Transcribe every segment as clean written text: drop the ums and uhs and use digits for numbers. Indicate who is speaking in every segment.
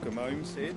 Speaker 1: Welcome home, Sid.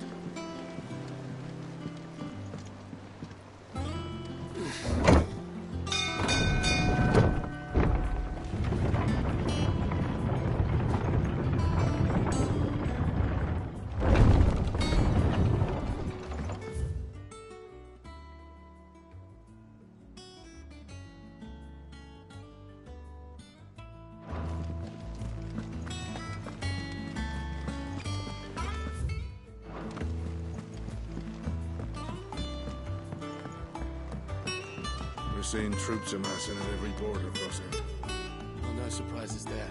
Speaker 2: We're seeing troops amassing at every border crossing.
Speaker 3: Well, no surprises there.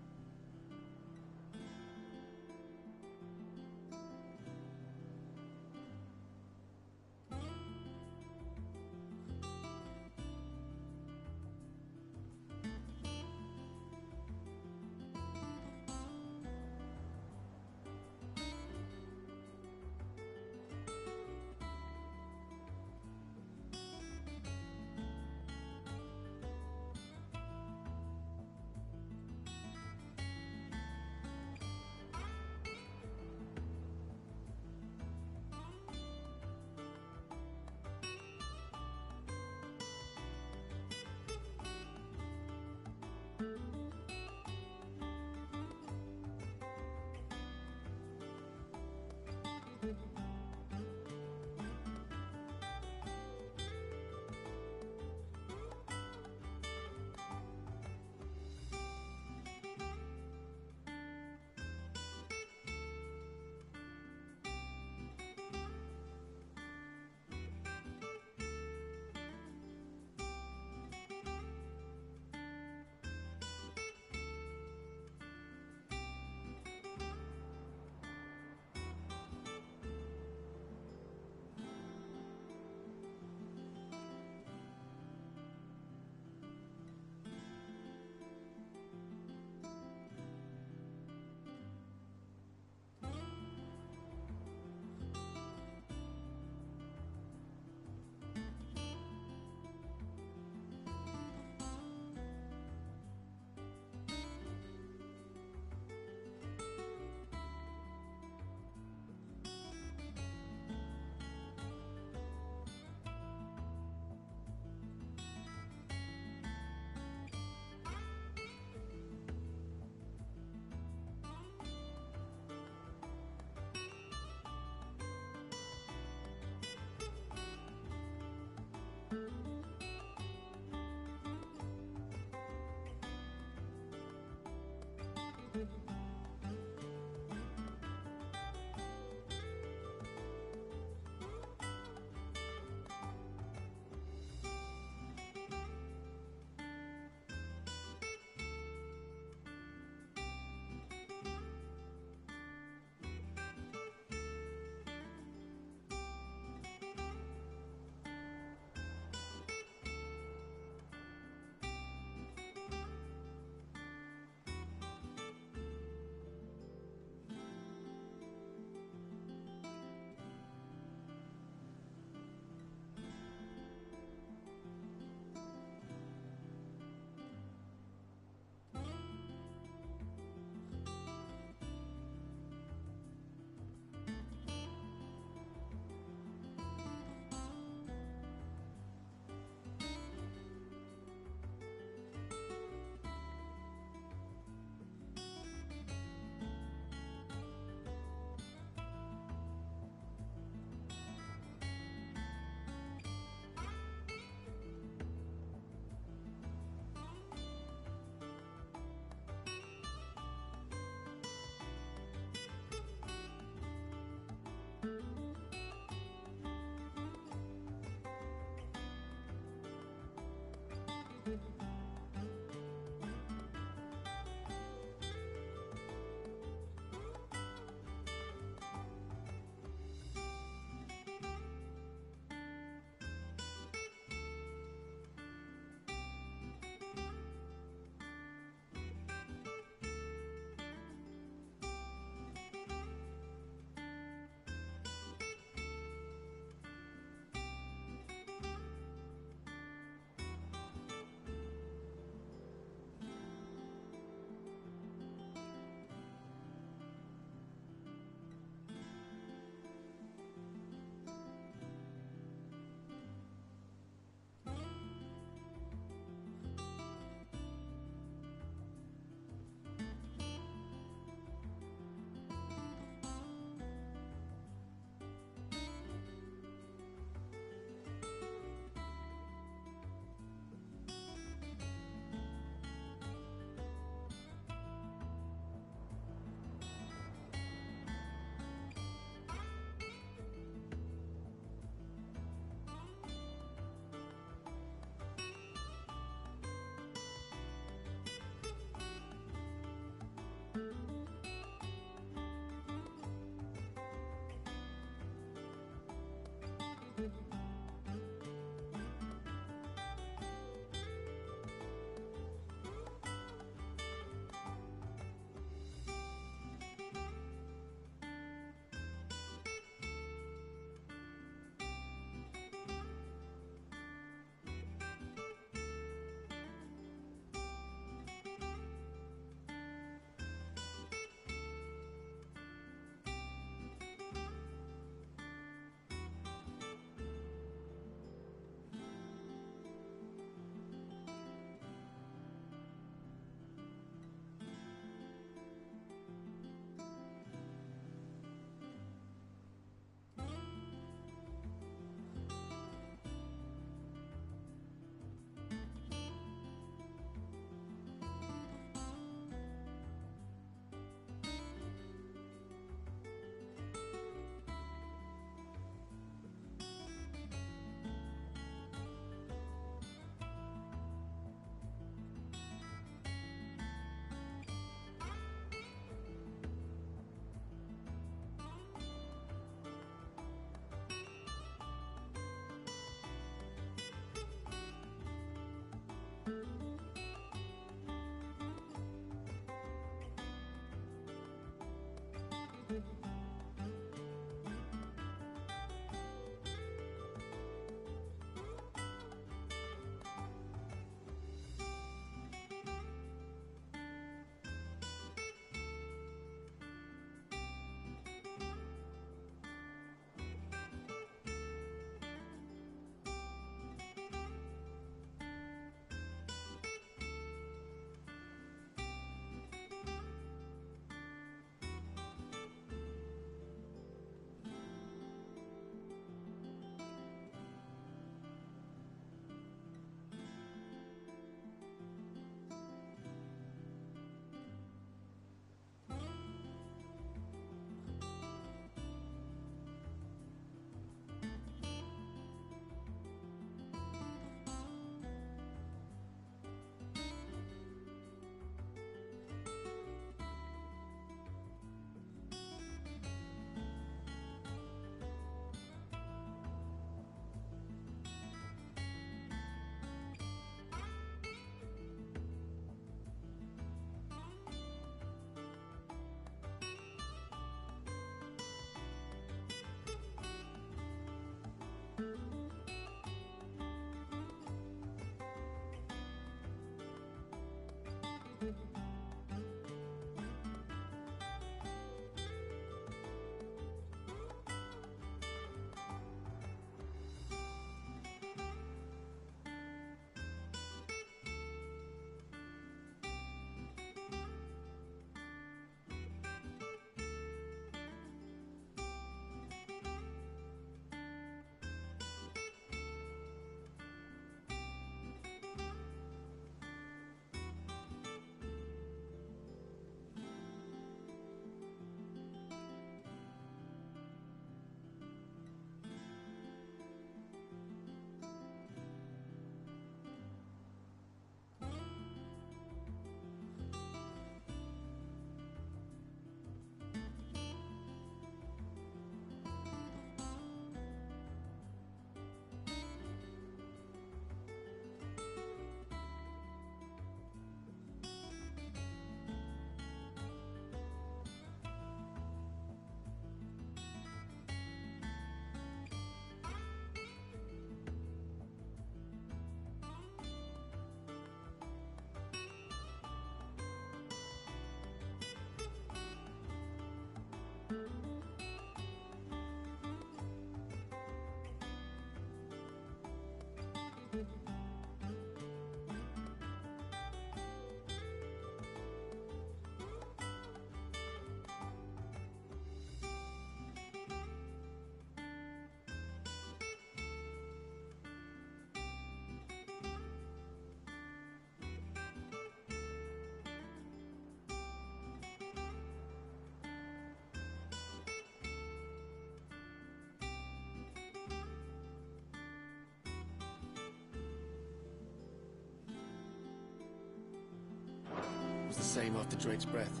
Speaker 3: was the same after Drake's breath.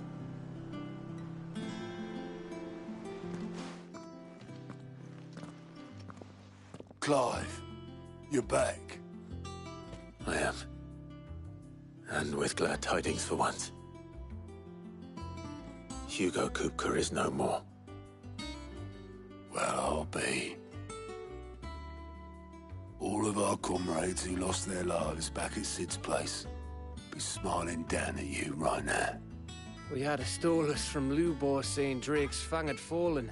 Speaker 1: Clive, you're back.
Speaker 3: I am. And with glad tidings for once. Hugo Kupka is no more.
Speaker 1: Well, I'll be. All of our comrades who lost their lives back at Sid's place be smiling down at you right now.
Speaker 4: We had a stolus from Lubor saying Drake's fang had fallen.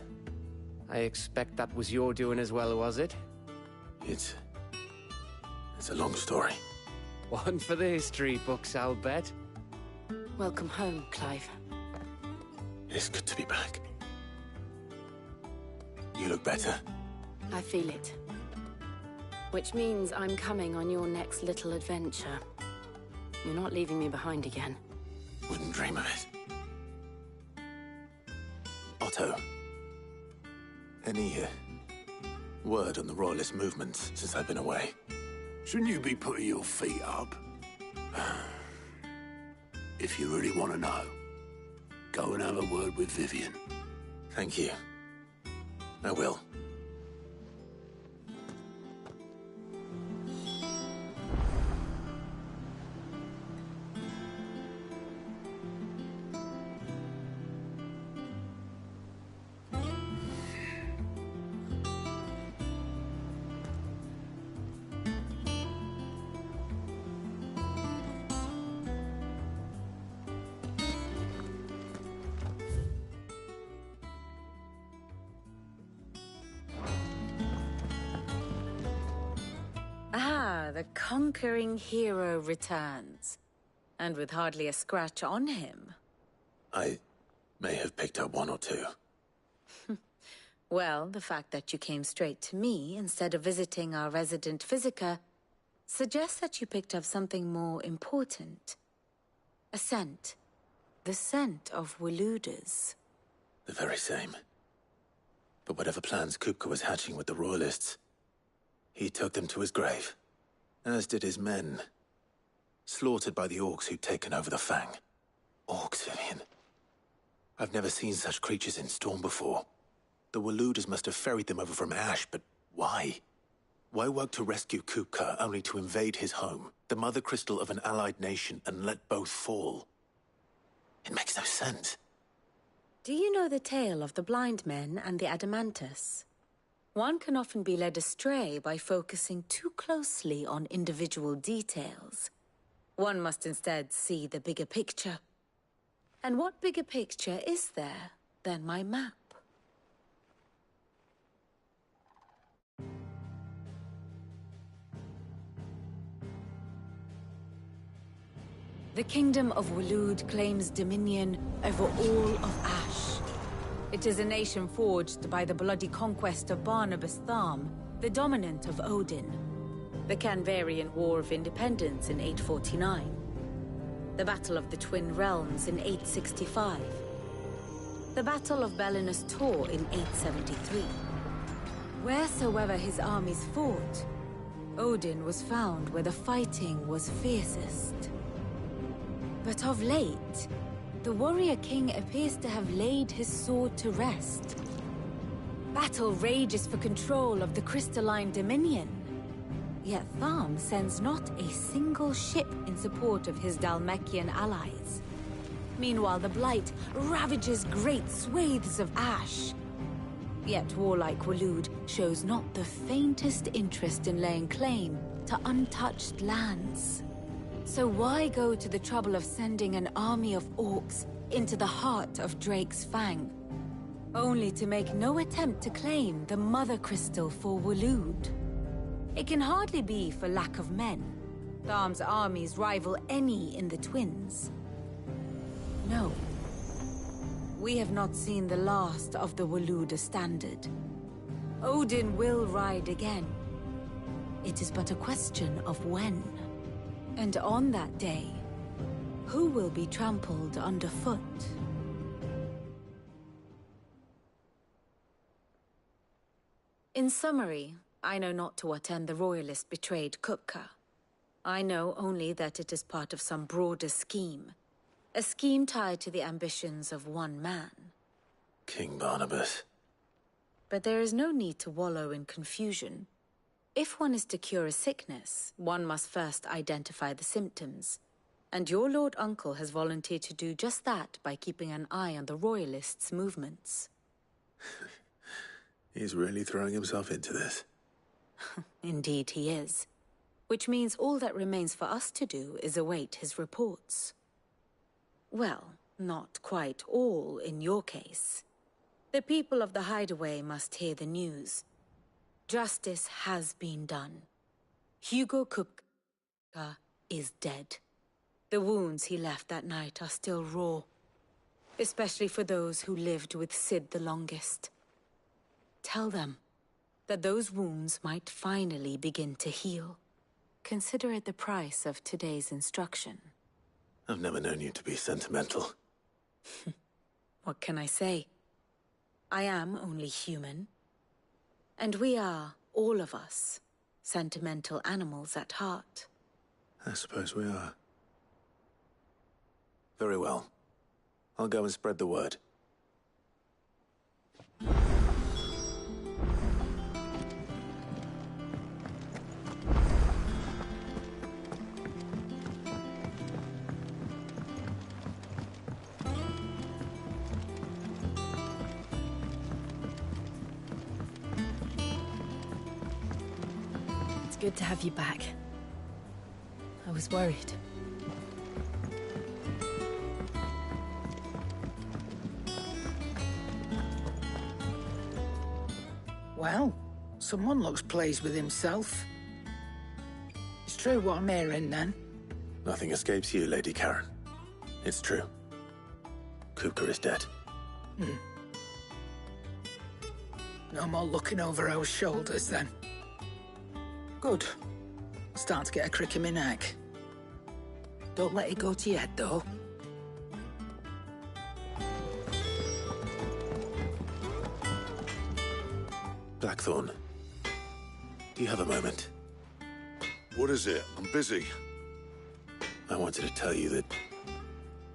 Speaker 4: I expect that was your doing as well, was it?
Speaker 3: It's a long story.
Speaker 4: One for the history books, I'll bet.
Speaker 5: Welcome home, Clive.
Speaker 3: It's good to be back. You look better.
Speaker 5: I feel it. Which means I'm coming on your next little adventure. You're not leaving me behind again.
Speaker 3: Wouldn't dream of it. Otto. Any word on the Royalist movements since I've been away?
Speaker 1: Shouldn't you be putting your feet up? If you really want to know, go and have a word with Vivian.
Speaker 3: Thank you. I will.
Speaker 6: Ah, the conquering hero returns. And with hardly a scratch on him.
Speaker 3: I may have picked up one or two.
Speaker 6: Well, the fact that you came straight to me instead of visiting our resident Physica suggests that you picked up something more important. A scent. The scent of Waludas.
Speaker 3: The very same. But whatever plans Kupka was hatching with the Royalists, he took them to his grave, as did his men. Slaughtered by the orcs who'd taken over the Fang. Orcs, Vivian. I've never seen such creatures in Storm before. The Waludas must have ferried them over from Ash, but why? Why work to rescue Kupka only to invade his home, the mother crystal of an allied nation, and let both fall? It makes no sense.
Speaker 6: Do you know the tale of the blind men and the Adamantus? One can often be led astray by focusing too closely on individual details. One must instead see the bigger picture. And what bigger picture is there than my map? The Kingdom of Waloed claims dominion over all of Ash. It is a nation forged by the bloody conquest of Barnabas Tharm, the dominant of Odin. The Canvarian War of Independence in 849. The Battle of the Twin Realms in 865. The Battle of Belinus Tor in 873. Wheresoever his armies fought, Odin was found where the fighting was fiercest. But of late, the warrior king appears to have laid his sword to rest. Battle rages for control of the crystalline dominion. Yet Tharm sends not a single ship in support of his Dhalmekian allies. Meanwhile, the Blight ravages great swathes of Ash. Yet warlike Waloed shows not the faintest interest in laying claim to untouched lands. So why go to the trouble of sending an army of orcs into the heart of Drake's Fang, only to make no attempt to claim the Mother Crystal for Waloed? It can hardly be for lack of men. Tharm's armies rival any in the Twins. No. We have not seen the last of the Waluda standard. Odin will ride again. It is but a question of when. And on that day, who will be trampled underfoot? In summary, I know not to what end the Royalists betrayed Kupka. I know only that it is part of some broader scheme. A scheme tied to the ambitions of one man.
Speaker 3: King Barnabas.
Speaker 6: But there is no need to wallow in confusion. If one is to cure a sickness, one must first identify the symptoms. And your Lord Uncle has volunteered to do just that by keeping an eye on the Royalists' movements.
Speaker 3: He's really throwing himself into this.
Speaker 6: Indeed he is. Which means all that remains for us to do is await his reports. Well, not quite all in your case. The people of the Hideaway must hear the news. Justice has been done. Hugo Kupka is dead. The wounds he left that night are still raw, especially for those who lived with Sid the longest. Tell them that those wounds might finally begin to heal. Consider it the price of today's instruction.
Speaker 3: I've never known you to be sentimental.
Speaker 6: What can I say? I am only human. And we are, all of us, sentimental animals at heart.
Speaker 3: I suppose we are. Very well. I'll go and spread the word.
Speaker 7: It's good to have you back. I was worried.
Speaker 8: Well, someone looks pleased with himself. It's true what I'm hearing, then.
Speaker 3: Nothing escapes you, Lady Karen. It's true. Kupka is dead.
Speaker 8: No more looking over our shoulders, then. Good. Starting to get a crick in my neck. Don't let it go to your head, though.
Speaker 3: Blackthorn, do you have a moment?
Speaker 2: What is it? I'm busy.
Speaker 3: I wanted to tell you that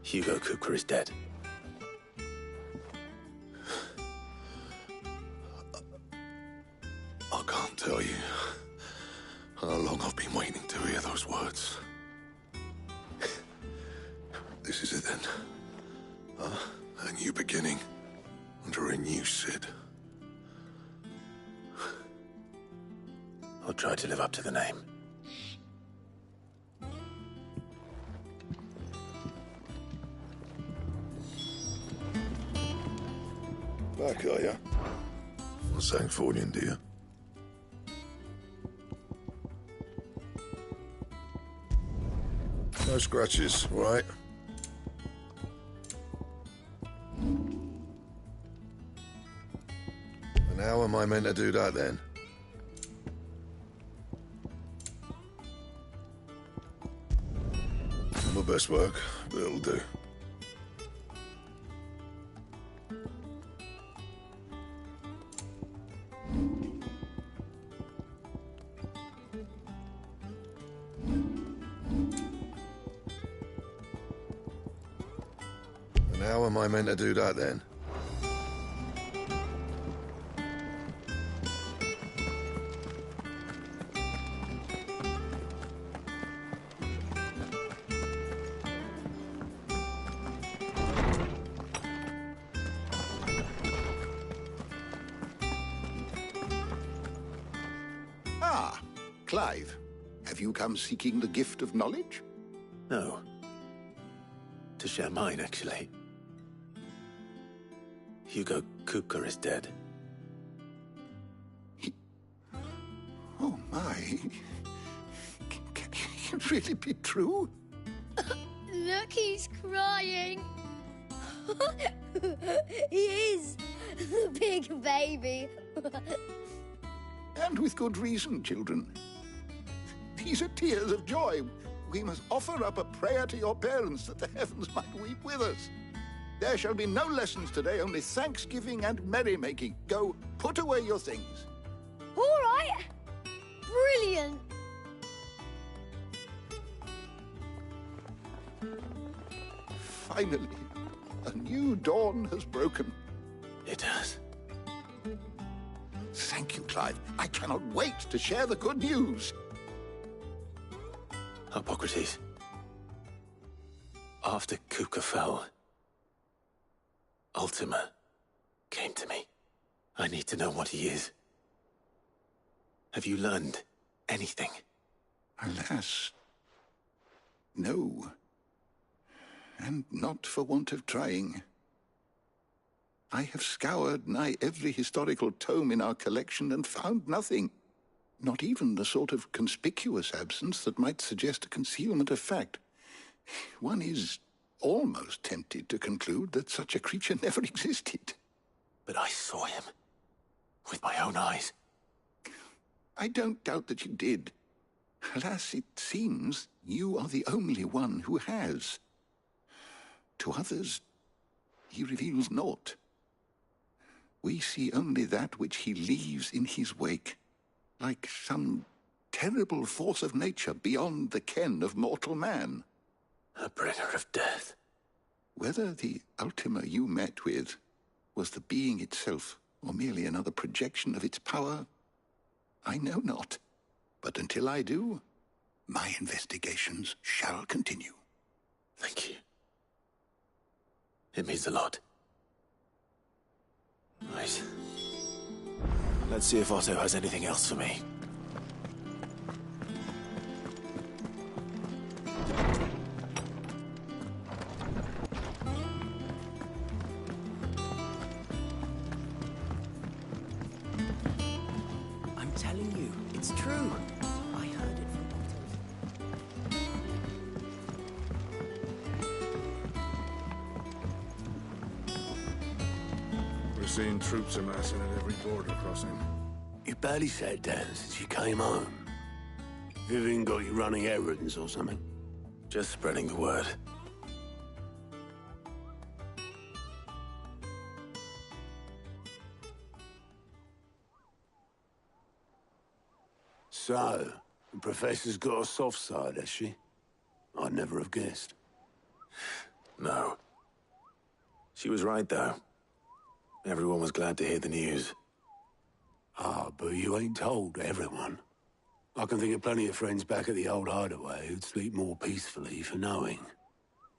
Speaker 3: Hugo Kupka is dead.
Speaker 2: I can't tell you how long I've been waiting to hear those words. This is it then. A new beginning under a new Sid.
Speaker 3: I'll try to live up to the name.
Speaker 2: Back, are ya? What's that for you, dear? No scratches, all right? And how am I meant to do that, then? My best work, but it'll do. And how am I meant to do that, then?
Speaker 1: Ah, Clive. Have you come seeking the gift of knowledge?
Speaker 3: No. To share mine, actually. Hugo Kupka is dead.
Speaker 1: Oh, my. Can it really be true?
Speaker 9: Look, he's crying. He is. The big baby.
Speaker 1: And with good reason, children. These are tears of joy. We must offer up a prayer to your parents that the heavens might weep with us. There shall be no lessons today, only thanksgiving and merrymaking. Go, put away your things.
Speaker 9: All right. Brilliant.
Speaker 1: Finally, a new dawn has broken.
Speaker 3: It has.
Speaker 1: Thank you, Clive. I cannot wait to share the good news.
Speaker 3: Hippocrates. After Kupka fell, Ultima came to me. I need to know what he is. Have you learned anything?
Speaker 1: Alas, no. And not for want of trying. I have scoured nigh every historical tome in our collection and found nothing. Not even the sort of conspicuous absence that might suggest a concealment of fact. One is almost tempted to conclude that such a creature never existed.
Speaker 3: But I saw him. With my own eyes.
Speaker 1: I don't doubt that you did. Alas, it seems you are the only one who has. To others, he reveals naught. We see only that which he leaves in his wake, like some terrible force of nature beyond the ken of mortal man.
Speaker 3: A bringer of death.
Speaker 1: Whether the Ultima you met with was the being itself, or merely another projection of its power, I know not. But until I do, my investigations shall continue.
Speaker 3: Thank you. It means a lot. Right. Let's see if Otto has anything else for me.
Speaker 10: I'm telling you, it's true. I heard it from Otto.
Speaker 2: We're seeing troops amassing at every border crossing.
Speaker 10: You barely sat down since you came home. Vivian got you running errands or something?
Speaker 3: Just spreading the word.
Speaker 10: So, the Professor's got a soft side, has she? I'd never have guessed.
Speaker 3: No. She was right, though. Everyone was glad to hear the news.
Speaker 10: Ah, but you ain't told everyone. I can think of plenty of friends back at the old hideaway who'd sleep more peacefully for knowing.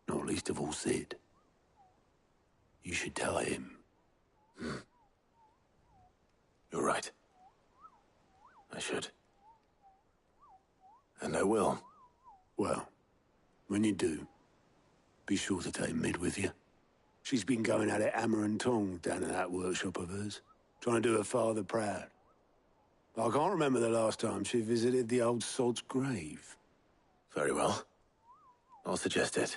Speaker 10: Not least of all Sid. You should tell him.
Speaker 3: You're right. I should. And I will.
Speaker 10: Well, when you do, be sure to take Mid with you. She's been going at it hammer and tong down in that workshop of hers, trying to do her father proud. I can't remember the last time she visited the old sod's grave.
Speaker 3: Very well. I'll suggest it.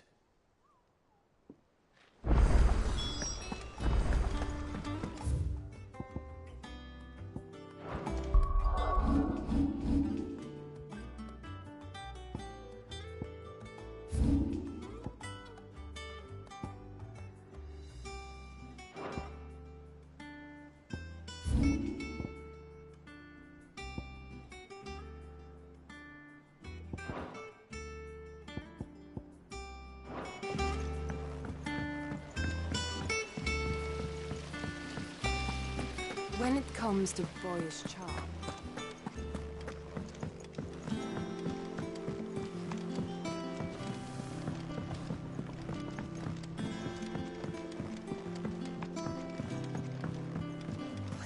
Speaker 5: When it comes to boyish charm,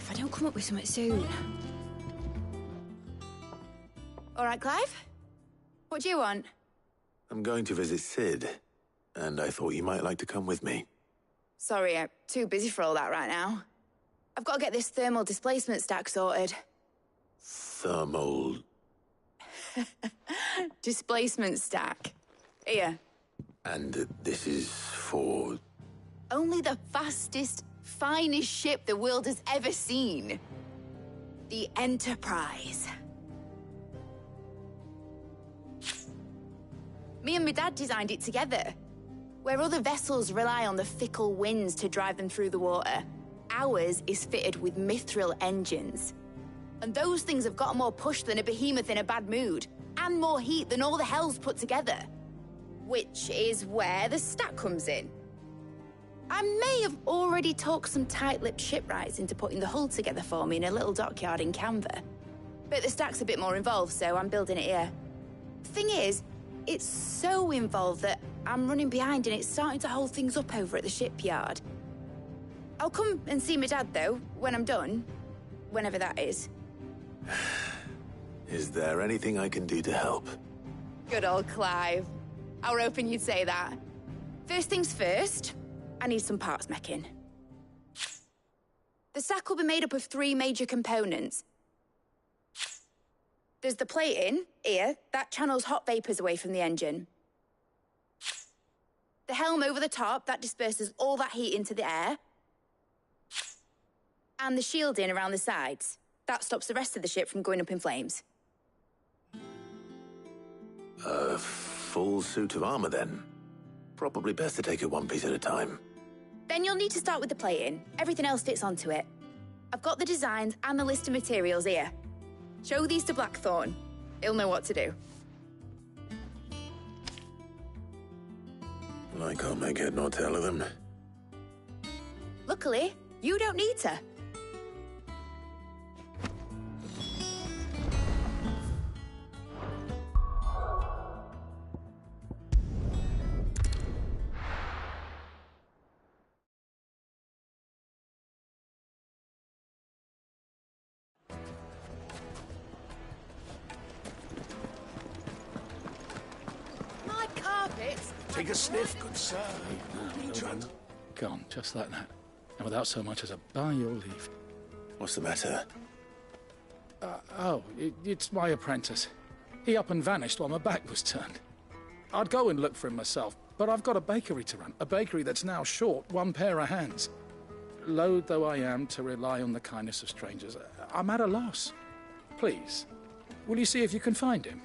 Speaker 9: If I don't come up with something soon. All right, Clive? What do you want?
Speaker 3: I'm going to visit Sid, and I thought you might like to come with me.
Speaker 9: Sorry, I'm too busy for all that right now. I've got to get this thermal displacement stack sorted.
Speaker 3: Thermal...
Speaker 9: Displacement stack. Here.
Speaker 3: And this is for...
Speaker 9: Only the fastest, finest ship the world has ever seen. The Enterprise. Me and my dad designed it together. Where other vessels rely on the fickle winds to drive them through the water, ours is fitted with mithril engines. And those things have got more push than a behemoth in a bad mood, and more heat than all the hells put together. Which is where the stack comes in. I may have already talked some tight-lipped shipwrights into putting the hull together for me in a little dockyard in Canva. But the stack's a bit more involved, so I'm building it here. Thing is, it's so involved that I'm running behind and it's starting to hold things up over at the shipyard. I'll come and see my dad, though, when I'm done. Whenever that is.
Speaker 3: Is there anything I can do to help?
Speaker 9: Good old Clive. I were hoping you'd say that. First things first, I need some parts meching. The stack will be made up of 3 major components. There's the plating, here, that channels hot vapors away from the engine. The helm over the top, that disperses all that heat into the air. And the shielding around the sides. That stops the rest of the ship from going up in flames.
Speaker 3: A full suit of armor, then? Probably best to take it one piece at a time.
Speaker 9: Then you'll need to start with the plating. Everything else fits onto it. I've got the designs and the list of materials here. Show these to Blackthorn. He'll know what to do.
Speaker 3: I can't make head nor tail of them.
Speaker 9: Luckily, you don't need to. My carpets!
Speaker 11: Take a sniff, good sir. Gone, just like that. And without so much as a by your leave.
Speaker 3: What's the matter?
Speaker 11: It's my apprentice. He up and vanished while my back was turned. I'd go and look for him myself, but I've got a bakery to run. A bakery that's now short 1 pair of hands. Loath though I am to rely on the kindness of strangers, I'm at a loss. Please, will you see if you can find him?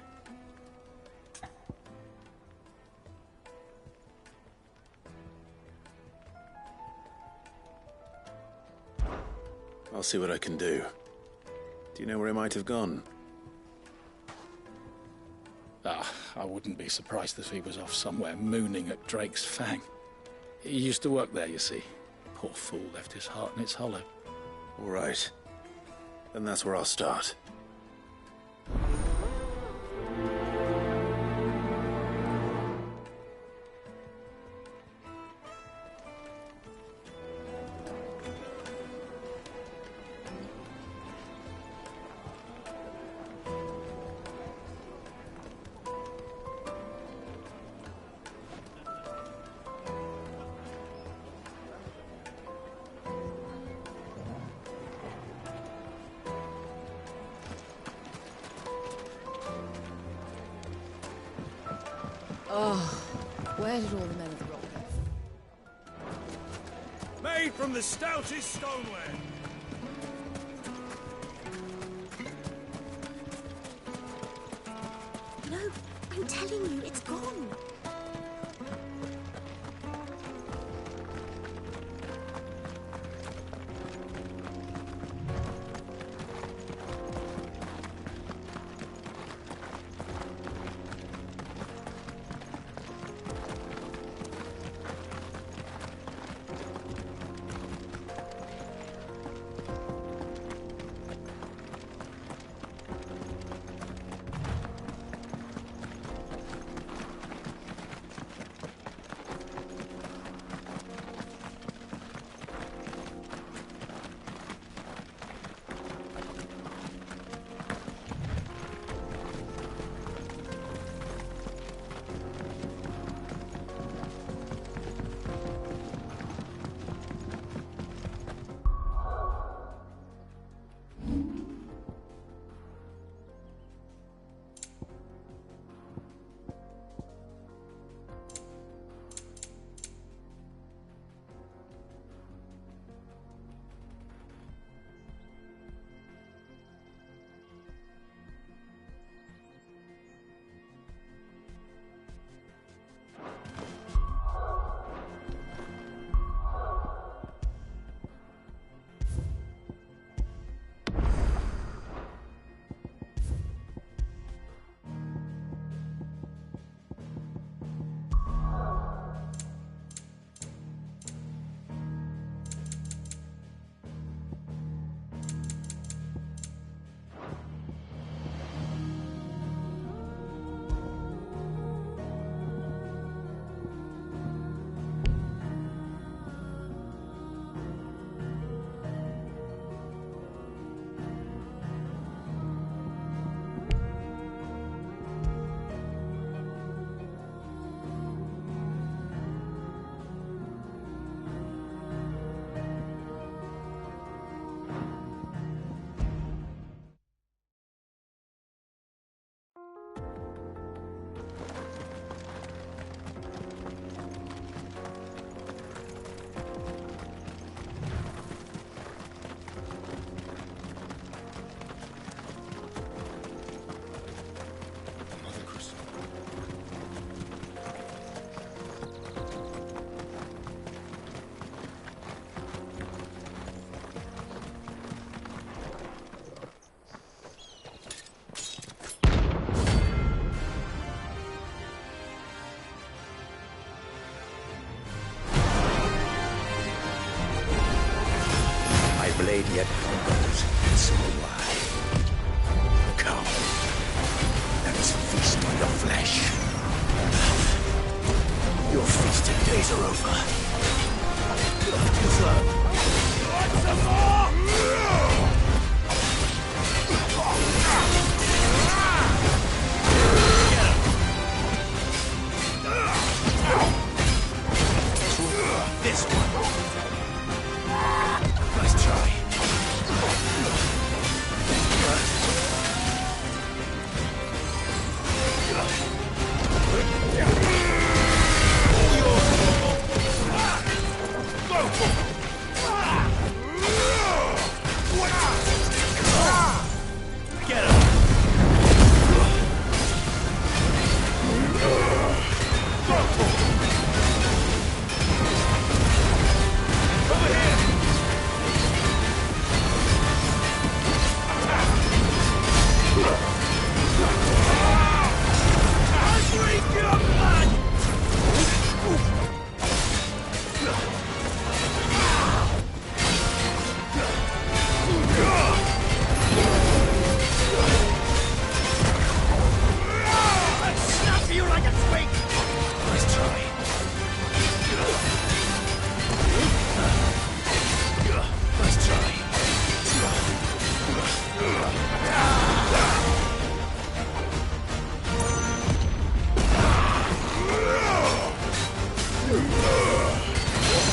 Speaker 3: I'll see what I can do. Do you know where he might have gone?
Speaker 11: I wouldn't be surprised if he was off somewhere mooning at Drake's Fang. He used to work there, you see. Poor fool left his heart in its hollow.
Speaker 3: All right. Then that's where I'll start.
Speaker 7: Where did all the men of the rock go?
Speaker 12: Made from the stoutest stoneware.
Speaker 13: No, I'm telling you, it's gone.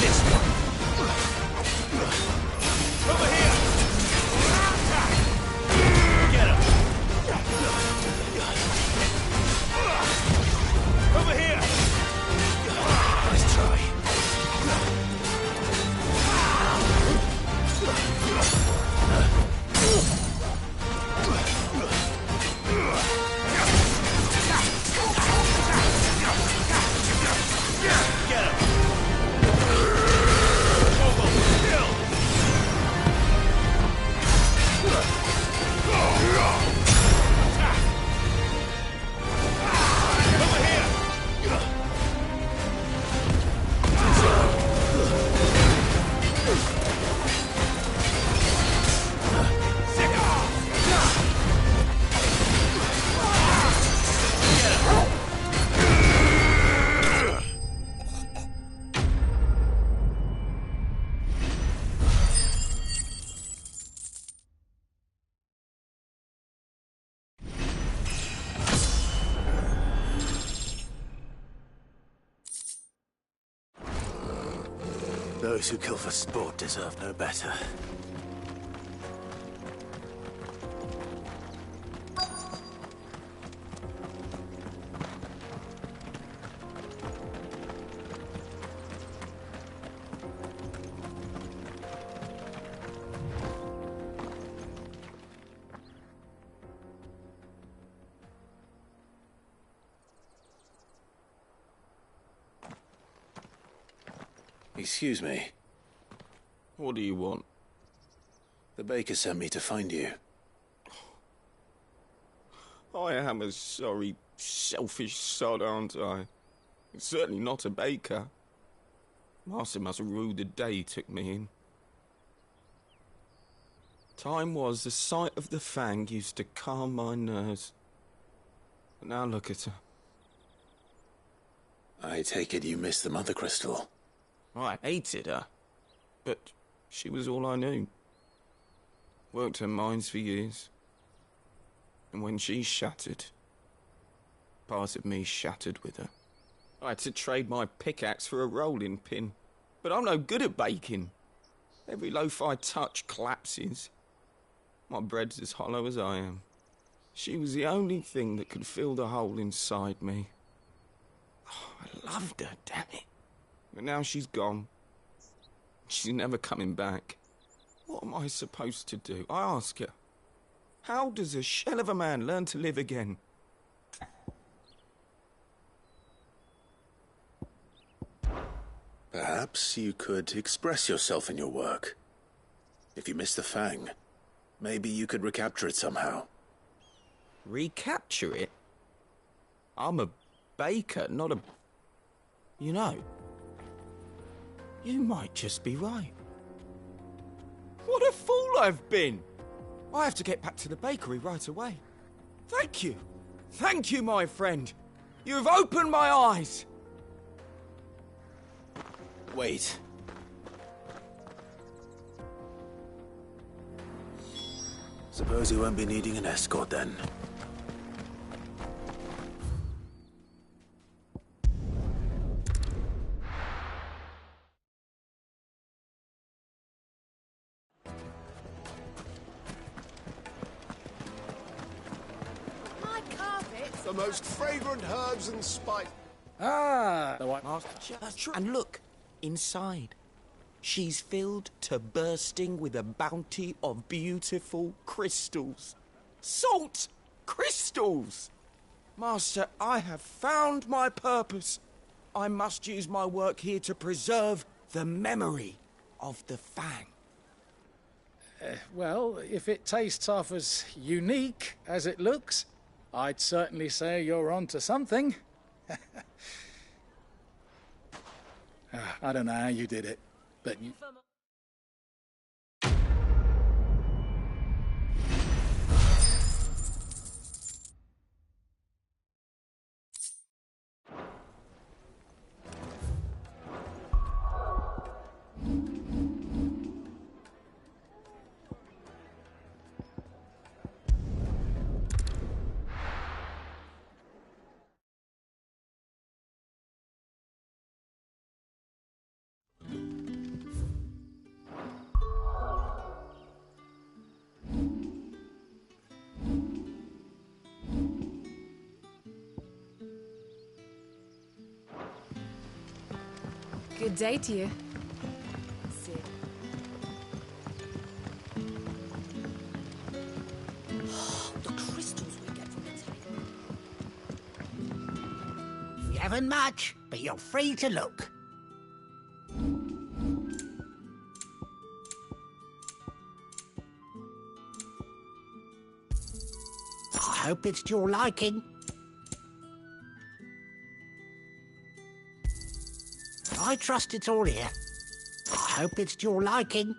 Speaker 12: This one. Over here. Get him. Over here. Nice try. Get him.
Speaker 3: Those who kill for sport deserve no better. Excuse me.
Speaker 14: What do you want?
Speaker 3: The baker sent me to find you.
Speaker 14: I am a sorry, selfish sod, aren't I? Certainly not a baker. Master must rue the day he took me in. Time was the sight of the fang used to calm my nerves. But now look at her.
Speaker 3: I take it you missed the Mother Crystal.
Speaker 14: I hated her, but she was all I knew. Worked her mines for years. And when she shattered, part of me shattered with her. I had to trade my pickaxe for a rolling pin, but I'm no good at baking. Every loaf I touch collapses. My bread's as hollow as I am. She was the only thing that could fill the hole inside me. Oh, I loved her, damn it. But now she's gone. She's never coming back. What am I supposed to do? I ask her. How does a shell of a man learn to live again?
Speaker 3: Perhaps you could express yourself in your work. If you miss the fang, maybe you could recapture it somehow.
Speaker 14: Recapture it? I'm a baker, not a... You know, you might just be right. What a fool I've been! I have to get back to the bakery right away. Thank you. Thank you, my friend. You've opened my eyes.
Speaker 3: Wait. Suppose you won't be needing an escort then.
Speaker 15: The most fragrant herbs and spice.
Speaker 11: Ah, the White
Speaker 14: Master. That's true. And look, inside. She's filled to bursting with a bounty of beautiful crystals. Salt crystals! Master, I have found my purpose. I must use my work here to preserve the memory of the fang.
Speaker 11: Well, if it tastes half as unique as it looks, I'd certainly say you're onto something. I don't know how you did it, but you...
Speaker 6: Good day to you. Sid.
Speaker 16: The crystals we get from the table. We haven't much, but you're free to look. I hope it's to your liking. I trust it's all here. I hope it's to your liking.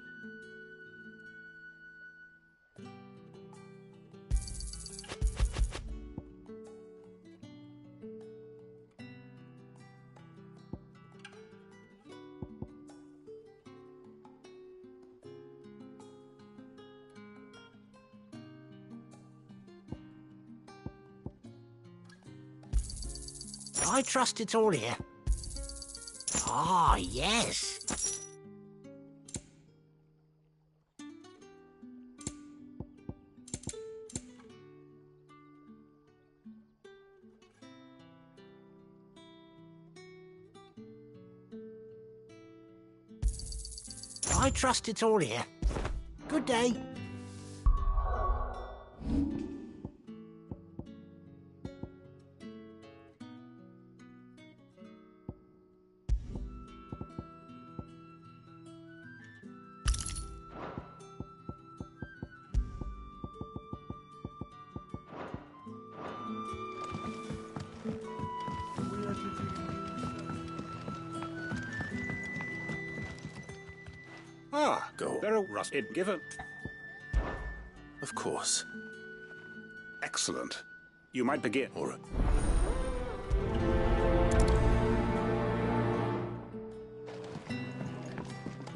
Speaker 16: I trust it's all here. Ah, yes. I trust it's all here. Good day.
Speaker 3: Ah, go.
Speaker 17: Beryl Rusted given.
Speaker 3: Of course.
Speaker 17: Excellent. You might begin.
Speaker 3: All right.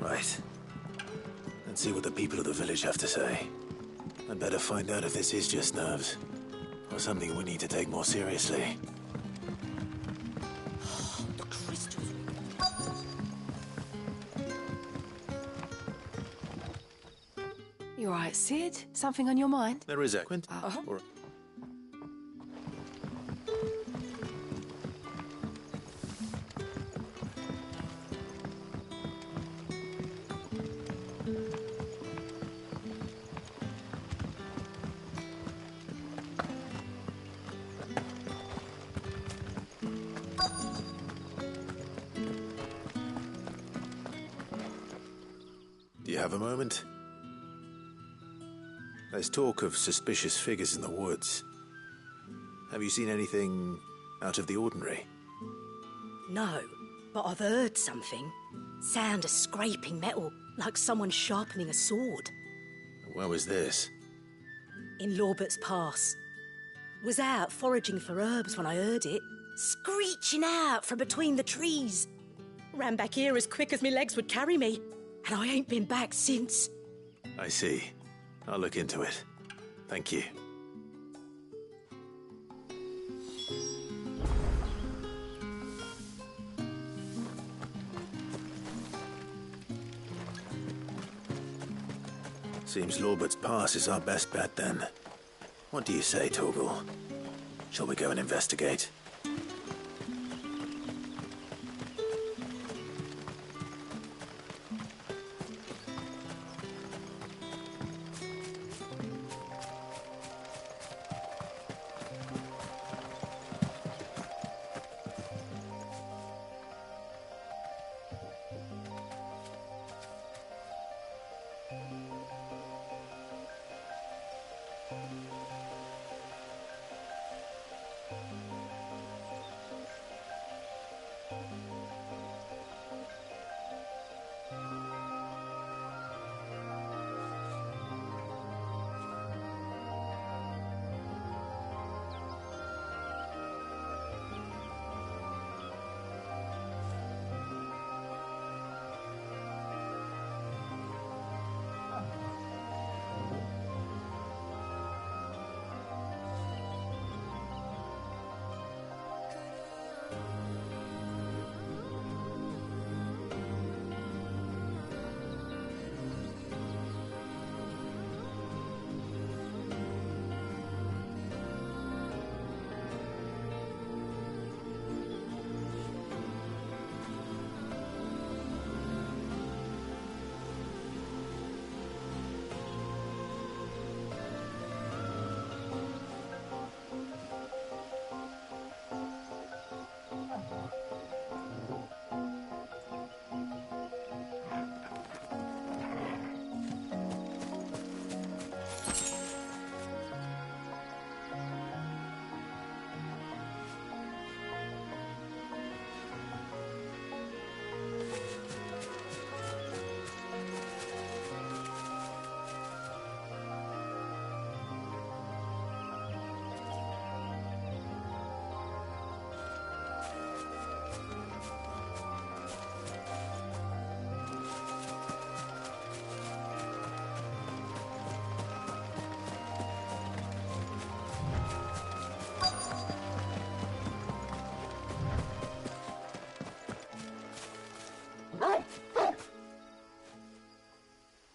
Speaker 3: Right. Let's see what the people of the village have to say. I'd better find out if this is just nerves, or something we need to take more seriously.
Speaker 16: The crystals.
Speaker 7: You all right, Sid? Something on your mind?
Speaker 3: There is a Quint.
Speaker 7: Uh-huh.
Speaker 3: Or... Do you have a moment? There's talk of suspicious figures in the woods. Have you seen anything out of the ordinary?
Speaker 13: No, but I've heard something. Sound of scraping metal, like someone sharpening a sword.
Speaker 3: Where was this?
Speaker 13: In Lorbert's Pass. Was out foraging for herbs when I heard it, screeching out from between the trees. Ran back here as quick as my legs would carry me, and I ain't been back since.
Speaker 3: I see. I'll look into it. Thank you. Seems Lorbert's Pass is our best bet then. What do you say, Torgal? Shall we go and investigate?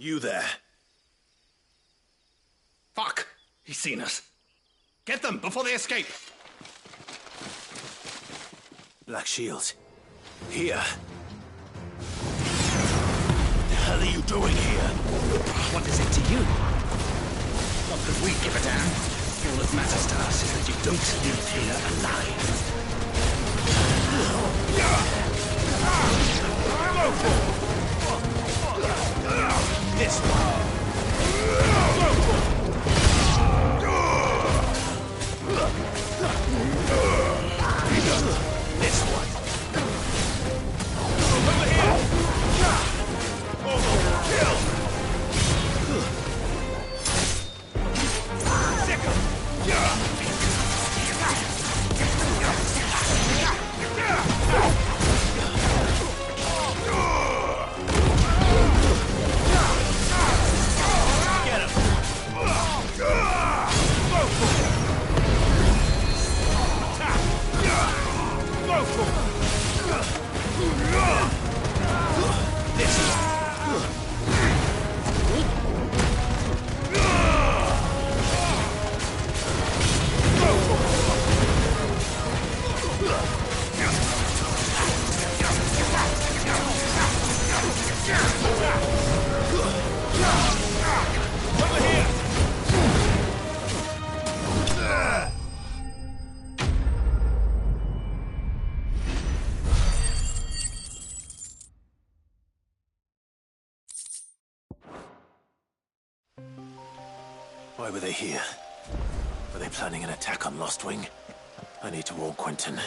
Speaker 3: You there.
Speaker 12: Fuck! He's seen us. Get them before they escape!
Speaker 3: Black Shields. Here. What the hell are you doing here?
Speaker 12: What is it to you? Not that we give a damn. All that matters to us is that you don't live here alive.
Speaker 3: This one. This one.
Speaker 12: Over here! Kill! Sick him! Get him!
Speaker 3: Why were they here? Were they planning an attack on Lost Wing? I need to warn Quentin.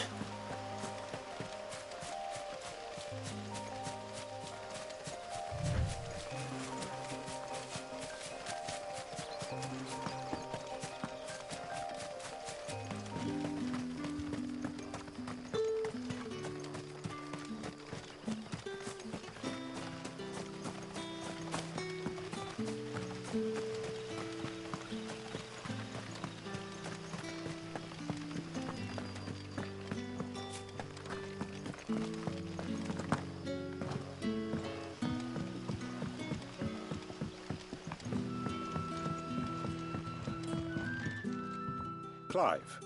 Speaker 17: Clive,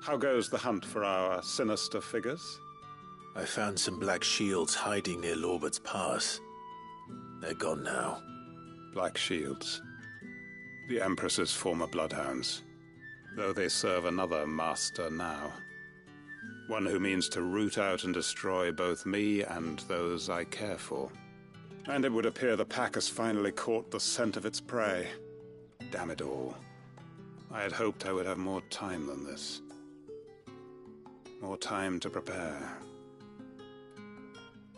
Speaker 17: how goes the hunt for our sinister figures?
Speaker 3: I found some Black Shields hiding near Lorbert's Pass. They're gone now.
Speaker 17: Black Shields. The Empress's former bloodhounds, though they serve another master now. One who means to root out and destroy both me and those I care for. And it would appear the pack has finally caught the scent of its prey. Damn it all. I had hoped I would have more time than this. More time to prepare.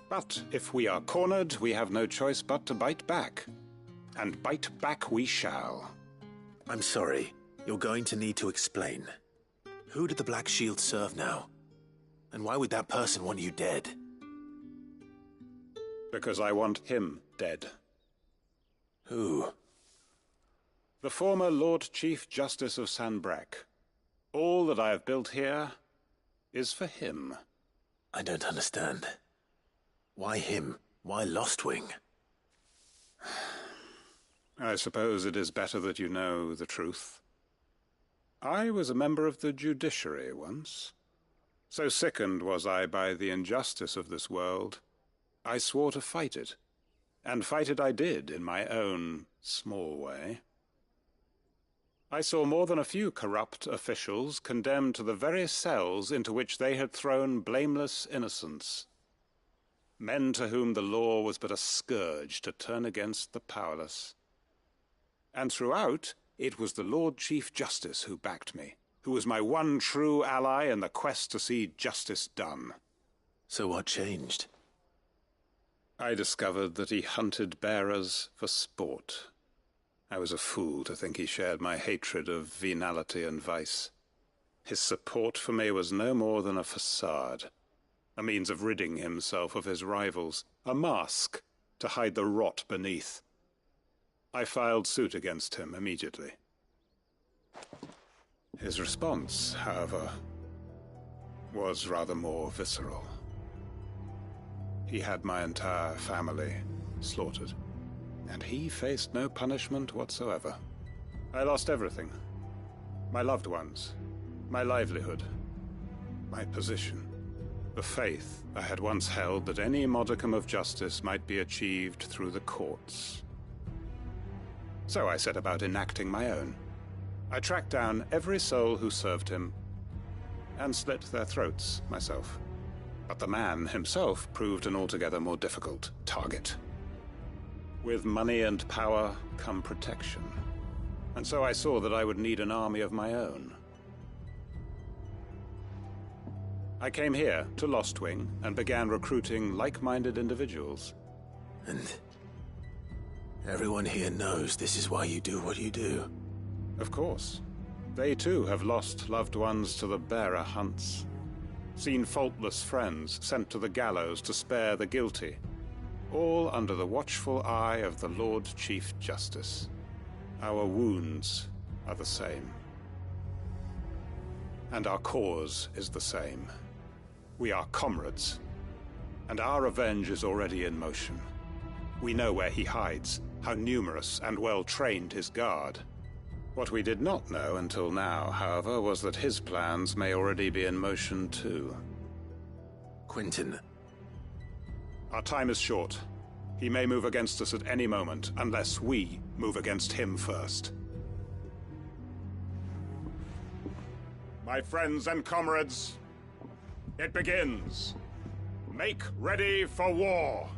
Speaker 17: But if we are cornered, we have no choice but to bite back. And bite back we shall.
Speaker 3: I'm sorry. You're going to need to explain. Who did the Black Shield serve now? And why would that person want you dead?
Speaker 17: Because I want him dead.
Speaker 3: Who?
Speaker 17: The former Lord Chief Justice of Sanbreque. All that I have built here is for him.
Speaker 3: I don't understand. Why him? Why Lost Wing?
Speaker 17: I suppose it is better that you know the truth. I was a member of the judiciary once. So sickened was I by the injustice of this world, I swore to fight it. And fight it I did, in my own small way. I saw more than a few corrupt officials condemned to the very cells into which they had thrown blameless innocents. Men to whom the law was but a scourge to turn against the powerless. And throughout, it was the Lord Chief Justice who backed me, who was my one true ally in the quest to see justice done.
Speaker 3: So what changed?
Speaker 17: I discovered that he hunted bearers for sport. I was a fool to think he shared my hatred of venality and vice. His support for me was no more than a facade, a means of ridding himself of his rivals, a mask to hide the rot beneath. I filed suit against him immediately. His response, however, was rather more visceral. He had my entire family slaughtered. and he faced no punishment whatsoever. I lost everything. My loved ones, my livelihood, my position, the faith I had once held that any modicum of justice might be achieved through the courts. So I set about enacting my own. I tracked down every soul who served him, and slit their throats myself. But the man himself proved an altogether more difficult target. With money and power come protection, and so I saw that I would need an army of my own. I came here to Lostwing and began recruiting like-minded individuals.
Speaker 3: And everyone here knows this is why you do what you do.
Speaker 17: Of course. They too have lost loved ones to the bearer hunts. Seen faultless friends sent to the gallows to spare the guilty. All under the watchful eye of the Lord Chief Justice. Our wounds are the same. And our cause is the same. We are comrades. And our revenge is already in motion. We know where he hides, how numerous and well-trained his guard. What we did not know until now, however, was that his plans may already be in motion too.
Speaker 3: Quentin.
Speaker 17: Our time is short. He may move against us at any moment, unless we move against him first. My friends and comrades, it begins. Make ready for war.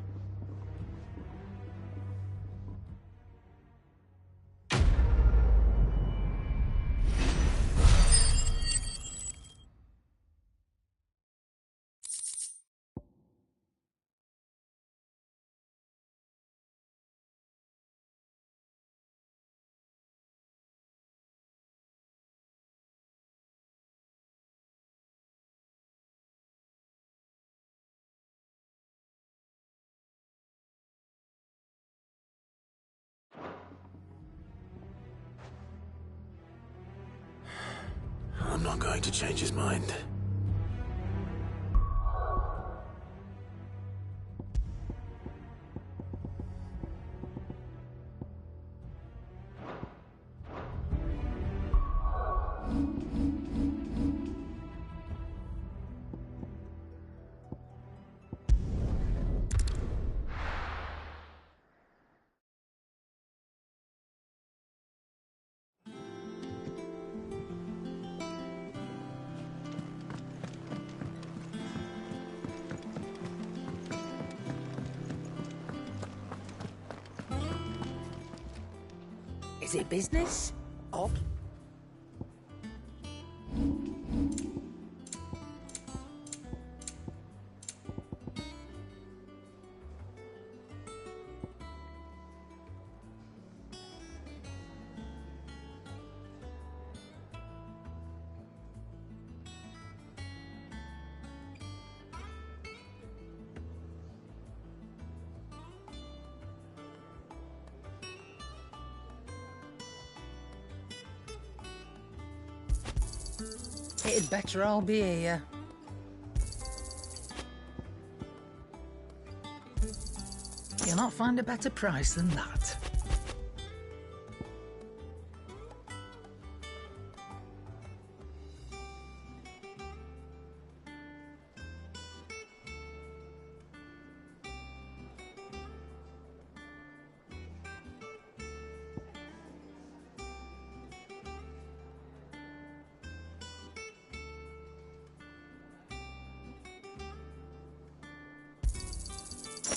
Speaker 3: I'm not going to change his mind.
Speaker 8: Is it business? Or... It'd better all be here. You'll not find a better price than that.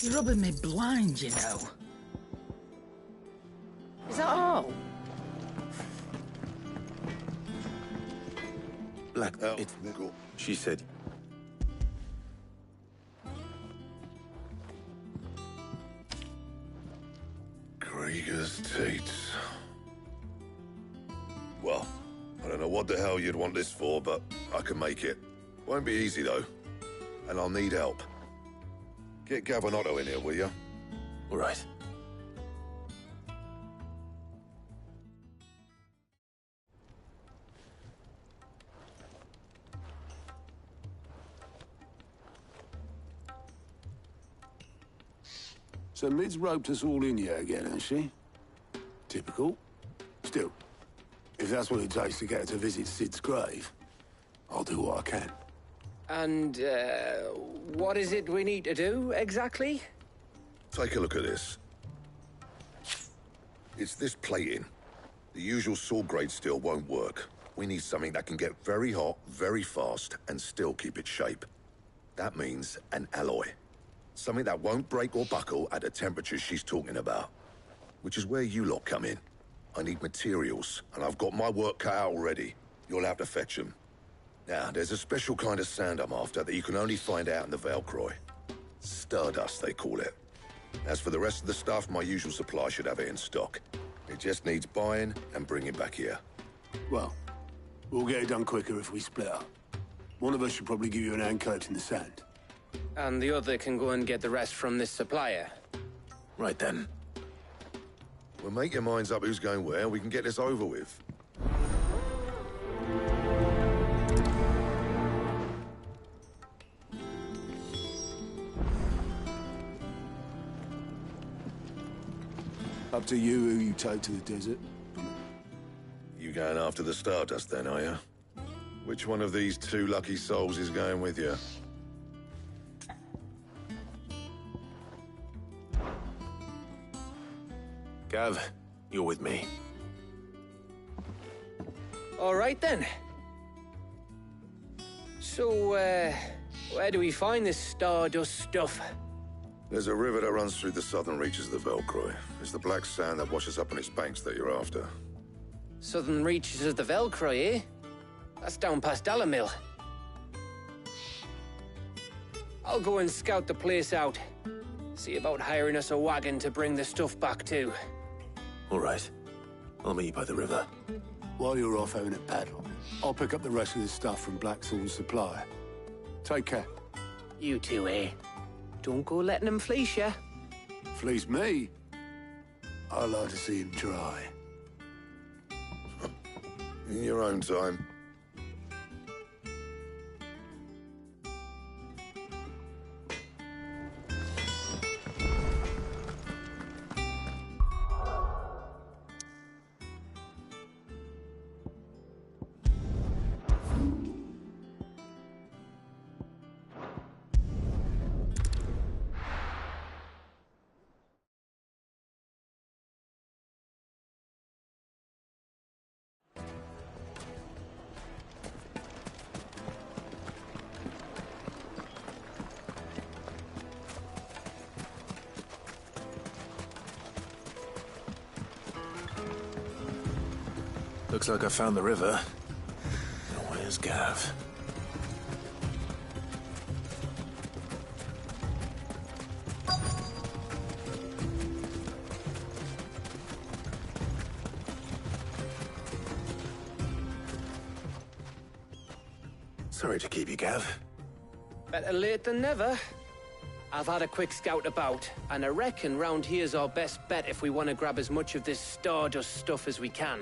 Speaker 8: You're rubbing me blind, you know. Is that all?
Speaker 3: Black, she said.
Speaker 2: Krieger's Tates. Well, I don't know what the hell you'd want this for, but I can make it. Won't be easy, though. And I'll need help. Get Gavin in here, will you?
Speaker 3: All right.
Speaker 10: So Mid's roped us all in here again, has she? Typical. Still, if that's what it takes to get her to visit Sid's grave, I'll do what I can.
Speaker 4: And, what is it we need to do, exactly?
Speaker 2: Take a look at this. It's this plating. The usual sword-grade steel won't work. We need something that can get very hot, very fast, and still keep its shape. That means an alloy. Something that won't break or buckle at the temperatures she's talking about. Which is where you lot come in. I need materials, and I've got my work cut out already. You'll have to fetch them. Now, there's a special kind of sand I'm after that you can only find out in the Velcroy. Stardust, they call it. As for the rest of the stuff, my usual supply should have it in stock. It just needs buying and bringing back here.
Speaker 10: Well, we'll get it done quicker if we split up. One of us should probably give you an hand collecting the sand.
Speaker 4: And the other can go and get the rest from this supplier.
Speaker 3: Right then.
Speaker 2: Well, make your minds up who's going where, and we can get this over with.
Speaker 10: Up to you who you take to the desert.
Speaker 2: You going after the Stardust then, are you? Which one of these two lucky souls is going with you?
Speaker 3: Gav, you're with me.
Speaker 4: All right, then. So, where do we find this Stardust stuff?
Speaker 2: There's a river that runs through the southern reaches of the Velcroy. It's the black sand that washes up on its banks that you're after.
Speaker 4: Southern reaches of the Velcroy, eh? That's down past Dalamil. I'll go and scout the place out. See about hiring us a wagon to bring the stuff back to.
Speaker 3: All right. I'll meet you by the river.
Speaker 10: While you're off having a paddle, I'll pick up the rest of the stuff from Blackthorn's supply. Take care.
Speaker 4: You two, eh? Don't go letting him fleece ya.
Speaker 10: Fleece me? I like to see him try.
Speaker 2: In your own time.
Speaker 3: Looks like I found the river. Now where's Gav? Sorry to keep you, Gav.
Speaker 4: Better late than never. I've had a quick scout about, and I reckon round here's our best bet if we want to grab as much of this Stardust stuff as we can.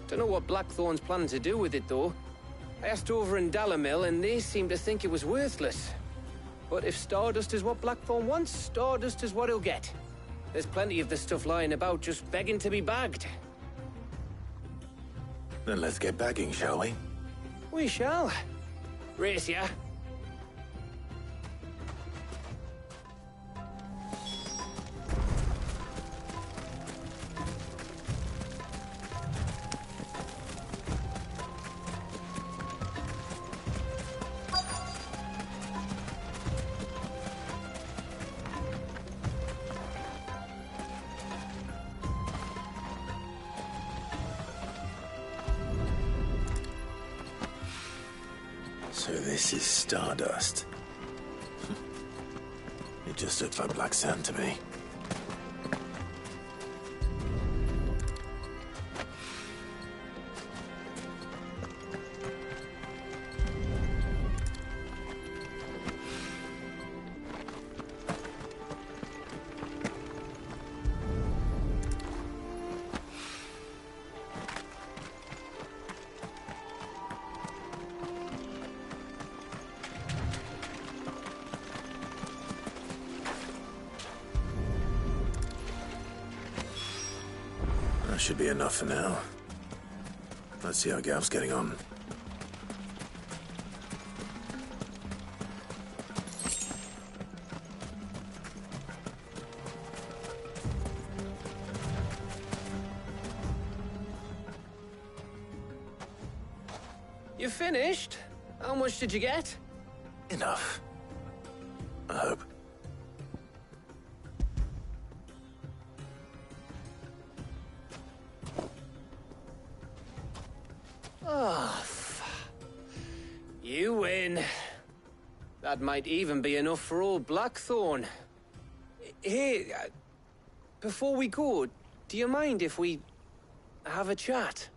Speaker 4: Don't know what Blackthorn's planning to do with it, though. I asked over in Dalamil, and they seem to think it was worthless. But if Stardust is what Blackthorn wants, Stardust is what he'll get. There's plenty of this stuff lying about, just begging to be bagged.
Speaker 3: Then let's get bagging, shall we?
Speaker 4: We shall. Race ya.
Speaker 3: So this is Stardust. It just looks like black sand to me. That should be enough for now. Let's see how Gav's getting on.
Speaker 4: You finished? How much did you get?
Speaker 3: Enough. I hope.
Speaker 4: Oh, you win. That might even be enough for old Blackthorn. Hey, before we go, do you mind if we have a chat?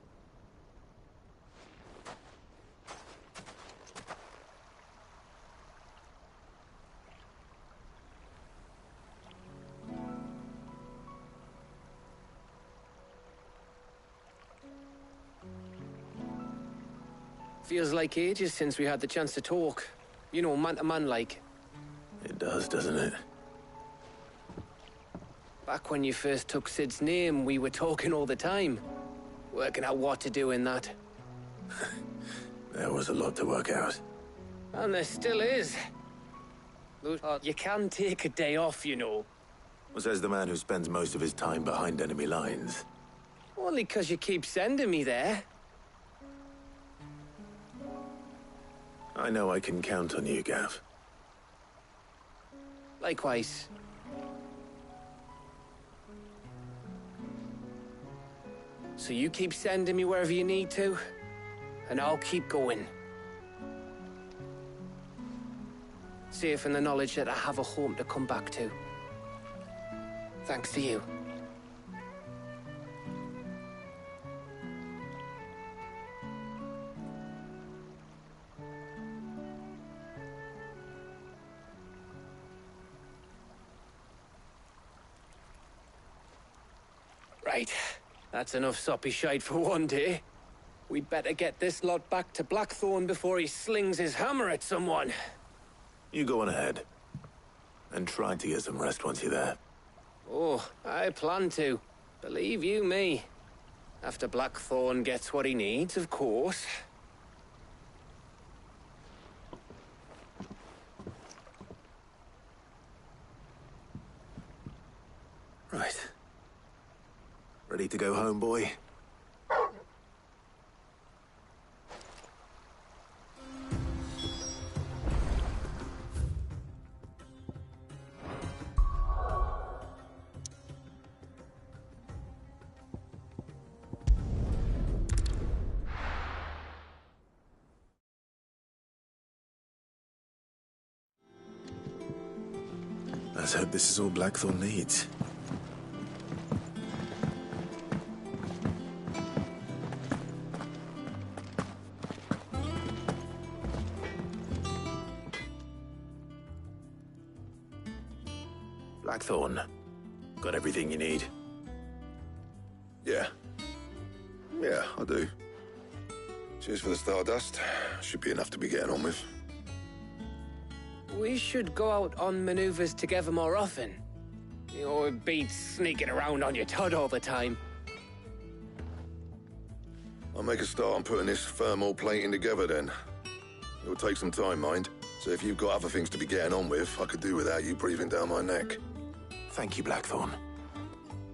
Speaker 4: Feels like ages since we had the chance to talk. You know, man to man like.
Speaker 3: It does, doesn't it?
Speaker 4: Back when you first took Sid's name, we were talking all the time. Working out what to do in that.
Speaker 3: There was a lot to work out.
Speaker 4: And there still is. You can take a day off, you know.
Speaker 3: Well, says the man who spends most of his time behind enemy lines.
Speaker 4: Only 'cause you keep sending me there.
Speaker 3: I know I can count on you, Gav.
Speaker 4: Likewise. So you keep sending me wherever you need to, and I'll keep going. Safe in the knowledge that I have a home to come back to. Thanks to you. Right. That's enough soppy shite for one day. We'd better get this lot back to Blackthorn before he slings his hammer at someone.
Speaker 3: You go on ahead. And try to get some rest once you're there.
Speaker 4: Oh, I plan to. Believe you me. After Blackthorn gets what he needs, of course.
Speaker 3: Right. Ready to go home, boy? Let's hope this is all Blackthorn needs. Blackthorn, got everything you need?
Speaker 2: Yeah. Yeah, I do. Cheers for the Stardust. Should be enough to be getting on with.
Speaker 4: We should go out on maneuvers together more often. You know, it beats sneaking around on your Todd all the time.
Speaker 2: I'll make a start on putting this thermal plating together then. It'll take some time, mind. So if you've got other things to be getting on with, I could do without you breathing down my neck.
Speaker 3: Thank you, Blackthorn.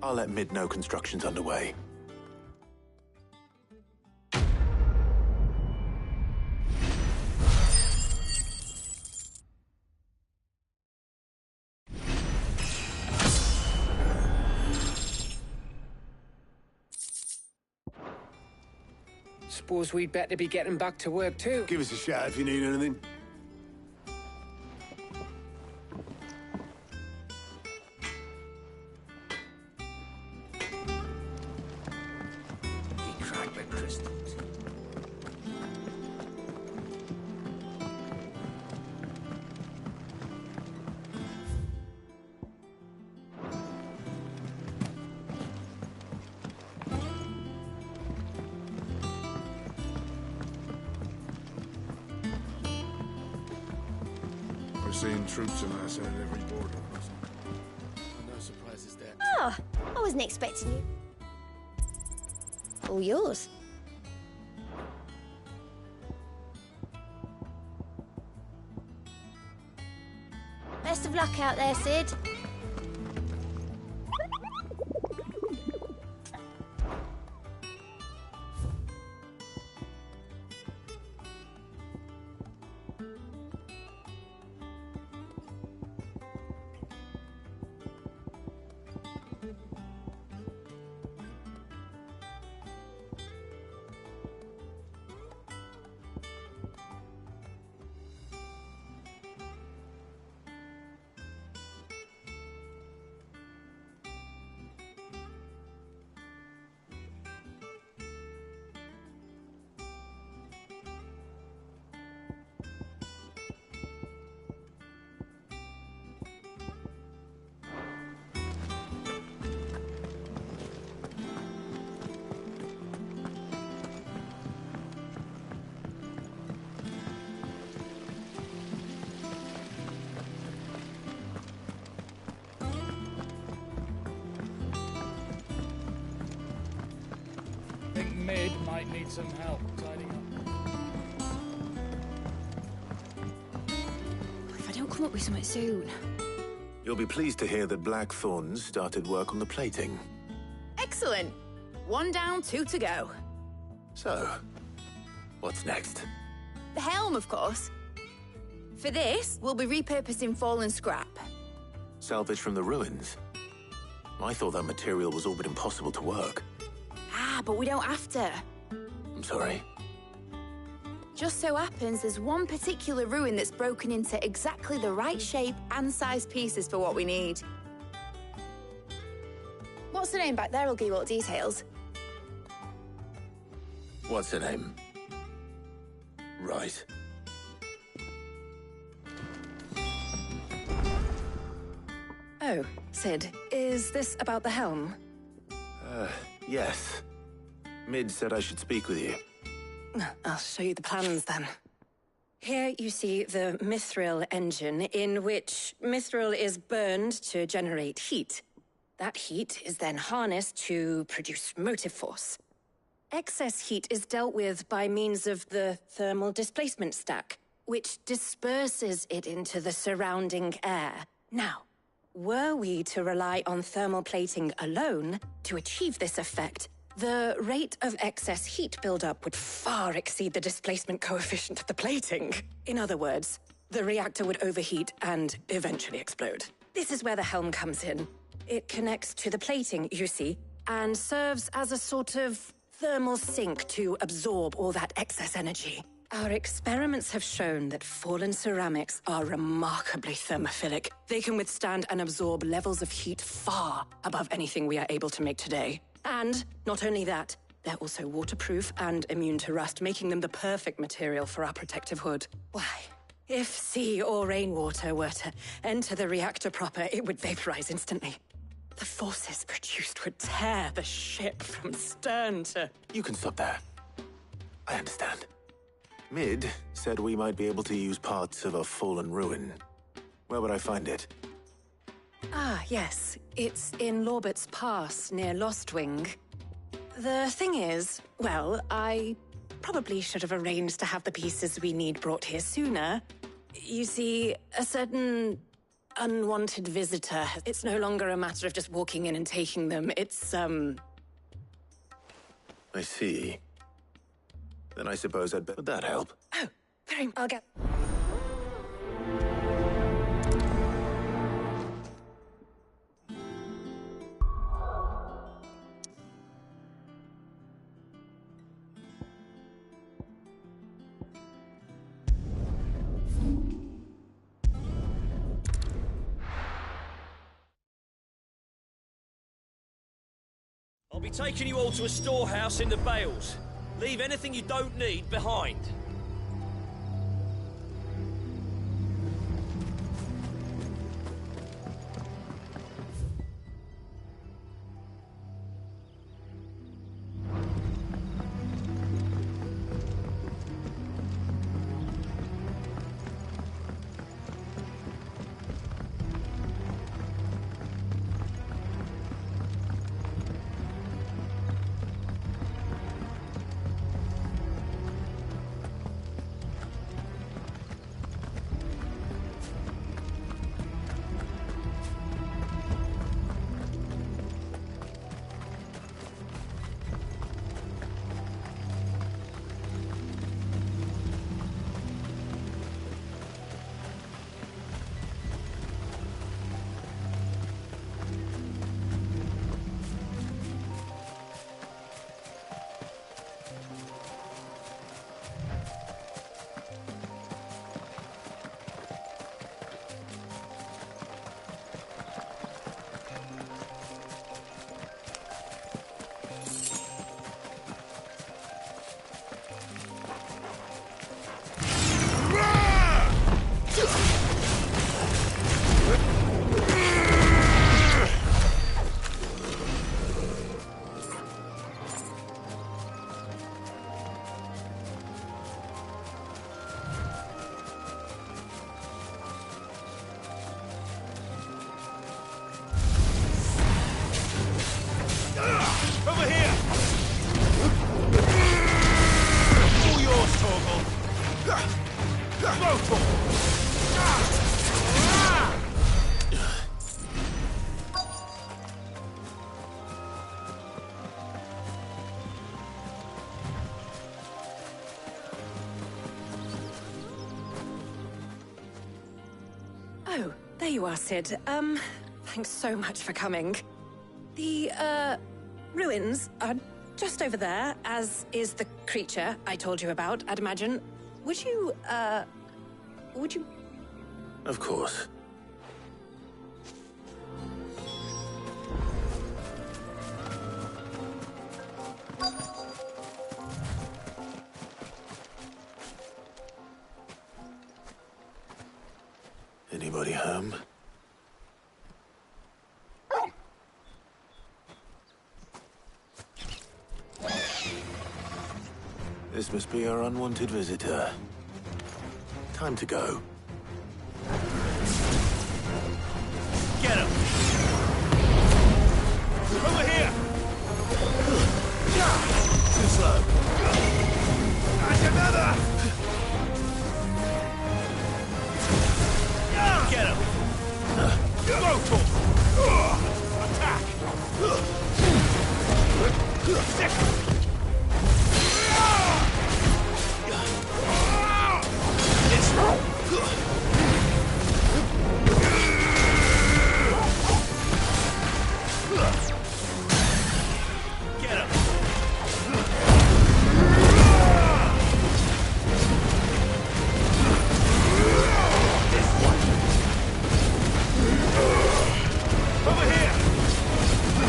Speaker 3: I'll let Mid know construction's underway.
Speaker 4: Suppose we'd better be getting back to work too.
Speaker 10: Give us a shout if you need anything.
Speaker 18: We're seeing troops on our side of every border. No surprises there.
Speaker 19: Oh, I wasn't expecting you.
Speaker 9: All yours. Best of luck out there, Sid.
Speaker 11: Mid might need some help tidying up.
Speaker 5: If I don't come up with something soon.
Speaker 3: You'll be pleased to hear that Blackthorn started work on the plating.
Speaker 9: Excellent. 1 down, 2 to go.
Speaker 3: So, what's next?
Speaker 9: The helm, of course. For this, we'll be repurposing fallen scrap.
Speaker 3: Salvage from the ruins? I thought that material was all but impossible to work.
Speaker 9: Ah, but we don't have to.
Speaker 3: I'm sorry.
Speaker 9: Just so happens there's one particular ruin that's broken into exactly the right shape and size pieces for what we need. What's the name back there? I'll give you all the details.
Speaker 3: What's her name? Right.
Speaker 7: Oh, Sid, is this about the helm?
Speaker 3: Yes. Mid said I should speak with you.
Speaker 7: I'll show you the plans then. Here you see the mithril engine, in which mithril is burned to generate heat. That heat is then harnessed to produce motive force. Excess heat is dealt with by means of the thermal displacement stack, which disperses it into the surrounding air. Now, were we to rely on thermal plating alone to achieve this effect, the rate of excess heat buildup would far exceed the displacement coefficient of the plating. In other words, the reactor would overheat and eventually explode. This is where the helm comes in. It connects to the plating, you see, and serves as a sort of thermal sink to absorb all that excess energy. Our experiments have shown that fallen ceramics are remarkably thermophilic. They can withstand and absorb levels of heat far above anything we are able to make today. And not only that, they're also waterproof and immune to rust, making them the perfect material for our protective hood. Why, if sea or rainwater were to enter the reactor proper, it would vaporize instantly. The forces produced would tear the ship from stern to...
Speaker 3: You can stop there. I understand. Mid said we might be able to use parts of a fallen ruin. Where would I find it?
Speaker 7: Ah, yes. It's in Lorbert's Pass, near Lostwing. The thing is, well, I probably should have arranged to have the pieces we need brought here sooner. You see, a certain unwanted visitor. It's no longer a matter of just walking in and taking them. It's,
Speaker 3: I see. Then I suppose I'd better... Would that help?
Speaker 7: Oh, very... I'll get...
Speaker 19: I'll be taking you all to a storehouse in the Bales. Leave anything you don't need behind.
Speaker 7: There you are, Sid. Thanks so much for coming. The, ruins are just over there, as is the creature I told you about, I'd imagine. Would you...
Speaker 3: Of course. Anybody home? This must be our unwanted visitor. Time to go.
Speaker 19: Get him! Over here!
Speaker 3: Too slow.
Speaker 19: And another! Get him! Go, attack! Get him! Over here! Get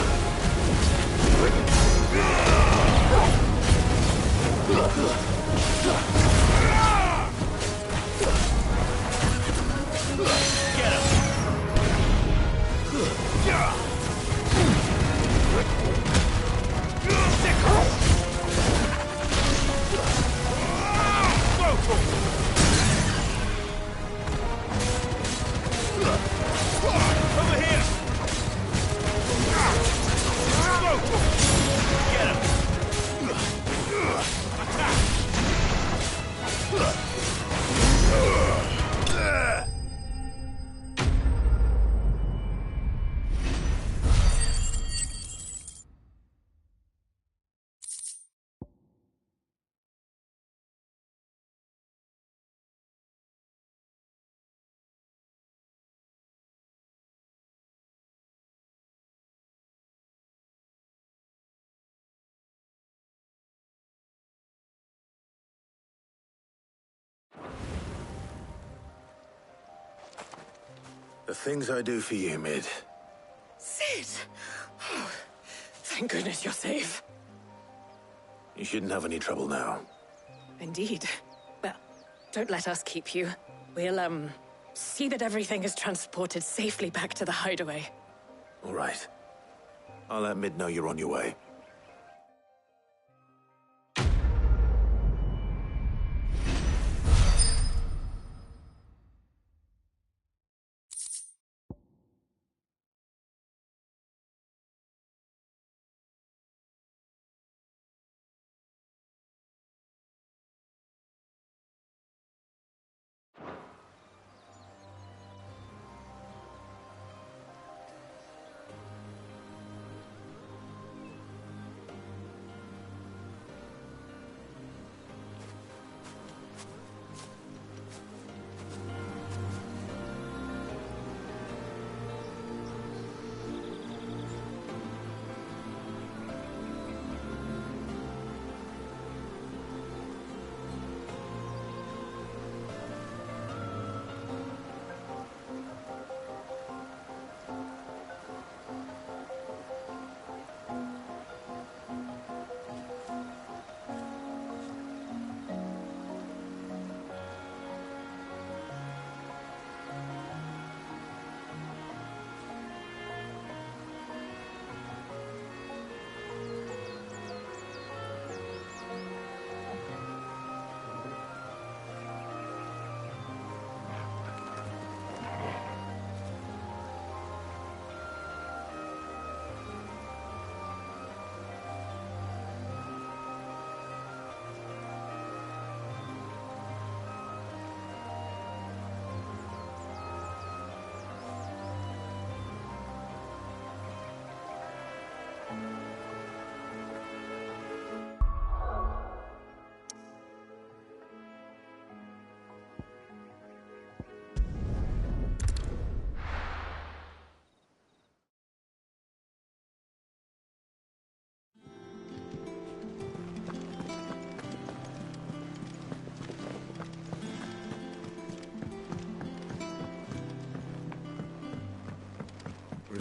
Speaker 19: him! Over here! Get him!
Speaker 3: The things I do for you, Mid.
Speaker 7: Sid! Oh, thank goodness you're safe.
Speaker 3: You shouldn't have any trouble now.
Speaker 7: Indeed. Well, don't let us keep you. We'll, see that everything is transported safely back to the hideaway.
Speaker 3: All right. I'll let Mid know you're on your way.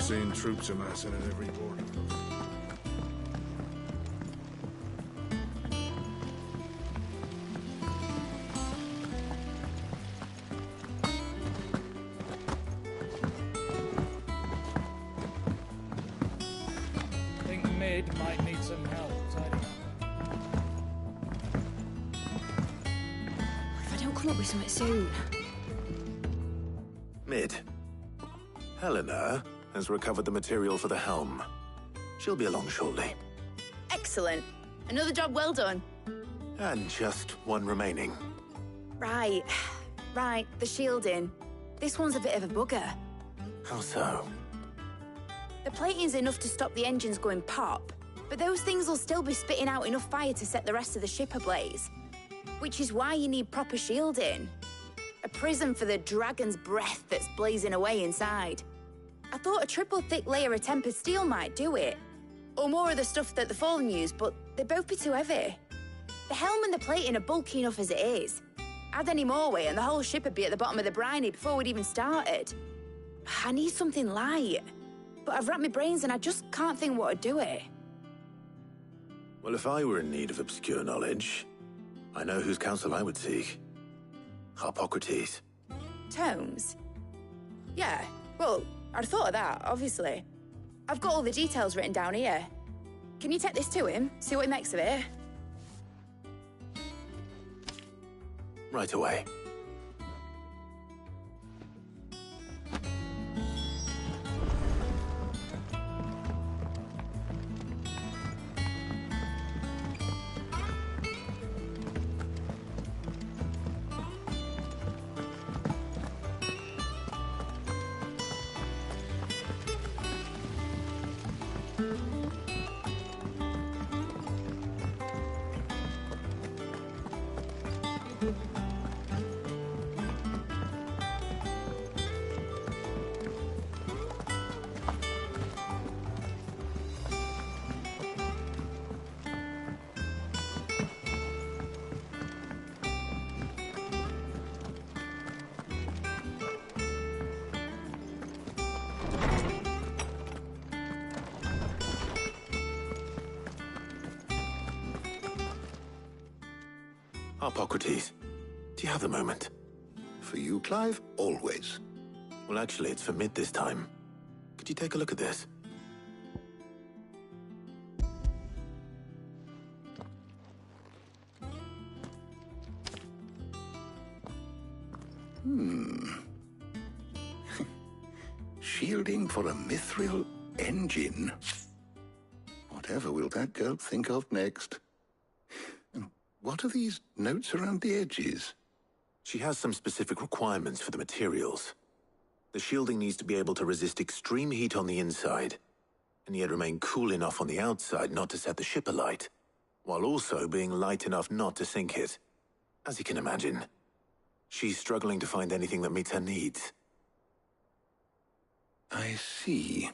Speaker 18: seen troops amassing at every border post.
Speaker 11: Think Mid might need some help tidying up.
Speaker 5: If I don't come up with something soon.
Speaker 3: Mid. Helena has recovered the material for the helm. She'll be along shortly.
Speaker 9: Excellent. Another job well done.
Speaker 3: And just one remaining.
Speaker 9: Right. Right, the shielding. This one's a bit of a bugger.
Speaker 3: How so?
Speaker 9: The plating's enough to stop the engines going pop, but those things will still be spitting out enough fire to set the rest of the ship ablaze. Which is why you need proper shielding. A prison for the dragon's breath that's blazing away inside. I thought a triple thick layer of tempered steel might do it. Or more of the stuff that the Fallen use, but they'd both be too heavy. The helm and the plating are bulky enough as it is. Add any more weight and the whole ship would be at the bottom of the briny before we'd even started. I need something light. But I've racked my brains and I just can't think what would do it.
Speaker 3: Well, if I were in need of obscure knowledge, I know whose counsel I would seek. Harpocrates.
Speaker 9: Tomes? Yeah, well, I'd thought of that, obviously. I've got all the details written down here. Can you take this to him, see what he makes of it?
Speaker 3: Right away. Harpocrates, do you have a moment?
Speaker 1: For you, Clive, always.
Speaker 3: Well, actually, it's for Mid this time. Could you take a look at this?
Speaker 1: Shielding for a mithril engine. Whatever will that girl think of next? And what are these notes around the edges?
Speaker 3: She has some specific requirements for the materials. The shielding needs to be able to resist extreme heat on the inside, and yet remain cool enough on the outside not to set the ship alight, while also being light enough not to sink it. As you can imagine, she's struggling to find anything that meets her needs.
Speaker 1: I see.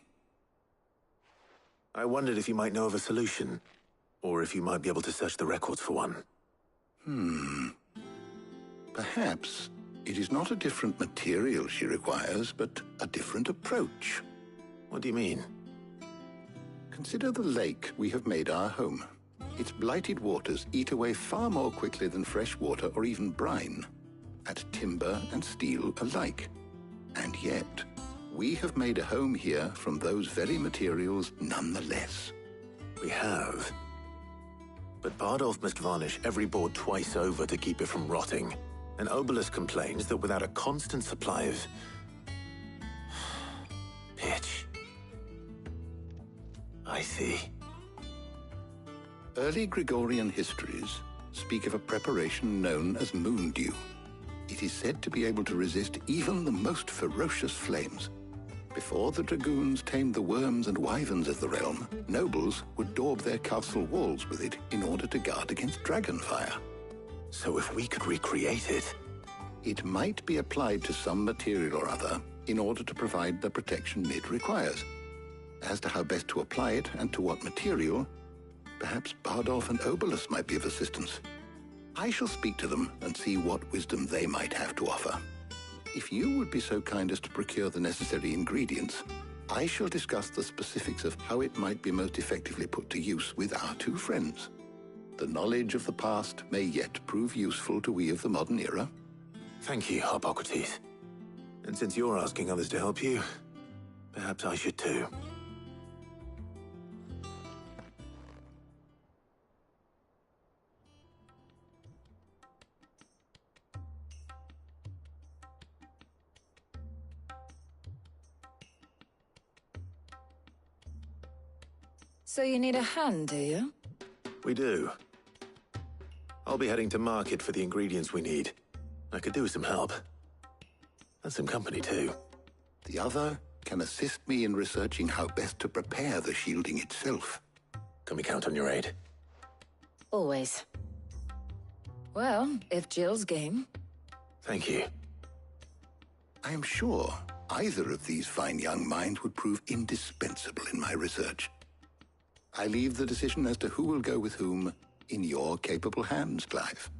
Speaker 3: I wondered if you might know of a solution, or if you might be able to search the records for one.
Speaker 1: Perhaps it is not a different material she requires, but a different approach.
Speaker 3: What do you mean?
Speaker 1: Consider the lake we have made our home. Its blighted waters eat away far more quickly than fresh water or even brine, at timber and steel alike. And yet, we have made a home here from those very materials nonetheless.
Speaker 3: We have. But Bardolph must varnish every board twice over to keep it from rotting. And Obelisk complains that without a constant supply of pitch. I see.
Speaker 1: Early Gregorian histories speak of a preparation known as moon dew. It is said to be able to resist even the most ferocious flames. Before the dragoons tamed the worms and wyverns of the realm, nobles would daub their castle walls with it in order to guard against dragon fire.
Speaker 3: So if we could recreate it...
Speaker 1: It might be applied to some material or other in order to provide the protection Mid requires. As to how best to apply it and to what material, perhaps Bardolph and Obelisk might be of assistance. I shall speak to them and see what wisdom they might have to offer. If you would be so kind as to procure the necessary ingredients, I shall discuss the specifics of how it might be most effectively put to use with our two friends. The knowledge of the past may yet prove useful to we of the modern era.
Speaker 3: Thank you, Hippocrates. And since you're asking others to help you, perhaps I should too.
Speaker 6: So you need a hand, do you?
Speaker 3: We do. I'll be heading to market for the ingredients we need. I could do with some help. And some company, too.
Speaker 1: The other can assist me in researching how best to prepare the shielding itself.
Speaker 3: Can we count on your aid?
Speaker 6: Always. Well, if Jill's game.
Speaker 3: Thank you.
Speaker 1: I am sure either of these fine young minds would prove indispensable in my research. I leave the decision as to who will go with whom in your capable hands, Clive.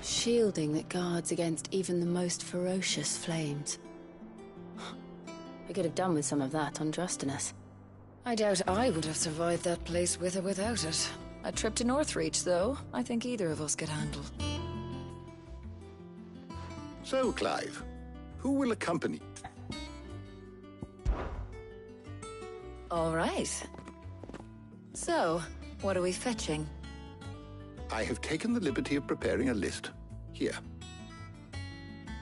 Speaker 5: Shielding that guards against even the most ferocious flames. I could have done with some of that on Drustinus.
Speaker 6: I doubt I would have survived that place with or without it. A trip to Northreach, though, I think either of us could handle.
Speaker 1: So, Clive, who will accompany?
Speaker 6: All right. So, what are we fetching?
Speaker 1: I have taken the liberty of preparing a list. Here.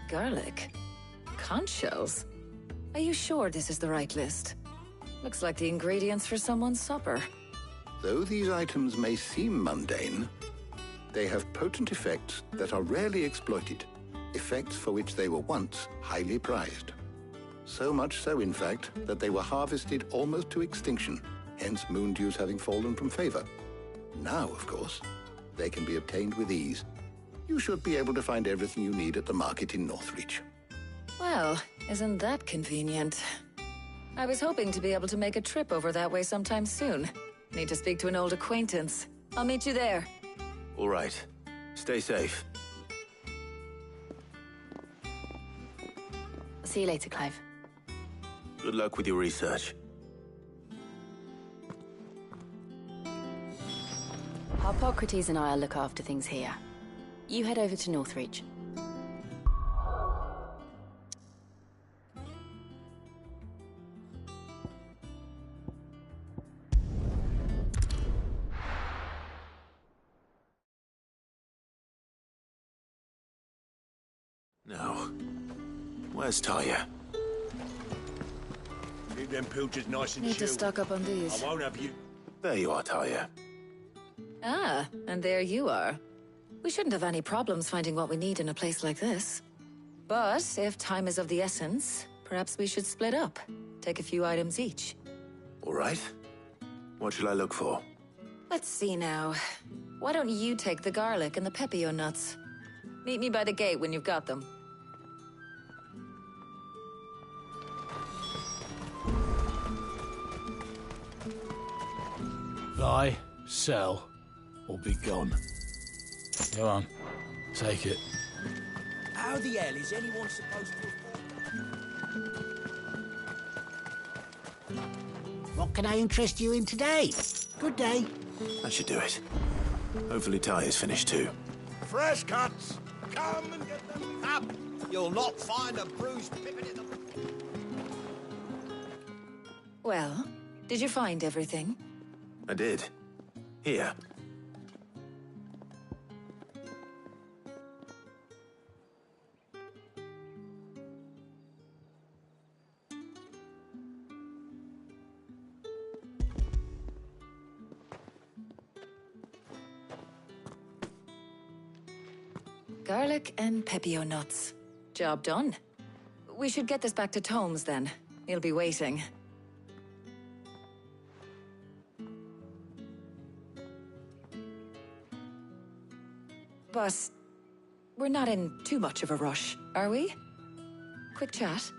Speaker 6: Garlic? Conch shells? Are you sure this is the right list? Looks like the ingredients for someone's supper.
Speaker 1: Though these items may seem mundane, they have potent effects that are rarely exploited. Effects for which they were once highly prized. So much so, in fact, that they were harvested almost to extinction, hence moon dews having fallen from favor. Now, of course, they can be obtained with ease. You should be able to find everything you need at the market in Northreach.
Speaker 6: Well, isn't that convenient? I was hoping to be able to make a trip over that way sometime soon. Need to speak to an old acquaintance. I'll meet you there.
Speaker 3: All right. Stay safe.
Speaker 5: See you later, Clive.
Speaker 3: Good luck with your research.
Speaker 5: Hippocrates and I'll look after things here. You head over to Northreach.
Speaker 3: Now, where's Talia?
Speaker 12: Keep them pilchers nice and
Speaker 6: Need to
Speaker 12: chilled.
Speaker 6: stock up on these.
Speaker 12: I won't have you.
Speaker 3: There you are, Talia.
Speaker 6: Ah, and there you are. We shouldn't have any problems finding what we need in a place like this. But if time is of the essence, perhaps we should split up. Take a few items each.
Speaker 3: All right. What shall I look for?
Speaker 6: Let's see now. Why don't you take the garlic and the pepio nuts? Meet me by the gate when you've got them.
Speaker 11: Buy, sell, or be gone. Go on, take it.
Speaker 12: How the hell is anyone supposed to...
Speaker 16: What can I interest you in today? Good day.
Speaker 3: That should do it. Hopefully Talia's finished too.
Speaker 15: Fresh cuts! Come and get them up! You'll not find a bruised pippin in the...
Speaker 6: Well, did you find everything?
Speaker 3: I did. Here.
Speaker 6: Garlic and pepio nuts. Job done. We should get this back to Tomes then. He'll be waiting. But we're not in too much of a rush, are we? Quick chat.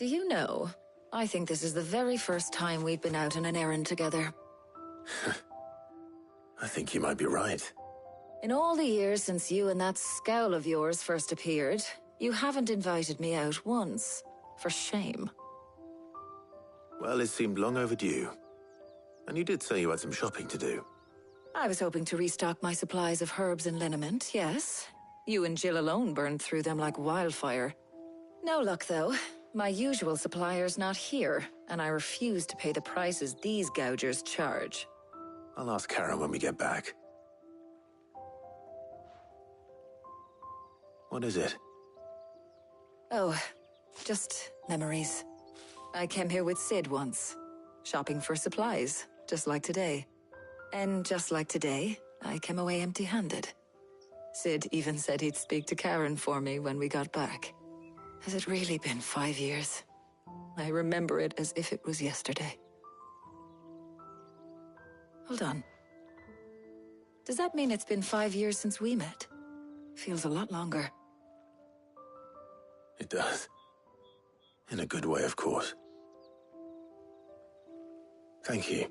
Speaker 20: Do you know, I think this is the very first time we've been out on an errand together.
Speaker 3: I think you might be right.
Speaker 20: In all the years since you and that scowl of yours first appeared, you haven't invited me out once. For shame.
Speaker 3: Well, it seemed long overdue. And you did say you had some shopping to do.
Speaker 20: I was hoping to restock my supplies of herbs and liniment, yes. You and Jill alone burned through them like wildfire. No luck, though. My usual supplier's not here, and I refuse to pay the prices these gougers charge.
Speaker 3: I'll ask Karen when we get back. What is it?
Speaker 20: Oh, just memories. I came here with Sid once, shopping for supplies, just like today. And just like today, I came away empty-handed. Sid even said he'd speak to Karen for me when we got back. Has it really been 5 years? I remember it as if it was yesterday. Hold on. Does that mean it's been 5 years since we met? Feels a lot longer.
Speaker 3: It does. In a good way, of course. Thank you,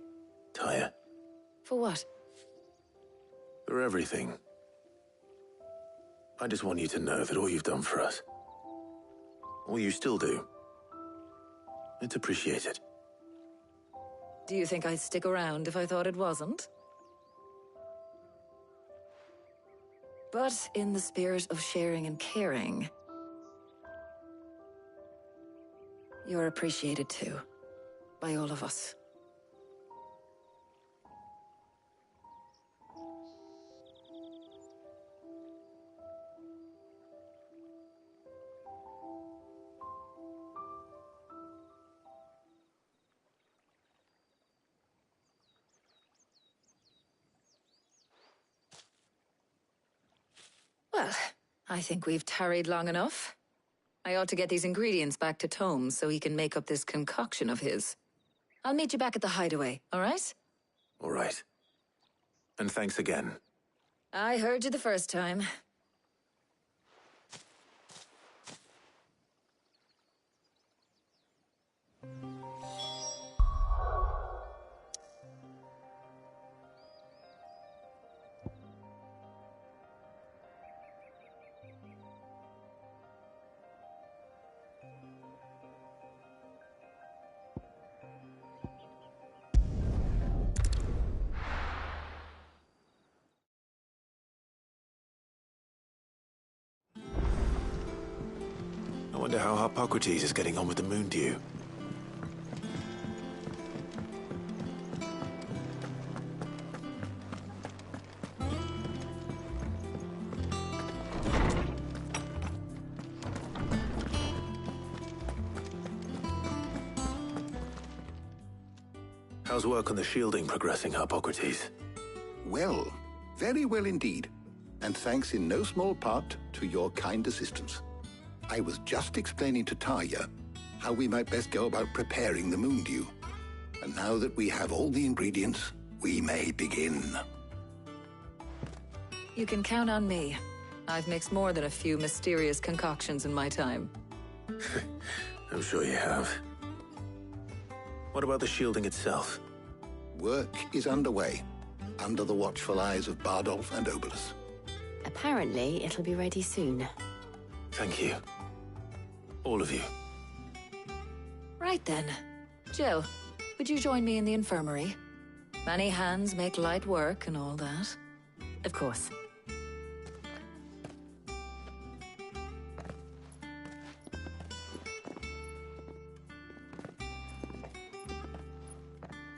Speaker 3: Tyre.
Speaker 20: For what?
Speaker 3: For everything. I just want you to know that all you've done for us, all you still do, it's appreciated.
Speaker 20: Do you think I'd stick around if I thought it wasn't? But in the spirit of sharing and caring, you're appreciated too, by all of us. Well, I think we've tarried long enough. I ought to get these ingredients back to Tomes so he can make up this concoction of his. I'll meet you back at the hideaway, all right?
Speaker 3: All right. And thanks again.
Speaker 20: I heard you the first time.
Speaker 3: I wonder how Hippocrates is getting on with the moon dew. How's work on the shielding progressing, Hippocrates?
Speaker 1: Well, very well indeed. And thanks in no small part to your kind assistance. I was just explaining to Tarja how we might best go about preparing the moon dew. And now that we have all the ingredients, we may begin.
Speaker 20: You can count on me. I've mixed more than a few mysterious concoctions in my time.
Speaker 3: I'm sure you have. What about the shielding itself?
Speaker 1: Work is underway, under the watchful eyes of Bardolph and Obolus.
Speaker 5: Apparently, it'll be ready soon.
Speaker 3: Thank you. All of you.
Speaker 20: Right then. Jill, would you join me in the infirmary? Many hands make light work and all that.
Speaker 5: Of course.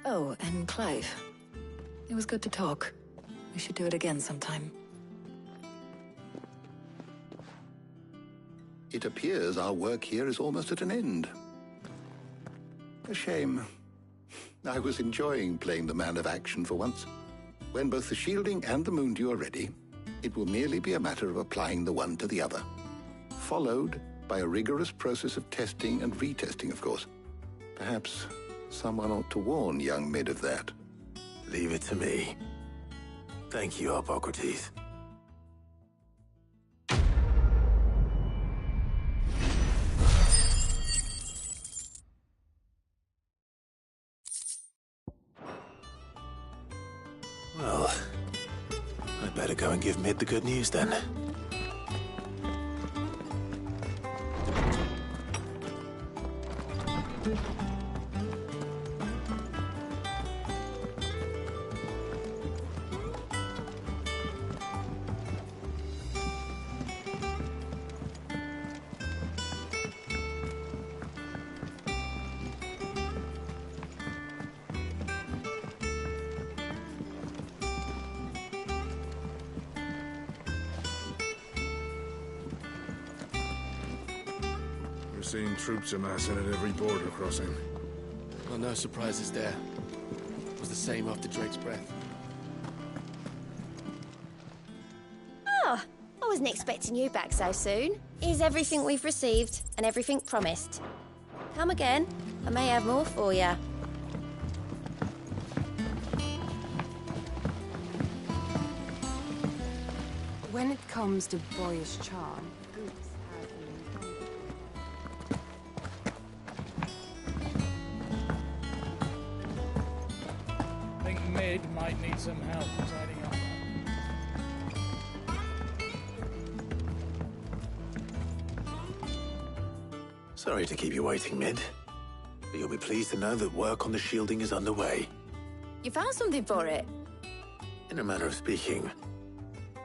Speaker 20: Oh, and Clive. It was good to talk. We should do it again sometime.
Speaker 1: It appears our work here is almost at an end. A shame. I was enjoying playing the man of action for once. When both the shielding and the moon dew are ready, it will merely be a matter of applying the one to the other. Followed by a rigorous process of testing and retesting, of course. Perhaps someone ought to warn young Mid of that.
Speaker 3: Leave it to me. Thank you, Hippocrates. better go and give Mid the good news then.
Speaker 18: We're seeing troops amassing at every border crossing.
Speaker 21: Well, no surprises there. It was the same after Drake's breath.
Speaker 22: Oh, I wasn't expecting you back so soon. Here's everything we've received and everything promised. Come again. I may have more for you.
Speaker 5: When it comes to boyish charm, Boots has
Speaker 11: I think Mid might need some help tidying up.
Speaker 3: Sorry to keep you waiting, Mid. But you'll be pleased to know that work on the shielding is underway.
Speaker 9: You found something for it?
Speaker 3: In a manner of speaking,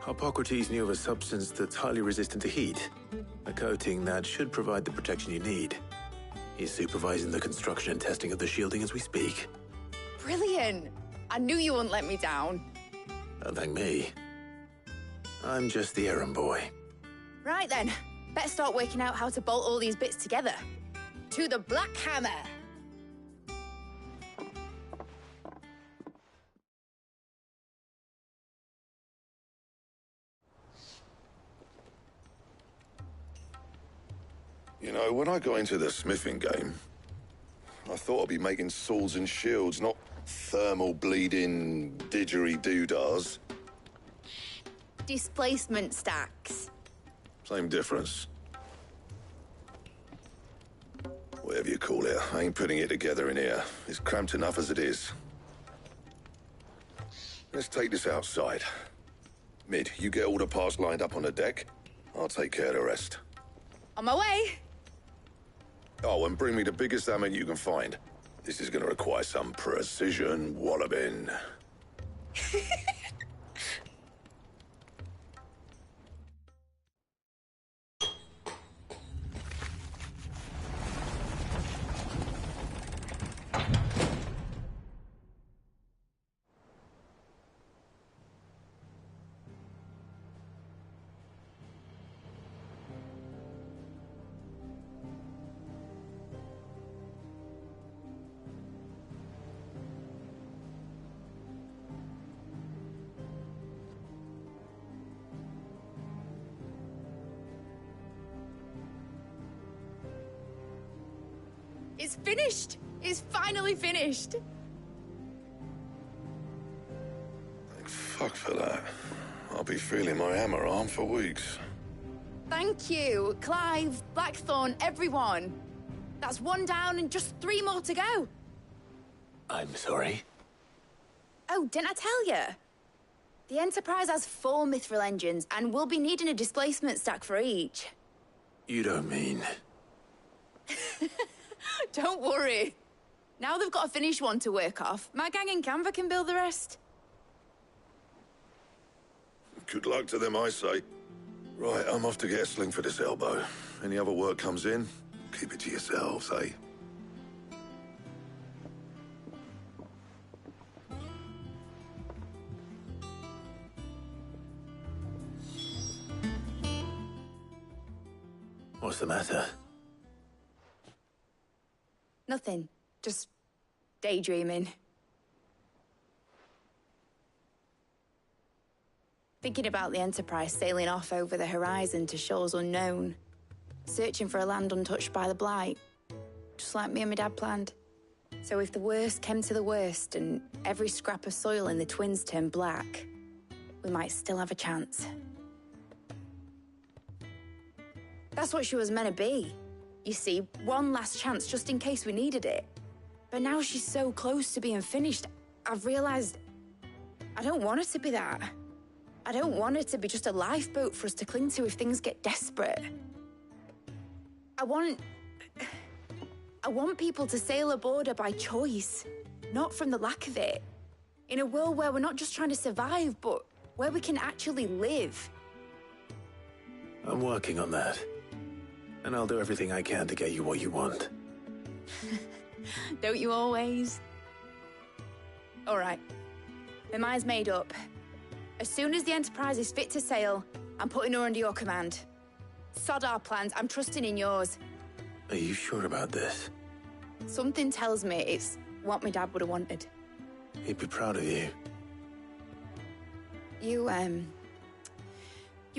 Speaker 3: Hippocrates knew of a substance that's highly resistant to heat, a coating that should provide the protection you need. He's supervising the construction and testing of the shielding as we speak.
Speaker 9: Brilliant! I knew you wouldn't let me down.
Speaker 3: Don't thank me. I'm just the errand boy.
Speaker 9: Right then, better start working out how to bolt all these bits together. To the Black Hammer!
Speaker 2: You know, when I got into the smithing game, I thought I'd be making swords and shields, not thermal bleeding didgeridoo-dahs.
Speaker 9: Displacement stacks.
Speaker 2: Same difference. Whatever you call it, I ain't putting it together in here. It's cramped enough as it is. Let's take this outside. Mid, you get all the parts lined up on the deck. I'll take care of the rest.
Speaker 9: On my way!
Speaker 2: Oh, and bring me the biggest hammer you can find. This is gonna require some precision walloping.
Speaker 9: It's finished! It's finally finished!
Speaker 2: Thank fuck for that. I'll be feeling my hammer arm for weeks.
Speaker 9: Thank you, Clive, Blackthorn, everyone. That's one down and just 3 more to go.
Speaker 3: I'm sorry.
Speaker 9: Oh, didn't I tell you? The Enterprise has 4 mithril engines, and we'll be needing a displacement stack for each.
Speaker 3: You don't mean...
Speaker 9: Don't worry. Now they've got a finished one to work off, my gang in Canva can build the rest.
Speaker 2: Good luck to them, I say. Right, I'm off to get a sling for this elbow. Any other work comes in, keep it to yourselves, eh?
Speaker 3: What's the matter?
Speaker 9: Nothing. Just daydreaming. Thinking about the Enterprise sailing off over the horizon to shores unknown. Searching for a land untouched by the Blight. Just like me and my dad planned. So if the worst came to the worst and every scrap of soil in the Twins turned black, we might still have a chance. That's what she was meant to be. You see, one last chance just in case we needed it. But now she's so close to being finished, I've realized I don't want her to be that. I don't want it to be just a lifeboat for us to cling to if things get desperate. I want people to sail aboard her by choice, not from the lack of it. In a world where we're not just trying to survive, but where we can actually live.
Speaker 3: I'm working on that. And I'll do everything I can to get you what you want.
Speaker 9: Don't you always? All right. My mind's made up. As soon as the Enterprise is fit to sail, I'm putting her under your command. Sod our plans, I'm trusting in yours.
Speaker 3: Are you sure about this?
Speaker 9: Something tells me it's what my dad would have wanted.
Speaker 3: He'd be proud of you.
Speaker 9: You were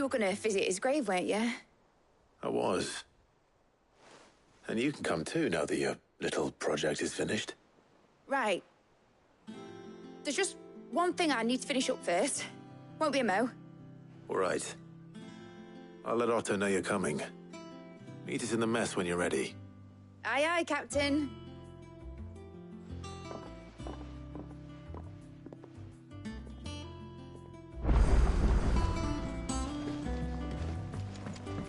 Speaker 9: gonna visit his grave, weren't you?
Speaker 3: I was. And you can come too now that your little project is finished.
Speaker 9: Right. There's just one thing I need to finish up first. Won't be a mo.
Speaker 3: All right. I'll let Otto know you're coming. Meet us in the mess when you're ready.
Speaker 9: Aye, aye, Captain.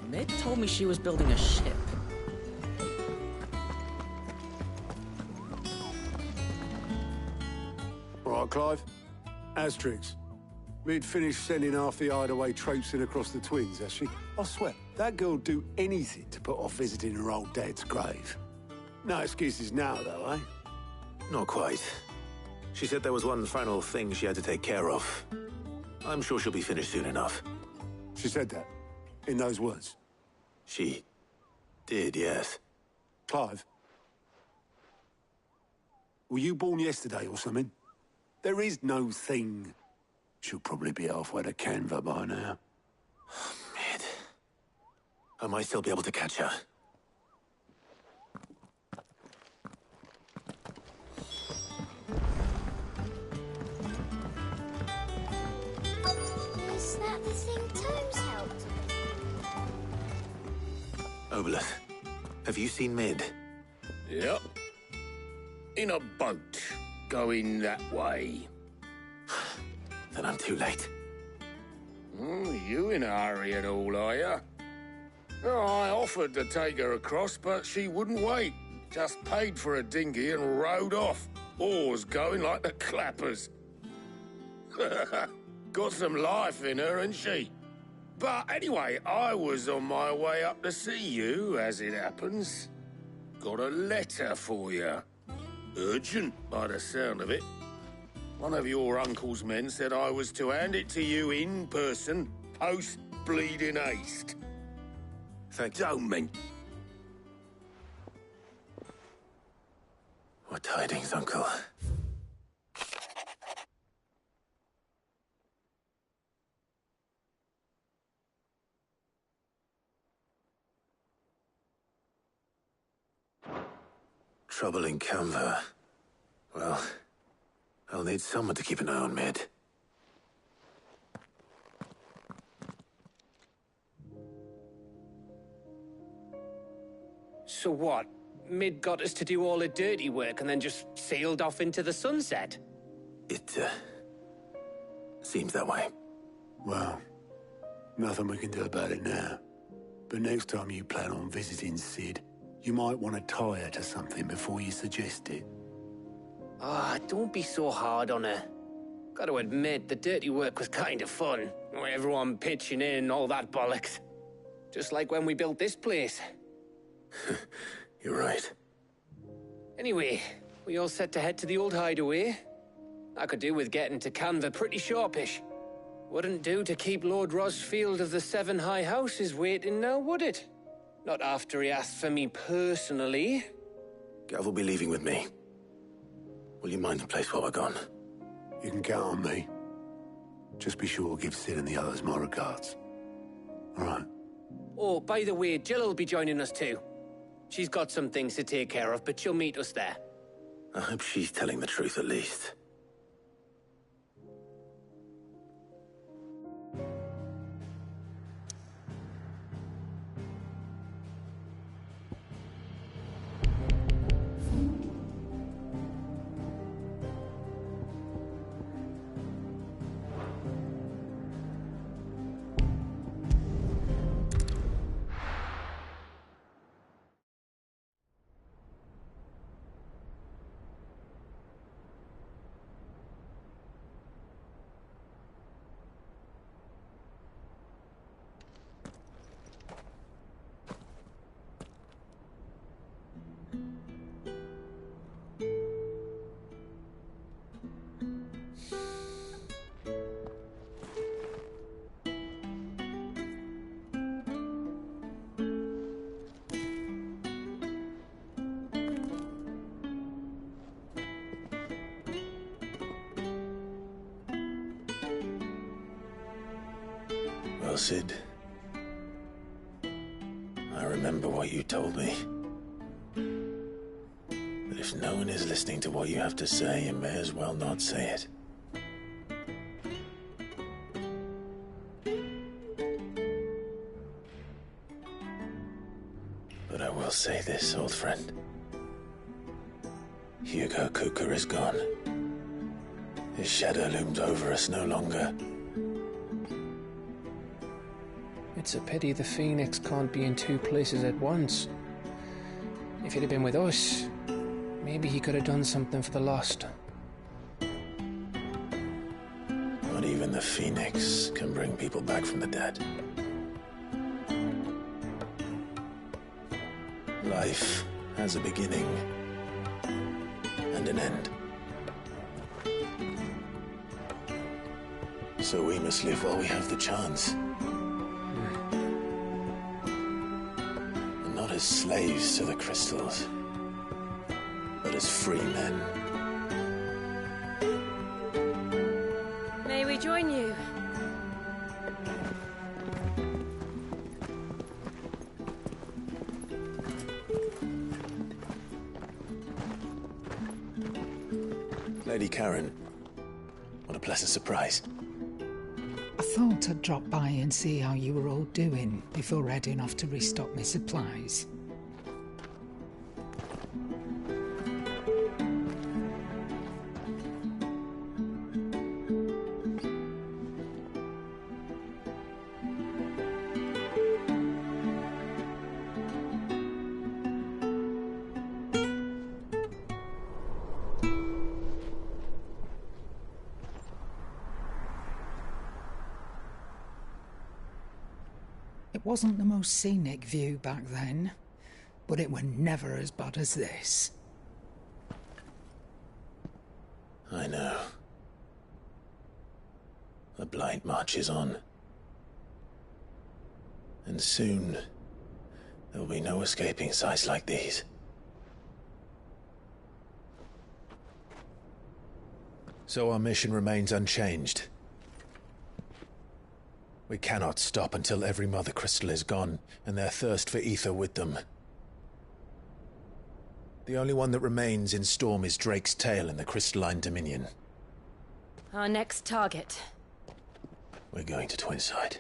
Speaker 13: Mid told me she was building a ship.
Speaker 10: All right, Clive. Asterix. We'd finished sending half the hideaway traipsing across the Twins, has she? I swear, that girl'd do anything to put off visiting her old dad's grave. No excuses now, though, eh?
Speaker 3: Not quite. She said there was one final thing she had to take care of. I'm sure she'll be finished soon enough.
Speaker 10: She said that? In those words?
Speaker 3: She did, yes.
Speaker 10: Clive? Were you born yesterday or something? There is no thing. She'll probably be halfway to Canva by now.
Speaker 3: Mid. I might still be able to catch her.
Speaker 22: Is that the thing Tomes helped?
Speaker 3: Obolus, have you seen Mid?
Speaker 14: Yep. In a boat, going that way.
Speaker 3: Then I'm too late.
Speaker 14: You in a hurry at all, are you? Oh, I offered to take her across, but she wouldn't wait. Just paid for a dinghy and rowed off. Oars going like the clappers. Got some life in her, ain't she? But anyway, I was on my way up to see you, as it happens. Got a letter for you. Urgent, by the sound of it. One of your uncle's men said I was to hand it to you in person, post-bleeding haste.
Speaker 3: Thank
Speaker 14: you. Don't mean...
Speaker 3: What tidings, Uncle? Trouble in Canva. Well, I'll need someone to keep an eye on Mid.
Speaker 4: So what? Mid got us to do all the dirty work and then just sailed off into the sunset?
Speaker 3: It, seems that way.
Speaker 10: Well, nothing we can do about it now. But next time you plan on visiting Sid, you might want to tie her to something before you suggest it.
Speaker 4: Ah, don't be so hard on her. Gotta admit, the dirty work was kind of fun. Everyone pitching in and all that bollocks. Just like when we built this place.
Speaker 3: You're right.
Speaker 4: Anyway, we all set to head to the old hideaway. I could do with getting to Canva pretty sharpish. Wouldn't do to keep Lord Rosfield of the Seven High Houses waiting now, would it? Not after he asked for me personally.
Speaker 3: Gav will be leaving with me. Will you mind the place while we're gone?
Speaker 10: You can count on me. Just be sure to give Sid and the others my regards. All right.
Speaker 4: Oh, by the way, Jill will be joining us too. She's got some things to take care of, but she'll meet us there.
Speaker 3: I hope she's telling the truth at least. well, Sid. I remember what you told me. That if no one is listening to what you have to say, you may as well not say it. But I will say this, old friend. Hugo Kuka is gone. His shadow looms over us no longer.
Speaker 4: It's a pity the Phoenix can't be in two places at once. If he'd have been with us, maybe he could have done something for the lost.
Speaker 3: Not even the Phoenix can bring people back from the dead. Life has a beginning and an end. So we must live while we have the chance. And not as slaves to the crystals, but as free men.
Speaker 5: May we join you?
Speaker 3: Lady Karen, what a pleasant surprise.
Speaker 8: I thought I'd drop by and see how you were all doing before heading off to restock my supplies. It wasn't the most scenic view back then, but it were never as bad as this.
Speaker 3: I know. The Blight marches on. And soon, there'll be no escaping sights like these. So our mission remains unchanged. We cannot stop until every Mother Crystal is gone, and their thirst for ether with them. The only one that remains in Storm is Drake's Tail in the Crystalline Dominion.
Speaker 5: Our next target.
Speaker 3: We're going to Twinside.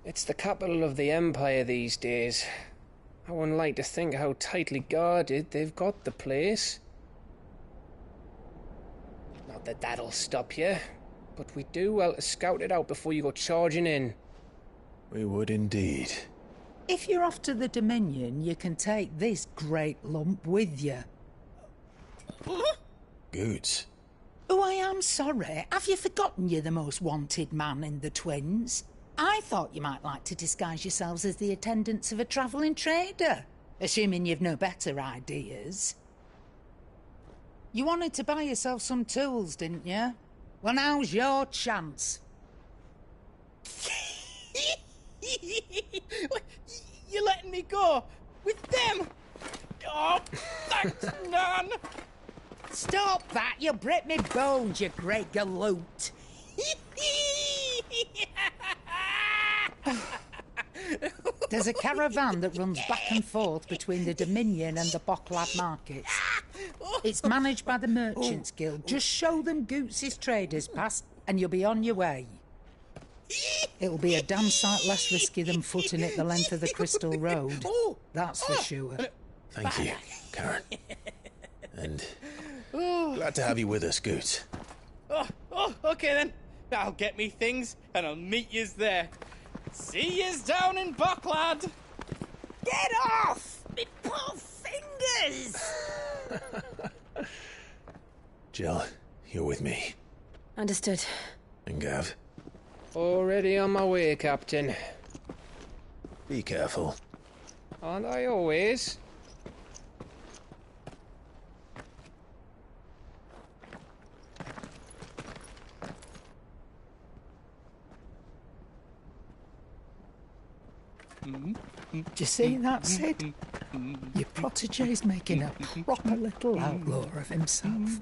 Speaker 4: It's the capital of the Empire these days. I wouldn't like to think how tightly guarded they've got the place. Not that that'll stop you. But we do well to scout it out before you go charging in.
Speaker 3: We would indeed.
Speaker 8: If you're off to the Dominion, you can take this great lump with you.
Speaker 3: Goods.
Speaker 8: Oh, I am sorry. Have you forgotten you're the most wanted man in the Twins? I thought you might like to disguise yourselves as the attendants of a travelling trader, assuming you've no better ideas. You wanted to buy yourself some tools, didn't you? Well, now's your chance.
Speaker 17: You're letting me go? With them? Oh, thanks, Nan!
Speaker 8: Stop that! You'll break me bones, you great galoot! There's a caravan that runs back and forth between the Dominion and the Bocklad markets. It's managed by the Merchants Guild. Just show them Goots' traders pass, and you'll be on your way. It'll be a damn sight less risky than footing it the length of the Crystal Road. That's for sure.
Speaker 3: Thank you, Karen. And glad to have you with us, Goots.
Speaker 17: Okay then. I'll get me things, and I'll meet yous there. See yous down in Bocklad.
Speaker 16: Get off! Me poor fingers!
Speaker 3: Jill, you're with me.
Speaker 5: Understood.
Speaker 3: And Gav?
Speaker 4: Already on my way, Captain.
Speaker 3: Be careful.
Speaker 4: Aren't I always?
Speaker 8: Do you see that, Sid? Your protege's making a proper little outlaw of himself.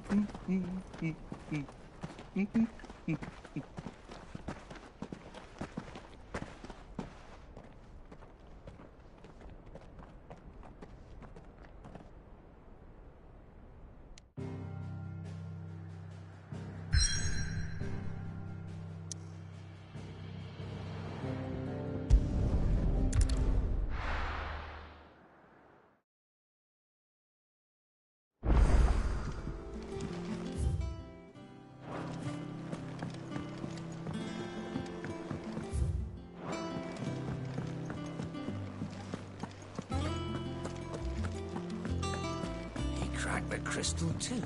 Speaker 16: crack the crystal too?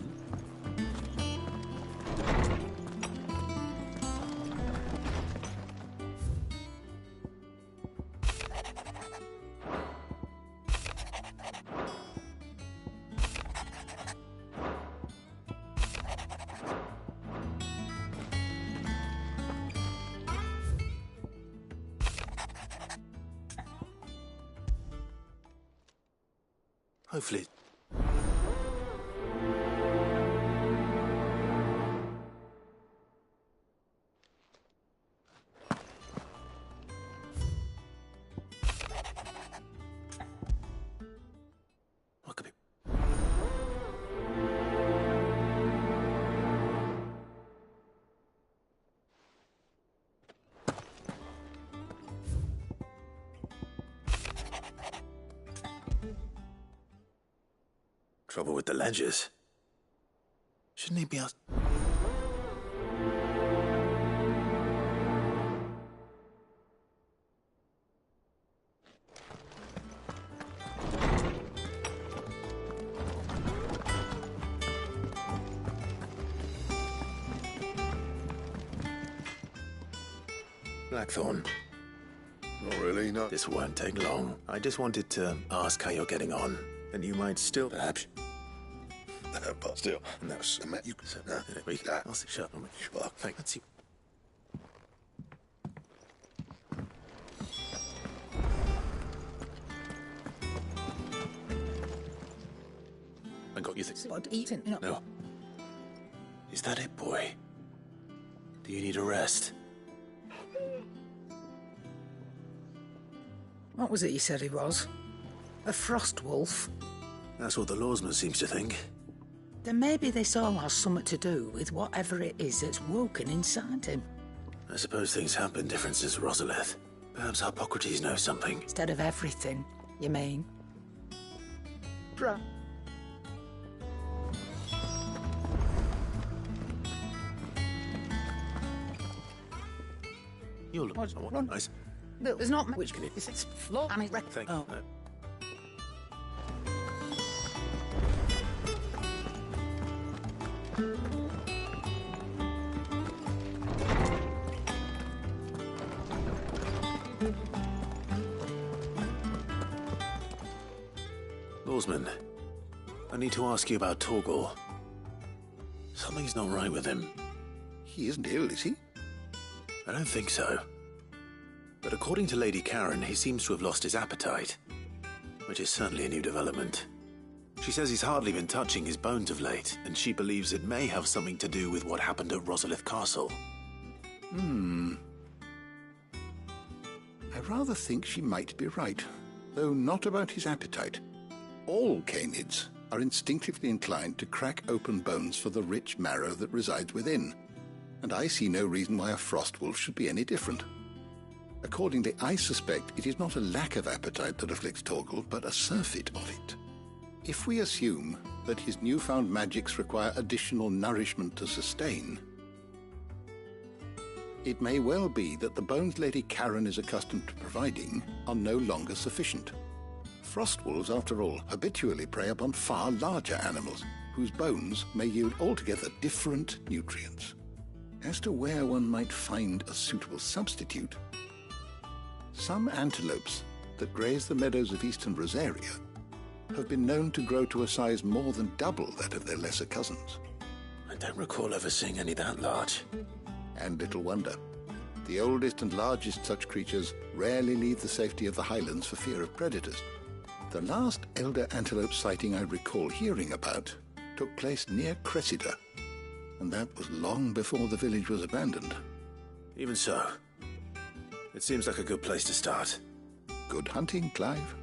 Speaker 3: Hopefully. What could be? Trouble with the ledgers. Shouldn't he be out? Blackthorn.
Speaker 2: Not really, no.
Speaker 3: This won't take long. I just wanted to ask how you're getting on. And you might still, perhaps.
Speaker 2: But still,
Speaker 3: No,
Speaker 2: you can
Speaker 3: I'll see. Shut up.
Speaker 2: Sure.
Speaker 3: Let's see. I got you things.
Speaker 8: What eating?
Speaker 3: No. Is that it, boy? Do you need a rest?
Speaker 8: What was it you said he was? A frost wolf?
Speaker 3: That's what the lawsman seems to think.
Speaker 8: Then maybe this all has something to do with whatever it is that's woken inside him.
Speaker 3: I suppose things have been different since Rosalith. Perhaps Hippocrates knows something.
Speaker 8: Instead of everything, you mean? Bruh.
Speaker 3: You'll look
Speaker 8: Run.
Speaker 3: nice.
Speaker 8: There's not much. Which can it? It's floor and it's wrecked.
Speaker 3: Thank
Speaker 8: Oh.
Speaker 3: you. Lawsman, I need to ask you about Torgal. Something's not right with him.
Speaker 1: He isn't ill, is he?
Speaker 3: I don't think so. But according to Lady Karen, he seems to have lost his appetite, which is certainly a new development. She says he's hardly been touching his bones of late, and she believes it may have something to do with what happened at Rosalith Castle.
Speaker 1: I rather think she might be right, though not about his appetite. All canids are instinctively inclined to crack open bones for the rich marrow that resides within, and I see no reason why a frost wolf should be any different. Accordingly, I suspect it is not a lack of appetite that afflicts Torgal, but a surfeit of it. If we assume that his newfound magics require additional nourishment to sustain, it may well be that the bones Lady Karen is accustomed to providing are no longer sufficient. Frost wolves, after all, habitually prey upon far larger animals, whose bones may yield altogether different nutrients. As to where one might find a suitable substitute, some antelopes that graze the meadows of eastern Rosaria have been known to grow to a size more than double that of their lesser cousins.
Speaker 3: I don't recall ever seeing any that large.
Speaker 1: And little wonder. The oldest and largest such creatures rarely leave the safety of the highlands for fear of predators. The last elder antelope sighting I recall hearing about took place near Cressida, and that was long before the village was abandoned.
Speaker 3: Even so, it seems like a good place to start.
Speaker 1: Good hunting, Clive.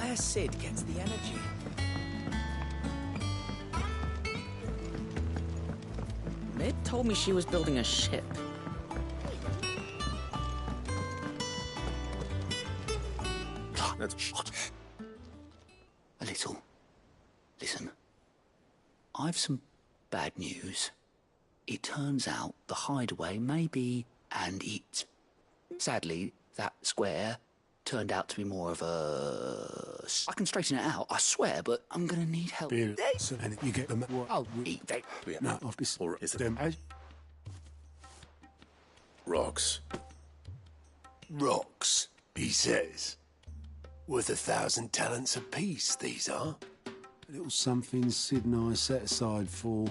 Speaker 12: where Sid gets the energy.
Speaker 13: Mid told me she was building a ship.
Speaker 12: That's shot. A little. Listen. I've some bad news. It turns out the hideaway may be, and it... Sadly, that square turned out to be more of a... I can straighten it out, I swear, but I'm gonna need help.
Speaker 10: Beer, so, and you get them.
Speaker 12: I'll eat that.
Speaker 10: No, I've been...
Speaker 3: Or is it
Speaker 10: them as
Speaker 3: rocks?
Speaker 10: rocks, he says. Worth 1,000 talents apiece, these are. A little something Sid and I set aside for...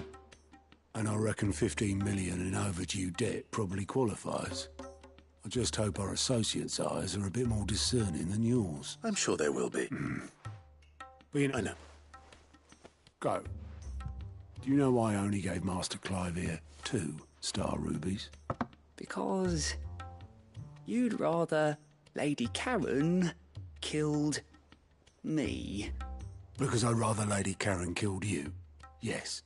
Speaker 10: And I reckon 15 million in overdue debt probably qualifies. I just hope our associates' eyes are a bit more discerning than yours.
Speaker 3: I'm sure they will be.
Speaker 10: But you know...
Speaker 3: I know.
Speaker 10: Go. Do you know why I only gave Master Clive here 2 star rubies?
Speaker 12: Because... you'd rather Lady Karen killed me.
Speaker 10: Because I'd rather Lady Karen killed you. Yes.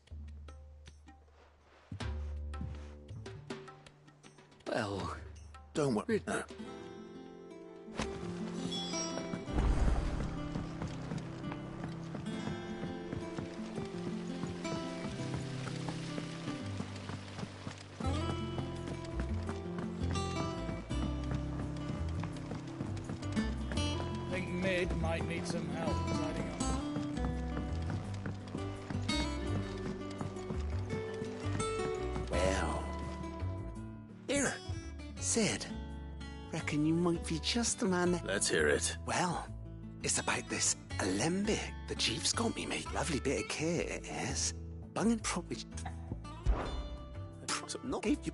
Speaker 12: Well...
Speaker 3: Don't worry. No.
Speaker 11: I think Mid might need some help tidying up.
Speaker 12: Well... Here, Sid. Reckon you might be just the man...
Speaker 3: Let's hear it.
Speaker 12: Well, it's about this alembic the chief's got me, mate. Lovely bit of kit, yes. Bungin' probably... Not gave you...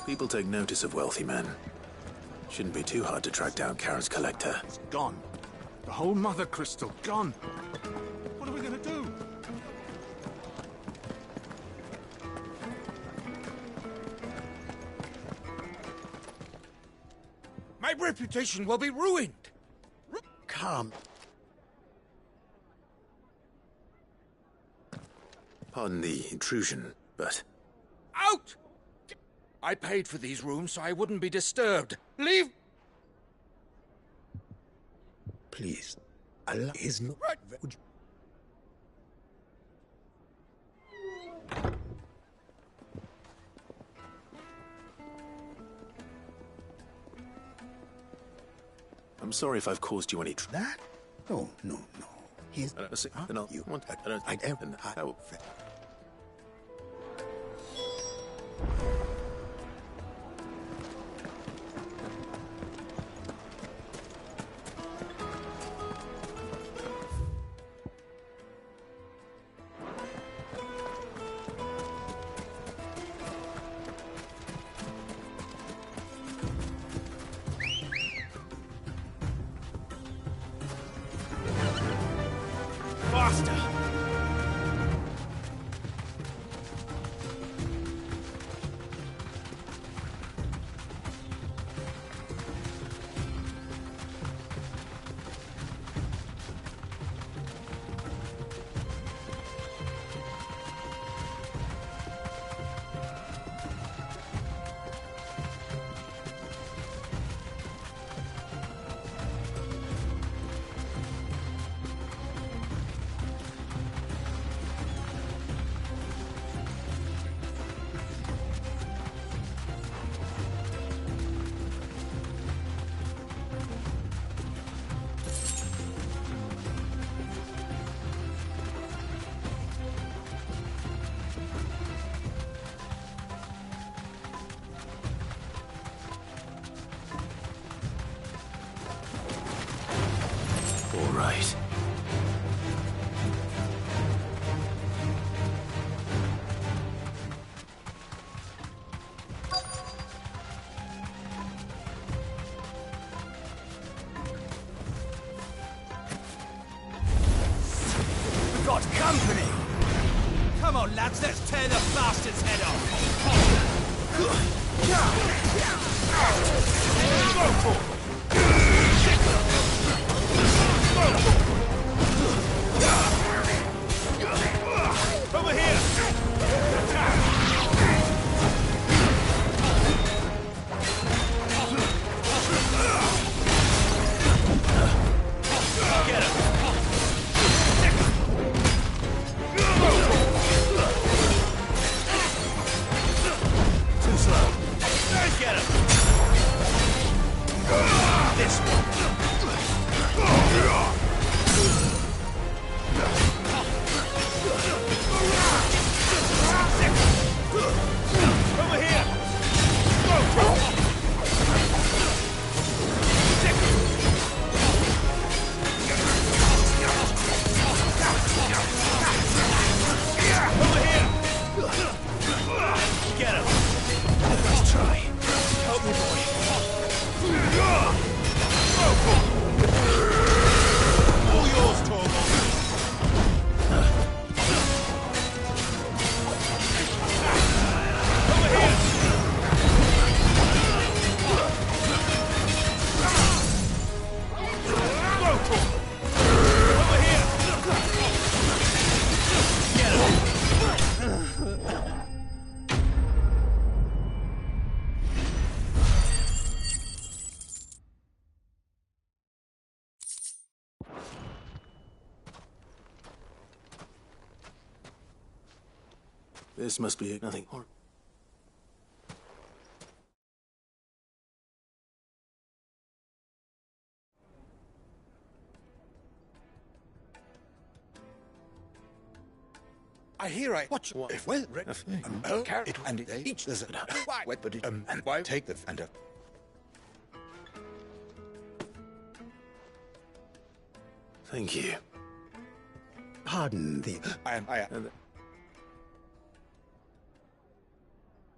Speaker 3: People take notice of wealthy men. Shouldn't be too hard to track down Karen's collector.
Speaker 18: It's gone. The whole mother crystal, gone. What are we gonna do?
Speaker 15: My reputation will be ruined.
Speaker 16: Calm.
Speaker 3: Pardon the intrusion, but...
Speaker 15: Out! I paid for these rooms so I wouldn't be disturbed. Leave!
Speaker 16: Please. Allah is not...
Speaker 15: Right.
Speaker 16: Would you...
Speaker 3: I'm sorry if I've caused you any trouble.
Speaker 16: That? No, no, no. He's...
Speaker 3: No, you want... I don't... I will...
Speaker 15: Faster!
Speaker 3: All right.
Speaker 15: We've got company! Come on, lads, let's tear the bastard's head off! Go for it! Over here! Get him! Too slow. Get him! This one! Over here! Over here! Get him! Let's try. Help me, boy. All yours, Torvald.
Speaker 3: This must be nothing.
Speaker 15: I hear I watch.
Speaker 7: If well, it and it each there's a why, but it and why take the and
Speaker 3: Thank you.
Speaker 16: Pardon the...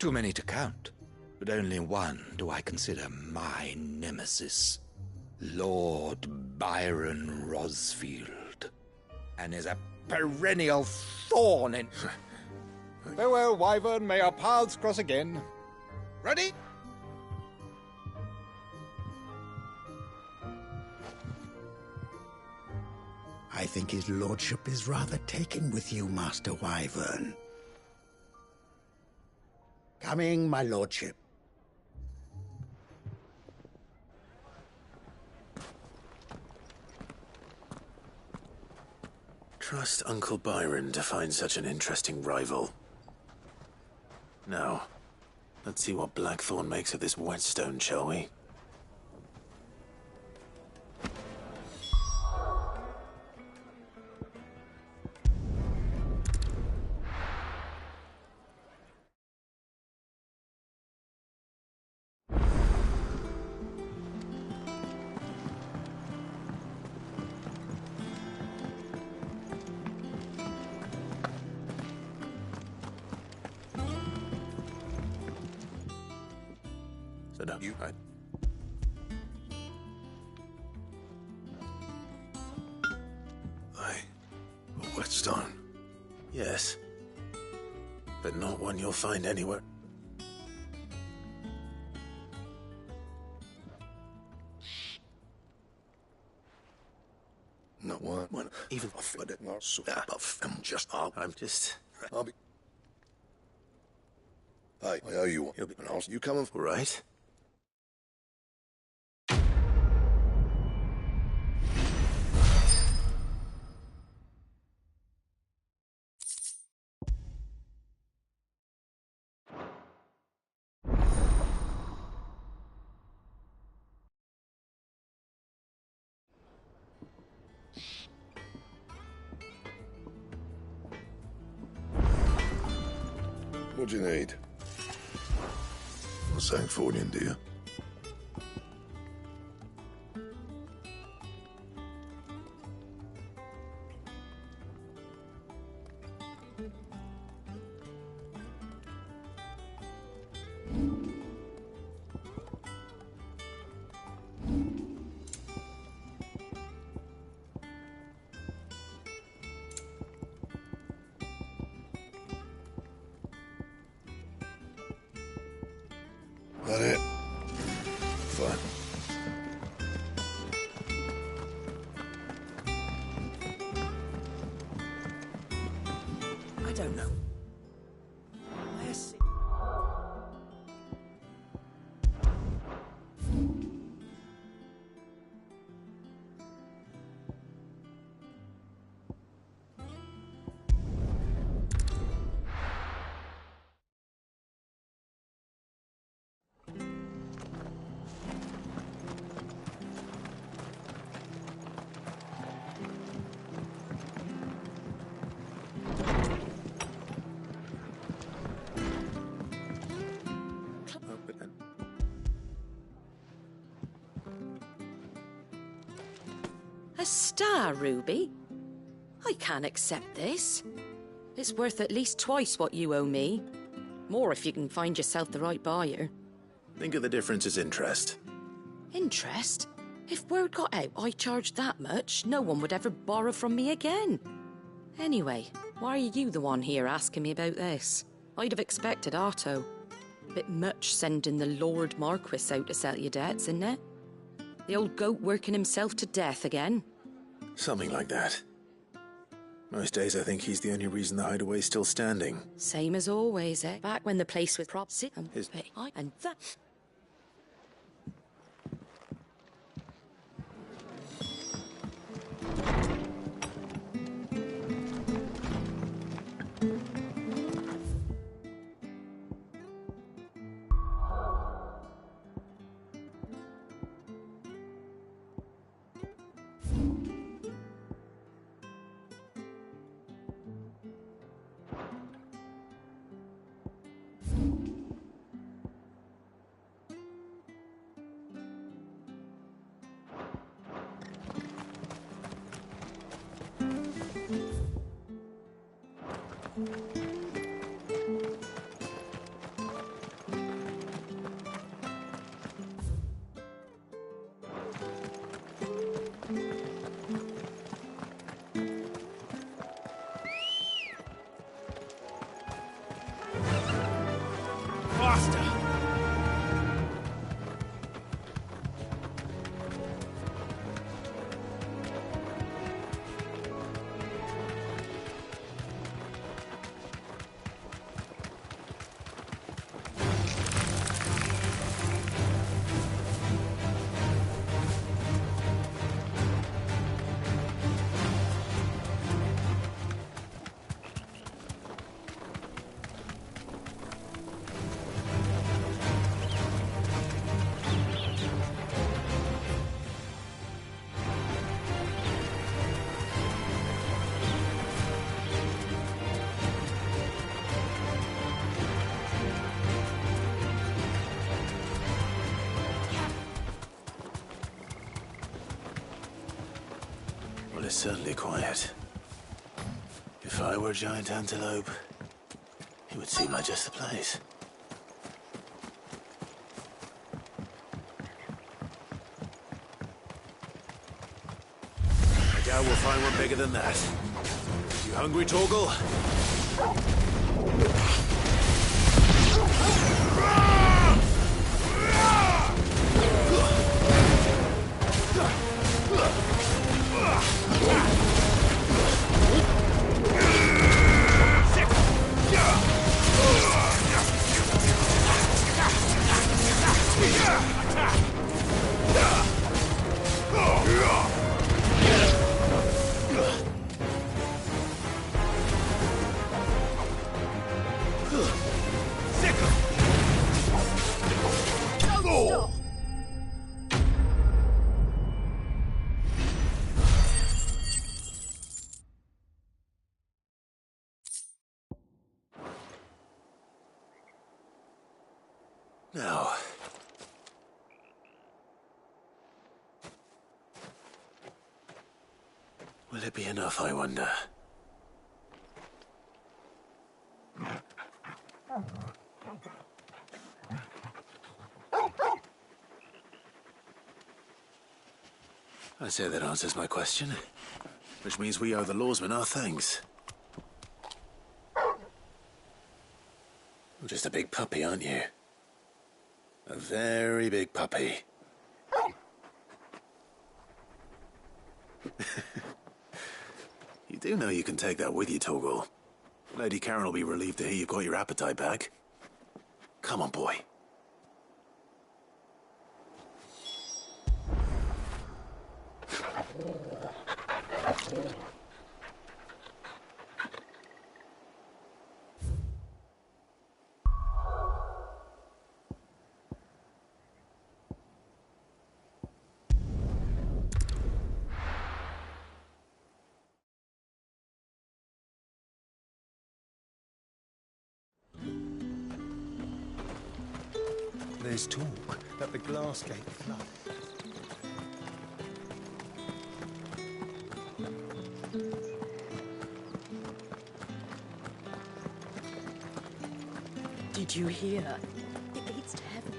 Speaker 7: Too many to count, but only one do I consider my nemesis. Lord Byron Rosfield. And is a perennial thorn in...
Speaker 19: Farewell, Wyvern. May our paths cross again.
Speaker 7: Ready?
Speaker 16: I think his lordship is rather taken with you, Master Wyvern. Coming, my lordship.
Speaker 3: Trust Uncle Byron to find such an interesting rival. Now, let's see what Blackthorn makes of this whetstone, shall we? So no, you...
Speaker 2: A whetstone?
Speaker 3: Yes. But not one you'll find anywhere.
Speaker 2: Not one.
Speaker 3: Even
Speaker 2: I fled it, not so I'm just up.
Speaker 3: I'm just...
Speaker 2: I'll be... Hey, I owe you one.
Speaker 3: You'll be...
Speaker 2: You coming for...
Speaker 3: Right?
Speaker 2: What do you need? Not saying Fordian, do you? That it? Fine.
Speaker 15: I don't know. I see.
Speaker 6: A star, Ruby? I can't accept this. It's worth at least twice what you owe me. More if you can find yourself the right buyer.
Speaker 3: Think of the difference as interest.
Speaker 6: Interest? If word got out I charged that much, no one would ever borrow from me again. Anyway, why are you the one here asking me about this? I'd have expected Otto. Bit much sending the Lord Marquis out to settle your debts, isn't it? The old goat working himself to death again.
Speaker 3: Something like that. Most days I think he's the only reason the hideaway's still standing.
Speaker 6: Same as always, eh? Back when the place was props and that.
Speaker 15: Faster!
Speaker 3: Well, it's certainly quiet. If I were a giant antelope, it would seem like just the place. I doubt we'll find one bigger than that. You hungry, Torgal? Now, will it be enough, I wonder? I say that answers my question, which means we owe the lawsmen our thanks. You're just a big puppy, aren't you? A very big puppy. You do know you can take that with you, Torgal. Lady Karen will be relieved to hear you've got your appetite back. Come on, boy.
Speaker 20: There's talk that the glass gate flooded.
Speaker 13: Did you hear? It leads to heaven.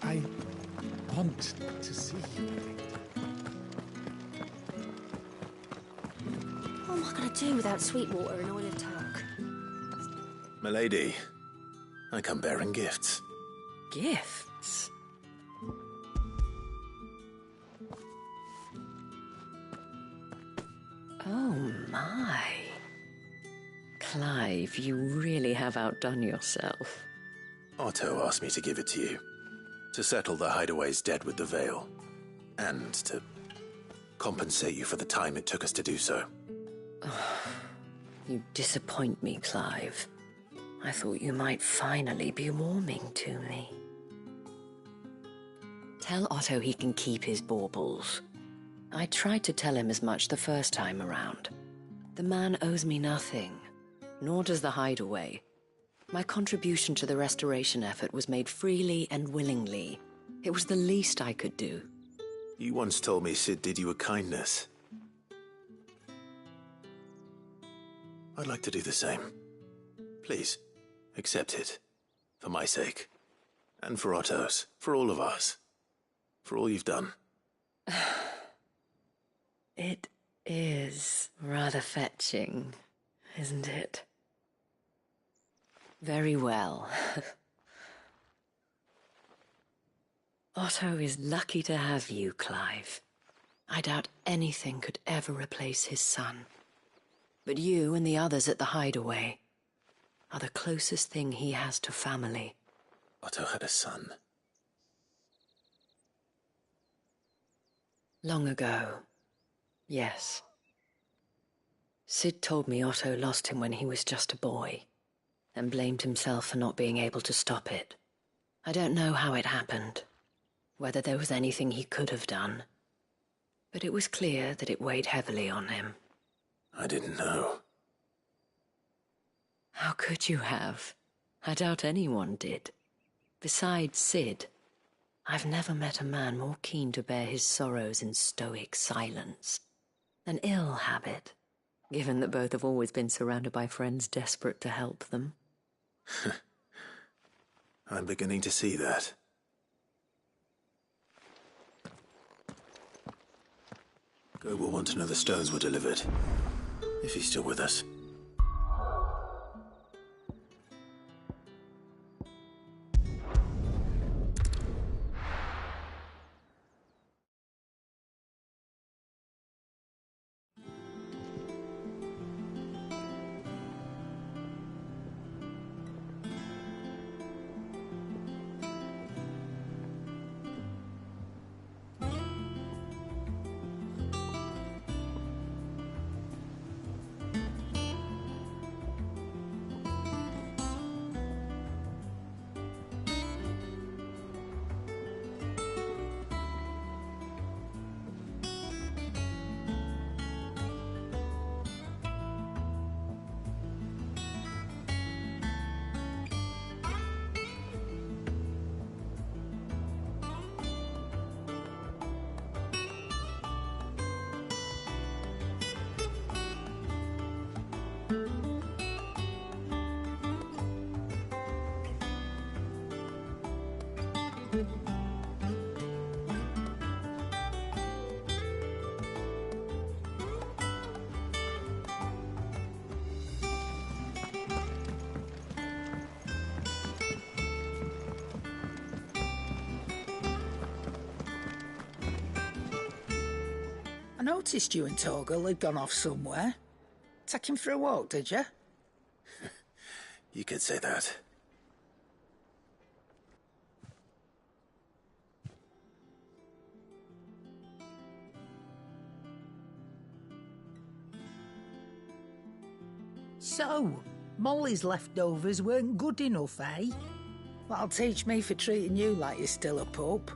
Speaker 20: I want to see you.
Speaker 22: What am I going to do without Sweetwater and Oil of Talk?
Speaker 3: Milady, I come bearing gifts.
Speaker 13: Gifts? Oh my. Clive, you really have outdone yourself.
Speaker 3: Otto asked me to give it to you. To settle the Hideaway's debt with the Veil. And to compensate you for the time it took us to do so.
Speaker 13: You disappoint me, Clive. I thought you might finally be warming to me. Tell Otto he can keep his baubles. I tried to tell him as much the first time around. The man owes me nothing, nor does the Hideaway. My contribution to the restoration effort was made freely and willingly. It was the least I could do.
Speaker 3: You once told me Sid did you a kindness. I'd like to do the same. Please, accept it. For my sake. And for Otto's. For all of us. For all you've done.
Speaker 13: It is rather fetching, isn't it? Very well. Otto is lucky to have you, Clive. I doubt anything could ever replace his son. But you and the others at the Hideaway are the closest thing he has to family.
Speaker 3: Otto had a son.
Speaker 13: Long ago, yes. Sid told me Otto lost him when he was just a boy, and blamed himself for not being able to stop it. I don't know how it happened, whether there was anything he could have done, but it was clear that it weighed heavily on him.
Speaker 3: I didn't know.
Speaker 13: How could you have? I doubt anyone did. Besides Sid, I've never met a man more keen to bear his sorrows in stoic silence. An ill habit, given that both have always been surrounded by friends desperate to help them.
Speaker 3: I'm beginning to see that. Go will want to know the stones were delivered, if he's still with us.
Speaker 8: I noticed you and Torgal had gone off somewhere. Take him for a walk, did you?
Speaker 3: You could say that.
Speaker 8: So, Molly's leftovers weren't good enough, eh? That'll teach me for treating you like you're still a pup.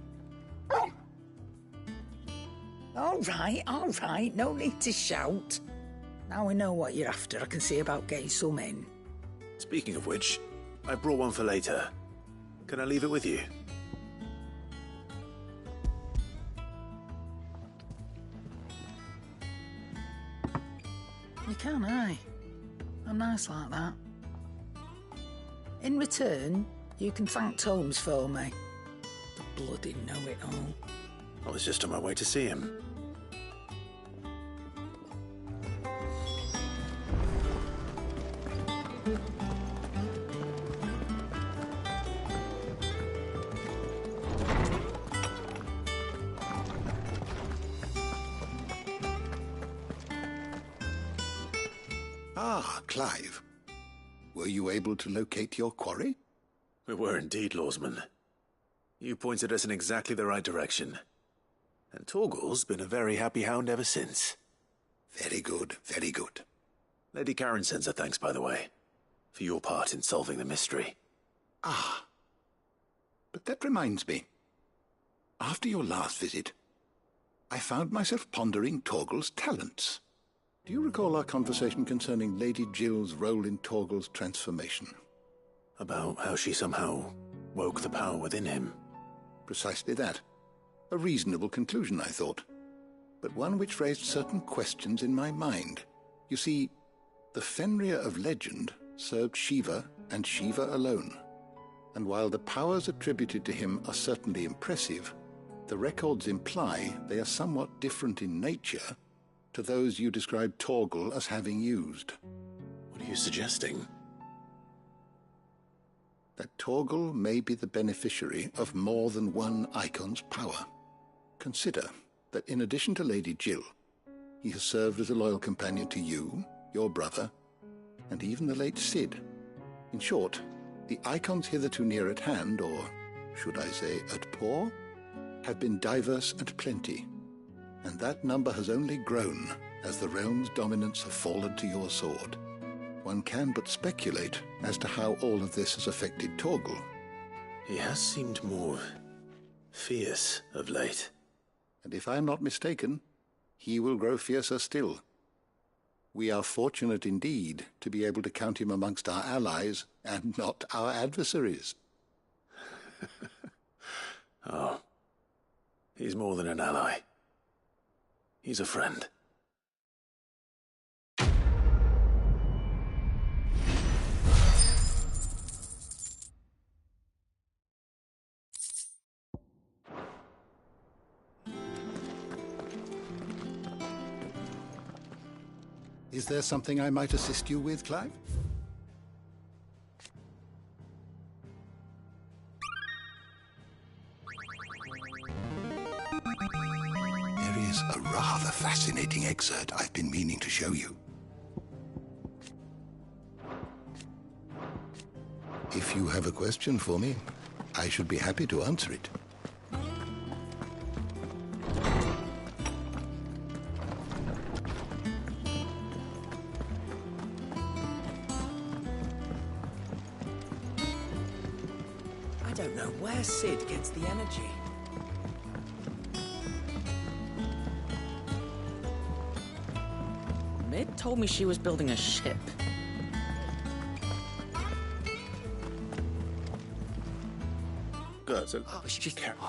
Speaker 8: All right, no need to shout. Now we know what you're after, I can see about getting some in.
Speaker 3: Speaking of which, I brought one for later. Can I leave it with you?
Speaker 8: You can, aye. I'm nice like that. In return, you can thank Tomes for me. The bloody know-it-all.
Speaker 3: I was just on my way to see him.
Speaker 1: Ah, Clive. Were you able to locate your quarry?
Speaker 3: We were indeed, Lawsman. You pointed us in exactly the right direction. And Torgal's been a very happy hound ever since.
Speaker 1: Very good, very good.
Speaker 3: Lady Karen sends her thanks, by the way, for your part in solving the mystery.
Speaker 1: Ah. But that reminds me. After your last visit, I found myself pondering Torgal's talents. Do you recall our conversation concerning Lady Jill's role in Torgal's transformation?
Speaker 3: About how she somehow woke the power within him.
Speaker 1: Precisely that. A reasonable conclusion, I thought. But one which raised certain questions in my mind. You see, the Fenrir of legend served Shiva and Shiva alone. And while the powers attributed to him are certainly impressive, the records imply they are somewhat different in nature to those you described Torgal as having used.
Speaker 3: What are you suggesting?
Speaker 1: That Torgal may be the beneficiary of more than one icon's power. Consider that in addition to Lady Jill, he has served as a loyal companion to you, your brother, and even the late Cid. In short, the icons hitherto near at hand, or should I say at paw, have been diverse and plenty, and that number has only grown as the realm's dominance have fallen to your sword. One can but speculate as to how all of this has affected Torgal.
Speaker 3: He has seemed more fierce of late.
Speaker 1: And if I am not mistaken, he will grow fiercer still. We are fortunate indeed to be able to count him amongst our allies and not our adversaries.
Speaker 3: Oh, he's more than an ally. He's a friend.
Speaker 1: Is there something I might assist you with, Clive?
Speaker 9: There is a rather fascinating excerpt I've been meaning to show you. If you have a question for me, I should be happy to answer it.
Speaker 15: I don't know where Sid gets the energy.
Speaker 6: Mid told me she was building a ship.
Speaker 3: Good. So,
Speaker 12: She's careful.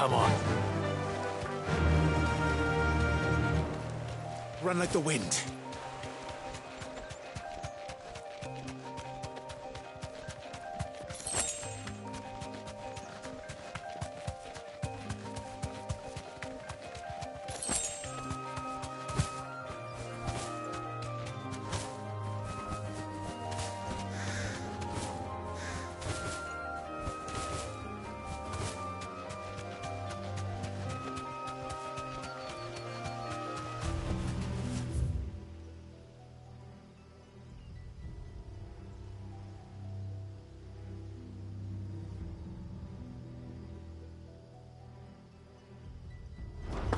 Speaker 15: Come on.
Speaker 3: Run like the wind.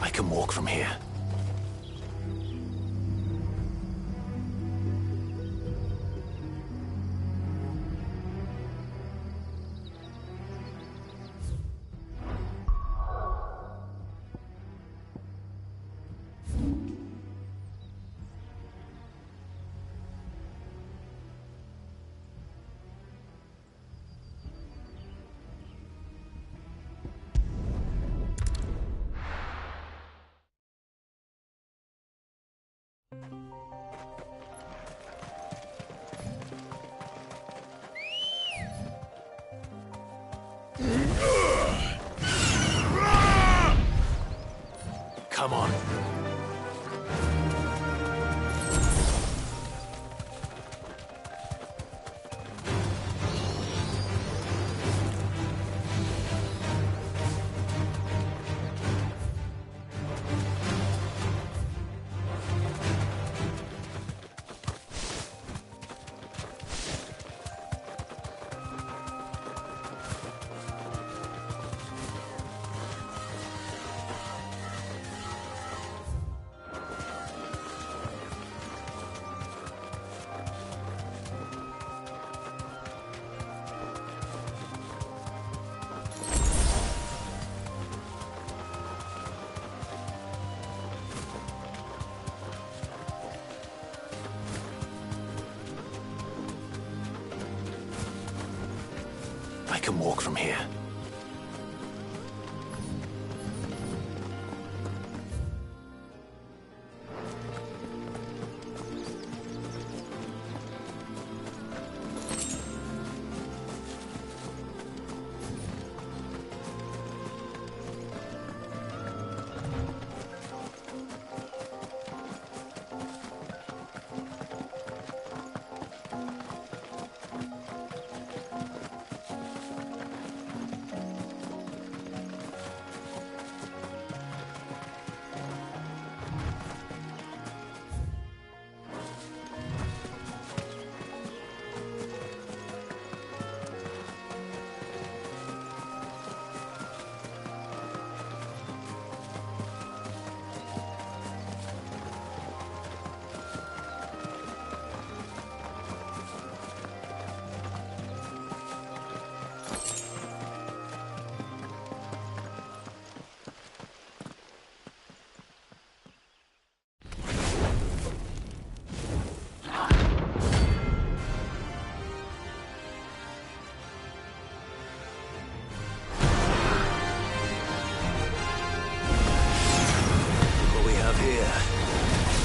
Speaker 3: I can walk from here. Come on. I can walk from here.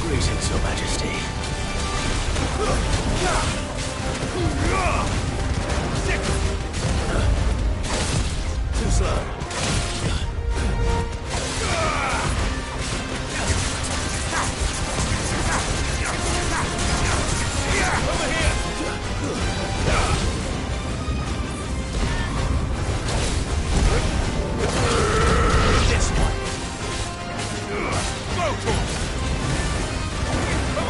Speaker 3: Greetings, Your Majesty. Too slow. Over here! This one. Go for it! Come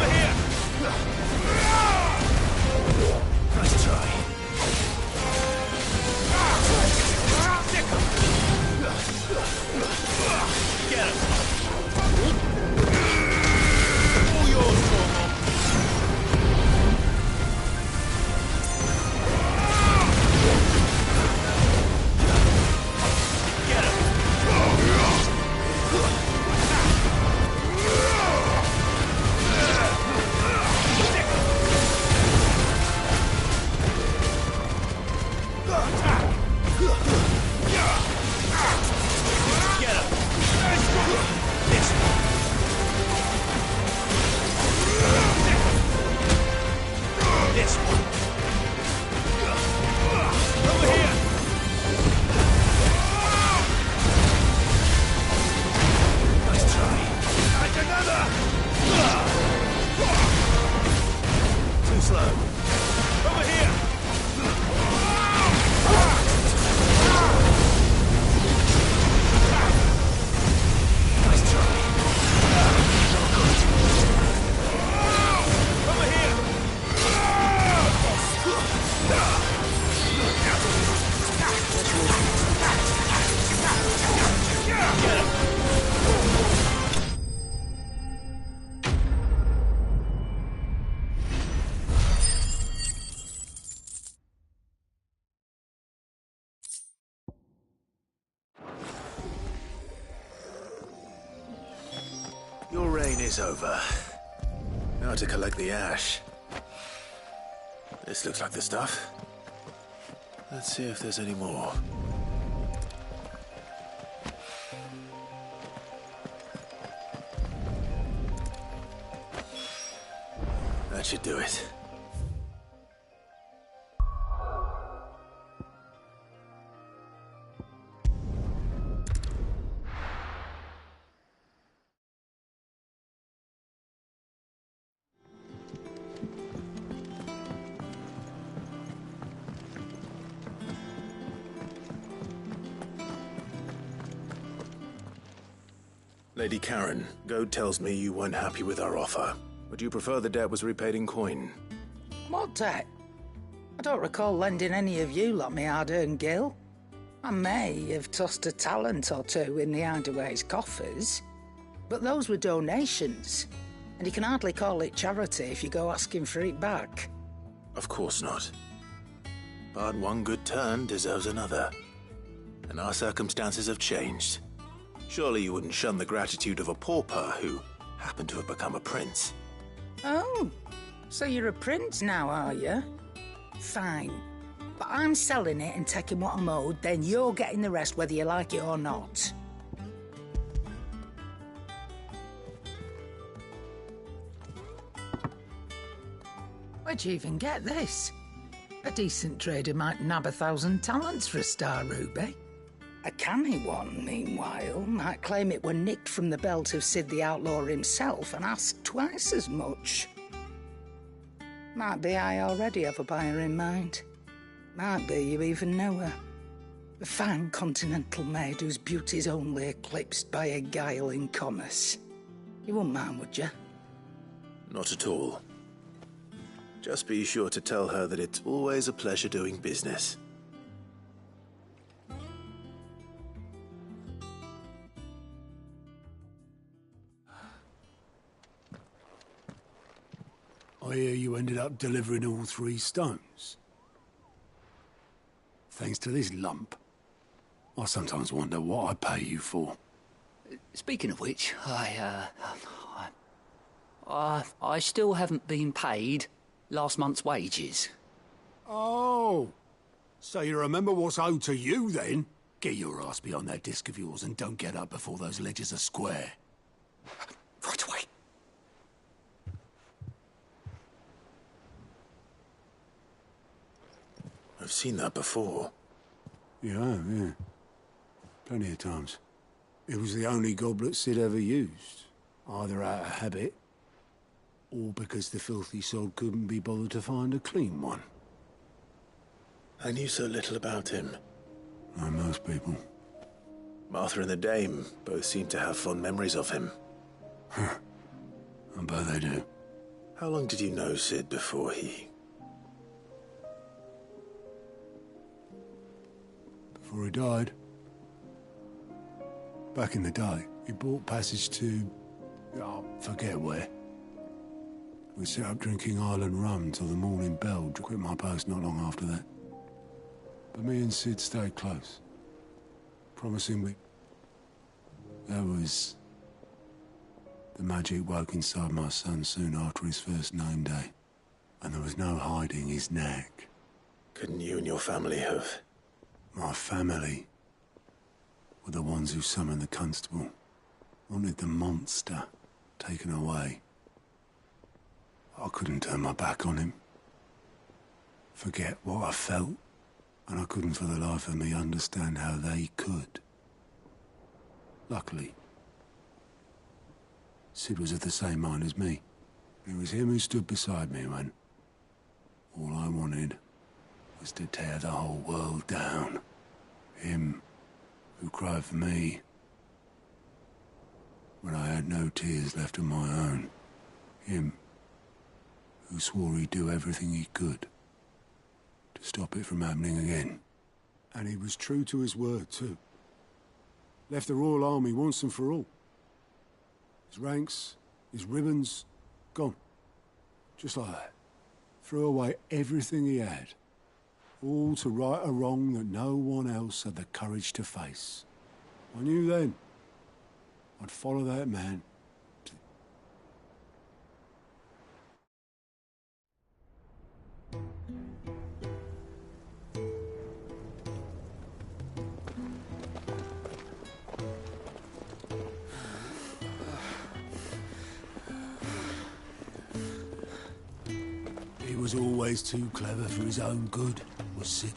Speaker 3: Your reign is over. Now to collect the ash. This looks like the stuff. Let's see if there's any more. That should do it. Lady Karen, Goad tells me you weren't happy with our offer. Would you prefer the debt was repaid in coin?
Speaker 8: What debt? I don't recall lending any of you lot me hard-earned gil. I may have tossed a talent or two in the Hideaway's coffers, but those were donations, and you can hardly call it charity if you go asking for it back.
Speaker 3: Of course not. But one good turn deserves another. And our circumstances have changed. Surely you wouldn't shun the gratitude of a pauper who happened to have become a prince.
Speaker 8: Oh, so you're a prince now, are you? Fine. But I'm selling it and taking what I'm owed, then you're getting the rest whether you like it or not. Where'd you even get this? A decent trader might nab 1,000 talents for a star ruby. A canny one, meanwhile, might claim it were nicked from the belt of Sid the Outlaw himself and ask twice as much. Might be I already have a buyer in mind. Might be you even know her. A fine continental maid whose beauty's only eclipsed by a guile in commerce. You wouldn't mind, would you?
Speaker 3: Not at all. Just be sure to tell her that it's always a pleasure doing business.
Speaker 10: I hear you ended up delivering all 3 stones. Thanks to this lump. I sometimes wonder what I pay you for.
Speaker 12: Speaking of which, I still haven't been paid last month's wages.
Speaker 10: Oh, so you remember what's owed to you then? Get your ass behind that disc of yours and don't get up before those ledgers are square.
Speaker 12: Right away.
Speaker 3: I've seen that before.
Speaker 10: You have, yeah. Plenty of times. It was the only goblet Sid ever used. Either out of habit, or because the filthy sod couldn't be bothered to find a clean one.
Speaker 3: I knew so little about him.
Speaker 10: Like most people.
Speaker 3: Martha and the Dame both seem to have fond memories of him.
Speaker 10: I bet they do.
Speaker 3: How long did you know Sid before he...
Speaker 10: Before he died. Back in the day, he bought passage to... oh, forget where. We set up drinking Island rum till the morning bell. Quit my post not long after that. But me and Sid stayed close. Promising we... That was... The magic woke inside my son soon after his first name day. And there was no hiding his knack.
Speaker 3: Couldn't you and your family have...
Speaker 10: My family were the ones who summoned the constable. Wanted the monster taken away. I couldn't turn my back on him. Forget what I felt. And I couldn't for the life of me understand how they could. Luckily, Sid was of the same mind as me. It was him who stood beside me when all I wanted was to tear the whole world down. Him who cried for me when I had no tears left of my own. Him who swore he'd do everything he could to stop it from happening again. And he was true to his word, too. Left the Royal Army once and for all. His ranks, his ribbons, gone. Just like that. Threw away everything he had. All to right a wrong that no one else had the courage to face. I knew then I'd follow that man to was always too clever for his own good, was Sid.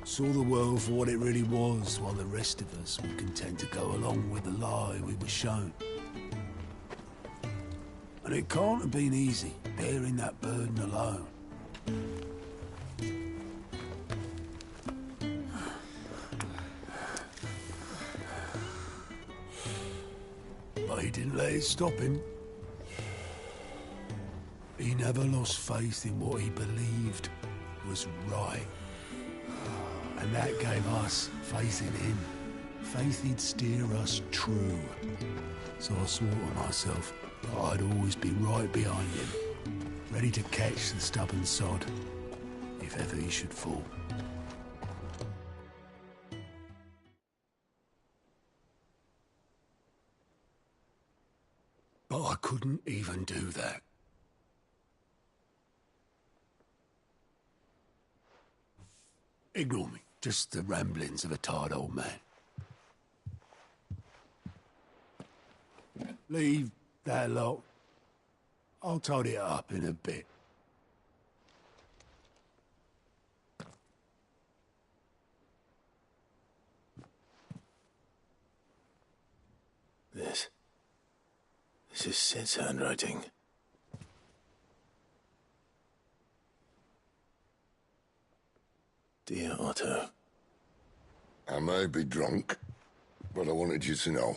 Speaker 10: Saw the world for what it really was, while the rest of us were content to go along with the lie we were shown. And it can't have been easy, bearing that burden alone. But he didn't let it stop him. He never lost faith in what he believed was right. And that gave us faith in him. Faith he'd steer us true. So I swore to myself that I'd always be right behind him, ready to catch the stubborn sod, if ever he should fall. But I couldn't even do that. Ignore me. Just the ramblings of a tired old man. Leave that lot. I'll tidy it up in a bit.
Speaker 3: This is Sid's handwriting. Dear Otto.
Speaker 2: I may be drunk, but I wanted you to know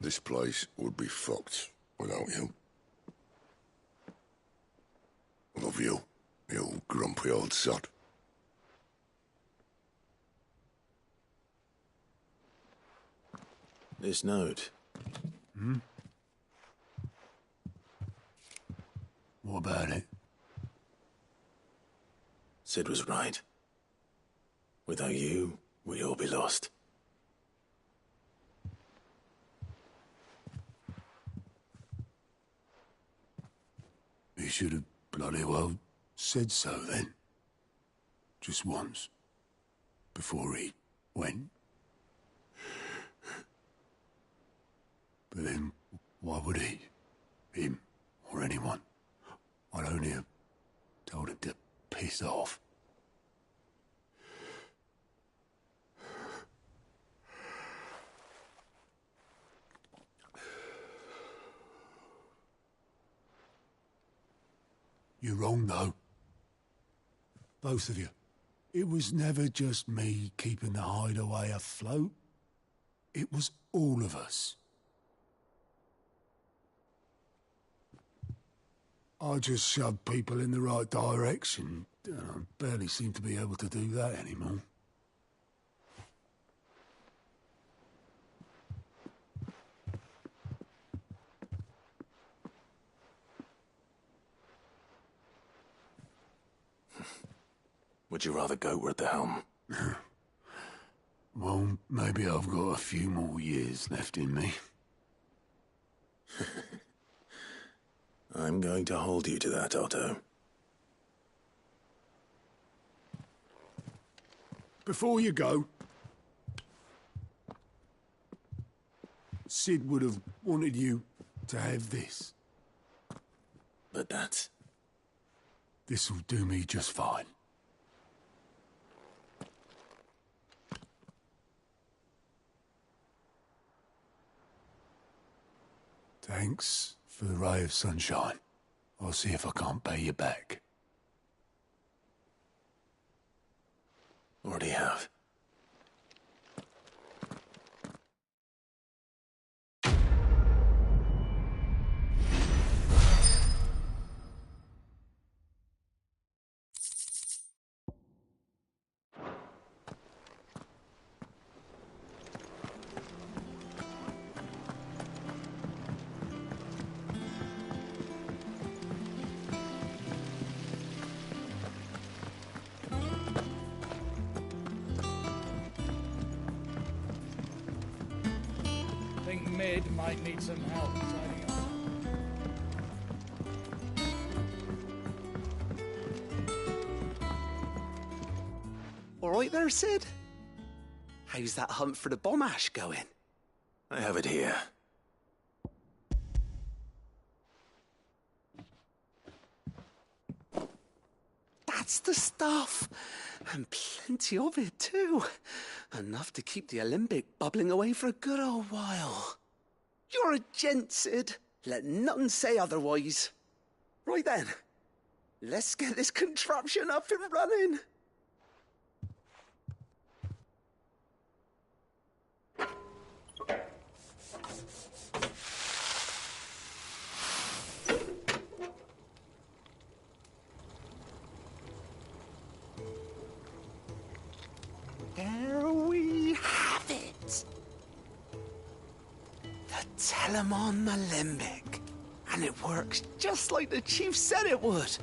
Speaker 2: this place would be fucked without you. Love you, you grumpy old sod.
Speaker 3: This note.
Speaker 10: Hmm? What about it?
Speaker 3: Sid was right. Without you, we'd all be lost.
Speaker 10: He should have bloody well said so then. Just once. Before he went. But then, why would he? Him, or anyone? I'd only have told him to piss off. You're wrong, though. Both of you. It was never just me keeping the hideaway afloat. It was all of us. I just shoved people in the right direction. I barely seem to be able to do that anymore.
Speaker 3: Would you rather goat were at the helm?
Speaker 10: Well, maybe I've got a few more years left in me.
Speaker 3: I'm going to hold you to that, Otto.
Speaker 10: Before you go, Sid would have wanted you to have this.
Speaker 3: But that's...
Speaker 10: This'll do me just fine. Thanks for the ray of sunshine. I'll see if I can't pay you back.
Speaker 3: Already have.
Speaker 11: Mid might need some help tidying up.
Speaker 14: All right there, Sid? How's that hunt for the bomb ash going?
Speaker 3: I have it here.
Speaker 14: That's the stuff. And plenty of it, too. Enough to keep the Olympic bubbling away for a good old while. You're a gent, Sid. Let nothing say otherwise. Right then, let's get this contraption up and running. There we have it. The Telemon Alembic. And it works just like the chief said it would.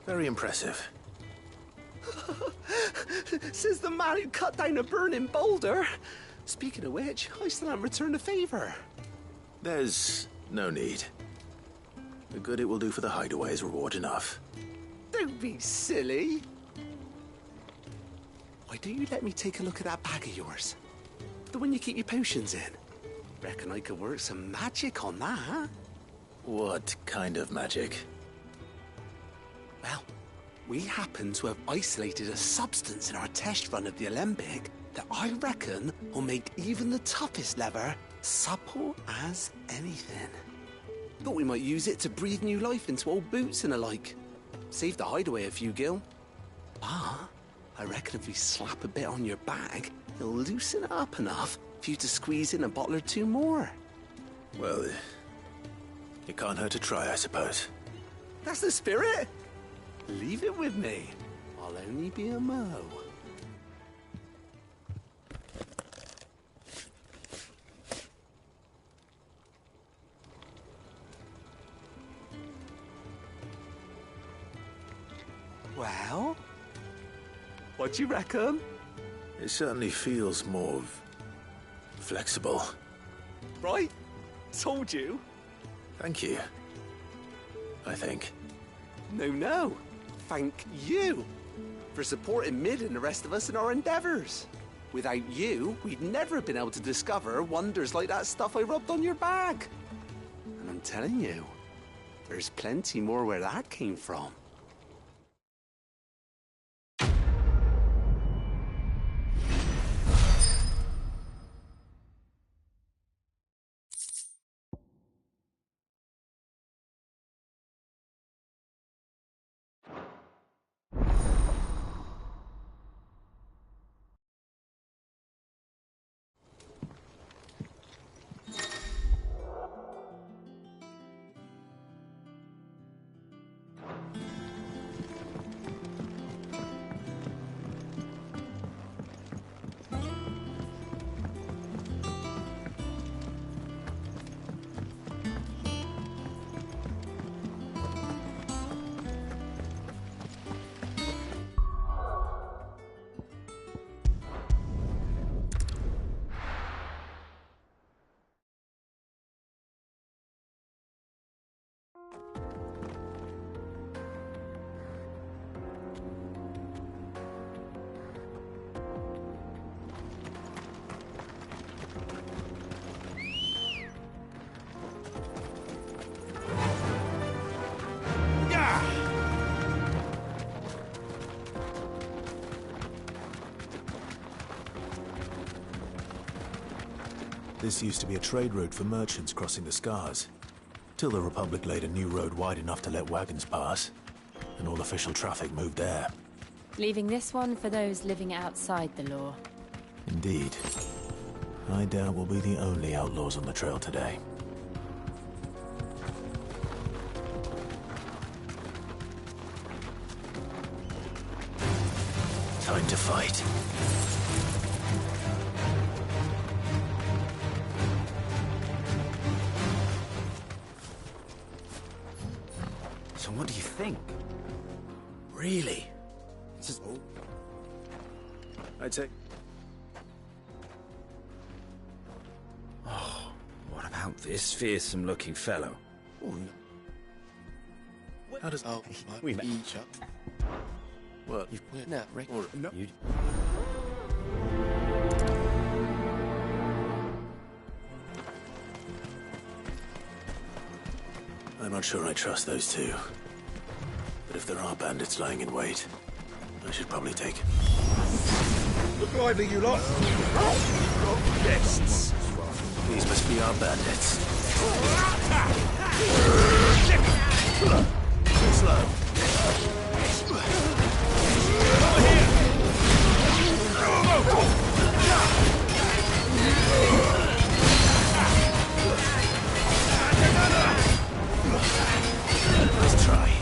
Speaker 3: Very impressive.
Speaker 14: Says the man who cut down a burning boulder. Speaking of which, I still haven't returned the favor.
Speaker 3: There's no need. The good it will do for the hideaway is reward enough.
Speaker 14: Don't be silly. Why don't you let me take a look at that bag of yours? The one you keep your potions in. Reckon I could work some magic on that, huh?
Speaker 3: What kind of magic?
Speaker 14: Well, we happen to have isolated a substance in our test run of the Alembic that I reckon will make even the toughest leather supple as anything. Thought we might use it to breathe new life into old boots and the like. Save the hideaway a few gil. But I reckon if we slap a bit on your bag, it'll loosen it up enough for you to squeeze in a bottle or two more.
Speaker 3: Well, it can't hurt to try, I suppose.
Speaker 14: That's the spirit. Leave it with me. I'll only be a mo. Well, what do you reckon?
Speaker 3: It certainly feels more flexible.
Speaker 14: Right? Told you.
Speaker 3: Thank you. I think.
Speaker 14: No. Thank you for supporting Mid and the rest of us in our endeavors. Without you, we'd never have been able to discover wonders like that stuff I rubbed on your bag. And I'm telling you, there's plenty more where that came from.
Speaker 17: This used to be a trade route for merchants crossing the Scars, till the Republic laid a new road wide enough to let wagons pass, and all official traffic moved there.
Speaker 5: Leaving this one for those living outside the law.
Speaker 17: Indeed. I doubt we'll be the only outlaws on the trail today.
Speaker 3: Time to fight.
Speaker 15: So what do you think?
Speaker 3: Really?
Speaker 15: It's just...
Speaker 3: I'd say...
Speaker 15: Oh, what about this fearsome-looking fellow?
Speaker 3: Oh, no. How does...
Speaker 15: we met
Speaker 3: each other. Well,
Speaker 15: no, Rick.
Speaker 3: Or, no.
Speaker 15: You...
Speaker 3: I'm not sure I trust those two. But if there are bandits lying in wait, I should probably take...
Speaker 7: Look lively, you lot!
Speaker 3: Guests! These must be our bandits. Slow. Let's try.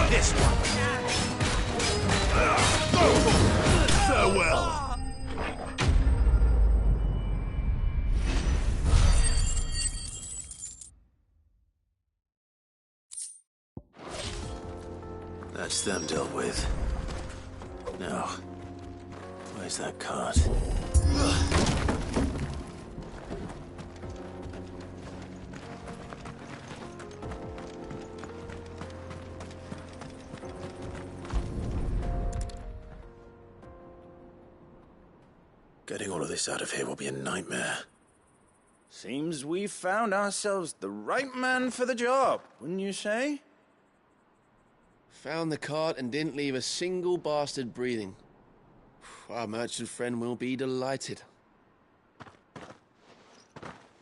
Speaker 3: This one. Farewell. That's them dealt with. Now, where's that cart? Getting all of this out of here will be a nightmare.
Speaker 15: Seems we've found ourselves the right man for the job, wouldn't you say?
Speaker 4: Found the cart and didn't leave a single bastard breathing. Our merchant friend will be delighted.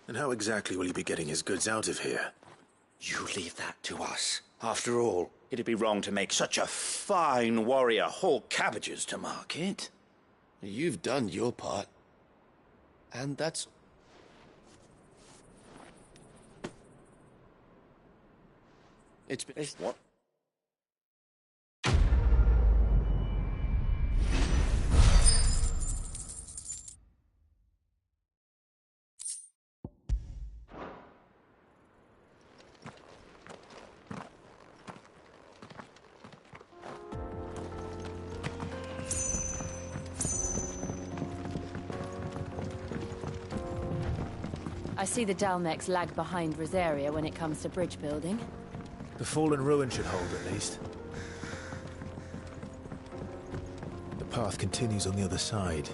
Speaker 3: And how exactly will he be getting his goods out of here?
Speaker 12: You leave that to us. After all, it'd be wrong to make such a fine warrior haul cabbages to market.
Speaker 4: You've done your part. And that's... It's what?
Speaker 5: I see the Dalmex lag behind Rosaria when it comes to bridge building.
Speaker 17: The fallen ruin should hold, at least. The path continues on the other side.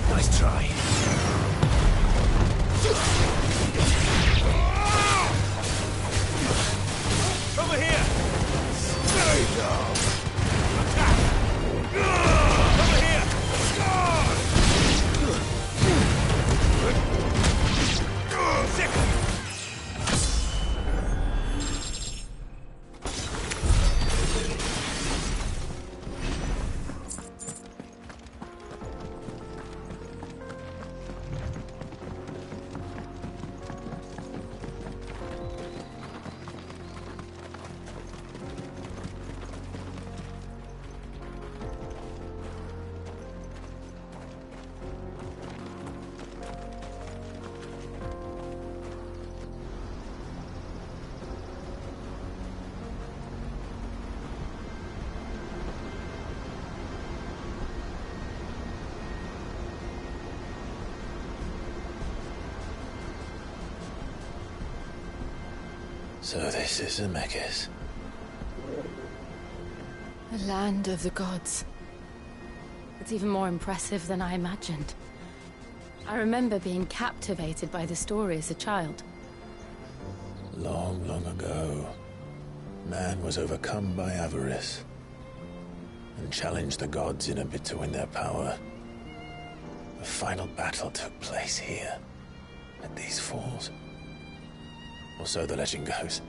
Speaker 3: Nice try.
Speaker 15: Over here!
Speaker 3: Stay down!
Speaker 15: Attack! Over here! Sick!
Speaker 3: So this is Ffxvi.
Speaker 5: The land of the gods. It's even more impressive than I imagined. I remember being captivated by the story as a child.
Speaker 3: Long, long ago, man was overcome by avarice and challenged the gods in a bid to win their power.
Speaker 17: The final battle took place here, at these falls. Or so the legend goes.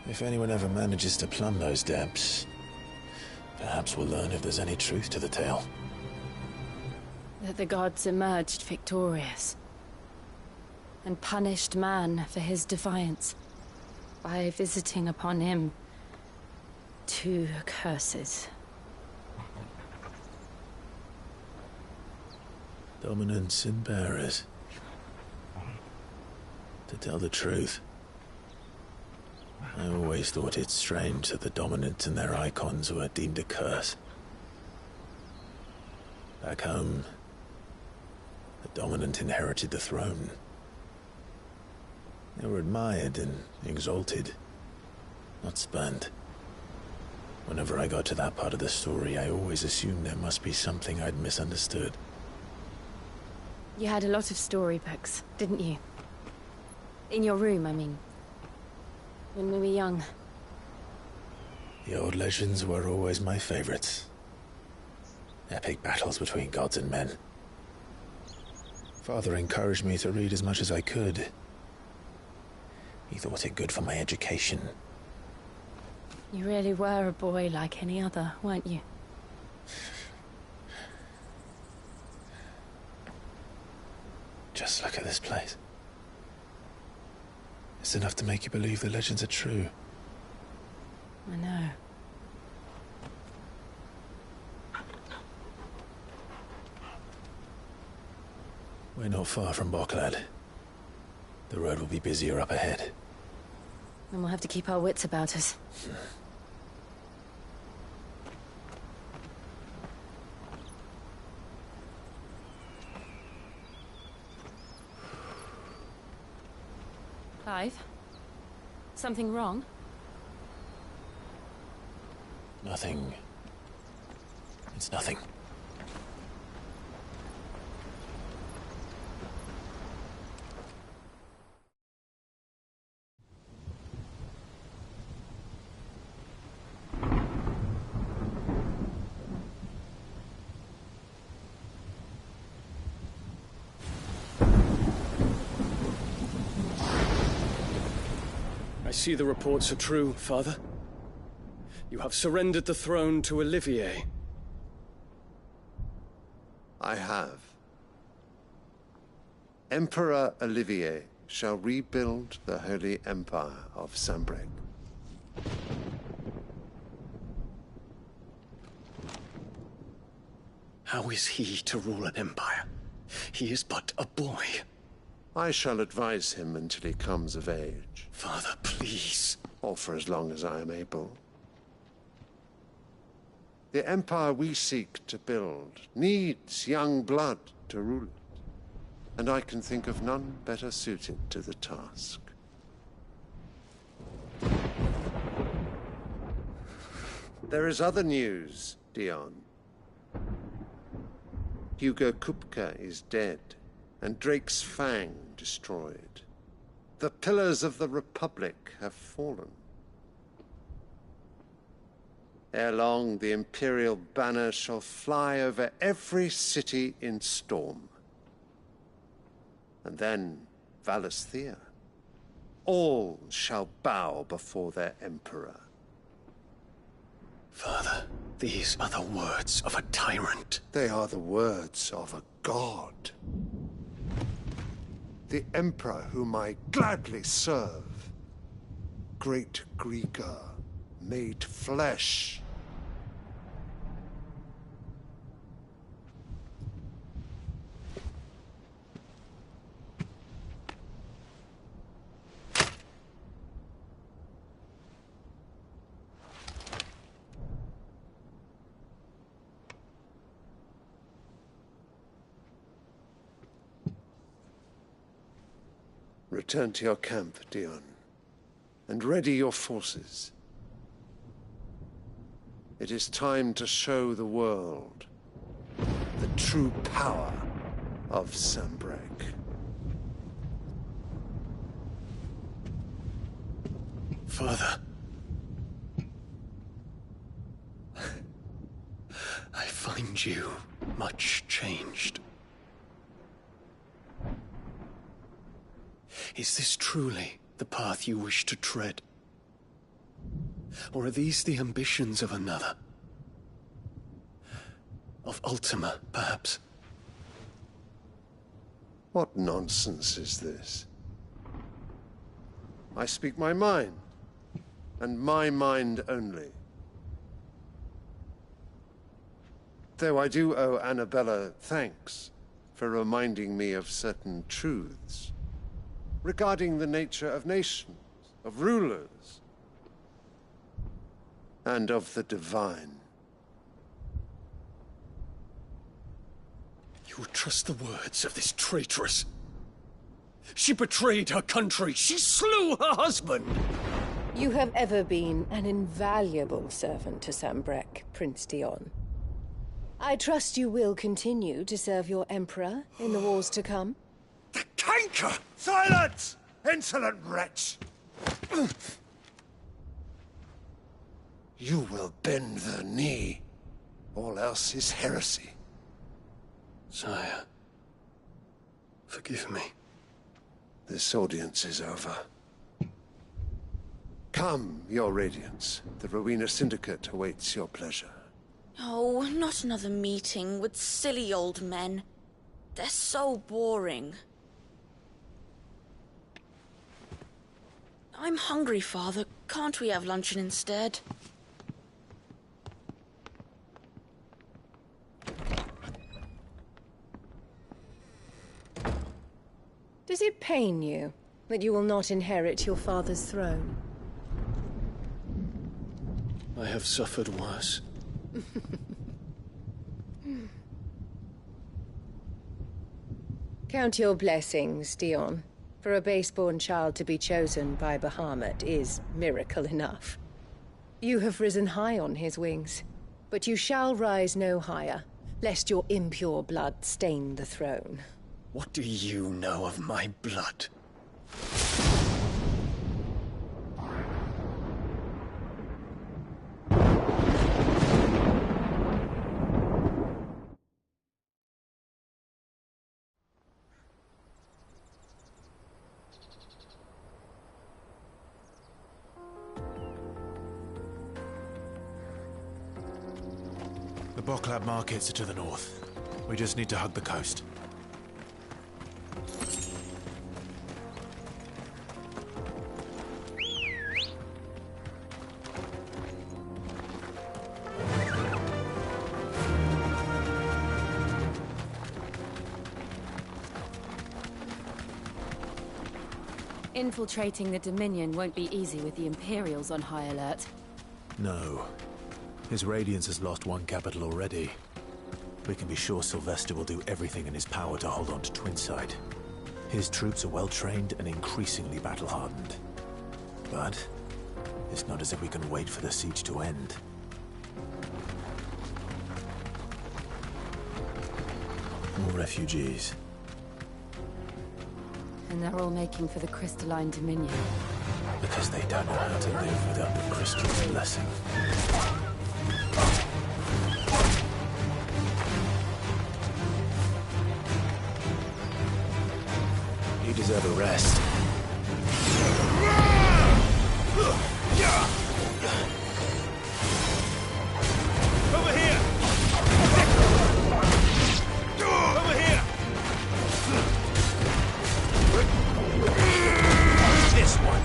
Speaker 17: If anyone ever manages to plumb those depths, perhaps we'll learn if there's any truth to the tale.
Speaker 5: That the gods emerged victorious and punished man for his defiance by visiting upon him 2 curses.
Speaker 17: Dominants and bearers. To tell the truth, I always thought it strange that the dominants and their icons were deemed a curse. Back home, the dominant inherited the throne. They were admired and exalted, not spurned. Whenever I got to that part of the story, I always assumed there must be something I'd misunderstood.
Speaker 5: You had a lot of storybooks, didn't you? In your room, I mean. When we were young.
Speaker 17: The old legends were always my favorites. Epic battles between gods and men. Father encouraged me to read as much as I could. He thought it good for my education.
Speaker 5: You really were a boy like any other, weren't you?
Speaker 17: Just look at this place. It's enough to make you believe the legends are true.
Speaker 5: I know.
Speaker 17: We're not far from Boklad. The road will be busier up ahead.
Speaker 5: And we'll have to keep our wits about us. Clive? Something wrong?
Speaker 17: Nothing. It's nothing.
Speaker 18: I see the reports are true, Father. You have surrendered the throne to Olivier.
Speaker 21: I have. Emperor Olivier shall rebuild the Holy Empire of Sanbreque.
Speaker 18: How is he to rule an empire? He is but a boy.
Speaker 21: I shall advise him until he comes of age.
Speaker 18: Father, please.
Speaker 21: Or for as long as I am able. The empire we seek to build needs young blood to rule it, and I can think of none better suited to the task. There is other news, Dion. Hugo Kupka is dead, and Drake's Fang destroyed. The pillars of the Republic have fallen. Ere long, the Imperial banner shall fly over every city in Storm. And then, Valisthea. All shall bow before their Emperor.
Speaker 18: Father, these are the words of a tyrant.
Speaker 21: They are the words of a god. The Emperor whom I gladly serve. Great Greeker, made flesh. Return to your camp, Dion, and ready your forces. It is time to show the world the true power of Sanbreque.
Speaker 18: Father. I find find you much changed. Is this truly the path you wish to tread? Or are these the ambitions of another? Of Ultima, perhaps?
Speaker 21: What nonsense is this? I speak my mind, and my mind only. Though I do owe Annabella thanks for reminding me of certain truths regarding the nature of nations, of rulers, and of the divine.
Speaker 18: You would trust the words of this traitress? She betrayed her country. She slew her husband.
Speaker 13: You have ever been an invaluable servant to Sambrek, Prince Dion. I trust you will continue to serve your Emperor in the wars to come.
Speaker 21: The canker! Silence! Insolent wretch! You will bend the knee. All else is heresy.
Speaker 18: Sire, forgive me.
Speaker 21: This audience is over. Come, your Radiance. The Rowena Syndicate awaits your pleasure.
Speaker 16: Oh, not another meeting with silly old men. They're so boring. I'm hungry, Father. Can't we have luncheon instead?
Speaker 13: Does it pain you that you will not inherit your father's throne?
Speaker 18: I have suffered worse.
Speaker 13: Count your blessings, Dion. For a base-born child to be chosen by Bahamut is miracle enough. You have risen high on his wings, but you shall rise no higher, lest your impure blood stain the throne.
Speaker 18: What do you know of my blood?
Speaker 17: The Boklab markets are to the north. We just need to hug the coast.
Speaker 5: Infiltrating the Dominion won't be easy with the Imperials on high alert.
Speaker 17: No. His Radiance has lost one capital already. We can be sure Sylvester will do everything in his power to hold on to Twinside. His troops are well-trained and increasingly battle-hardened. But it's not as if we can wait for the siege to end. More refugees.
Speaker 5: And they're all making for the Crystalline Dominion.
Speaker 17: Because they don't know how to live without the Crystal's blessing. You deserve a rest.
Speaker 15: Over here! Over here!
Speaker 17: This one.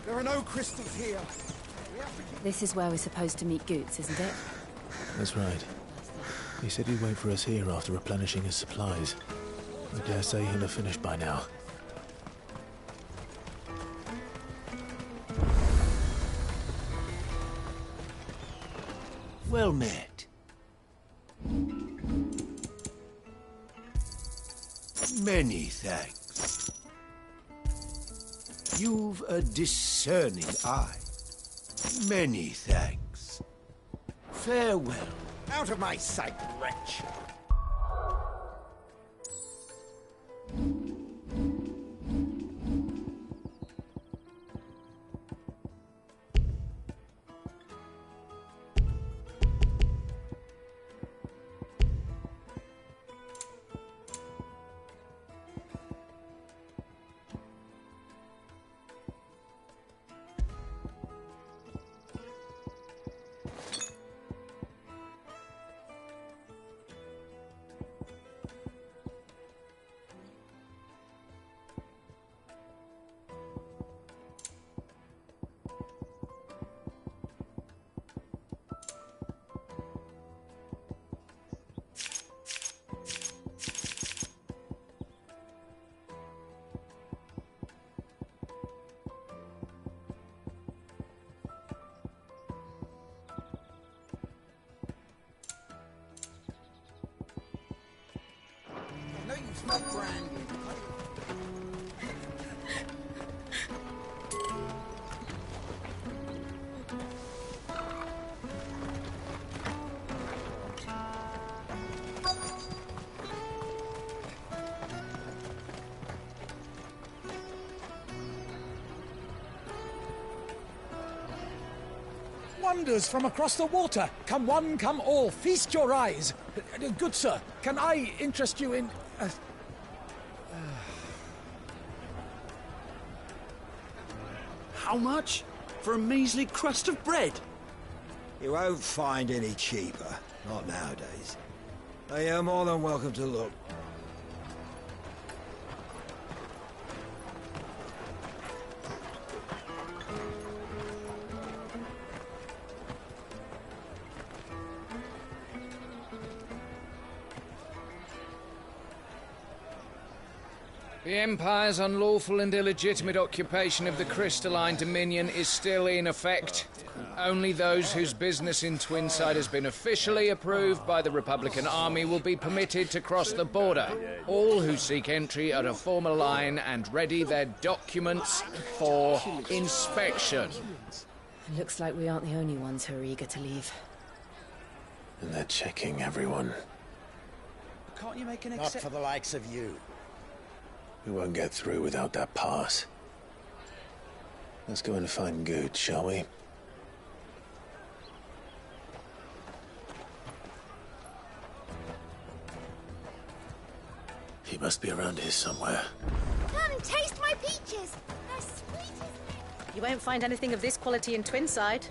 Speaker 15: There are no crystals here.
Speaker 5: This is where we're supposed to meet Goots, isn't it?
Speaker 17: That's right. He said he'd wait for us here after replenishing his supplies. I dare say he'll have finished by now.
Speaker 15: Well met.
Speaker 19: Many thanks. You've a discerning eye. Many thanks. Farewell.
Speaker 15: Out of my sight, wretch! No, you smell brandy.
Speaker 20: Wonders from across the water. Come one, come all. Feast your eyes. Good sir, can I interest you in...
Speaker 15: How much? For a measly crust of bread?
Speaker 19: You won't find any cheaper. Not nowadays. But you're more than welcome to look.
Speaker 23: The Empire's unlawful and illegitimate occupation of the crystalline dominion is still in effect. Only those whose business in Twinside has been officially approved by the Republican Army will be permitted to cross the border. All who seek entry are to form a line and ready their documents for inspection.
Speaker 5: It looks like we aren't the only ones who are eager to leave.
Speaker 3: And they're checking everyone.
Speaker 15: Can't you make an
Speaker 14: Not for the likes of you.
Speaker 3: We won't get through without that pass. Let's go and find Good, shall we? He must be around here somewhere.
Speaker 22: Come, taste my peaches. They're sweet as...
Speaker 5: You won't find anything of this quality in Twinside.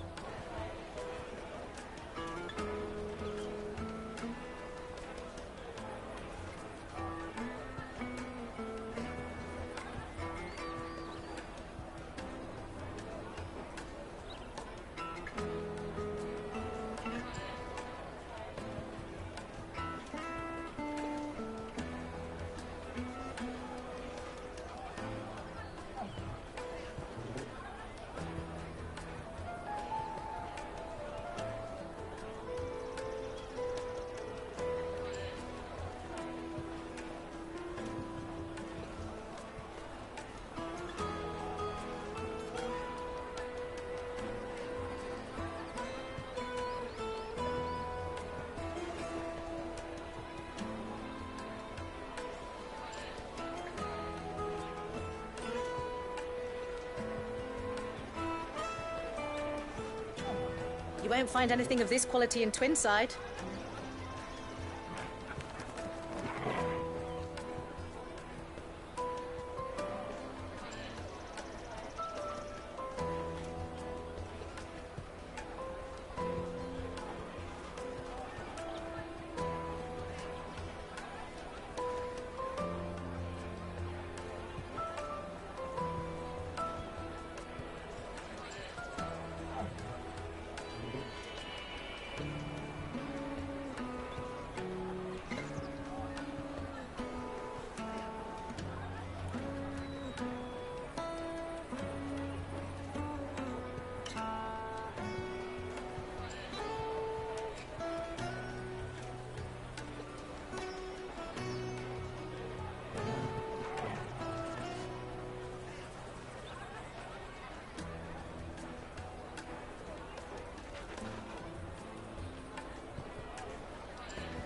Speaker 5: You won't find anything of this quality in Twinside.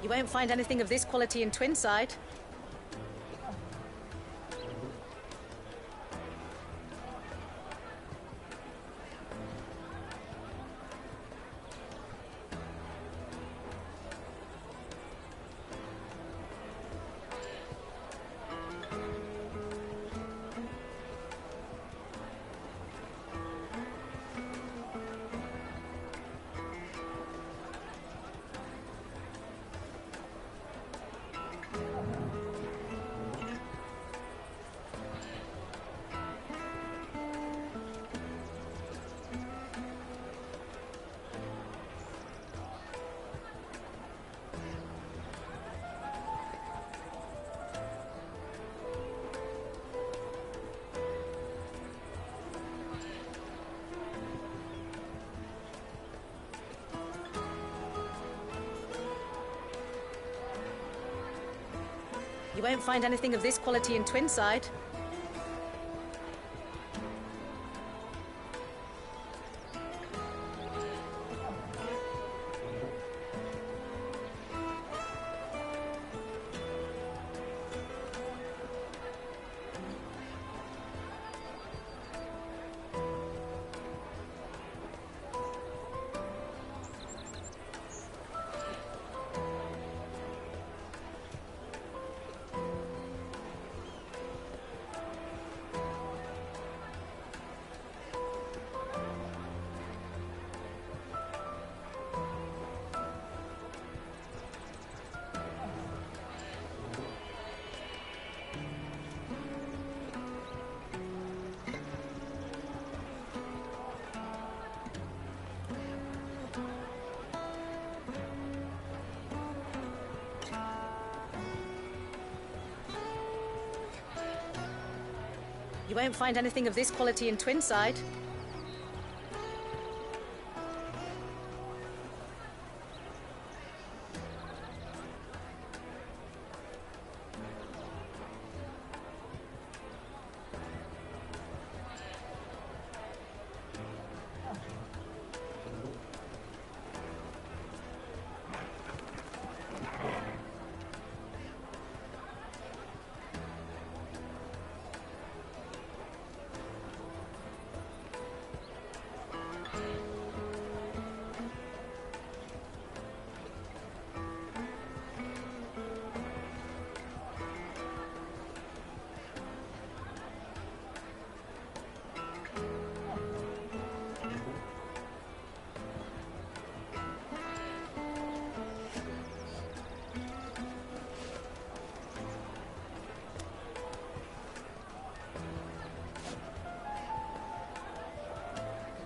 Speaker 1: You won't find anything of this quality in Twinside. You won't find anything of this quality in Twinside. You won't find anything of this quality in Twinside.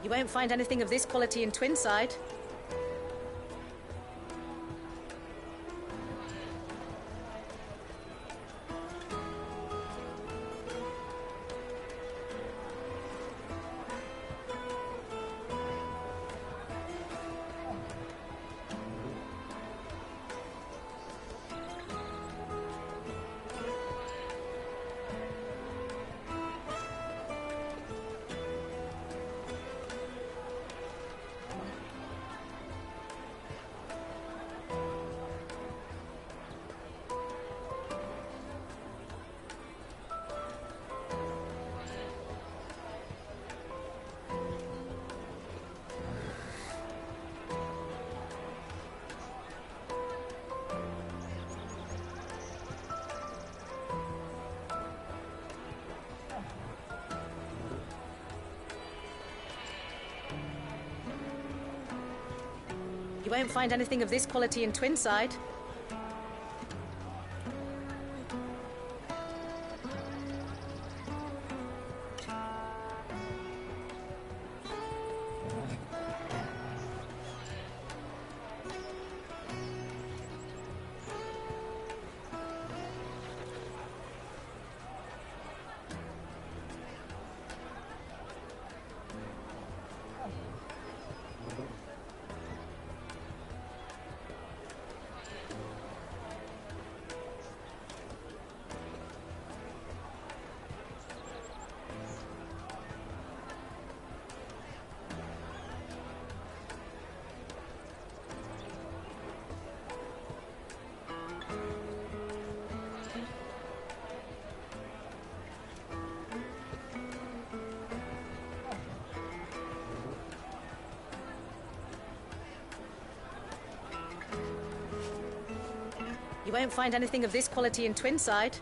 Speaker 1: You won't find anything of this quality in Twinside. You won't find anything of this quality in Twinside. You won't find anything of this quality in Twinside.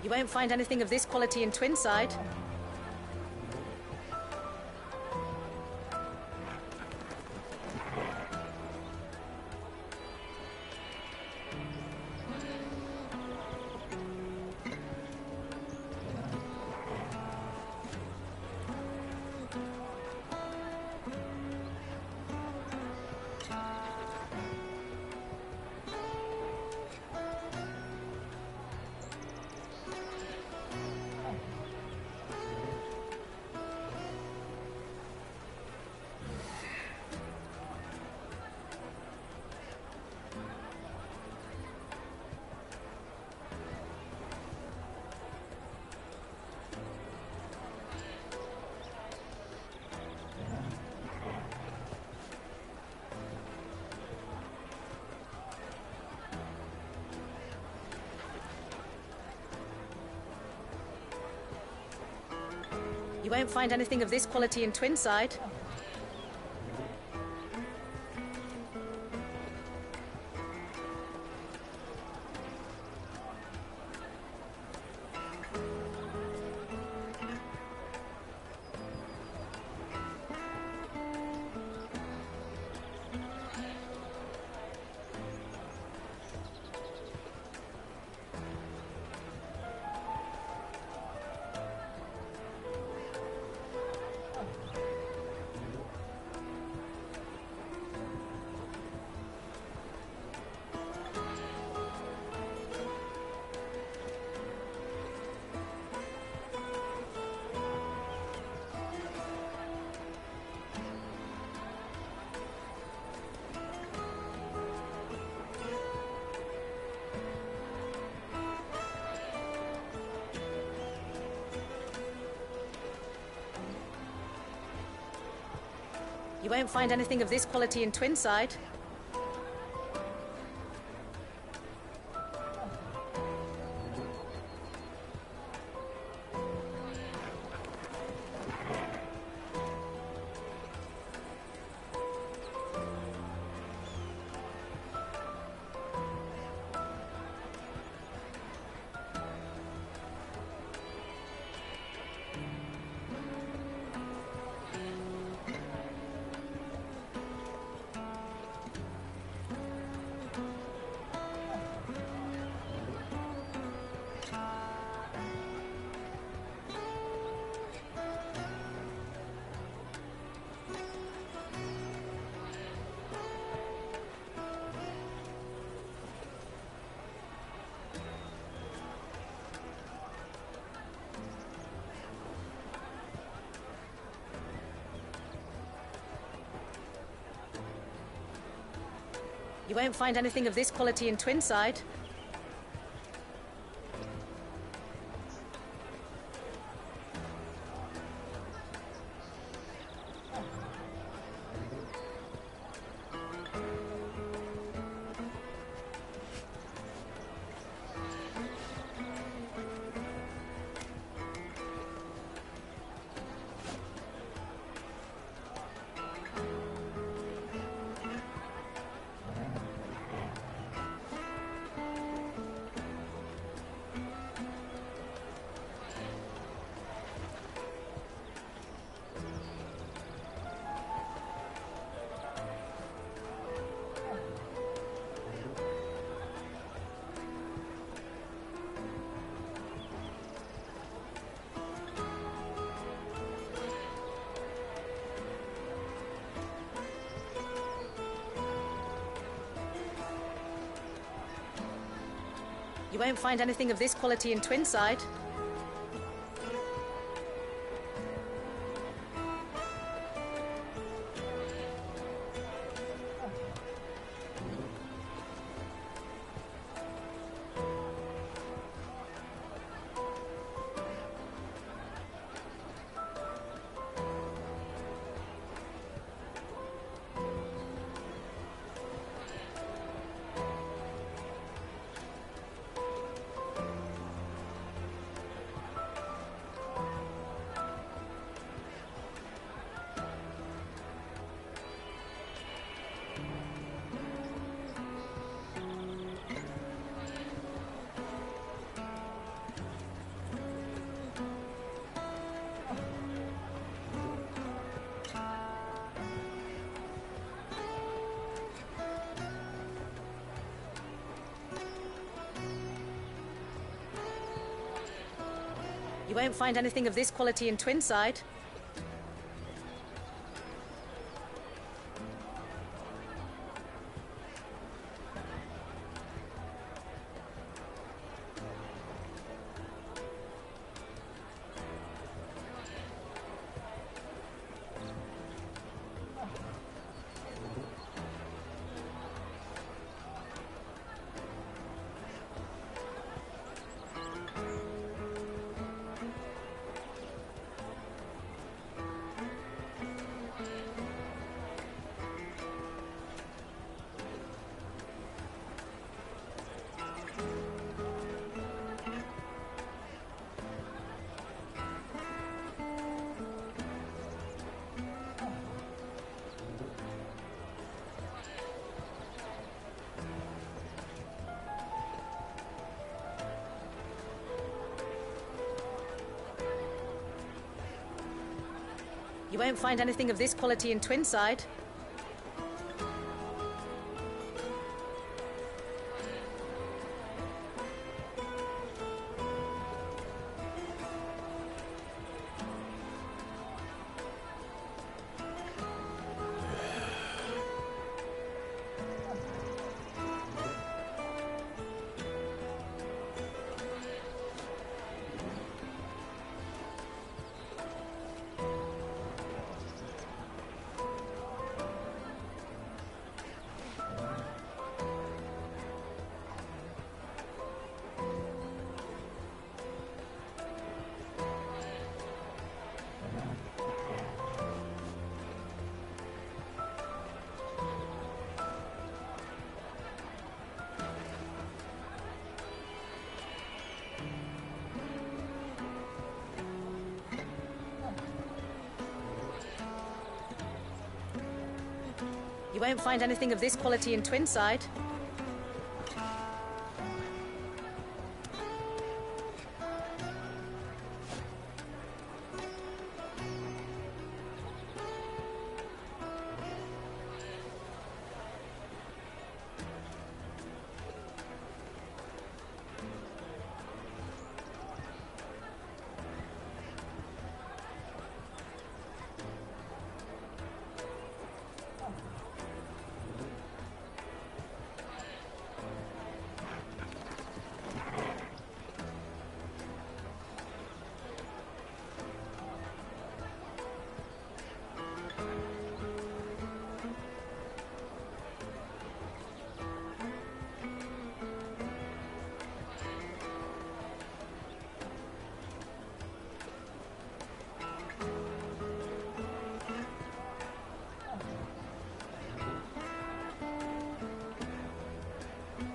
Speaker 1: You won't find anything of this quality in Twinside. You won't find anything of this quality in Twinside. You won't find anything of this quality in Twinside. You won't find anything of this quality in Twinside. You won't find anything of this quality in Twinside. You won't find anything of this quality in Twinside. You won't find anything of this quality in Twinside. You won't find anything of this quality in Twinside.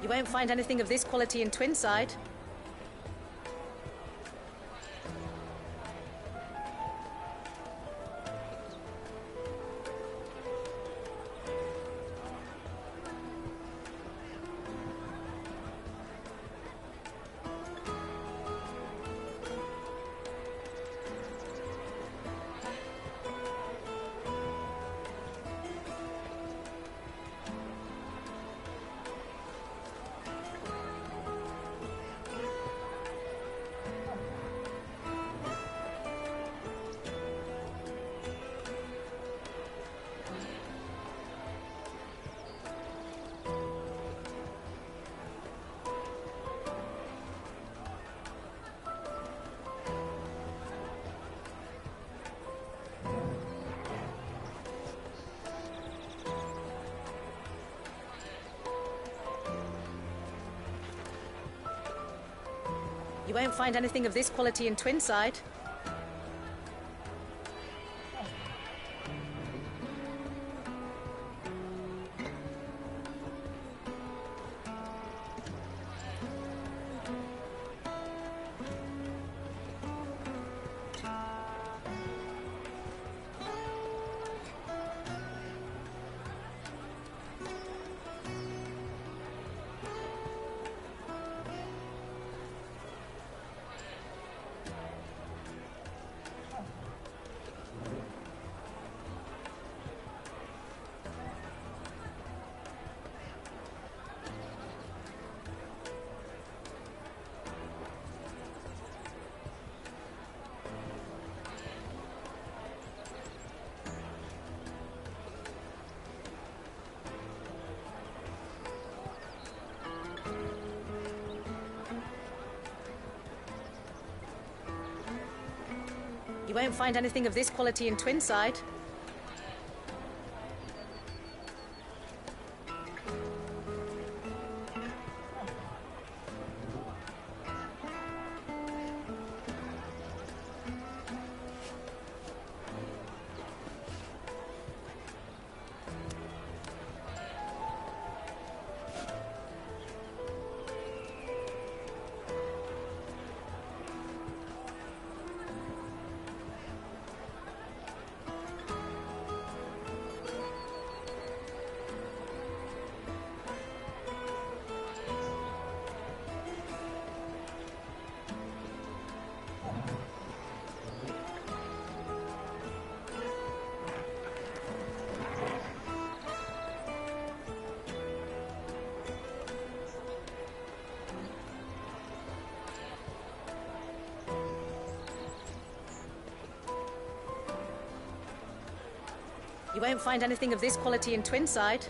Speaker 1: You won't find anything of this quality in Twinside. You won't find anything of this quality in Twinside. You won't find anything of this quality in Twinside. You won't find anything of this quality in Twinside.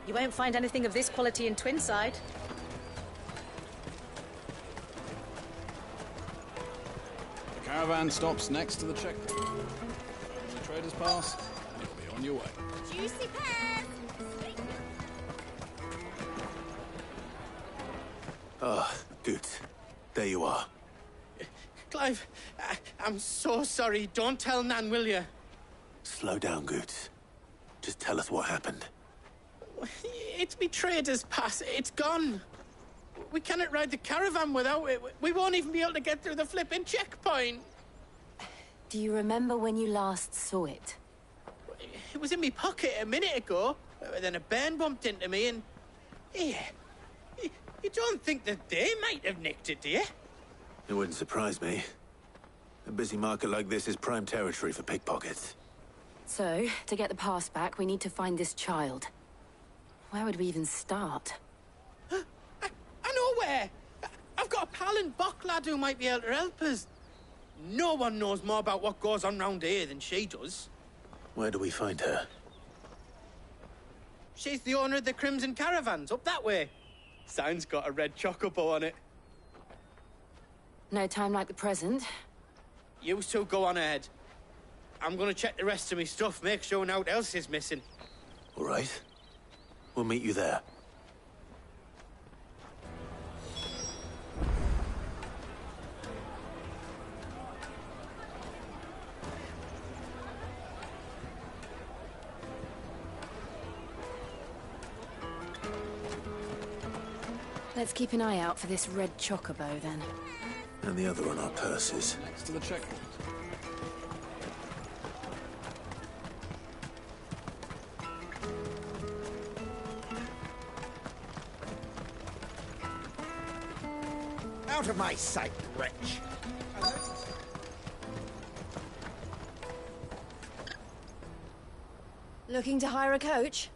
Speaker 1: You won't find anything of this quality in Twinside.
Speaker 6: The caravan stops next to the checkpoint. When the traders pass, you'll be on your way.
Speaker 22: Juicy pears!
Speaker 3: Ah, good. There you are.
Speaker 8: Clive, I'm so sorry. Don't tell Nan, will you?
Speaker 3: Slow down, Goots. Just tell us what happened.
Speaker 8: It's me trader's pass. It's gone. We cannot ride the caravan without it. We won't even be able to get through the flipping checkpoint.
Speaker 5: Do you remember when you last saw it?
Speaker 8: It was in my pocket a minute ago. Then a bairn bumped into me and... Yeah. You don't think that they might have nicked it, do you?
Speaker 3: It wouldn't surprise me. A busy market like this is prime territory for pickpockets.
Speaker 5: So, to get the pass back, we need to find this child. Where would we even start?
Speaker 8: I know where! I've got a pal in Bock lad who might be able to help us. No one knows more about what goes on round here than she does.
Speaker 3: Where do we find her?
Speaker 8: She's the owner of the Crimson Caravans, up that way. Sign's got a red chocobo on it.
Speaker 5: No time like the present.
Speaker 8: You two go on ahead. I'm gonna check the rest of my stuff, make sure nought else is missing.
Speaker 3: All right. We'll meet you there.
Speaker 5: Let's keep an eye out for this red chocobo, then.
Speaker 3: And the other on our purses.
Speaker 6: Next to the checkpoint.
Speaker 15: Out of my sight, wretch!
Speaker 22: Looking to hire a coach?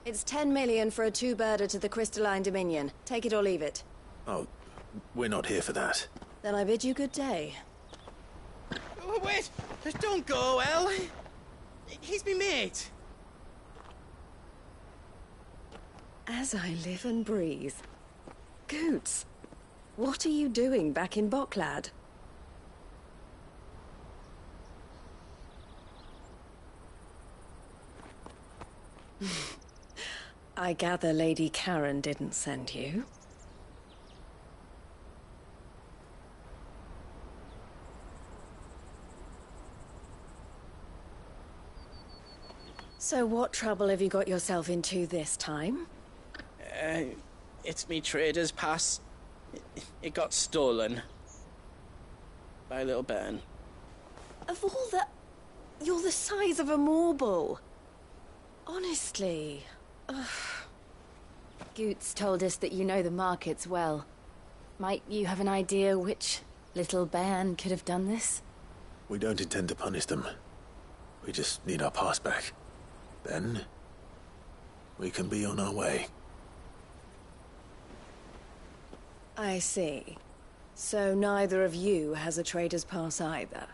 Speaker 22: It's 10 million for a two-birder to the Crystalline Dominion. Take it or leave it.
Speaker 3: Oh, we're not here for that.
Speaker 22: Then I bid you good day.
Speaker 8: Oh, wait! Don't go, El! He's me mate.
Speaker 22: As I live and breathe. Goots, what are you doing back in Boklad? I gather Lady Karen didn't send you. So what trouble have you got yourself into this time?
Speaker 8: It's me trader's pass. It got stolen. By little Ben.
Speaker 22: Of all the... You're the size of a marble. Honestly. Ugh.
Speaker 5: Goots told us that you know the markets well. Might you have an idea which little bairn could have done this?
Speaker 3: We don't intend to punish them. We just need our pass back. Then, we can be on our way.
Speaker 22: I see. So neither of you has a trader's pass either.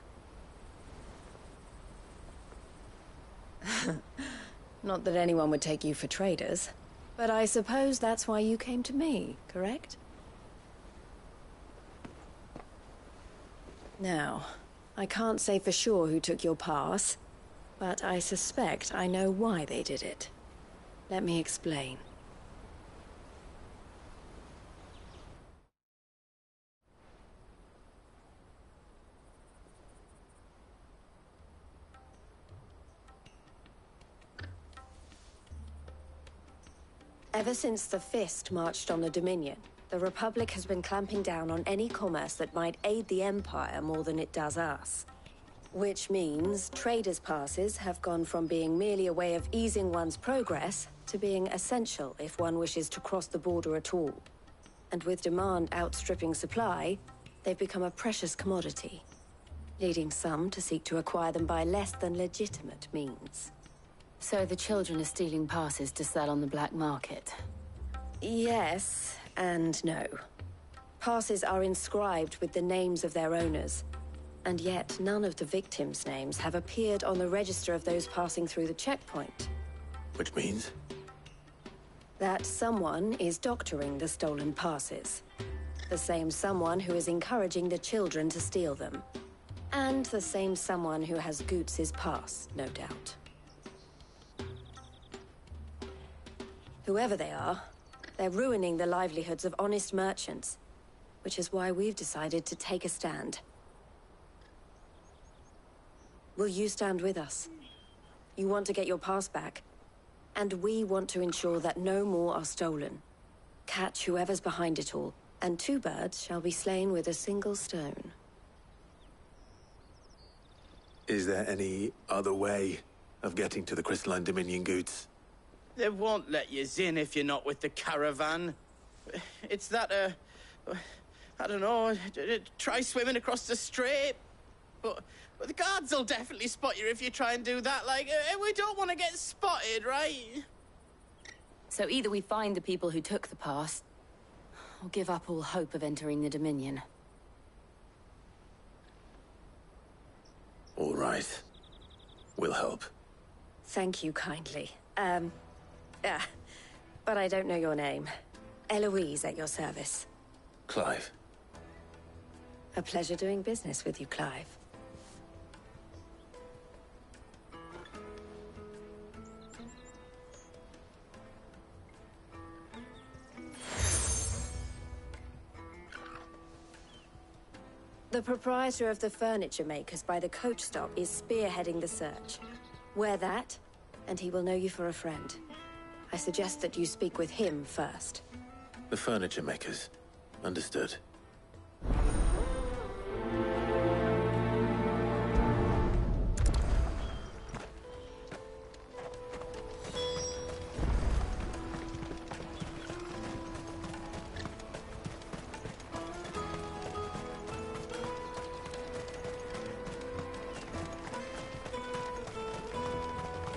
Speaker 22: Not that anyone would take you for traders, but I suppose that's why you came to me, correct? Now, I can't say for sure who took your pass, but I suspect I know why they did it. Let me explain. Ever since the Fist marched on the Dominion, the Republic has been clamping down on any commerce that might aid the Empire more than it does us. Which means traders' passes have gone from being merely a way of easing one's progress to being essential if one wishes to cross the border at all. And with demand outstripping supply, they've become a precious commodity, leading some to seek to acquire them by less than legitimate means.
Speaker 5: So the children are stealing passes to sell on the black market?
Speaker 22: Yes, and no. Passes are inscribed with the names of their owners, and yet none of the victims' names have appeared on the register of those passing through the checkpoint.
Speaker 3: Which means?
Speaker 22: That someone is doctoring the stolen passes. The same someone who is encouraging the children to steal them. And the same someone who has Goots' pass, no doubt. Whoever they are, they're ruining the livelihoods of honest merchants, which is why we've decided to take a stand. Will you stand with us? You want to get your pass back, and we want to ensure that no more are stolen. Catch whoever's behind it all, and two birds shall be slain with a single stone.
Speaker 3: Is there any other way of getting to the Crystalline Dominion, Goots?
Speaker 8: They won't let you in if you're not with the caravan. It's that, I don't know, try swimming across the strait. But the guards will definitely spot you if you try and do that. Like, we don't want to get spotted, right?
Speaker 5: So either we find the people who took the pass, or give up all hope of entering the Dominion.
Speaker 3: All right. We'll help.
Speaker 22: Thank you kindly. But I don't know your name. Eloise at your service.
Speaker 3: Clive.
Speaker 22: A pleasure doing business with you, Clive. The proprietor of the furniture makers by the coach stop is spearheading the search. Wear that, and he will know you for a friend. I suggest that you speak with him first.
Speaker 3: The furniture makers. Understood.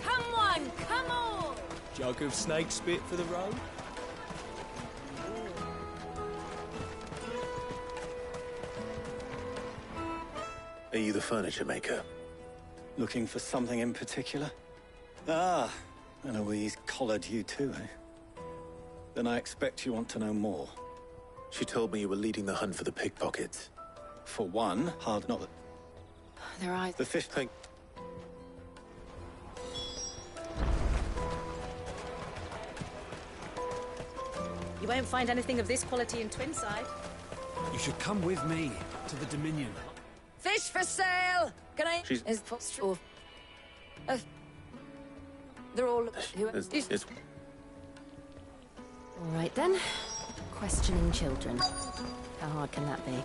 Speaker 2: Come on!
Speaker 15: Jug of snake spit for the road?
Speaker 3: Are you the furniture maker?
Speaker 9: Looking for something in particular? Ah, and Eloise collared you too, eh? Then I expect you want to know more.
Speaker 3: She told me you were leading the hunt for the pickpockets.
Speaker 9: For one, hard not...
Speaker 5: Their eyes...
Speaker 9: The fish tank...
Speaker 1: You won't find anything of this quality in Twinside.
Speaker 15: You should come with me to the Dominion.
Speaker 2: Fish for sale! Can I...
Speaker 3: She's...
Speaker 2: Is or... they're all... Who...
Speaker 3: It's...
Speaker 5: All right, then. Questioning children. How hard can that be?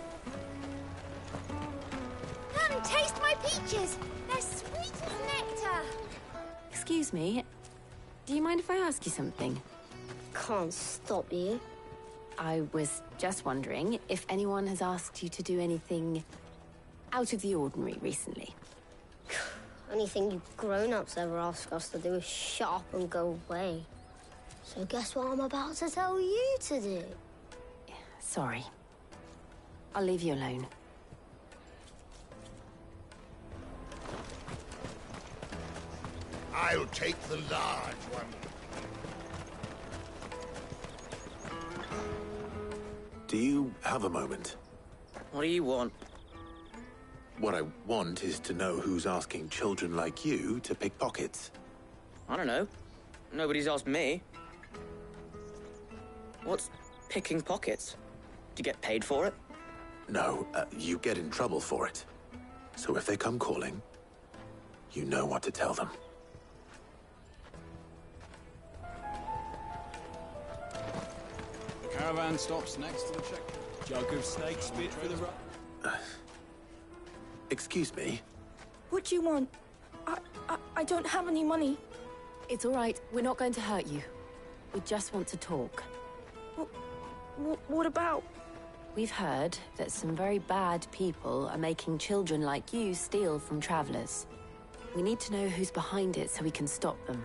Speaker 10: Come, taste my peaches! They're sweet as nectar!
Speaker 5: Excuse me. Do you mind if I ask you something?
Speaker 10: Can't stop you.
Speaker 5: I was just wondering if anyone has asked you to do anything out of the ordinary recently.
Speaker 10: Anything you grown-ups ever ask us to do is shut up and go away. So guess what I'm about to tell you to do?
Speaker 5: Sorry. I'll leave you alone.
Speaker 24: I'll take the large one.
Speaker 3: Do you have a moment?
Speaker 8: What do you want?
Speaker 3: What I want is to know who's asking children like you to pick pockets.
Speaker 8: I don't know. Nobody's asked me. What's picking pockets? Do you get paid for it?
Speaker 3: No, you get in trouble for it. So if they come calling, you know what to tell them.
Speaker 6: The caravan stops next to the checkpoint.
Speaker 15: Jug of snake spit for the road.
Speaker 3: Excuse me?
Speaker 25: What do you want? I don't have any money.
Speaker 5: It's all right. We're not going to hurt you. We just want to talk.
Speaker 25: What about?
Speaker 5: We've heard that some very bad people are making children like you steal from travelers. We need to know who's behind it so we can stop them.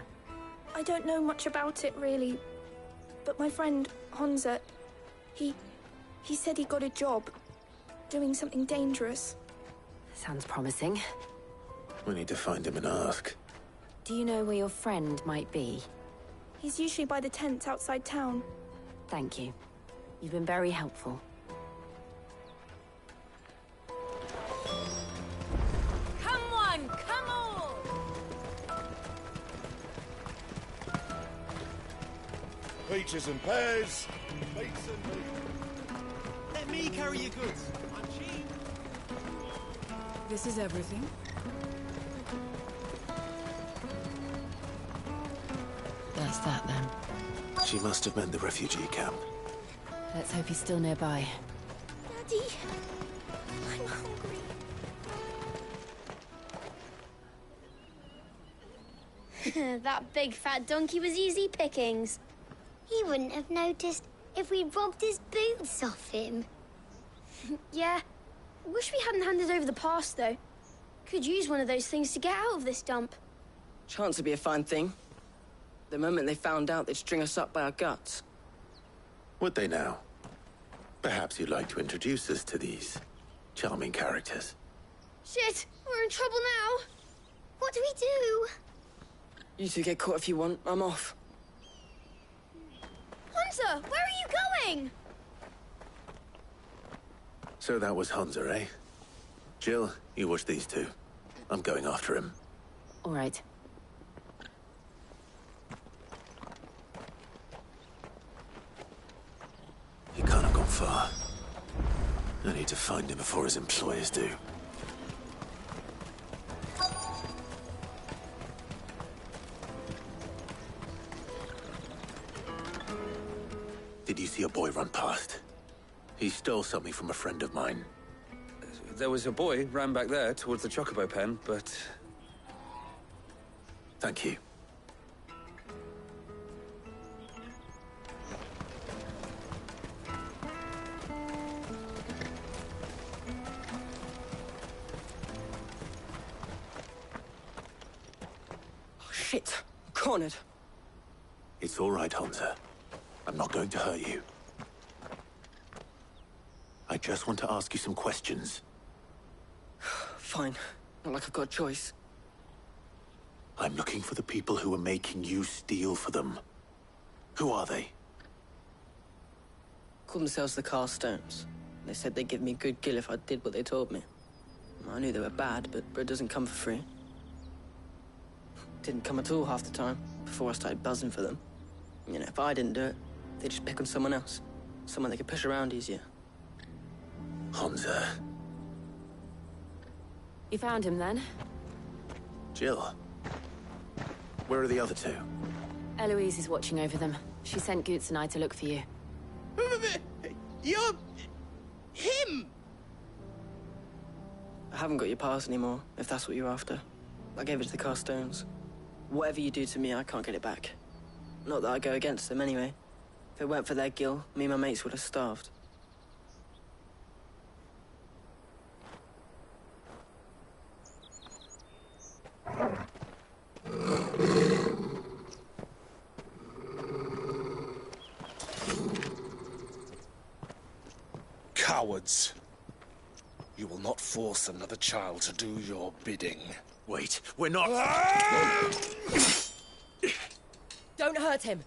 Speaker 25: I don't know much about it, really. But my friend, Honza, he said he got a job doing something dangerous.
Speaker 5: Sounds promising.
Speaker 3: We need to find him and ask.
Speaker 5: Do you know where your friend might be?
Speaker 25: He's usually by the tents outside town.
Speaker 5: Thank you. You've been very helpful.
Speaker 2: Come on! Come on!
Speaker 24: Peaches and pears, meats and meat.
Speaker 15: Let me carry your goods. I'm cheap.
Speaker 2: This is everything?
Speaker 5: That's that, then.
Speaker 3: She must have meant the refugee camp.
Speaker 5: Let's hope he's still nearby.
Speaker 10: Daddy, I'm hungry. That big fat donkey was easy pickings. He wouldn't have noticed if we'd robbed his boots off him.
Speaker 26: Yeah. Wish we hadn't handed over the pass, though. Could use one of those things to get out of this dump.
Speaker 8: Chance would be a fine thing. The moment they found out, they'd string us up by our guts.
Speaker 3: Would they now? Perhaps you'd like to introduce us to these charming characters.
Speaker 26: Shit! We're in trouble now!
Speaker 10: What do we do?
Speaker 8: You two get caught if you want. I'm off.
Speaker 26: Hunter, where are you going?
Speaker 3: So that was Hunter, eh? Jill, you watch these two. I'm going after him.
Speaker 5: All right.
Speaker 3: He can't have gone far. I need to find him before his employers do. did you see a boy run past? He stole something from a friend of mine.
Speaker 4: There was a boy ran back there towards the Chocobo pen, but...
Speaker 3: Thank you.
Speaker 7: Shit! Cornered.
Speaker 3: It's all right, Hansa. I'm not going to hurt you. I just want to ask you some questions.
Speaker 7: Fine. Not like I've got a choice.
Speaker 3: I'm looking for the people who are making you steal for them. Who are they?
Speaker 7: Called themselves the Carstones. They said they'd give me good gill if I did what they told me. I knew they were bad, but bread doesn't come for free. Didn't come at all half the time, before I started buzzing for them. You know, if I didn't do it, they'd just pick on someone else. Someone they could push around easier.
Speaker 3: Hansa.
Speaker 5: You found him then?
Speaker 3: Jill. Where are the other two?
Speaker 5: Eloise is watching over them. She sent Goots and I to look for you.
Speaker 8: You're... him!
Speaker 7: I haven't got your pass anymore, if that's what you're after. I gave it to the Carstones. Whatever you do to me, I can't get it back. Not that I go against them, anyway. If it weren't for their gill, me and my mates would have starved.
Speaker 15: Cowards. You will not force another child to do your bidding.
Speaker 3: Wait, we're not...
Speaker 5: Don't hurt him.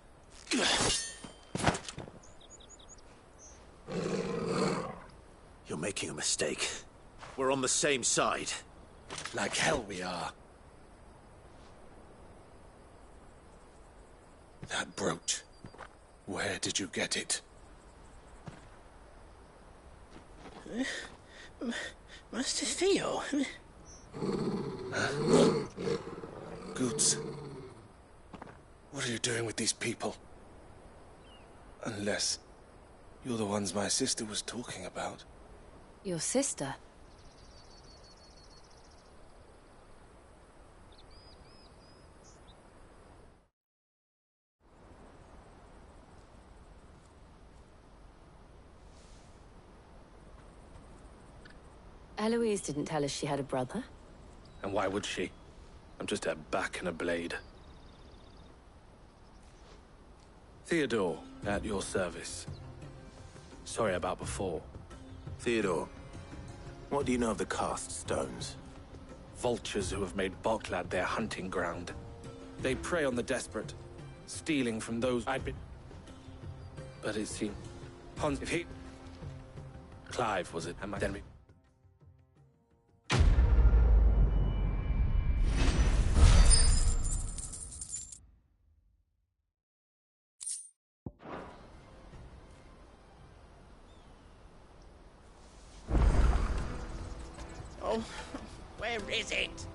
Speaker 3: You're making a mistake. We're on the same side.
Speaker 15: Like hell we are. That brooch. Where did you get it?
Speaker 8: Master Theo?
Speaker 15: Goots. What are you doing with these people? Unless you're the ones my sister was talking about.
Speaker 5: Your sister? Eloise didn't tell us she had a brother.
Speaker 15: And why would she? I'm just her back and a blade. Theodore, at your service. Sorry about before.
Speaker 3: Theodore, what do you know of the Cast Stones?
Speaker 15: Vultures who have made Boklad their hunting ground. They prey on the desperate, stealing from those I'd been... But it seemed... Hans, if he... Clive, was it? And my then...
Speaker 8: Oh, where is it?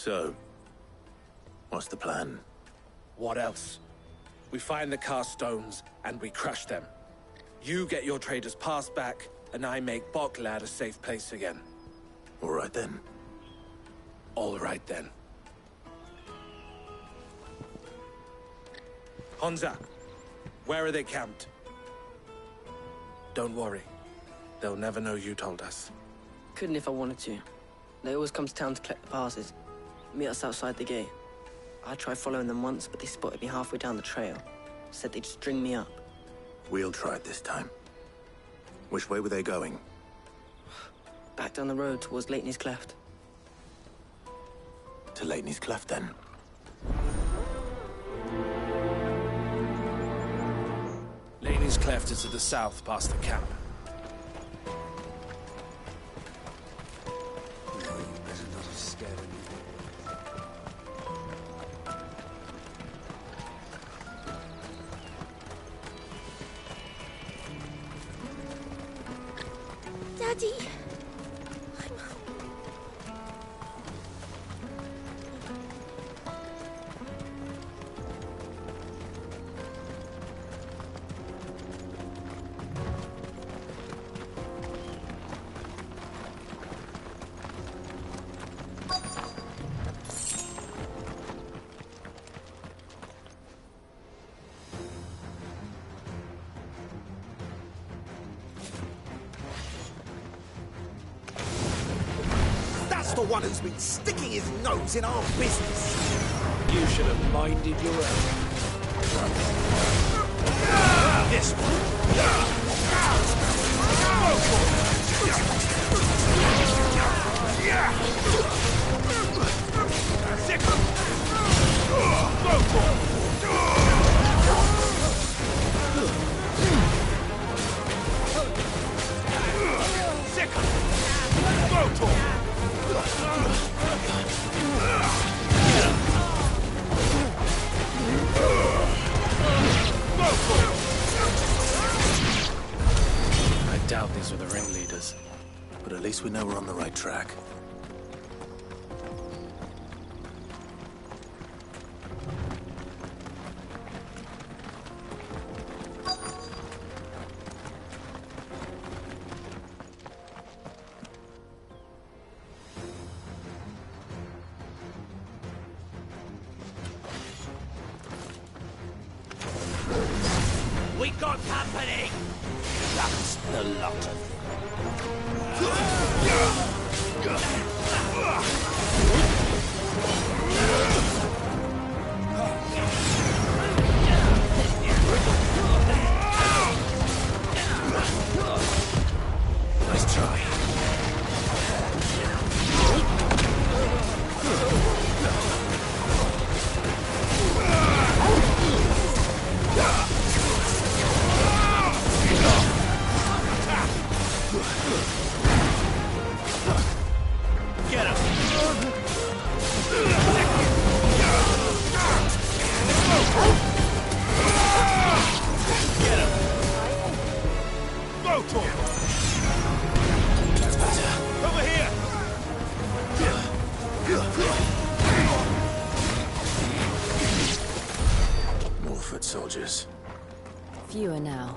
Speaker 3: So, what's the plan?
Speaker 15: What else? We find the cast stones, and we crush them. You get your trader's pass back, and I make Boklad a safe place again.
Speaker 3: All right then.
Speaker 15: All right then. Honza, where are they camped? Don't worry. They'll never know you told us.
Speaker 7: Couldn't if I wanted to. They always come to town to collect the passes. Meet us outside the gate. I tried following them once, but they spotted me halfway down the trail. Said they'd string me up.
Speaker 3: We'll try it this time. Which way were they going?
Speaker 7: Back down the road towards Lateney's Cleft.
Speaker 3: To Lateney's Cleft, then.
Speaker 15: Laney's Cleft is to the south, past the camp.
Speaker 25: Daddy.
Speaker 14: That's the one who's been sticking his nose in our business.
Speaker 20: You should have minded your own.
Speaker 14: This
Speaker 15: I doubt these were the ringleaders.
Speaker 3: But at least we know we're on the right track.
Speaker 14: we got company. That's the lot of
Speaker 3: Nice try.
Speaker 14: Get him! Get him! Go, Tor!
Speaker 3: That's better.
Speaker 14: Over here!
Speaker 3: More foot soldiers.
Speaker 5: Fewer now.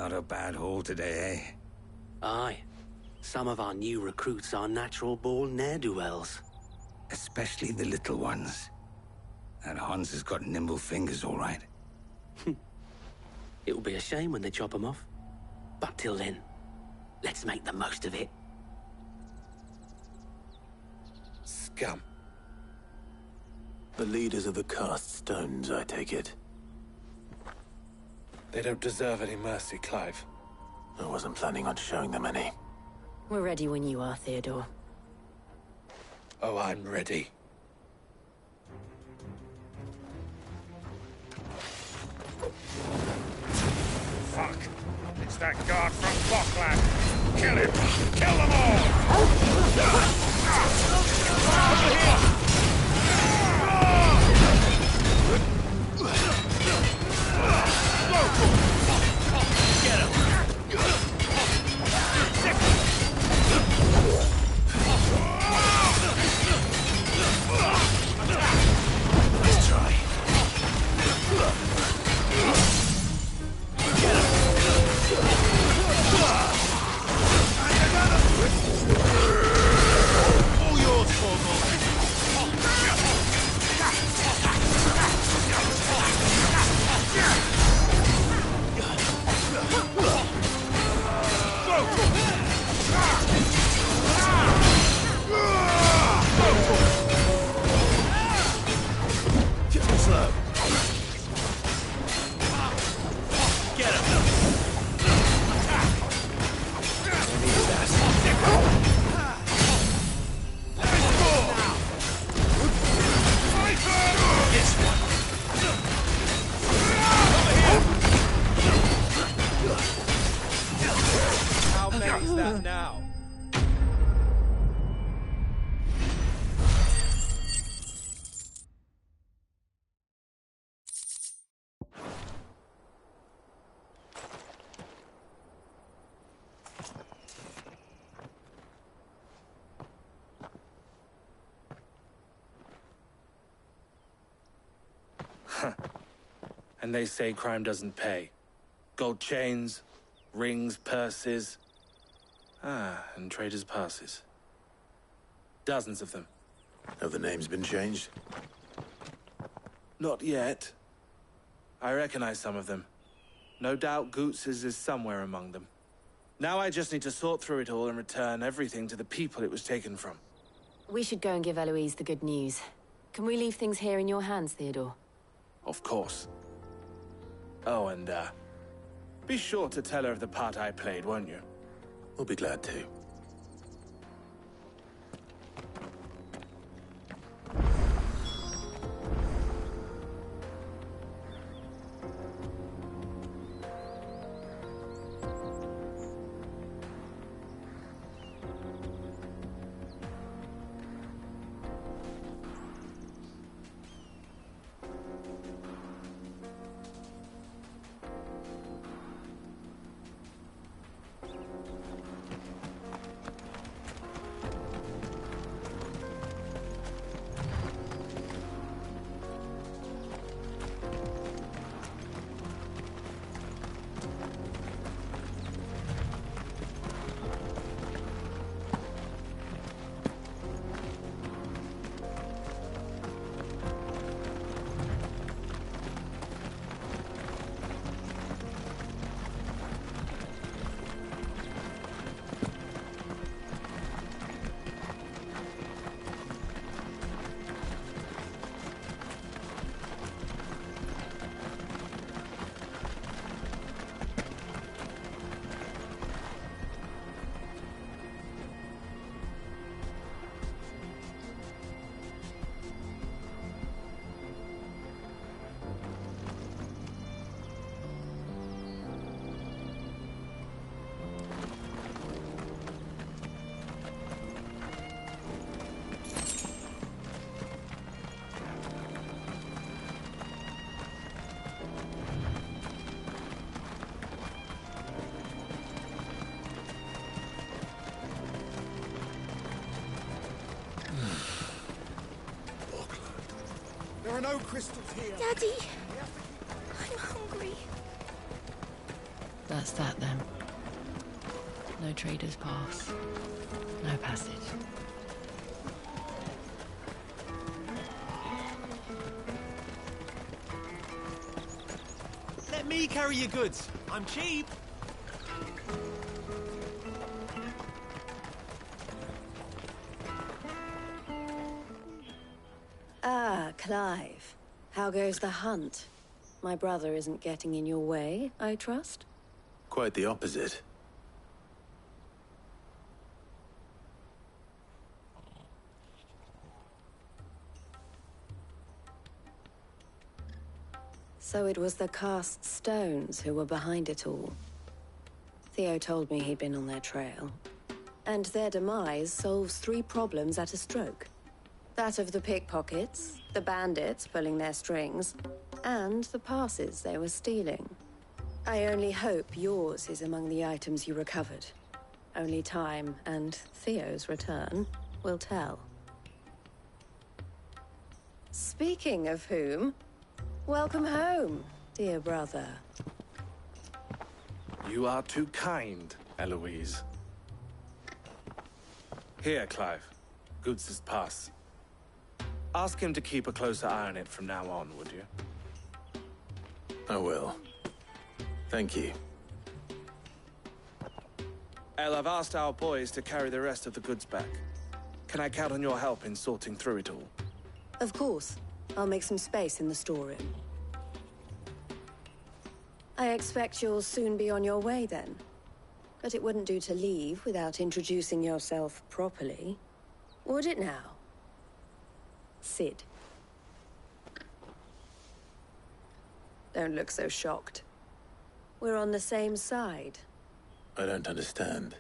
Speaker 11: Not a bad haul today, eh?
Speaker 14: Aye. Some of our new recruits are natural-born ne'er-do-wells.
Speaker 11: Especially the little ones. And Hans has got nimble fingers, all right.
Speaker 14: It will be a shame when they chop them off. But till then, let's make the most of it.
Speaker 15: Scum.
Speaker 3: The leaders of the cast stones, I take it.
Speaker 15: They don't deserve any mercy, Clive.
Speaker 3: I wasn't planning on showing them any.
Speaker 22: We're ready when you are, Theodore.
Speaker 15: Oh, I'm ready.
Speaker 24: Fuck! It's that guard from Bockland! Kill him! Kill them all! Over here! Get him!
Speaker 3: Let's try.
Speaker 24: All yours, Cornwall!
Speaker 3: Slow.
Speaker 24: Get him!
Speaker 15: How many's that now? And they say crime doesn't pay. Gold chains, rings, purses. And traders' passes. Dozens of them.
Speaker 3: Have the names been changed?
Speaker 15: Not yet. I recognize some of them. No doubt Goots's is somewhere among them. Now I just need to sort through it all and return everything to the people it was taken from.
Speaker 22: We should go and give Eloise the good news. Can we leave things here in your hands, Theodore?
Speaker 15: Of course. Oh, and, be sure to tell her of the part I played, won't you?
Speaker 3: We'll be glad to.
Speaker 24: There are no crystals here.
Speaker 25: Daddy, I'm hungry.
Speaker 5: That's that then. No trader's pass. No passage.
Speaker 12: Let me carry your goods. I'm cheap.
Speaker 22: Ah, Clive. How goes the hunt? My brother isn't getting in your way, I trust?
Speaker 3: Quite the opposite.
Speaker 22: So it was the cast stones who were behind it all. Theo told me he'd been on their trail. And their demise solves 3 problems at a stroke. That of the pickpockets, the bandits pulling their strings, and the passes they were stealing. I only hope yours is among the items you recovered. Only time and Theo's return will tell. Speaking of whom, welcome home, dear brother.
Speaker 15: You are too kind, Eloise. Here, Clive. Goods' pass. Ask him to keep a closer eye on it from now on, would you?
Speaker 3: I will. Thank you.
Speaker 15: El, I've asked our boys to carry the rest of the goods back. Can I count on your help in sorting through it all?
Speaker 22: Of course. I'll make some space in the storeroom. I expect you'll soon be on your way then. But it wouldn't do to leave without introducing yourself properly. Would it now? Sid. Don't look so shocked. We're on the same side.
Speaker 3: I don't understand.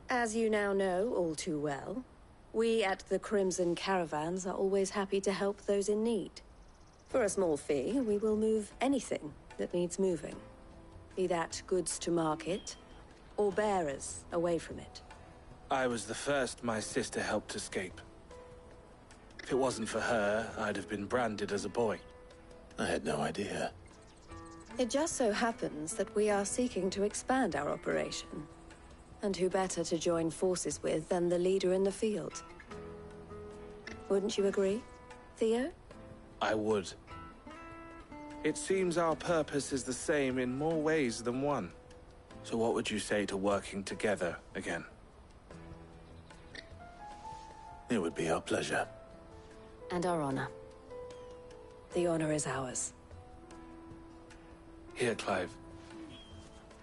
Speaker 22: As you now know all too well, we at the Crimson Caravans are always happy to help those in need. For a small fee, we will move anything that needs moving. Be that goods to market, or bearers away from it.
Speaker 15: I was the first my sister helped escape. If it wasn't for her, I'd have been branded as a boy.
Speaker 3: I had no idea.
Speaker 22: It just so happens that we are seeking to expand our operation. And who better to join forces with than the leader in the field? Wouldn't you agree, Theo?
Speaker 15: I would. It seems our purpose is the same in more ways than one. So what would you say to working together again?
Speaker 3: It would be our pleasure.
Speaker 22: And our honor. The honor is ours.
Speaker 15: Here, Clive.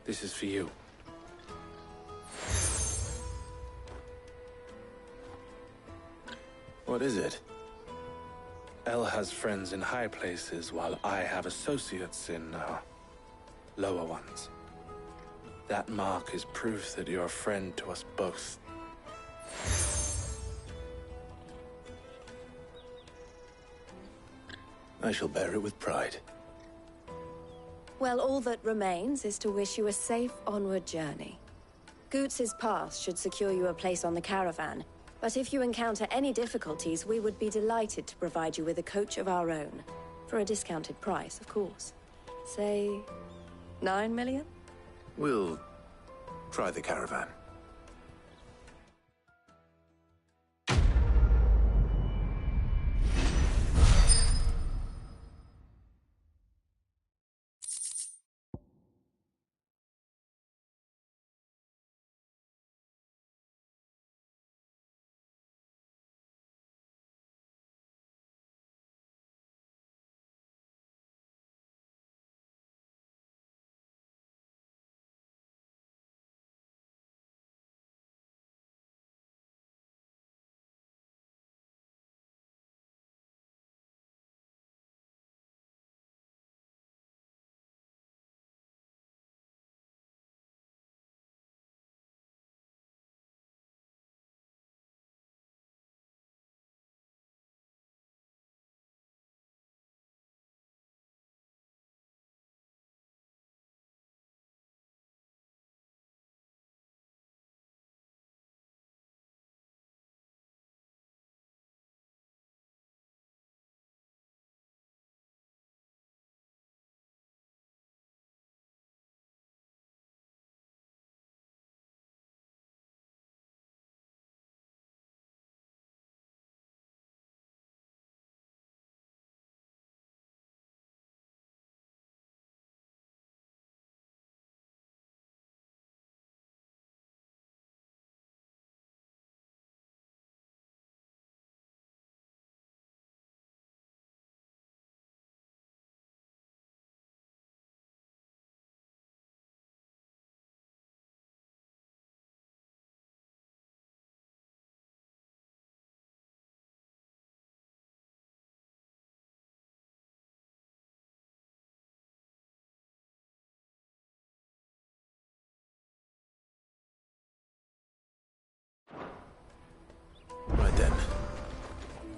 Speaker 15: This is for you.
Speaker 3: What is it?
Speaker 15: El has friends in high places, while I have associates in, lower ones. That mark is proof that you're a friend to us both.
Speaker 3: I shall bear it with pride.
Speaker 22: Well, all that remains is to wish you a safe onward journey. Goots' pass should secure you a place on the caravan, but if you encounter any difficulties, we would be delighted to provide you with a coach of our own. For a discounted price, of course. Say, 9 million?
Speaker 3: We'll try the caravan.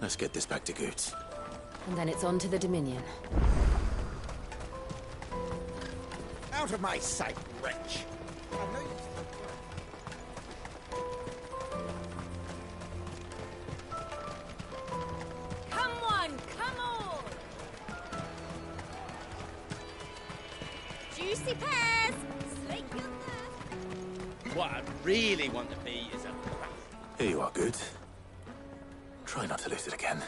Speaker 3: Let's get this back to Goots.
Speaker 5: And then it's on to the Dominion.
Speaker 12: Out of my sight, wretch! I know you...
Speaker 2: Come on, come on!
Speaker 26: Juicy pears! Slake your thirst!
Speaker 8: What I really want to be is a...
Speaker 3: Here you are, Goots. Try not to lose it again.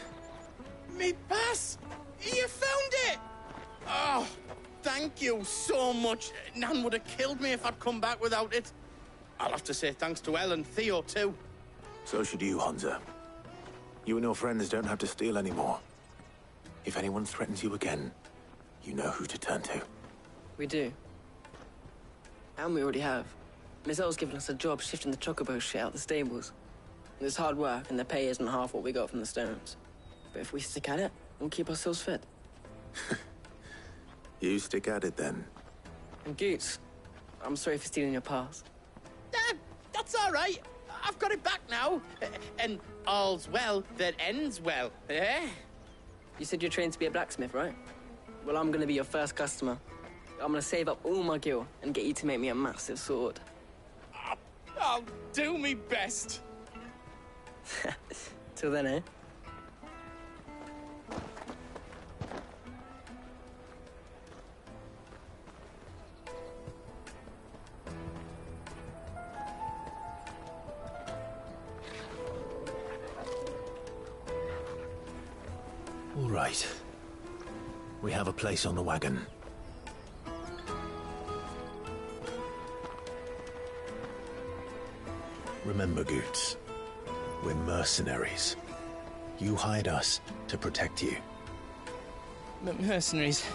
Speaker 8: Me pass! You found it! Oh, thank you so much. Nan would have killed me if I'd come back without it. I'll have to say thanks to Elle and Theo, too.
Speaker 3: So should you, Hansa. You and your friends don't have to steal anymore. If anyone threatens you again, you know who to turn to.
Speaker 7: We do. And we already have. Miss Elle's given us a job shifting the chocobo shit out the stables. It's hard work, and the pay isn't half what we got from the Stones. But if we stick at it, we'll keep ourselves fit.
Speaker 3: You stick at it, then.
Speaker 7: And Goots, I'm sorry for stealing your pass.
Speaker 8: That's all right. I've got it back now. And all's well that ends well, eh?
Speaker 7: You said you're trained to be a blacksmith, right? Well, I'm gonna be your first customer. I'm gonna save up all my gil and get you to make me a massive sword.
Speaker 8: I'll do me best.
Speaker 7: Till then, eh?
Speaker 3: All right. We have a place on the wagon. Remember, Goots, we're mercenaries. You hired us to protect you.
Speaker 8: Mercenaries.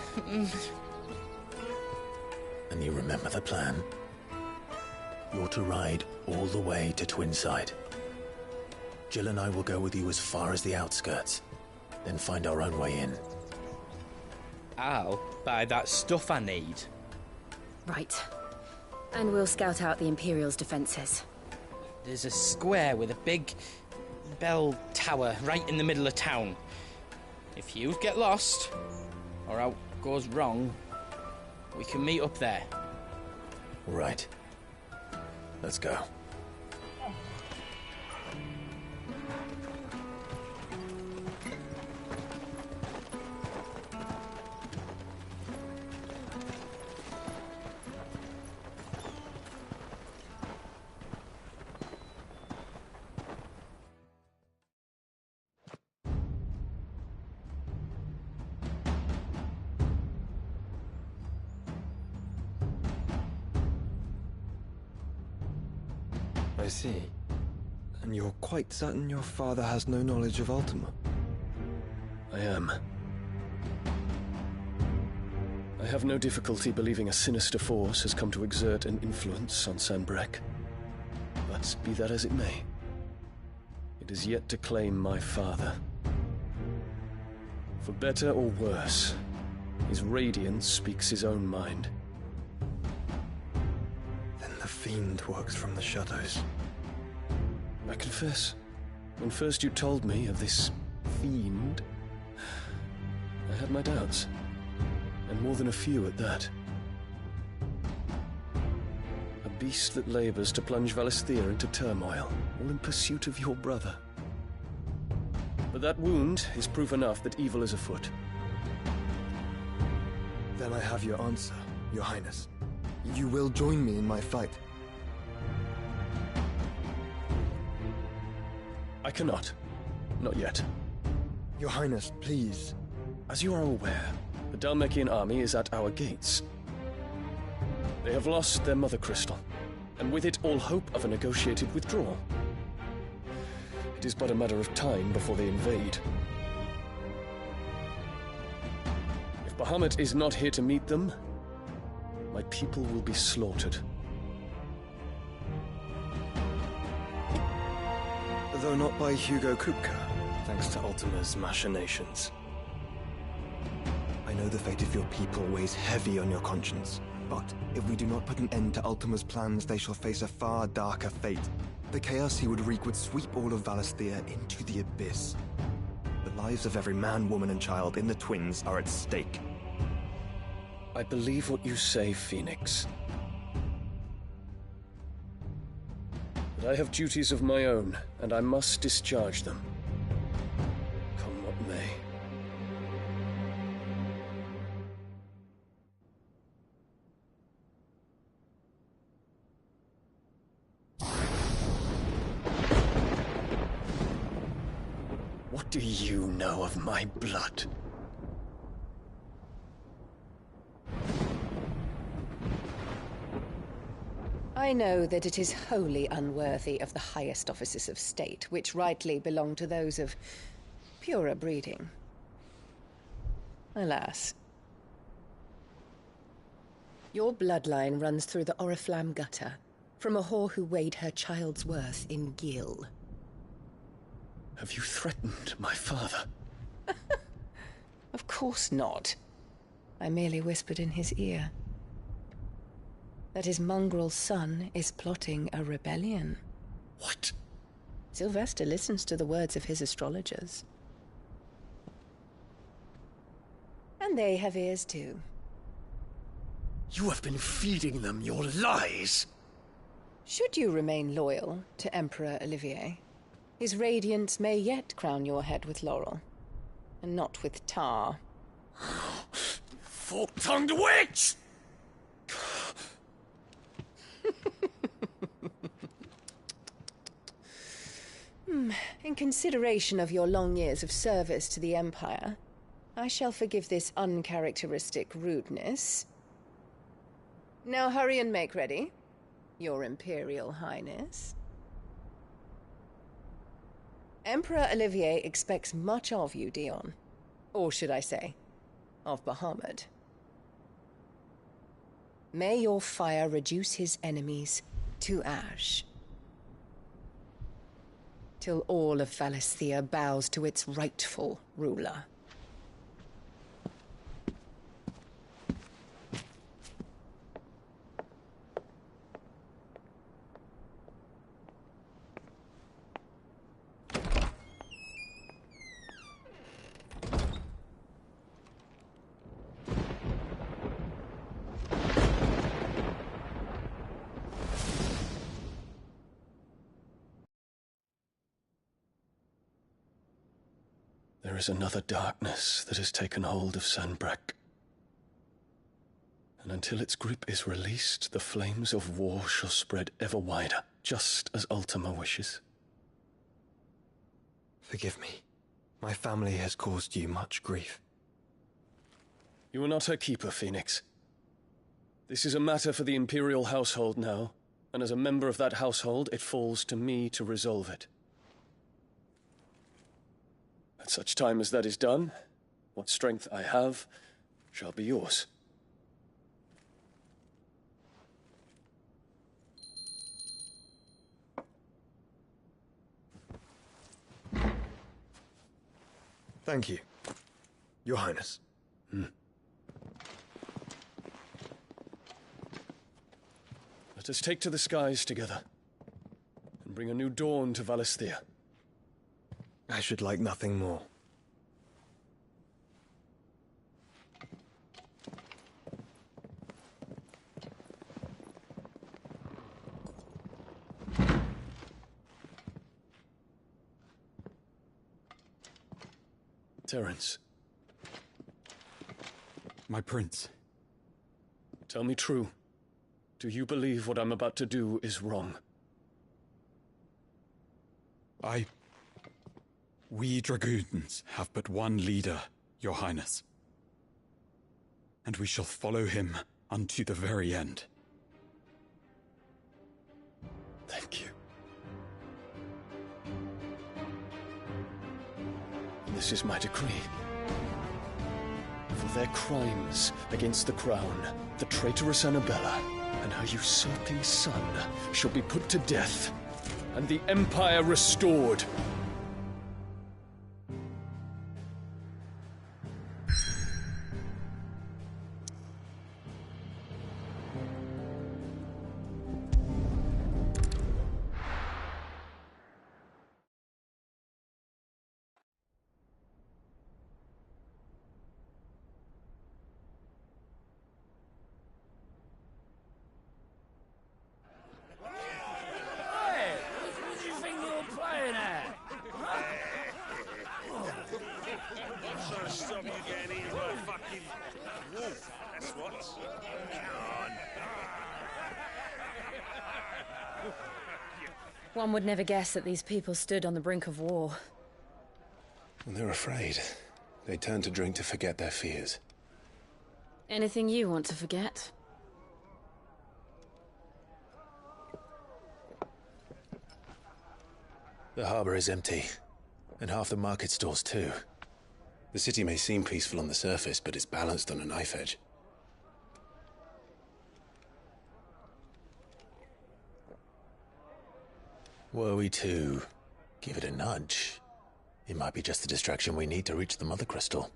Speaker 3: And you remember the plan? You're to ride all the way to Twinside. Jill and I will go with you as far as the outskirts, then find our own way in.
Speaker 13: I'll buy that stuff I need.
Speaker 5: Right. And we'll scout out the Imperial's defenses.
Speaker 13: There's a square with a big bell tower right in the middle of town. If you get lost, or out goes wrong, we can meet up there.
Speaker 3: Right. Let's go.
Speaker 16: I see. And you're quite certain your father has no knowledge of Ultima?
Speaker 17: I am. I have no difficulty believing a sinister force has come to exert an influence on Sanbreque. But be that as it may, it is yet to claim my father. For better or worse, his radiance speaks his own mind.
Speaker 16: Then the fiend works from the shadows.
Speaker 17: I confess, when first you told me of this fiend, I had my doubts, and more than a few at that. A beast that labors to plunge Valisthea into turmoil, all in pursuit of your brother. But that wound is proof enough that evil is afoot.
Speaker 16: Then I have your answer, Your Highness. You will join me in my fight.
Speaker 17: I cannot. Not yet.
Speaker 16: Your Highness, please.
Speaker 17: As you are aware, the Dhalmekian army is at our gates. They have lost their mother crystal, and with it all hope of a negotiated withdrawal. It is but a matter of time before they invade. If Bahamut is not here to meet them, my people will be slaughtered.
Speaker 16: Though not by Hugo Kupka, thanks to Ultima's machinations. I know the fate of your people weighs heavy on your conscience, but if we do not put an end to Ultima's plans, they shall face a far darker fate. The chaos he would wreak would sweep all of Valisthea into the abyss. lives of every man, woman, and child in the Twins are at stake.
Speaker 17: I believe what you say, Phoenix. But I have duties of my own, and I must discharge them. Come what may. What do you know of my blood?
Speaker 1: I know that it is wholly unworthy of the highest offices of state, which rightly belong to those of purer breeding. Alas. Your bloodline runs through the Oriflamme gutter, from a whore who weighed her child's worth in gil.
Speaker 17: Have you threatened my father?
Speaker 1: Of course not. I merely whispered in his ear that his mongrel son is plotting a rebellion.
Speaker 17: What?
Speaker 1: Sylvester listens to the words of his astrologers. And they have ears too.
Speaker 17: You have been feeding them your lies!
Speaker 1: Should you remain loyal to Emperor Olivier, his radiance may yet crown your head with laurel, and not with tar.
Speaker 17: Fork-tongued witch!
Speaker 1: In consideration of your long years of service to the Empire, I shall forgive this uncharacteristic rudeness. Now hurry and make ready, Your Imperial Highness. Emperor Olivier expects much of you, Dion. Or should I say, of Bahamut. May your fire reduce his enemies to ash, till all of Valisthea bows to its rightful ruler.
Speaker 17: There is another darkness that has taken hold of Sanbreque. And until its grip is released, the flames of war shall spread ever wider, just as Ultima wishes.
Speaker 16: Forgive me. My family has caused you much grief.
Speaker 17: You are not her keeper, Phoenix. This is a matter for the Imperial household now, and as a member of that household, it falls to me to resolve it. At such time as that is done, what strength I have shall be yours.
Speaker 16: Thank you, Your Highness.
Speaker 17: Let us take to the skies together, and bring a new dawn to Valisthea.
Speaker 16: I should like nothing more.
Speaker 17: Terence.
Speaker 9: My prince.
Speaker 17: Tell me true. Do you believe what I'm about to do is wrong?
Speaker 9: We dragoons have but one leader, Your Highness. And we shall follow him unto the very end.
Speaker 17: Thank you. This is my decree. For their crimes against the crown, the traitoress Annabella and her usurping son shall be put to death, and the Empire restored.
Speaker 5: One would never guess that these people stood on the brink of war.
Speaker 3: When they're afraid, they turn to drink to forget their fears.
Speaker 5: Anything you want to forget?
Speaker 3: The harbor is empty, and half the market stalls too. The city may seem peaceful on the surface, but it's balanced on a knife edge. Were we to give it a nudge, it might be just the distraction we need to reach the Mother Crystal.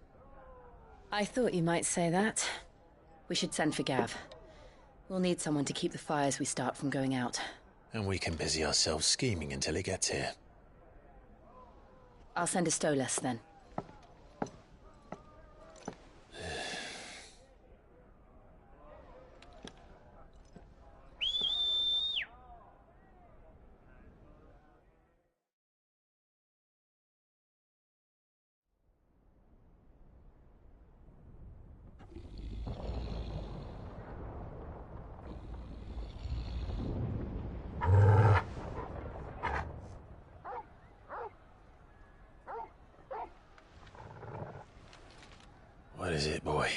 Speaker 5: I thought you might say that. We should send for Gav. We'll need someone to keep the fires we start from going out.
Speaker 3: And we can busy ourselves scheming until he gets here.
Speaker 5: I'll send a Stolas then.
Speaker 3: What is it, boy?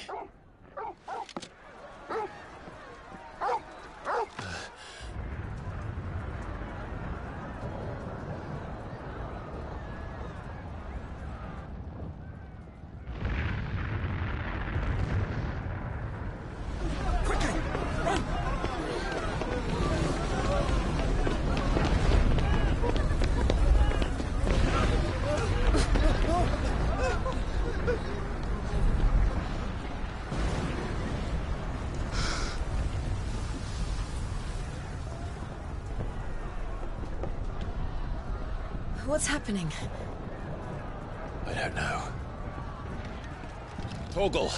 Speaker 5: What's happening?
Speaker 3: I don't know. Torgal!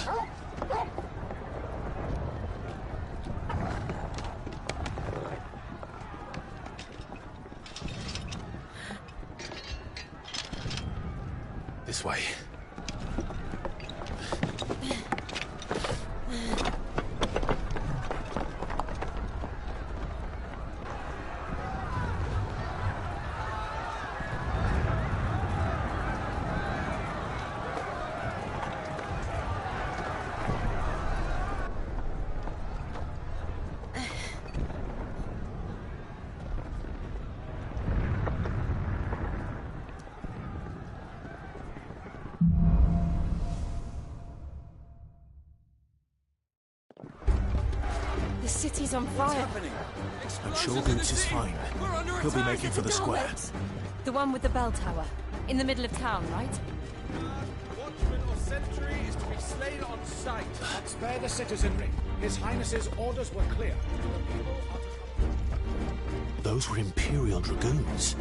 Speaker 3: This way.
Speaker 5: The city's on fire.
Speaker 3: I'm sure Boots is fine. He'll be making for the square.
Speaker 5: The one with the bell tower. In the middle of town, right?
Speaker 24: Watchman or sentry is to be slain on sight.
Speaker 20: Spare the citizenry. His Highness's orders were clear.
Speaker 3: Those were Imperial Dragoons.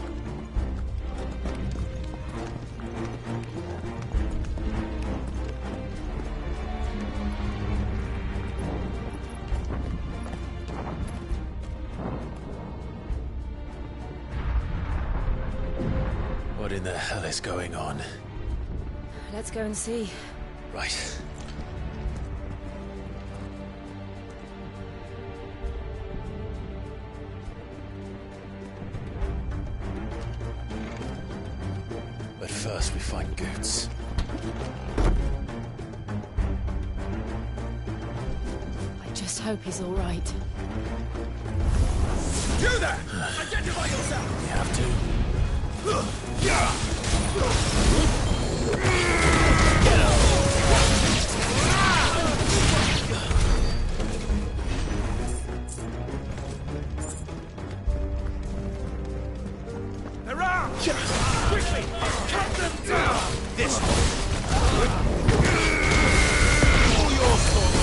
Speaker 3: What in the hell is going on?
Speaker 5: Let's go and see.
Speaker 3: Right. But first we find Goots.
Speaker 5: I just hope he's all right.
Speaker 24: You there! Identify yourself!
Speaker 3: We have to.
Speaker 24: They're out! Quickly! Cut them down! This way! All your fault!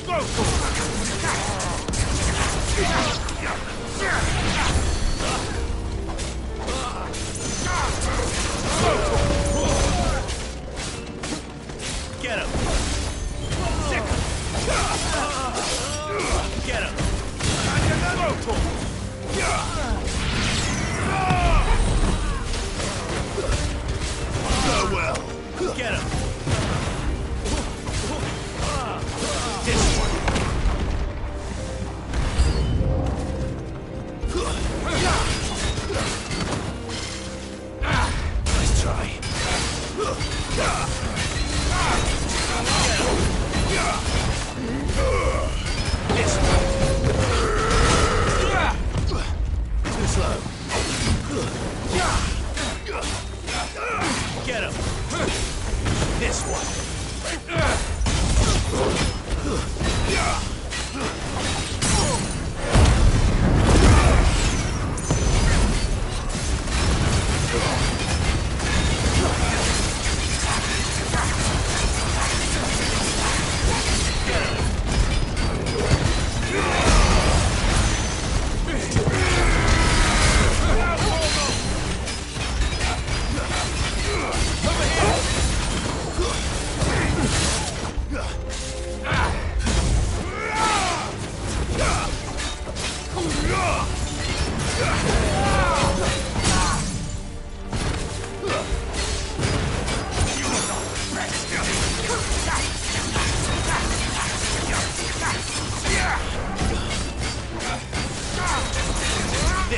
Speaker 24: Go for Get him! Sick! Get him! Well. Get him! This one!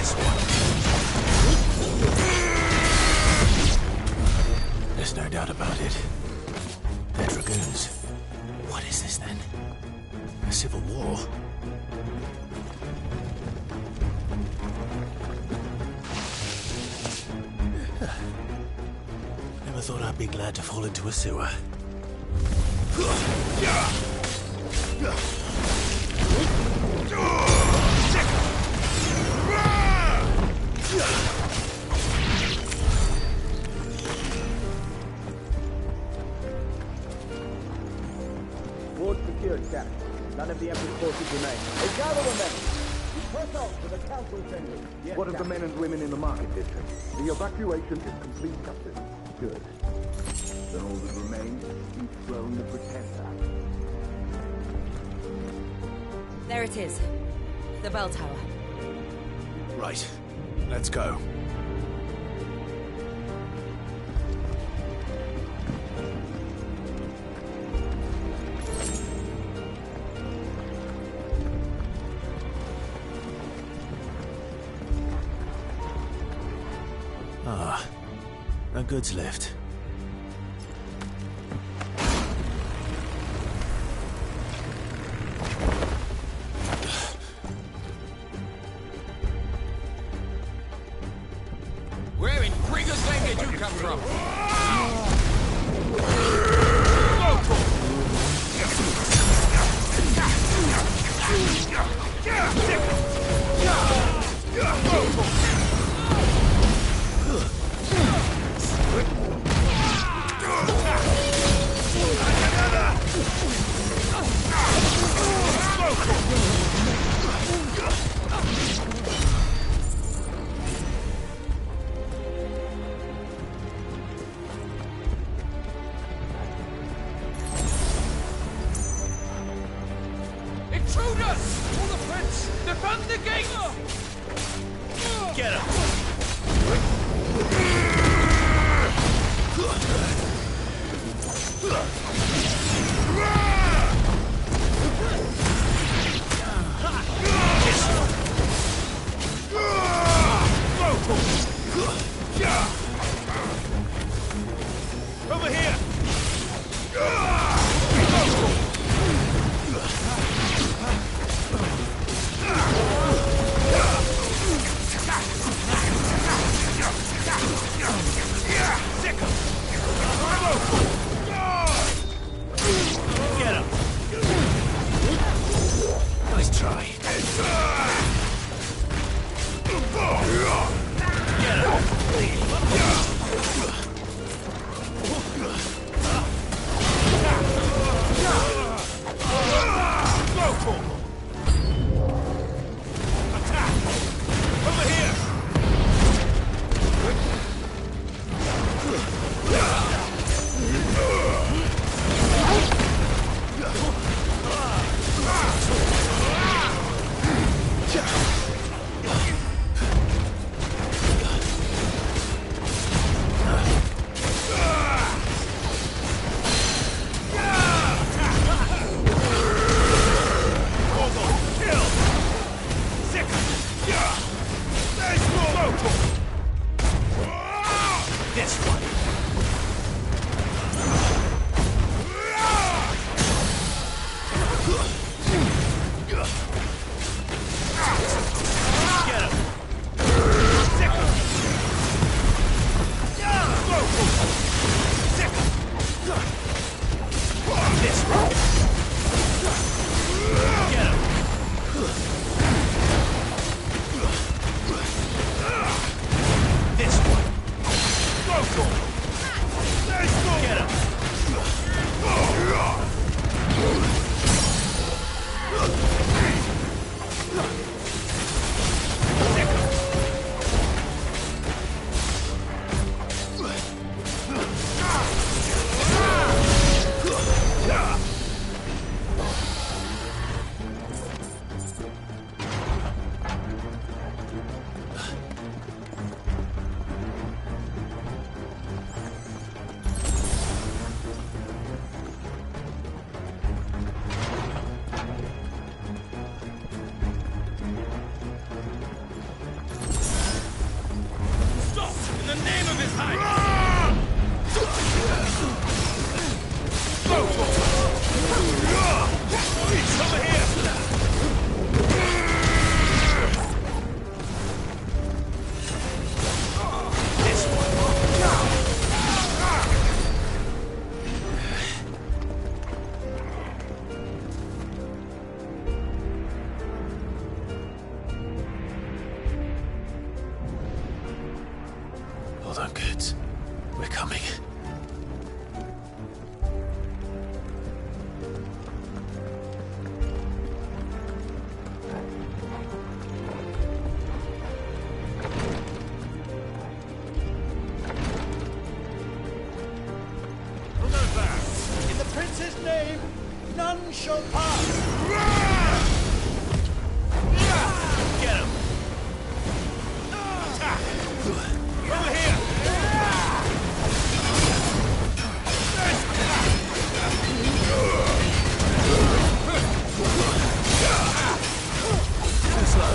Speaker 3: this one. There's no doubt about it. They're dragoons. What is this then? A civil war? Never thought I'd be glad to fall into a sewer.
Speaker 6: Ward secured, Captain. None of the Emperor's forces remain. Hey, gather the men! Press on to the council chambers. Yes, what of the men and women in the market district? The evacuation is complete, Captain. Good. Then all that remains is to dethrone the Pretender.
Speaker 2: There it is. The bell tower.
Speaker 3: Right. Let's go. Ah, a goods lift.
Speaker 12: Where in Gringo's Lane did you come from? Intruders! For the prince! Defend the gate! Get him! Over here! Get him! Nice try. Get him! Attack! Over here!
Speaker 3: Hold on, kids. We're coming.
Speaker 12: In the prince's name, none shall pass! Get him! Attack! Over here!
Speaker 3: Too slow.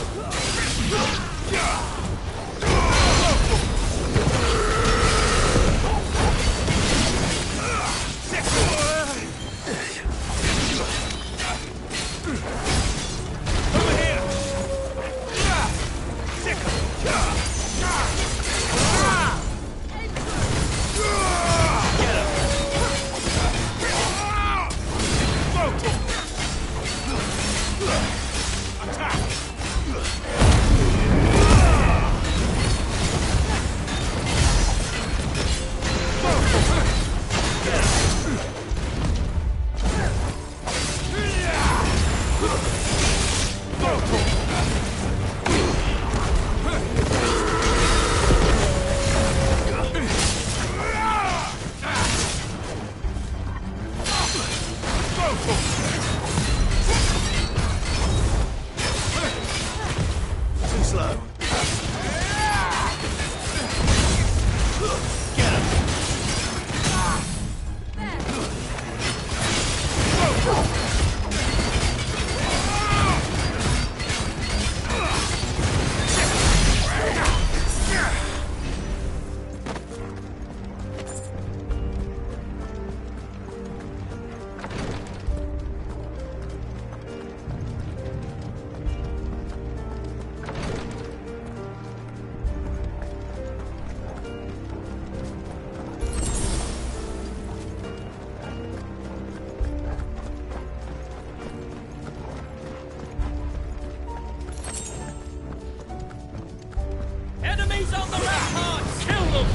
Speaker 3: Too slow. Get him.
Speaker 12: Enemies on the ramparts! Kill them!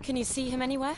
Speaker 5: Can you see him anywhere?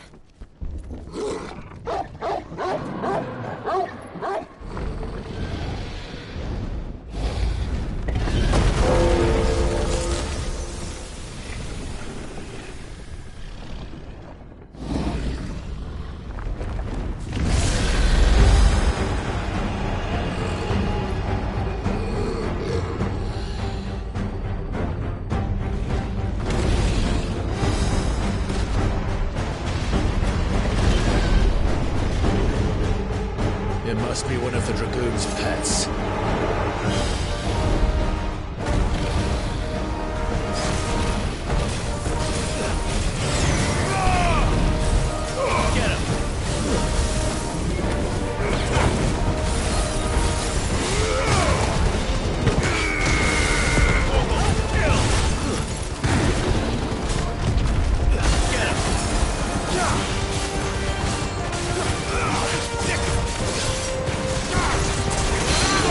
Speaker 15: It must be one of the Dragoon's pets.
Speaker 12: Get him! Get him!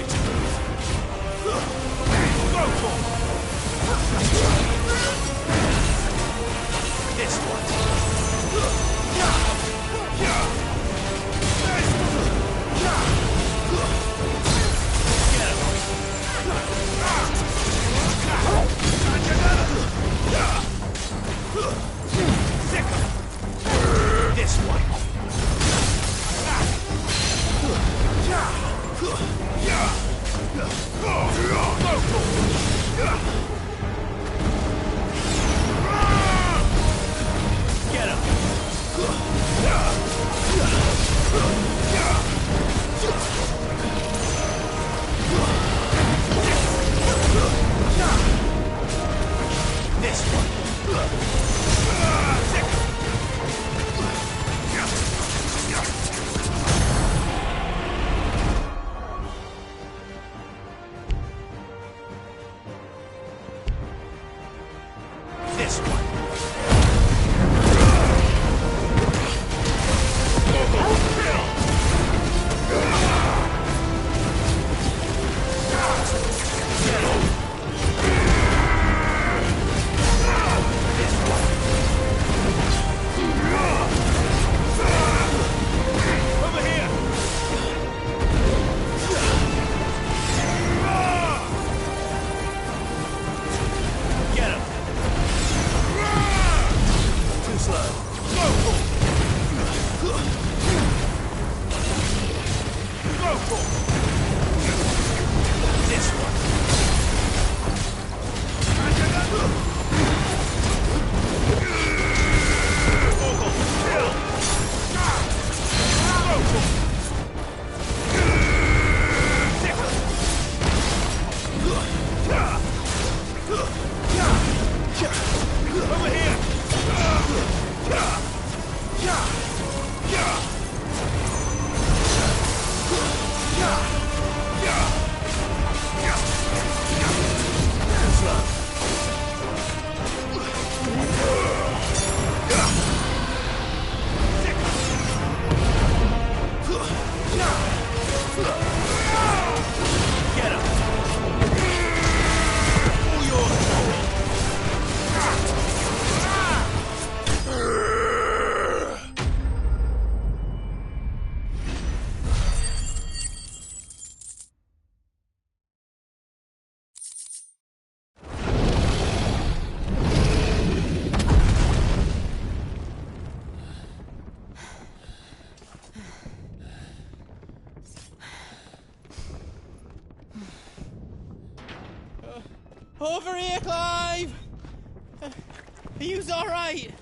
Speaker 24: ready to move. Go for it! This one. This one. Get him. This one. This one. Over here. Get him. Too slow. Go for it. Go for it. This one. Over here. Get him. All yours. Over here, Clive! Are you alright?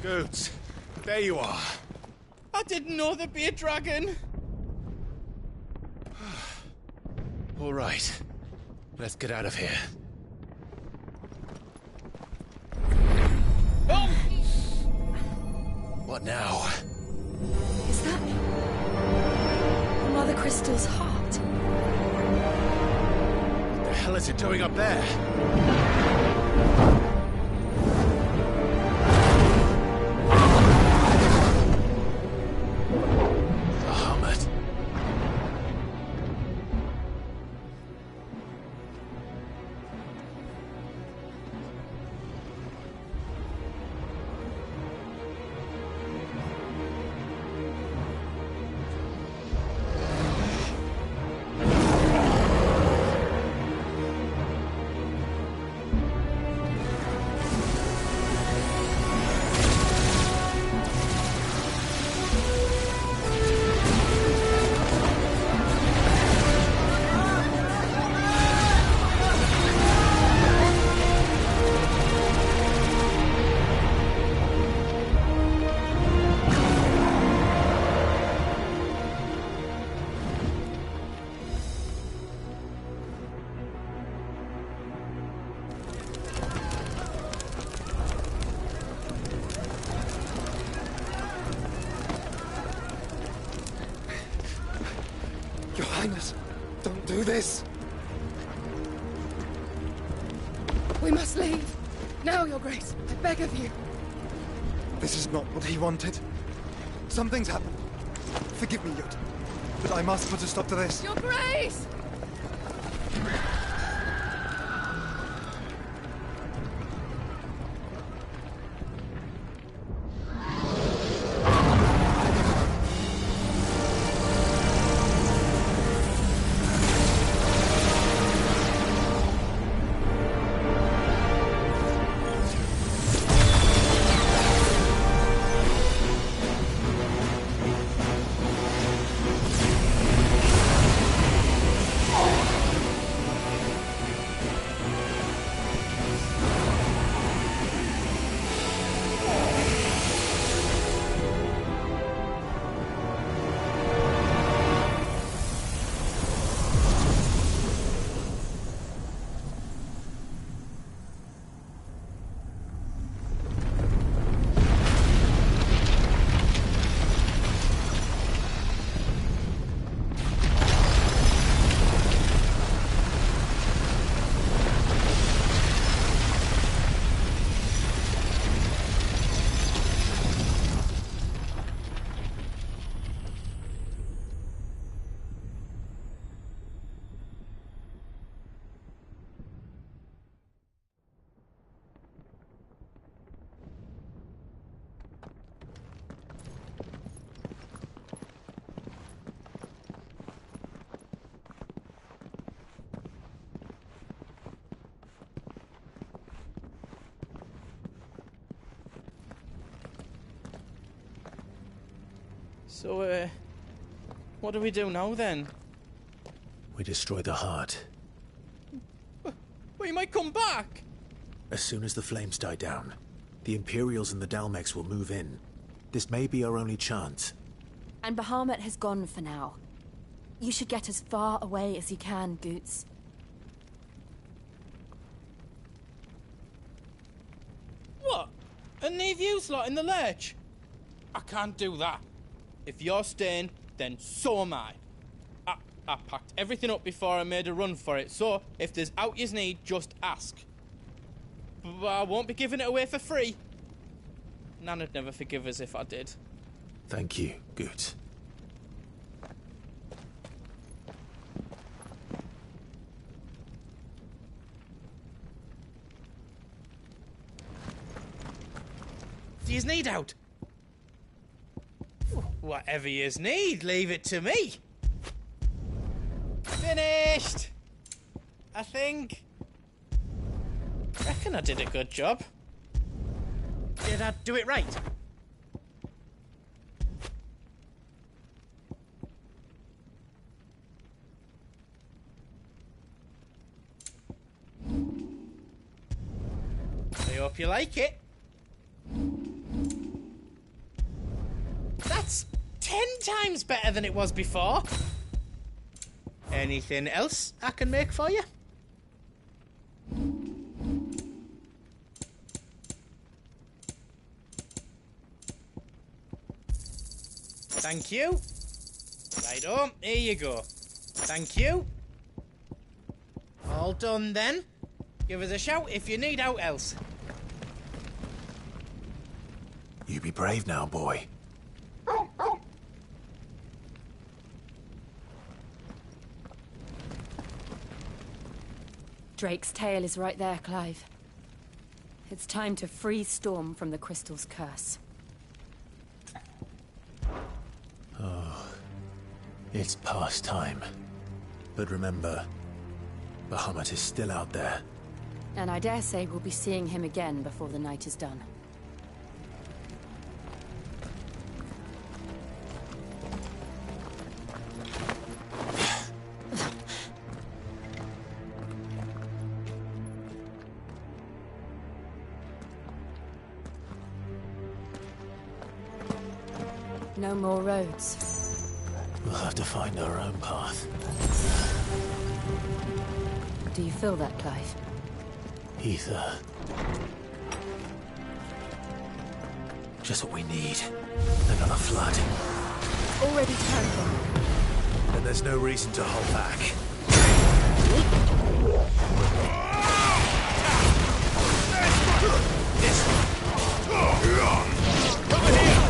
Speaker 14: Goats, there you are.
Speaker 8: I didn't know there'd be a dragon.
Speaker 14: All right, let's get out of here.
Speaker 8: Oh!
Speaker 14: What now?
Speaker 5: Is that Mother Crystal's heart?
Speaker 14: What the hell is it doing up there? The Hermit.
Speaker 16: Your Highness, don't do this.
Speaker 5: We must leave. Now, Your Grace. I beg of you.
Speaker 16: This is not what he wanted. Something's happened. Forgive me, Yod. but I must put a stop to this.
Speaker 5: Your Grace!
Speaker 13: So, what do we do now, then?
Speaker 3: We destroy the heart.
Speaker 13: We might come back!
Speaker 3: As soon as the flames die down, the Imperials and the Dalmex will move in. This may be our only chance.
Speaker 4: And Bahamut has gone for now. You should get as far away as you can, Goots.
Speaker 13: What? And leave you lot in the lurch? I can't do that. If you're staying, then so am I. I packed everything up before I made a run for it, so if there's out yous need, just ask. But I won't be giving it away for free. Nana'd never forgive us if I did.
Speaker 3: Thank you, Goot.
Speaker 13: Do yous need out? Whatever yous need, leave it to me. Finished! I think. Reckon I did a good job. Did I do it right? I hope you like it. That's 10 times better than it was before. Anything else I can make for you? Thank you. Righto, here you go. Thank you. All done then. Give us a shout if you need out else.
Speaker 3: You be brave now, boy.
Speaker 4: Drake's tail is right there, Clive. It's time to free Storm from the Crystal's curse.
Speaker 3: Oh, it's past time. But remember, Bahamut is still out there.
Speaker 4: And I dare say we'll be seeing him again before the night is done. No more roads.
Speaker 3: We'll have to find our own path.
Speaker 4: Do you feel that, Clive?
Speaker 3: Ether. Just what we need. Another flood.
Speaker 4: Already turned on.
Speaker 3: Then there's no reason to hold back. Over here!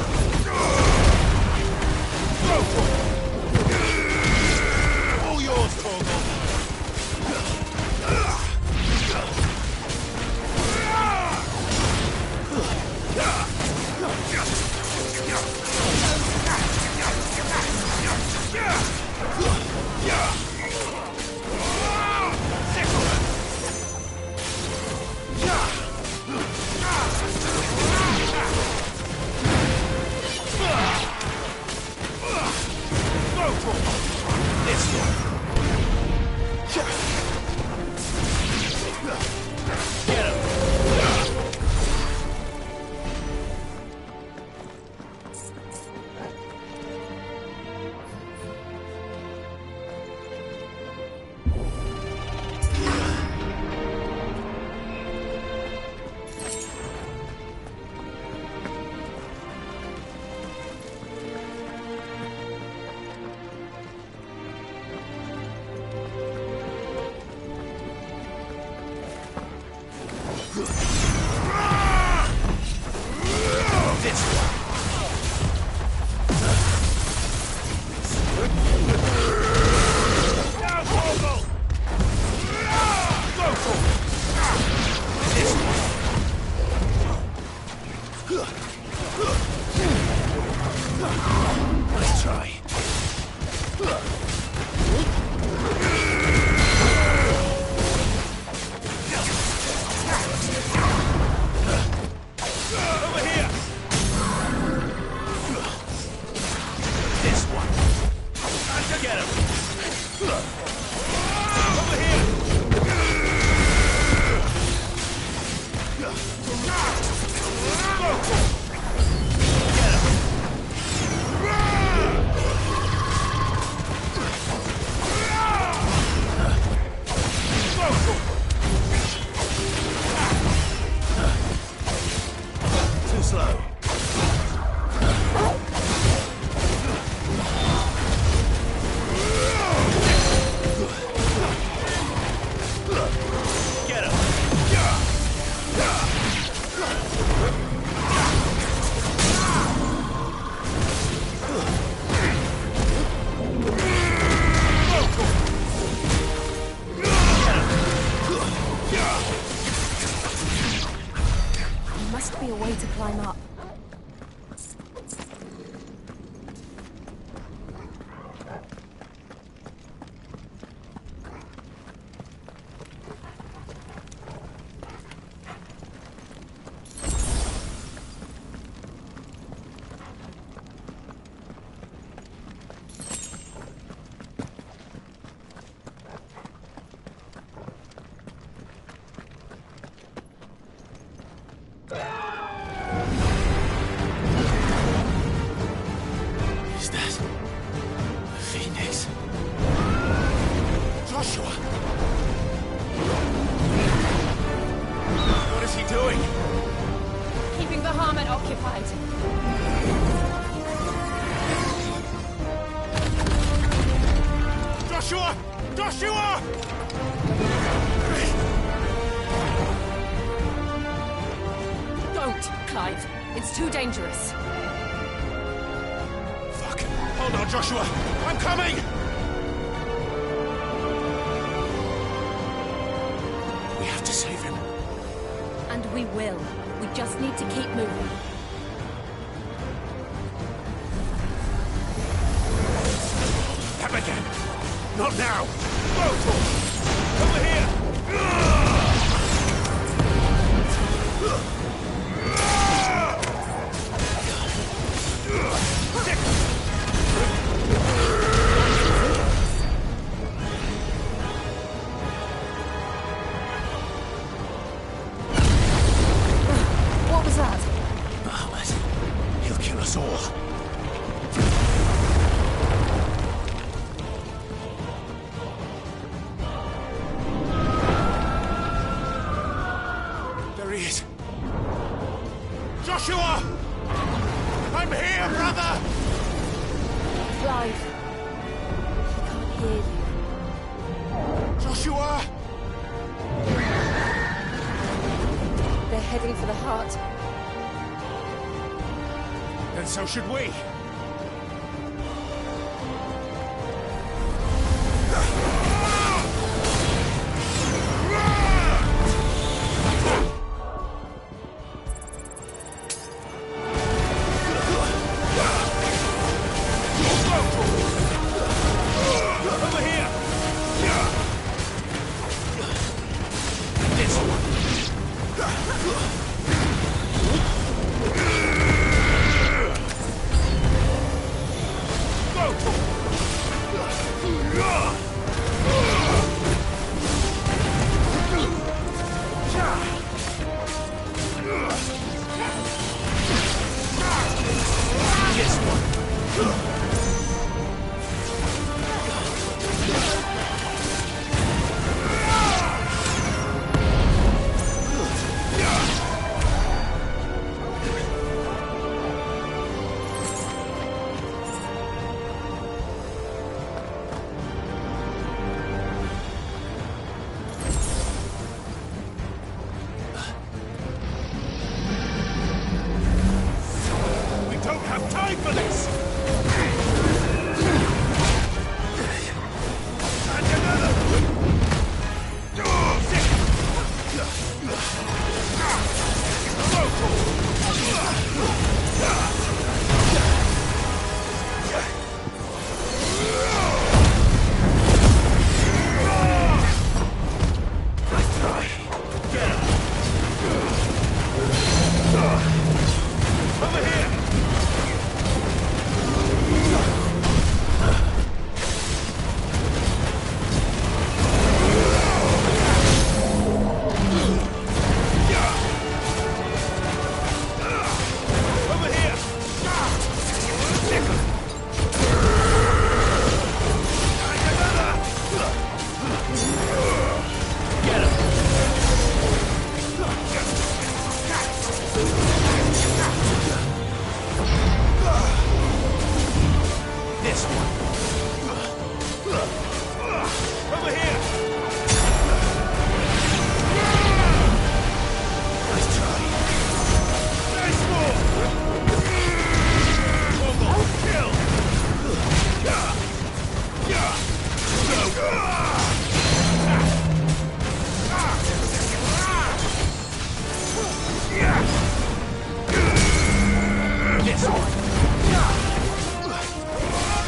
Speaker 12: Get him! Over here!
Speaker 3: Too slow.
Speaker 12: Get him!
Speaker 4: There must be a way to climb up.
Speaker 3: Is that a phoenix?
Speaker 12: Joshua! What is he doing?
Speaker 4: Keeping the Harmon occupied.
Speaker 12: Joshua! Joshua!
Speaker 4: Don't, Clive. It's too dangerous.
Speaker 12: Fuck. Hold on, Joshua. I'm coming!
Speaker 3: We have to save him.
Speaker 4: And we will. We just need to keep moving.
Speaker 12: Come again! Not now! Over here!
Speaker 4: What was that?
Speaker 3: Bahamut. He'll kill us all.
Speaker 12: There he is. Joshua! I'm here, brother!
Speaker 4: Clive. He can't hear you.
Speaker 12: Joshua!
Speaker 4: They're heading for the heart.
Speaker 12: Then so should we. Over here! This one!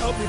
Speaker 12: Help me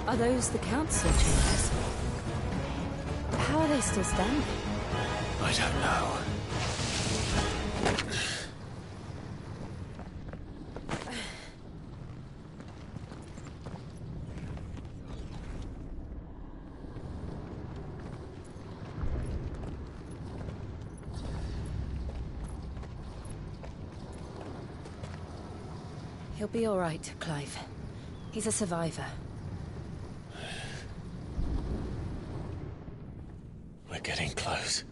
Speaker 4: Are those the council chambers? How are they still standing?
Speaker 3: I don't know.
Speaker 4: He'll be all right, Clive. He's a survivor.
Speaker 3: We're getting close.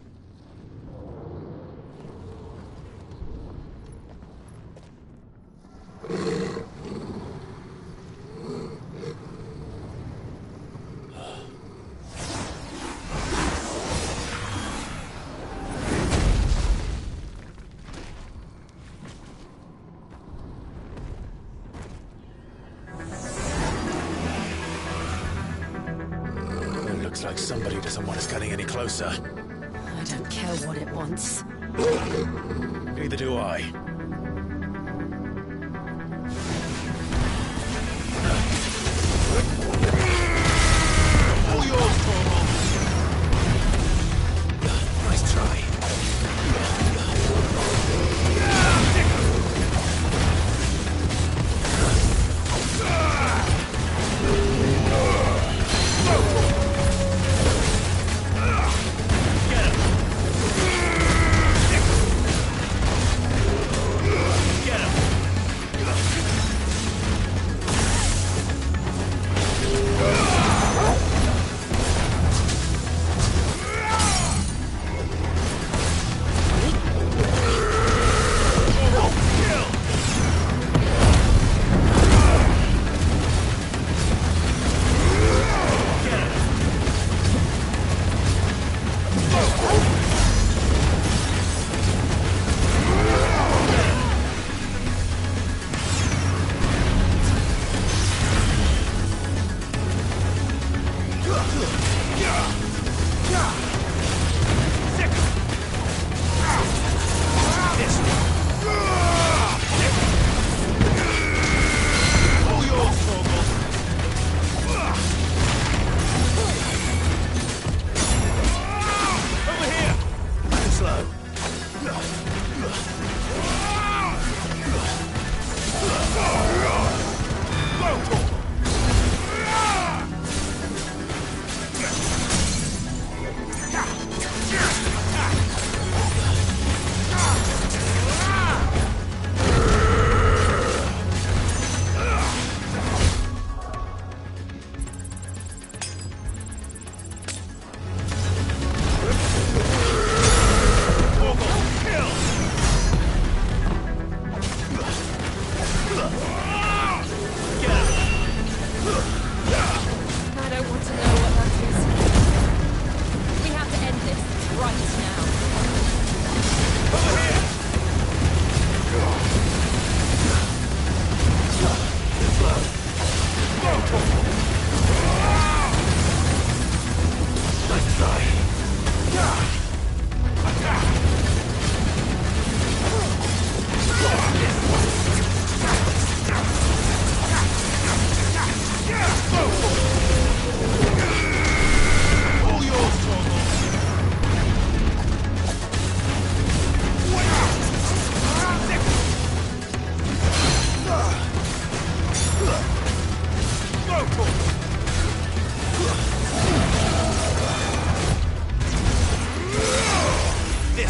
Speaker 3: It looks like somebody doesn't want us getting any closer.
Speaker 4: I don't care what it wants.
Speaker 3: Neither do I. All yours, Corporal. Nice try.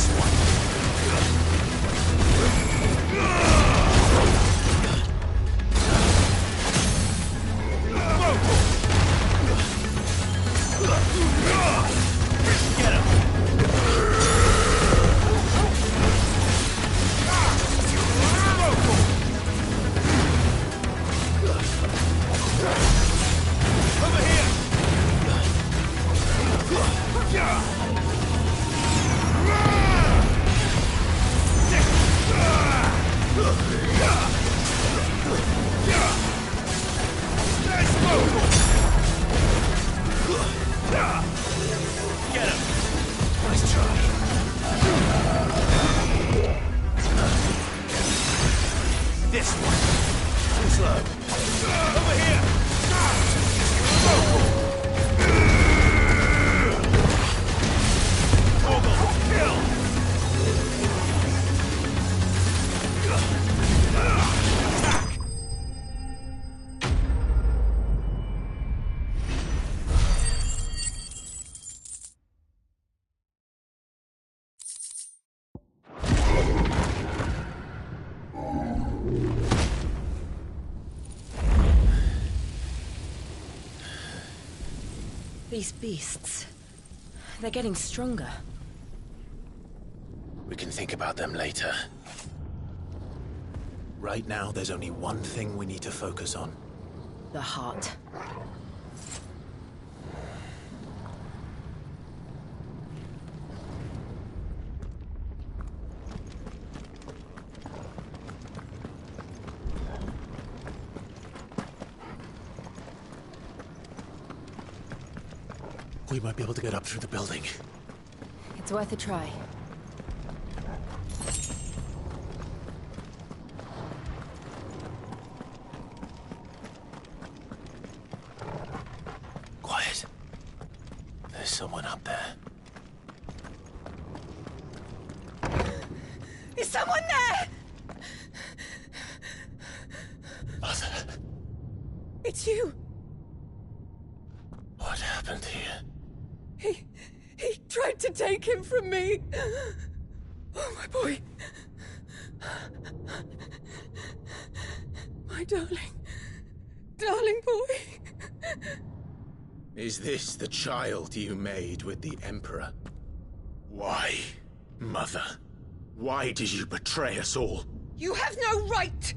Speaker 24: This one. Get him! Over here! Get him! Nice try. This one. Too slow. Over here!
Speaker 4: These beasts... they're getting stronger.
Speaker 3: We can think about them later. Right now, there's only one thing we need to focus on.
Speaker 4: The heart.
Speaker 3: We might be able to get up through the building.
Speaker 4: It's worth a try.
Speaker 3: Quiet. There's someone up there.
Speaker 4: Is someone there?
Speaker 3: Mother.
Speaker 4: It's you.
Speaker 3: What happened here?
Speaker 4: He tried to take him from me. Oh, my boy. My darling. Darling boy.
Speaker 3: Is this the child you made with the Emperor? Why, Mother? Why did you betray us all?
Speaker 4: You have no right!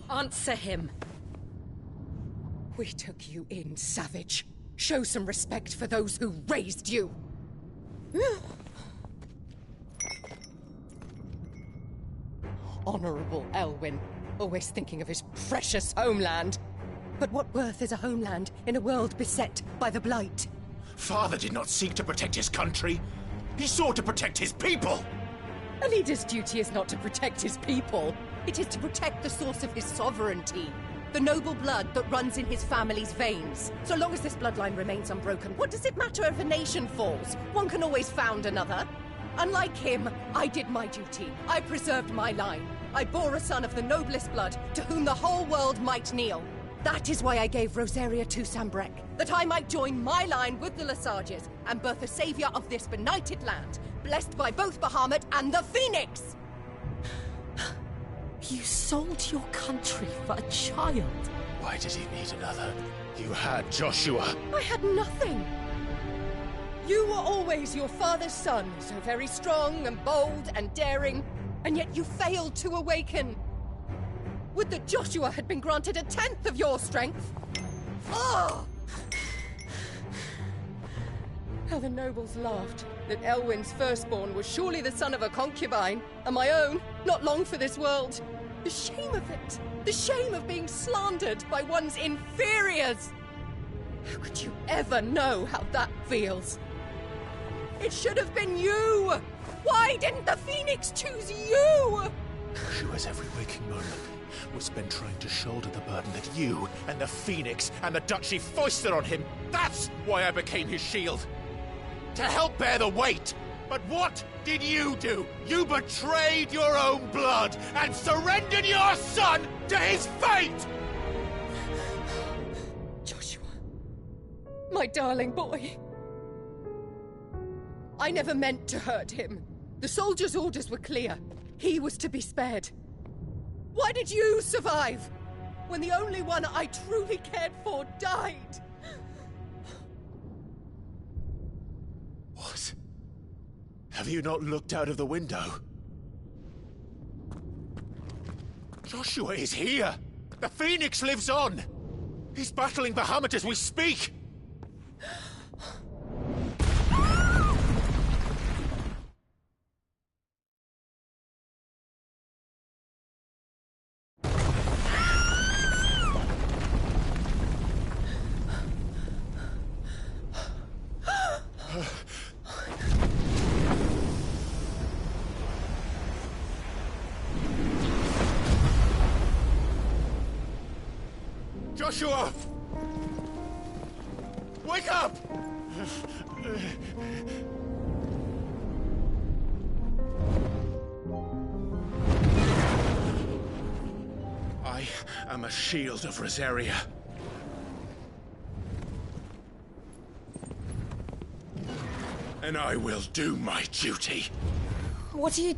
Speaker 4: Answer him.
Speaker 10: We took you in, savage. Show some respect for those who raised you. Honorable Elwyn, always thinking of his precious homeland. But what worth is a homeland in a world beset by the Blight?
Speaker 3: Father did not seek to protect his country. He sought to protect his people.
Speaker 10: A leader's duty is not to protect his people. It is to protect the source of his sovereignty. The noble blood that runs in his family's veins. So long as this bloodline remains unbroken, what does it matter if a nation falls? One can always found another. Unlike him, I did my duty. I preserved my line. I bore a son of the noblest blood, to whom the whole world might kneel. That is why I gave Rosaria to Sambrek, that I might join my line with the Lesages and birth a savior of this benighted land, blessed by both Bahamut and the Phoenix! You sold your country for a child.
Speaker 3: Why did he need another? You had Joshua.
Speaker 10: I had nothing. You were always your father's son, so very strong and bold and daring, and yet you failed to awaken. Would that Joshua had been granted 1/10 of your strength? Oh! How the nobles laughed that Elwyn's firstborn was surely the son of a concubine, and my own, not long for this world. The shame of it! The shame of being slandered by one's inferiors! How could you ever know how that feels? It should have been you! Why didn't the Phoenix choose you?
Speaker 3: Joshua's every waking moment was spent trying to shoulder the burden that you and the Phoenix and the Duchy foisted on him. That's why I became his shield. To help bear the weight. But what did you do? You betrayed your own blood and surrendered your son to his fate!
Speaker 10: My darling boy. I never meant to hurt him. The soldiers' orders were clear. He was to be spared. Why did you survive? When the only one I truly cared for died?
Speaker 3: What? Have you not looked out of the window? Joshua is here! The Phoenix lives on! He's battling Bahamut as we speak! Joshua! Wake up! I am a shield of Rosaria. And I will do my duty.
Speaker 4: What are you...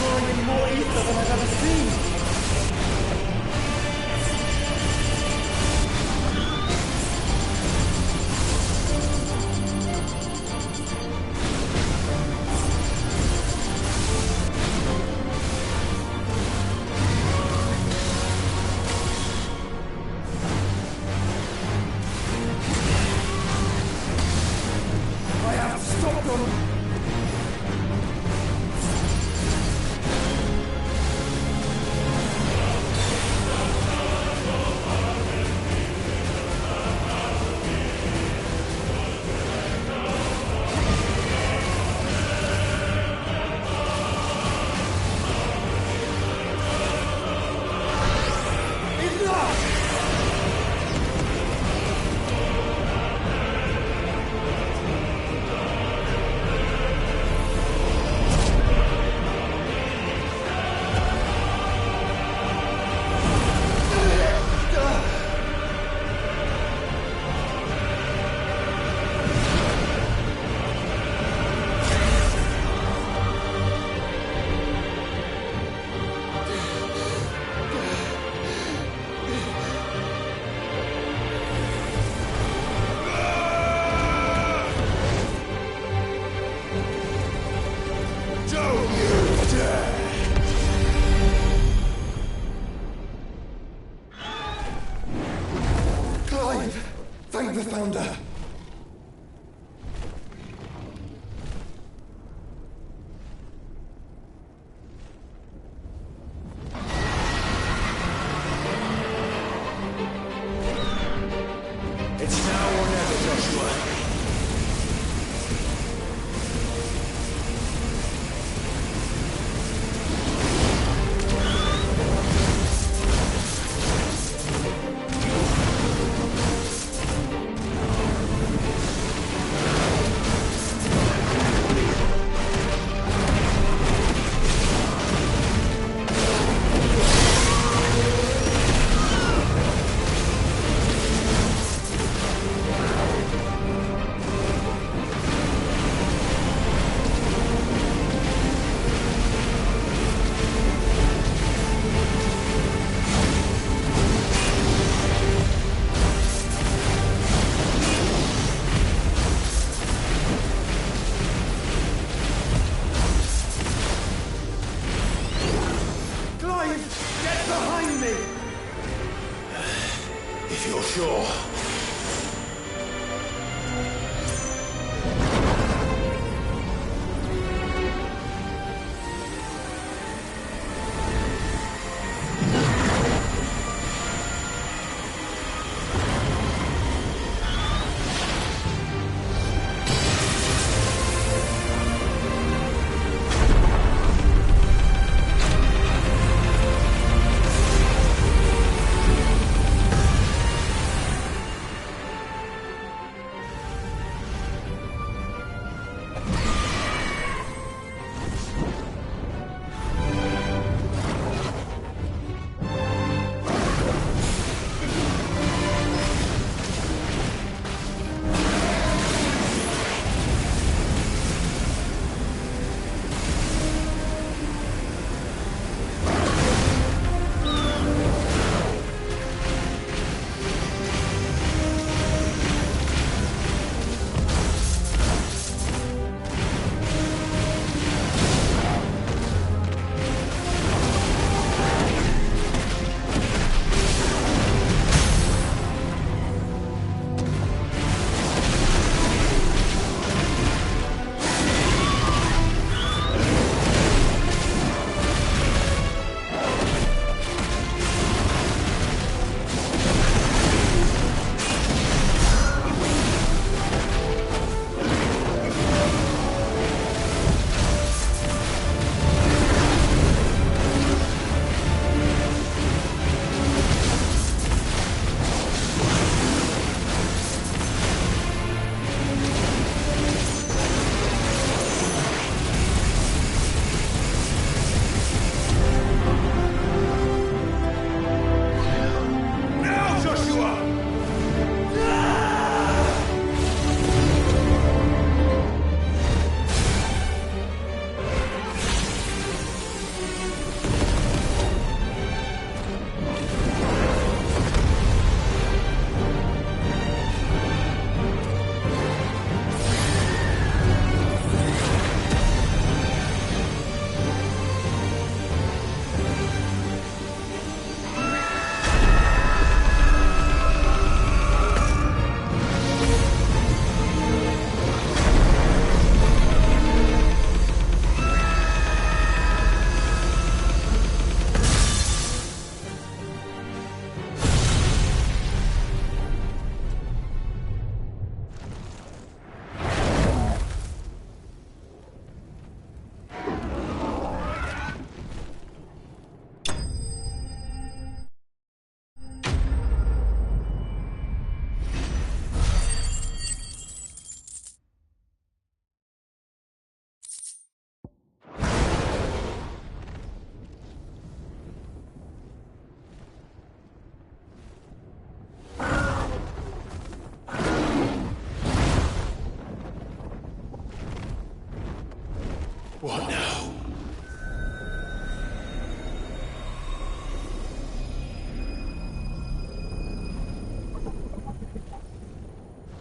Speaker 6: drawing in more ether than I've ever seen. I have to stop them! Thank the Founder!
Speaker 24: It's now or never, Joshua.
Speaker 6: Get behind me!
Speaker 24: If you're sure.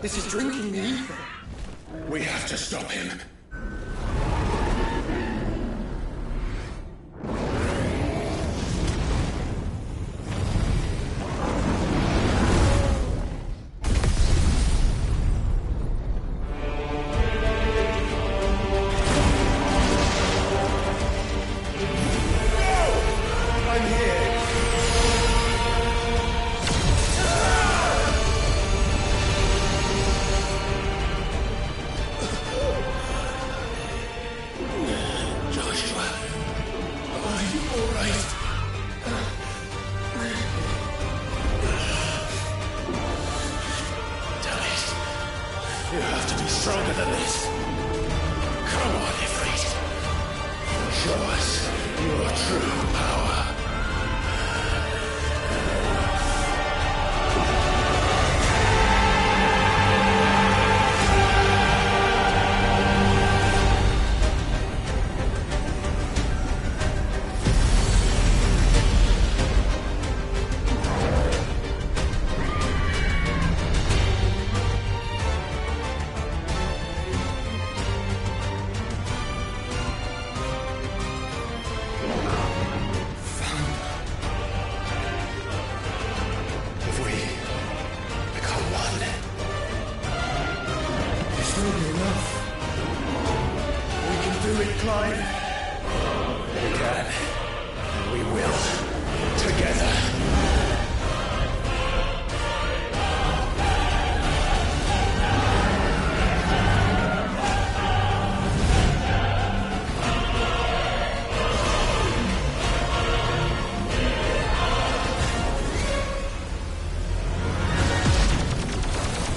Speaker 12: This is drinking the ether. We have to stop him. You have to be stronger than this. Come on, Ffxvi. Show us your true power.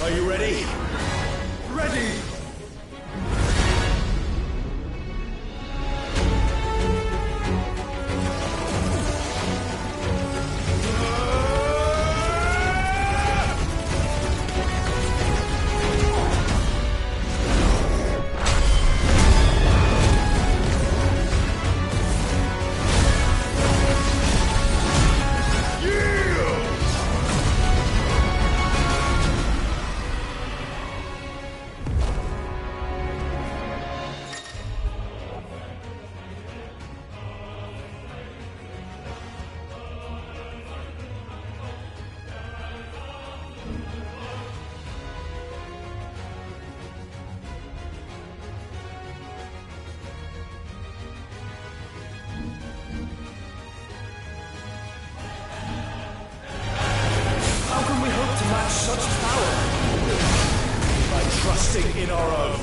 Speaker 12: Are you ready? Ready!
Speaker 20: Such power by trusting in our own.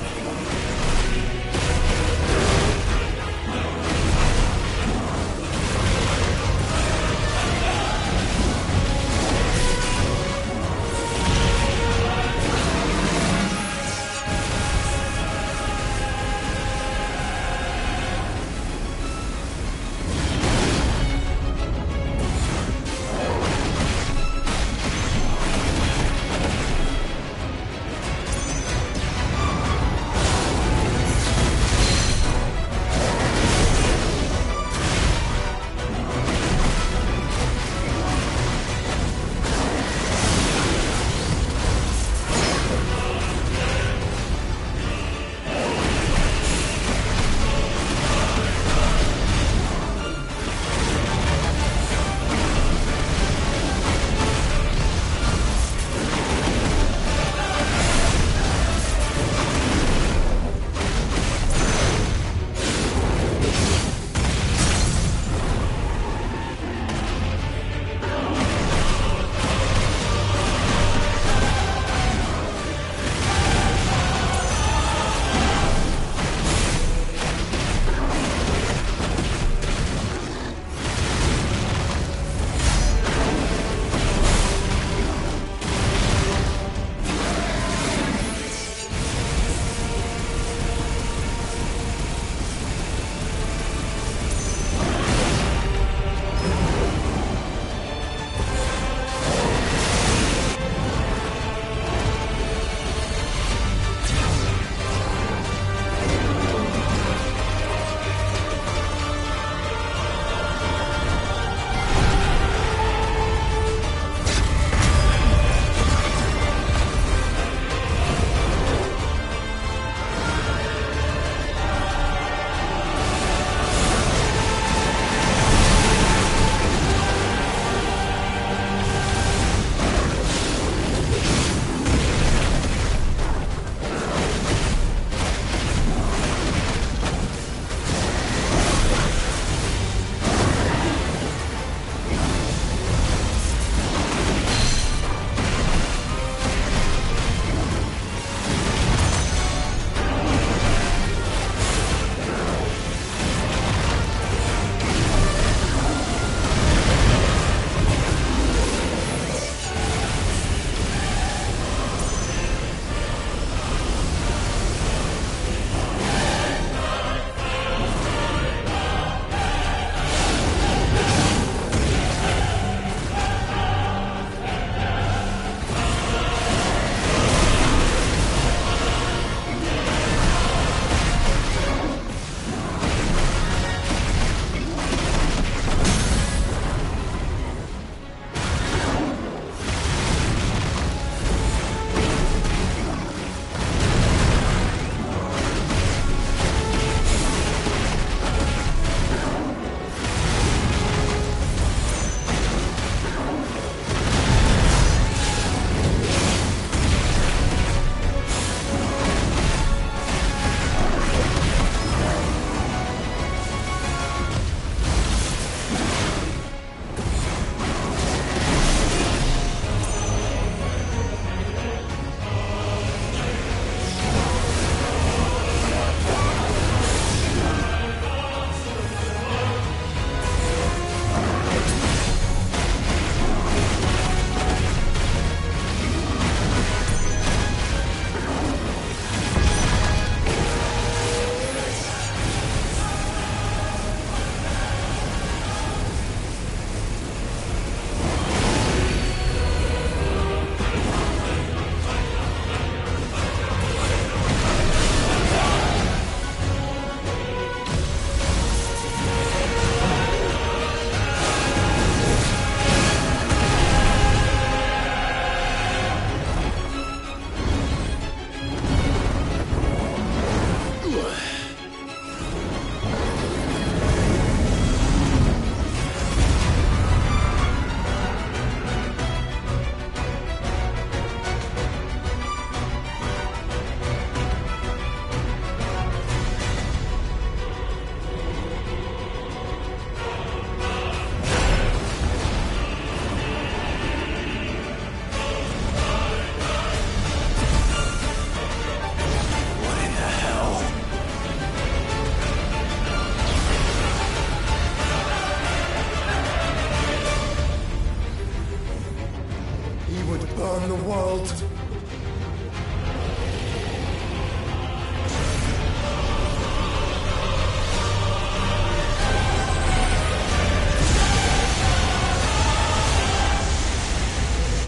Speaker 12: world.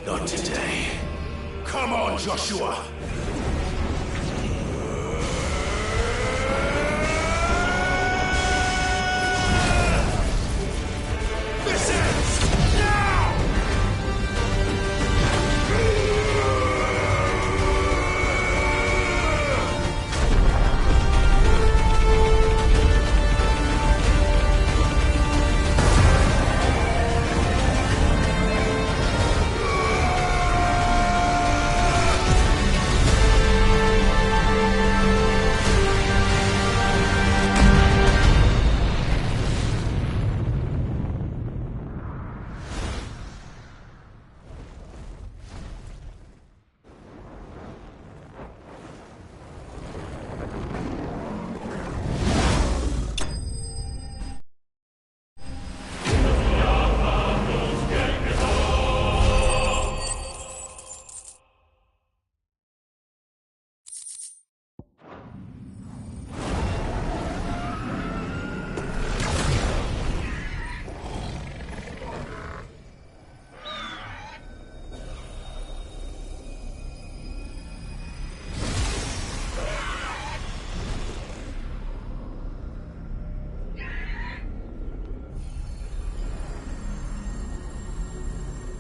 Speaker 12: Not today. Come on, Joshua! This ends now!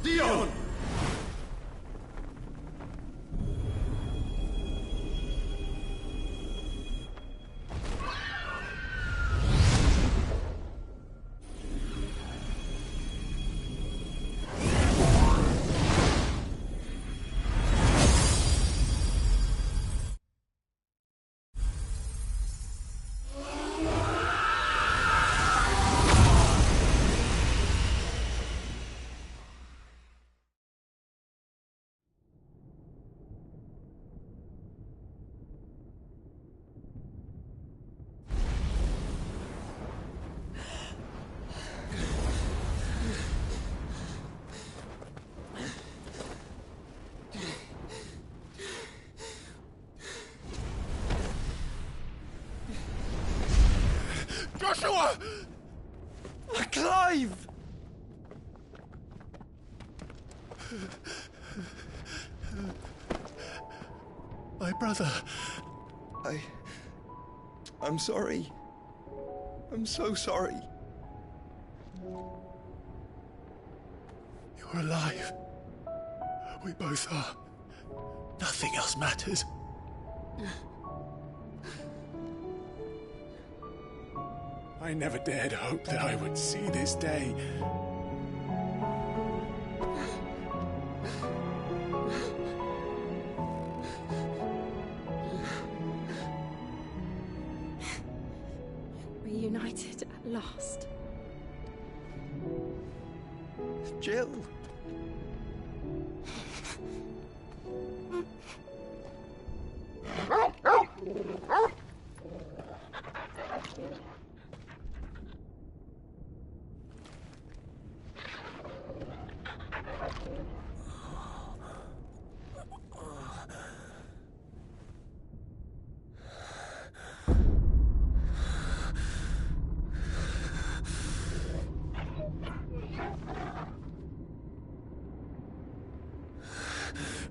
Speaker 12: Dion! Joshua!
Speaker 14: Clive!
Speaker 12: My brother.
Speaker 16: I'm sorry. I'm so sorry.
Speaker 12: You're alive. We both are. Nothing else matters. I never dared hope that I would see this day.
Speaker 5: Reunited at last.
Speaker 16: Jill.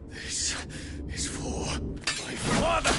Speaker 12: This is for my father!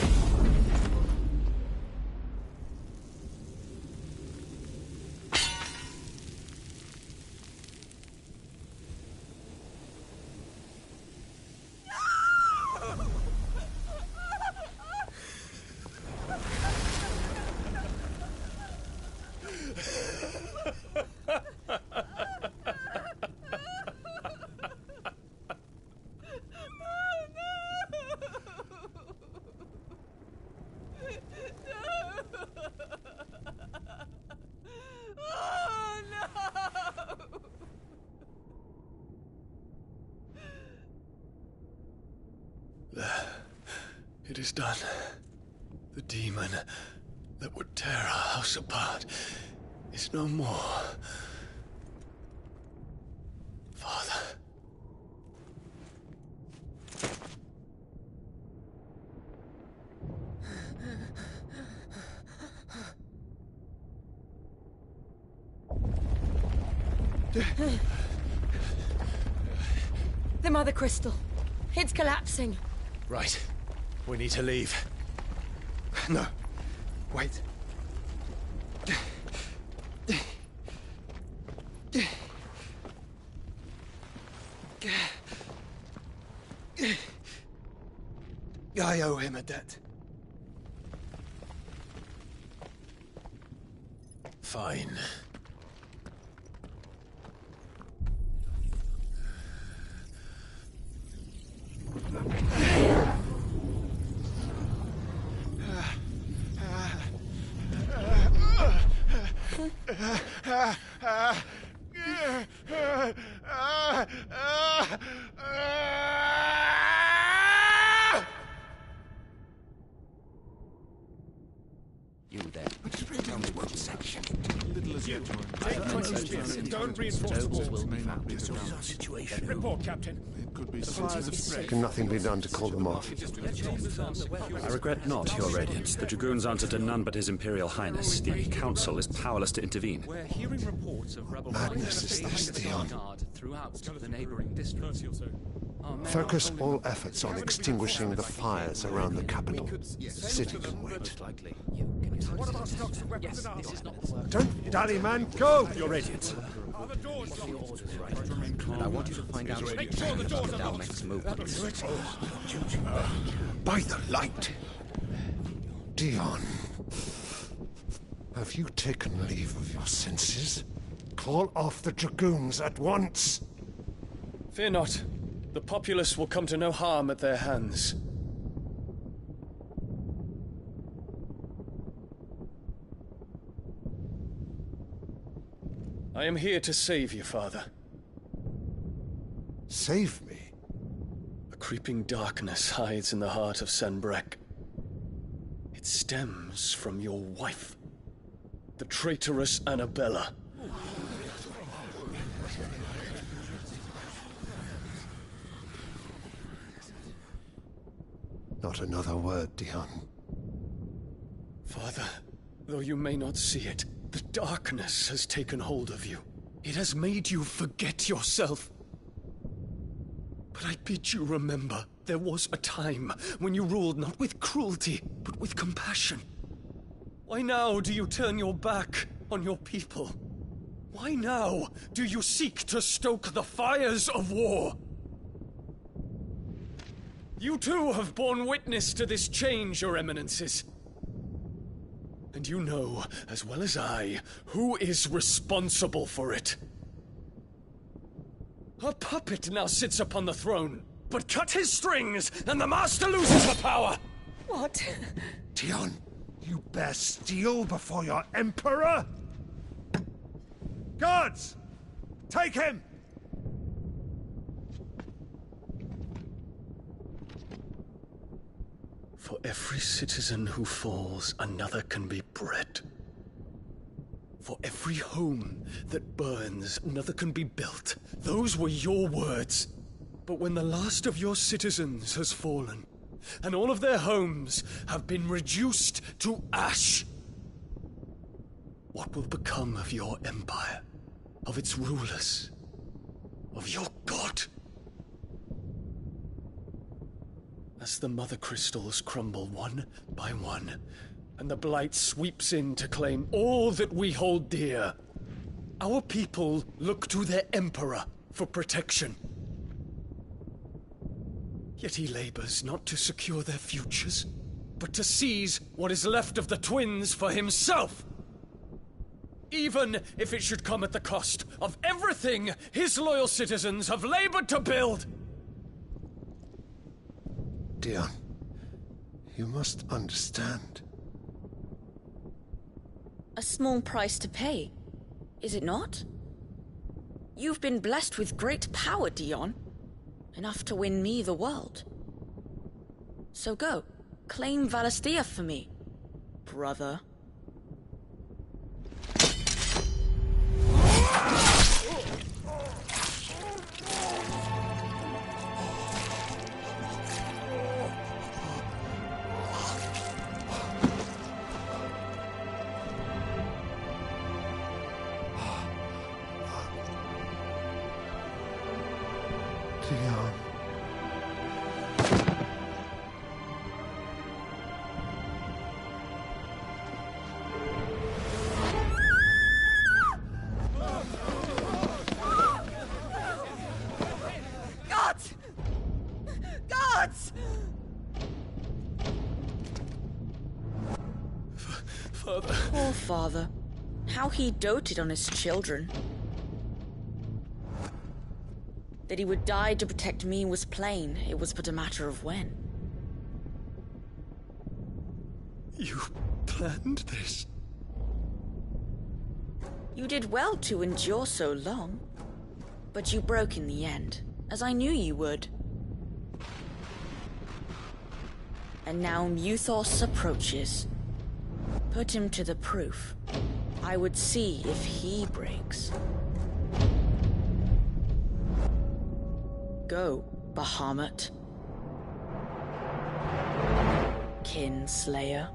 Speaker 12: It is done. The demon that would tear our house apart is no more. Father.
Speaker 4: The Mother Crystal. It's collapsing.
Speaker 17: Right. We need to leave. No. Wait. I owe him a debt.
Speaker 3: Fine.
Speaker 11: You there. Tell me what section.
Speaker 24: Don't reinforce the walls.
Speaker 11: What is our situation?
Speaker 24: Report, Captain.
Speaker 11: It could be
Speaker 18: Can nothing be done to call them off?
Speaker 19: I regret not, Your Radiance. The Dragoons answer to none but His Imperial Highness. The Council is powerless to intervene.
Speaker 11: We're hearing reports of rebel
Speaker 18: Madness is this, Dion.
Speaker 11: throughout the neighboring districts.
Speaker 18: Focus all efforts on extinguishing the fires around the capital. The city can wait.
Speaker 24: What about stocks of weapons and armor?
Speaker 18: Don't dally, man, go!
Speaker 19: Your Radiance.
Speaker 24: Are the doors locked?
Speaker 11: And I want you to find out
Speaker 24: Make sure the doors are
Speaker 11: our
Speaker 24: locked.
Speaker 11: next movements.
Speaker 18: By the light! Dion, have you taken leave of your senses? Call off the Dragoons at once!
Speaker 17: Fear not. The populace will come to no harm at their hands. I am here to save you, Father.
Speaker 18: Save me?
Speaker 17: A creeping darkness hides in the heart of Sanbreque. It stems from your wife, the traitorous Annabella.
Speaker 18: Not another word, Dion.
Speaker 17: Father, though you may not see it, the darkness has taken hold of you. It has made you forget yourself. But I bid you remember, there was a time when you ruled not with cruelty, but with compassion. Why now do you turn your back on your people? Why now do you seek to stoke the fires of war? You too have borne witness to this change, Your Eminences. And you know, as well as I, who is responsible for it. A puppet now sits upon the throne, but cut his strings, and the master loses the power!
Speaker 1: What?
Speaker 18: Dion, you bear steel before your Emperor? Guards! Take him!
Speaker 17: For every citizen who falls, another can be bred. For every home that burns, another can be built. Those were your words. But when the last of your citizens has fallen, and all of their homes have been reduced to ash, what will become of your empire, of its rulers, of your god? As the Mother Crystals crumble one by one, and the Blight sweeps in to claim all that we hold dear, our people look to their Emperor for protection. Yet he labors not to secure their futures, but to seize what is left of the twins for himself. Even if it should come at the cost of everything his loyal citizens have labored to build.
Speaker 18: Dion, you must understand.
Speaker 2: A small price to pay, is it not? You've been blessed with great power, Dion. Enough to win me the world. So go, claim Valisthea for me, brother.
Speaker 18: Dion.
Speaker 2: Gods! Gods!
Speaker 15: Father.
Speaker 2: Poor father. How he doted on his children. That he would die to protect me was plain. It was but a matter of when.
Speaker 16: You planned this?
Speaker 2: You did well to endure so long. But you broke in the end, as I knew you would. And now Muthos approaches. Put him to the proof. I would see if he breaks. Go, Bahamut. Kinslayer.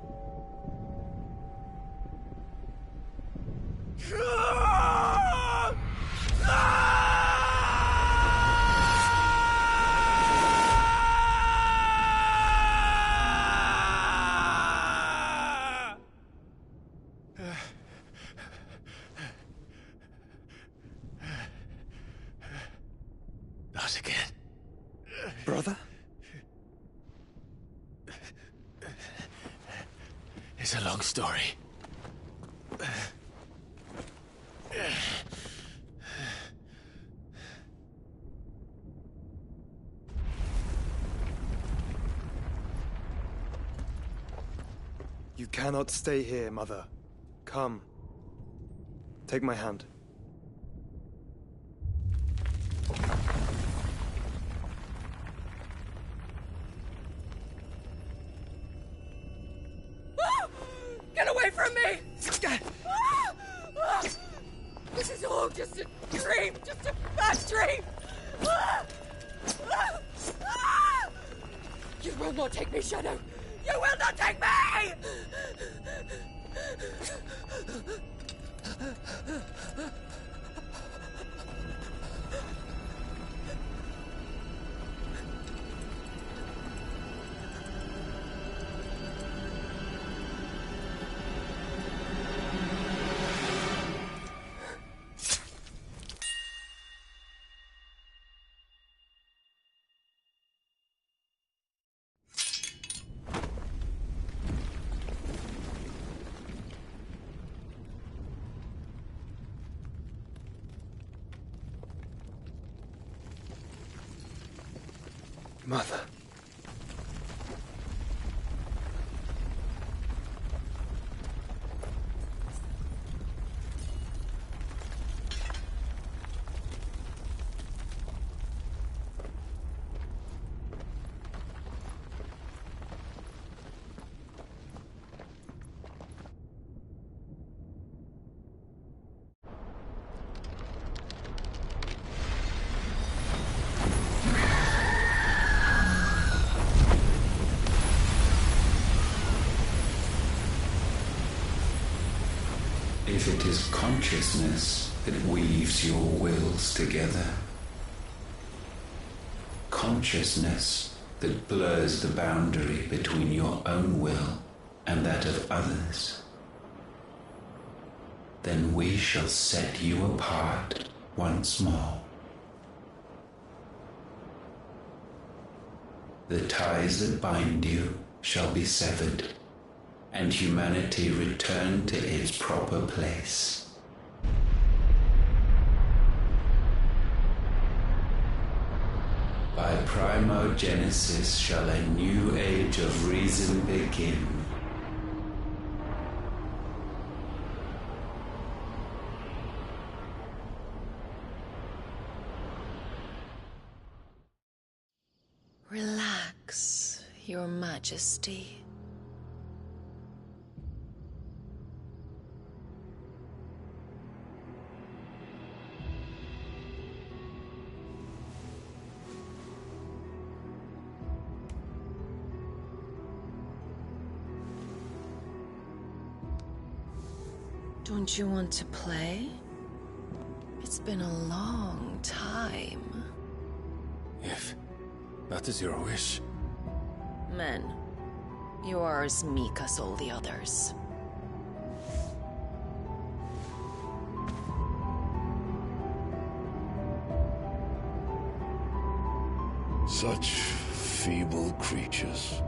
Speaker 3: Not again.
Speaker 16: Brother?
Speaker 3: It's a long story.
Speaker 16: You cannot stay here, Mother. Come. Take my hand.
Speaker 10: Get away from me! This is all just a dream, just a bad dream! You will not take me, Shadow! You will not take me!
Speaker 16: Mother.
Speaker 11: If it is consciousness that weaves your wills together, consciousness that blurs the boundary between your own will and that of others, then we shall set you apart once more. The ties that bind you shall be severed, and humanity return to its proper place. By primogenesis shall a new age of reason begin.
Speaker 5: Relax, Your Majesty. Don't you want to play? It's been a long time.
Speaker 12: If that is your wish.
Speaker 2: Men, you are as meek as all the others.
Speaker 12: Such feeble creatures.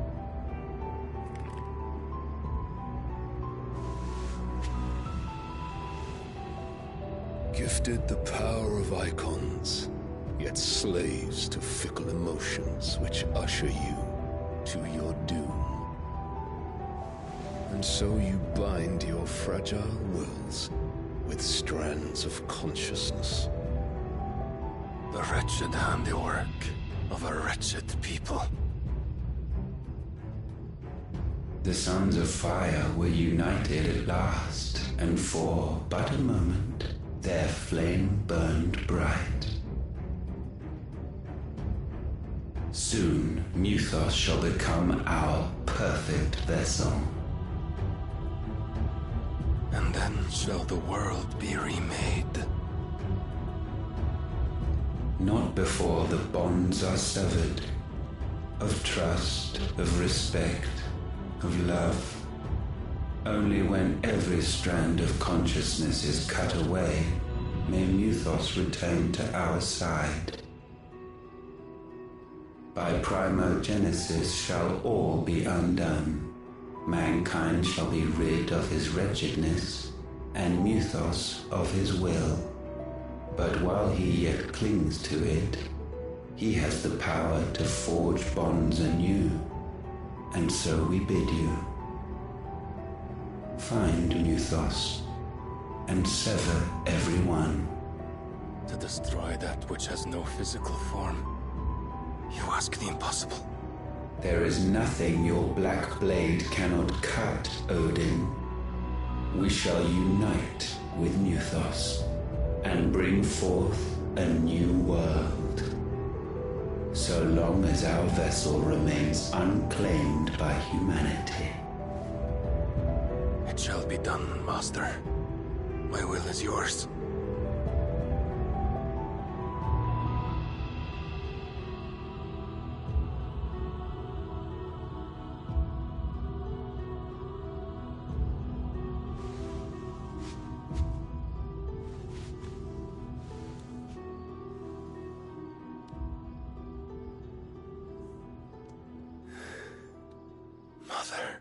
Speaker 12: Gifted the power of icons, yet slaves to fickle emotions which usher you to your doom. And so you bind your fragile wills with strands of consciousness. The wretched handiwork of a wretched people.
Speaker 11: The sons of fire were united at last, and for but a moment, their flame burned bright. Soon, Mythos shall become our perfect vessel.
Speaker 12: And then shall the world be remade.
Speaker 11: Not before the bonds are severed, of trust, of respect, of love. Only when every strand of consciousness is cut away, may Mythos return to our side. By primogenesis shall all be undone. Mankind shall be rid of his wretchedness, and Mythos of his will. But while he yet clings to it, he has the power to forge bonds anew. And so we bid you, find Mythos, and sever every one.
Speaker 12: To destroy that which has no physical form, you ask the impossible.
Speaker 11: There is nothing your black blade cannot cut, Odin. We shall unite with Mythos, and bring forth a new world. So long as our vessel remains unclaimed by humanity.
Speaker 12: It shall be done, Master. My will is yours. Mother.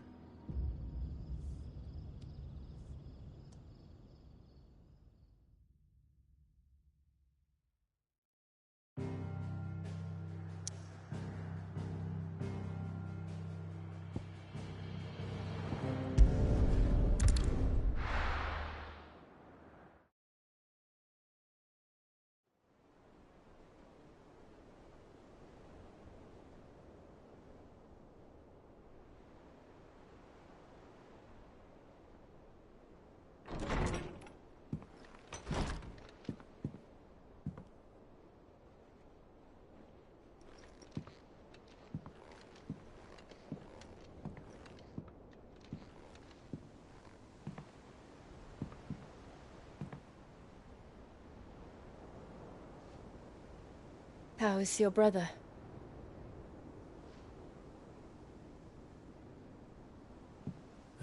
Speaker 5: How is your brother?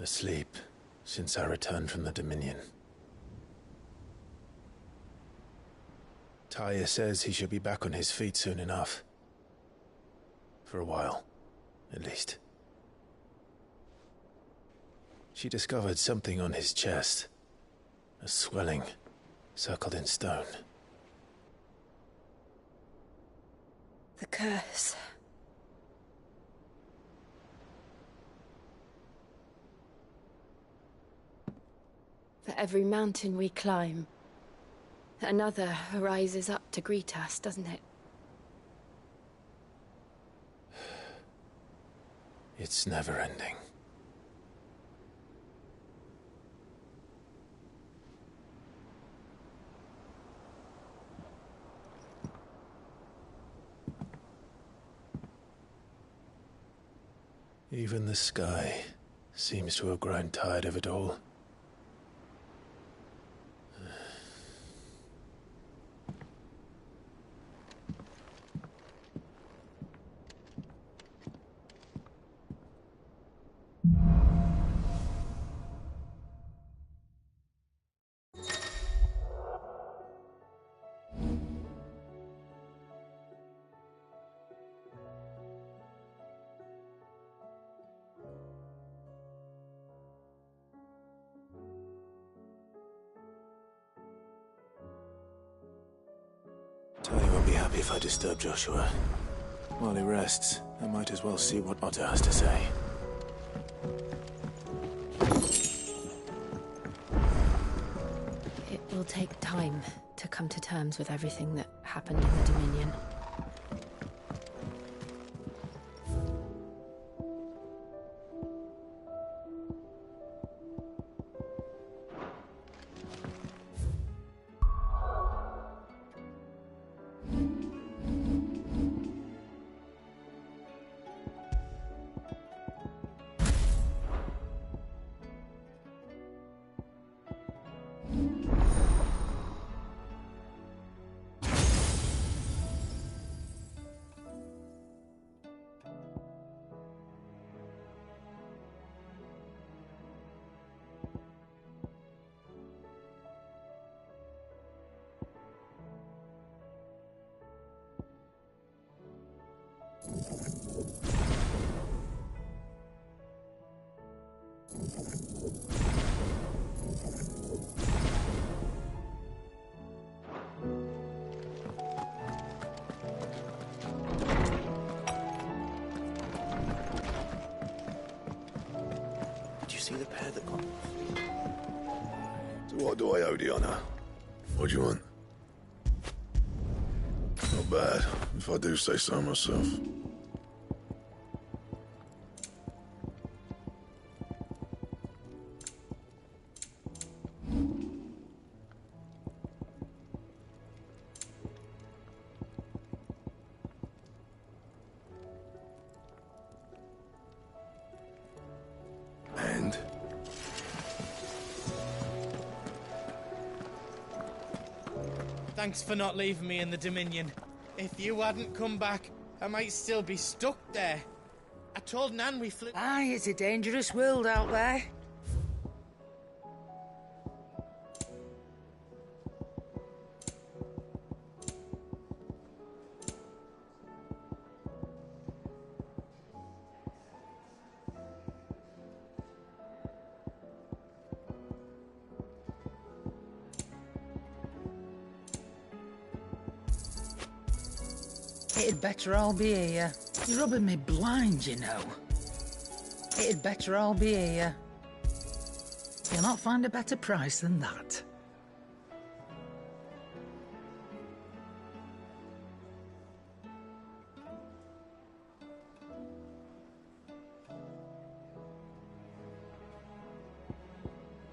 Speaker 3: Asleep since I returned from the Dominion. Tyr says he should be back on his feet soon enough. For a while, at least. She discovered something on his chest. A swelling, circled in stone.
Speaker 5: The curse. For every mountain we climb, another rises up to greet us, doesn't it?
Speaker 3: It's never ending. Even the sky seems to have grown tired of it all. happy if I disturb Joshua. While he rests, I might as well see what Otter has to say.
Speaker 5: It will take time to come to terms with everything that happened in the Dominion.
Speaker 3: Did you see the pair that got...
Speaker 12: To what do I owe the honor? What do you want? Not bad, if I do say so myself. And?
Speaker 13: Thanks for not leaving me in the Dominion. If you hadn't come back, I might still be stuck there. I told Nan we flew...
Speaker 7: Aye, it's a dangerous world out there. It'd better all be here. You're rubbing me blind, you know. It'd better all be here. You'll not find a better price than that.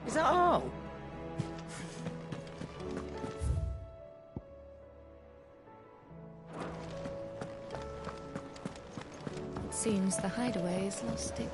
Speaker 7: Is that all?
Speaker 5: Seems the hideaway is lost it.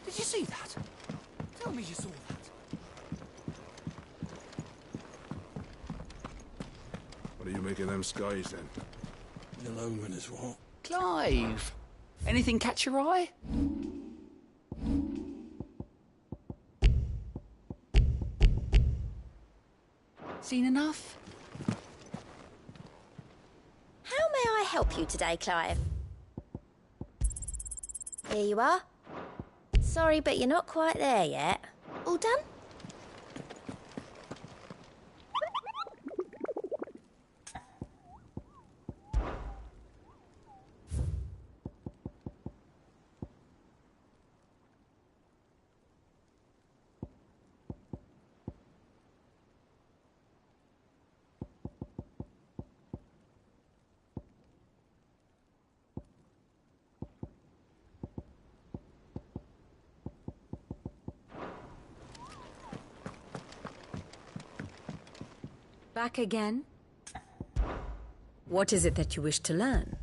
Speaker 20: Did you see that? Tell me you saw that.
Speaker 12: What are you making them skies then?
Speaker 14: The omen is what?
Speaker 7: Clive! Anything catch your eye? Seen enough?
Speaker 21: How may I help you today, Clive? Here you are. Sorry, but you're not quite there yet. All done?
Speaker 4: Back again? What is it that you wish to learn?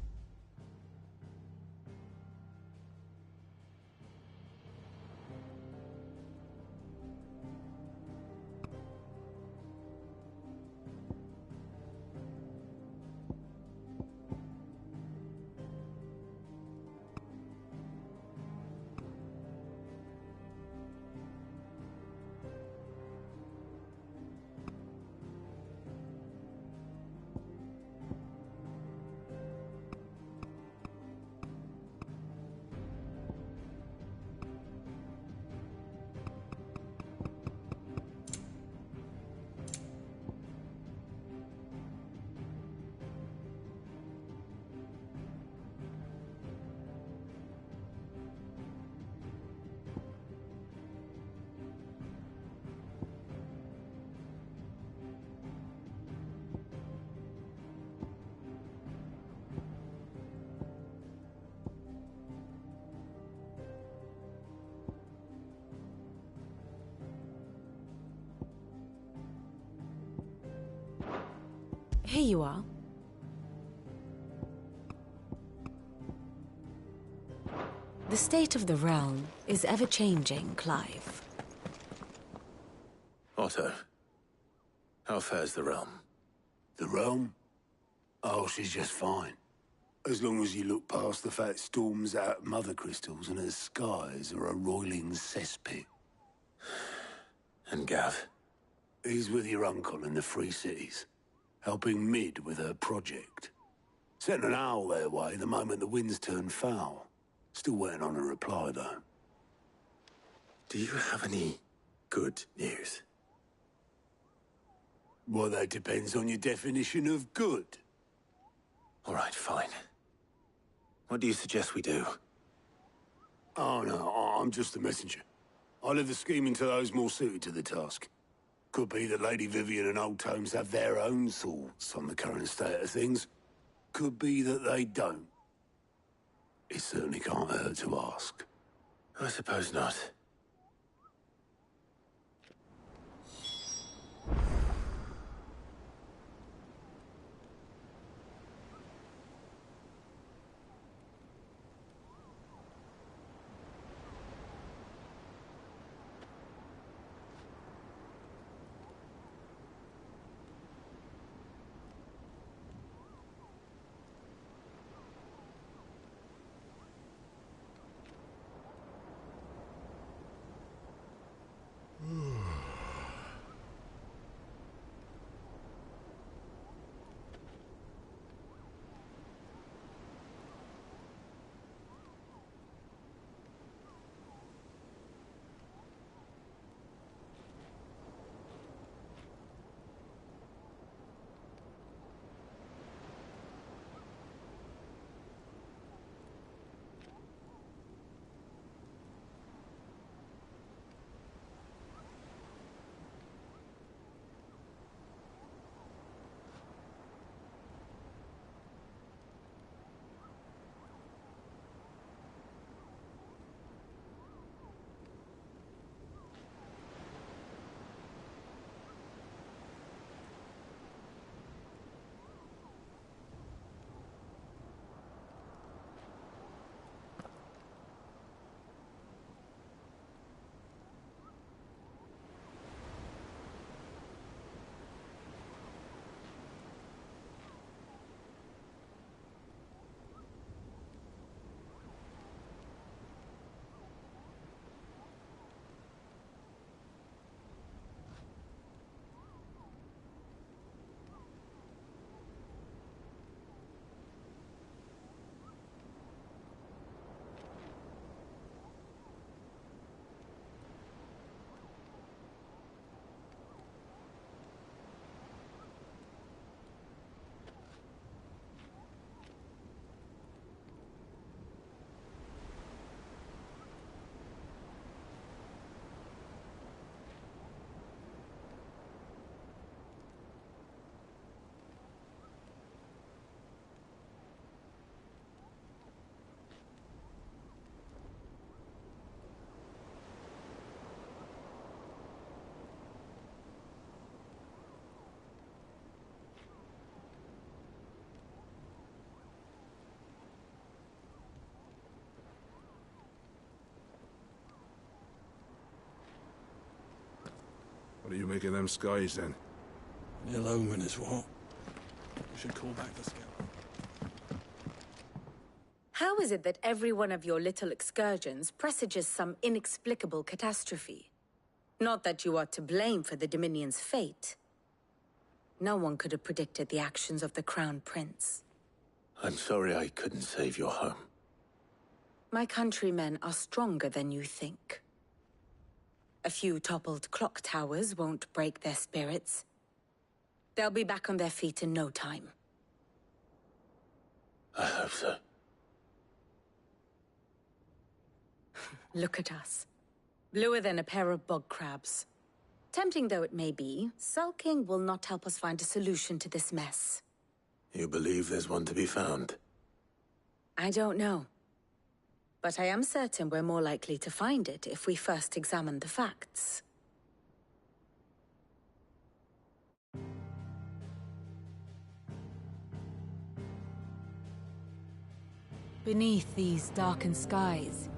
Speaker 4: Here you are. The state of the realm is ever-changing, Clive.
Speaker 3: Otto, how fares the realm?
Speaker 8: The realm? Oh, she's just fine. As long as you look past the fat storms out of mother crystals and her skies are a roiling cesspit.
Speaker 3: And Gav?
Speaker 8: He's with your uncle in the Free Cities, helping Mid with her project. Sent an owl their way the moment the winds turned foul. Still waiting on a reply, though.
Speaker 3: Do you have any good news?
Speaker 8: Well, that depends on your definition of good.
Speaker 3: All right, fine. What do you suggest we do?
Speaker 8: Oh, no, I'm just the messenger. I'll leave the scheming to those more suited to the task. Could be that Lady Vivian and Old Tomes have their own thoughts on the current state of things. Could be that they don't. It certainly can't hurt to ask.
Speaker 3: I suppose not.
Speaker 6: What do you make of them skies, then?
Speaker 9: Ill omen is what? We should call back the scout.
Speaker 4: How is it that every one of your little excursions presages some inexplicable catastrophe? Not that you are to blame for the Dominion's fate. No one could have predicted the actions of the Crown Prince.
Speaker 3: I'm sorry I couldn't save your home.
Speaker 4: My countrymen are stronger than you think. A few toppled clock towers won't break their spirits. They'll be back on their feet in no time.
Speaker 3: I hope so.
Speaker 4: Look at us. Bluer than a pair of bog crabs. Tempting though it may be, sulking will not help us find a solution to this mess.
Speaker 3: You believe there's one to be found?
Speaker 4: I don't know. But I am certain we're more likely to find it if we first examine the facts.
Speaker 5: Beneath these darkened skies,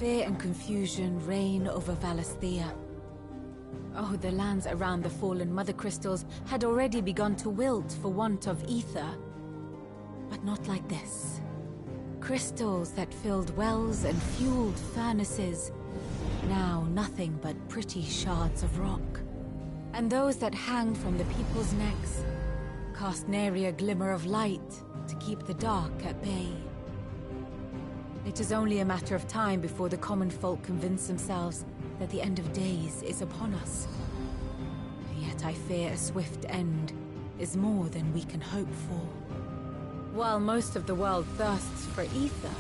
Speaker 5: fear and confusion reign over Valisthea. Oh, the lands around the fallen Mother Crystals had already begun to wilt for want of ether. But not like this. Crystals that filled wells and fueled furnaces, now nothing but pretty shards of rock. And those that hang from the people's necks cast nary a glimmer of light to keep the dark at bay. It is only a matter of time before the common folk convince themselves that the end of days is upon us. Yet I fear a swift end is more than we can hope for. While most of the world thirsts for ether,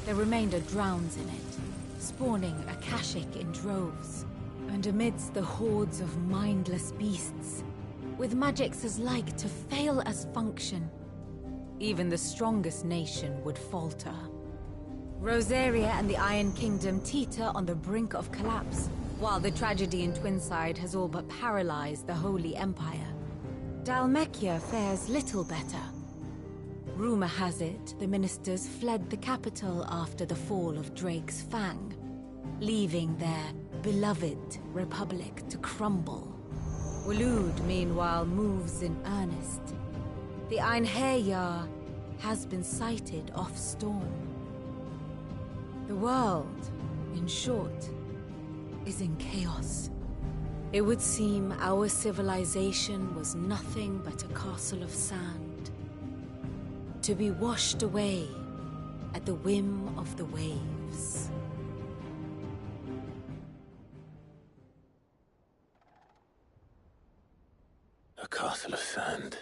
Speaker 5: the remainder drowns in it, spawning Akashic in droves. And amidst the hordes of mindless beasts, with magics as like to fail as function, even the strongest nation would falter. Rosaria and the Iron Kingdom teeter on the brink of collapse, while the tragedy in Twinside has all but paralyzed the Holy Empire. Dhalmekia fares little better. Rumor has it the ministers fled the capital after the fall of Drake's Fang, leaving their beloved republic to crumble. Waloed, meanwhile, moves in earnest. The Einherjar has been sighted off-storm. The world, in short, is in chaos. It would seem our civilization was nothing but a castle of sand, to be washed away at the whim of the waves.
Speaker 3: A castle of sand.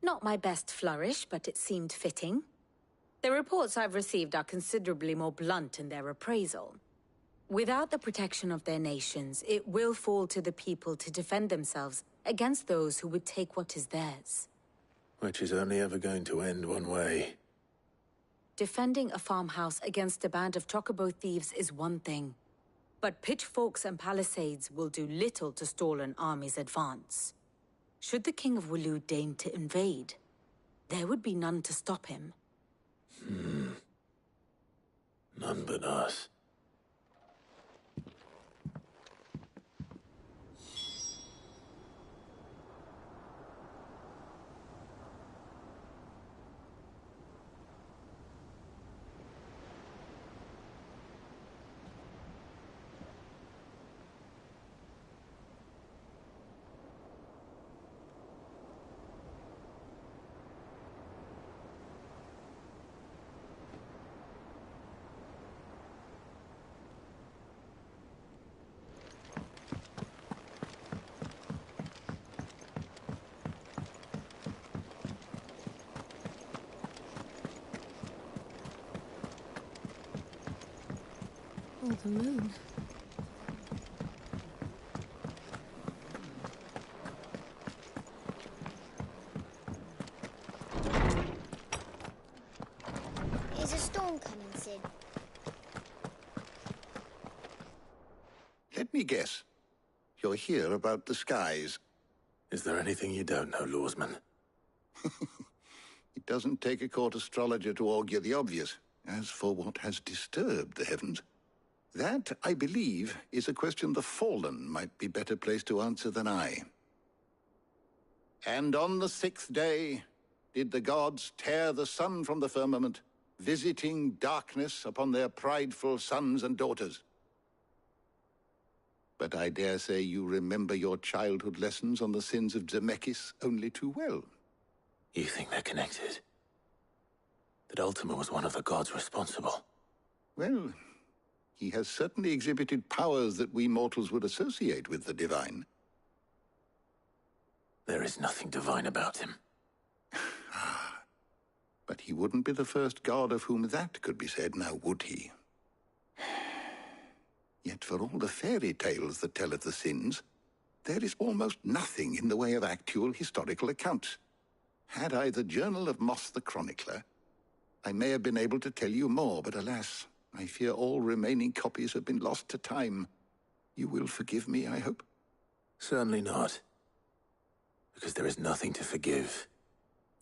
Speaker 4: Not my best flourish, but it seemed fitting. The reports I've received are considerably more blunt in their appraisal. Without the protection of their nations, it will fall to the people to defend themselves against those who would take what is theirs.
Speaker 3: Which is only ever going to end one way.
Speaker 4: Defending a farmhouse against a band of chocobo thieves is one thing, but pitchforks and palisades will do little to stall an army's advance. Should the King of Waloed deign to invade, there would be none to stop him.
Speaker 3: None but us.
Speaker 5: Oh, the moon.
Speaker 22: Is a storm coming, Sid?
Speaker 23: Let me guess. You're here about the skies.
Speaker 3: Is there anything you don't know, Lawsman?
Speaker 23: It doesn't take a court astrologer to augur the obvious. As for what has disturbed the heavens, That, I believe, is a question the Fallen might be better placed to answer than I. And on the 6th day did the gods tear the sun from the firmament, visiting darkness upon their prideful sons and daughters. But I dare say you remember your childhood lessons on the sins of Zemeckis only too well.
Speaker 3: You think they're connected? That Ultima was one of the gods responsible?
Speaker 23: Well, he has certainly exhibited powers that we mortals would associate with the divine.
Speaker 3: There is nothing divine about him.
Speaker 23: But he wouldn't be the first god of whom that could be said, now would he? Yet for all the fairy tales that tell of the sins, there is almost nothing in the way of actual historical accounts. Had I the Journal of Moss the Chronicler, I may have been able to tell you more, but alas, I fear all remaining copies have been lost to time. You will forgive me, I hope?
Speaker 3: Certainly not. Because there is nothing to forgive.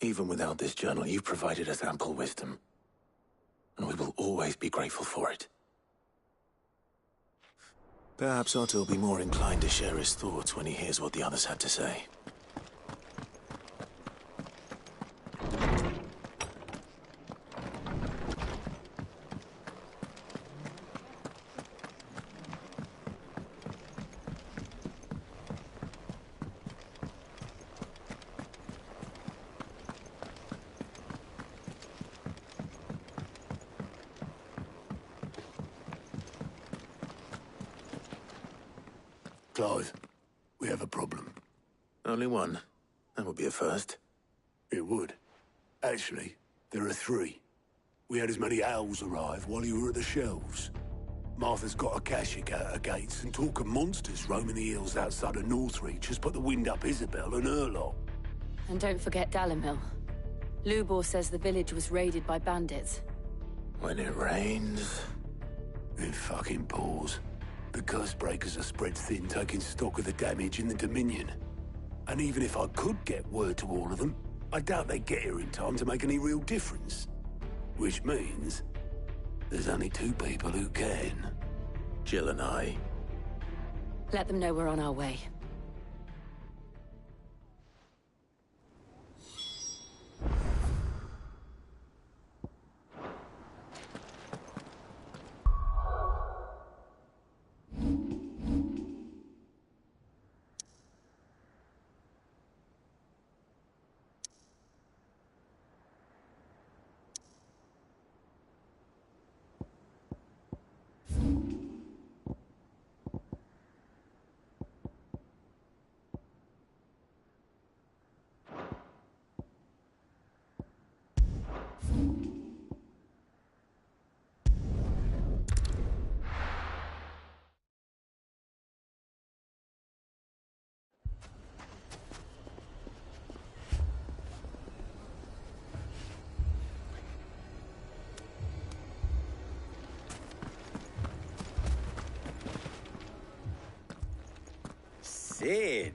Speaker 3: Even without this journal, you've provided us ample wisdom. And we will always be grateful for it. Perhaps Otto will be more inclined to share his thoughts when he hears what the others had to say.
Speaker 8: Clive, we have a problem.
Speaker 3: Only one. That would be a first.
Speaker 8: It would. Actually, there are 3. We had as many owls arrive while you were at the shelves. Martha's got a Kashik out her gates, and talk of monsters roaming the hills outside of Northreach has put the wind up Isabel and her lot.
Speaker 1: And don't forget Dalimil. Lubor says the village was raided by bandits.
Speaker 3: When it rains...
Speaker 8: It fucking pours. The curse breakers are spread thin, taking stock of the damage in the Dominion. And even if I could get word to all of them, I doubt they'd get here in time to make any real difference. Which means there's only 2 people who can.
Speaker 3: Jill and I.
Speaker 1: Let them know we're on our way.
Speaker 6: Sid!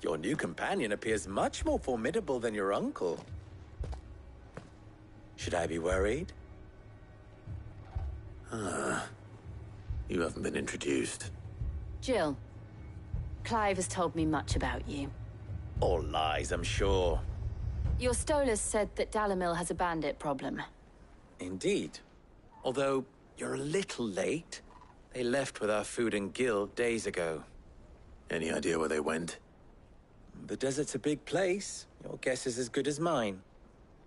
Speaker 6: Your new companion appears much more formidable than your uncle. Should I be worried?
Speaker 3: You haven't been introduced.
Speaker 1: Jill, Clive has told me much about you.
Speaker 6: All lies, I'm sure.
Speaker 1: Your Stolas said that Dalimil has a bandit problem.
Speaker 6: Indeed. Although, you're a little late. They left with our food and guild days ago.
Speaker 3: Any idea where they went?
Speaker 6: The desert's a big place. Your guess is as good as mine.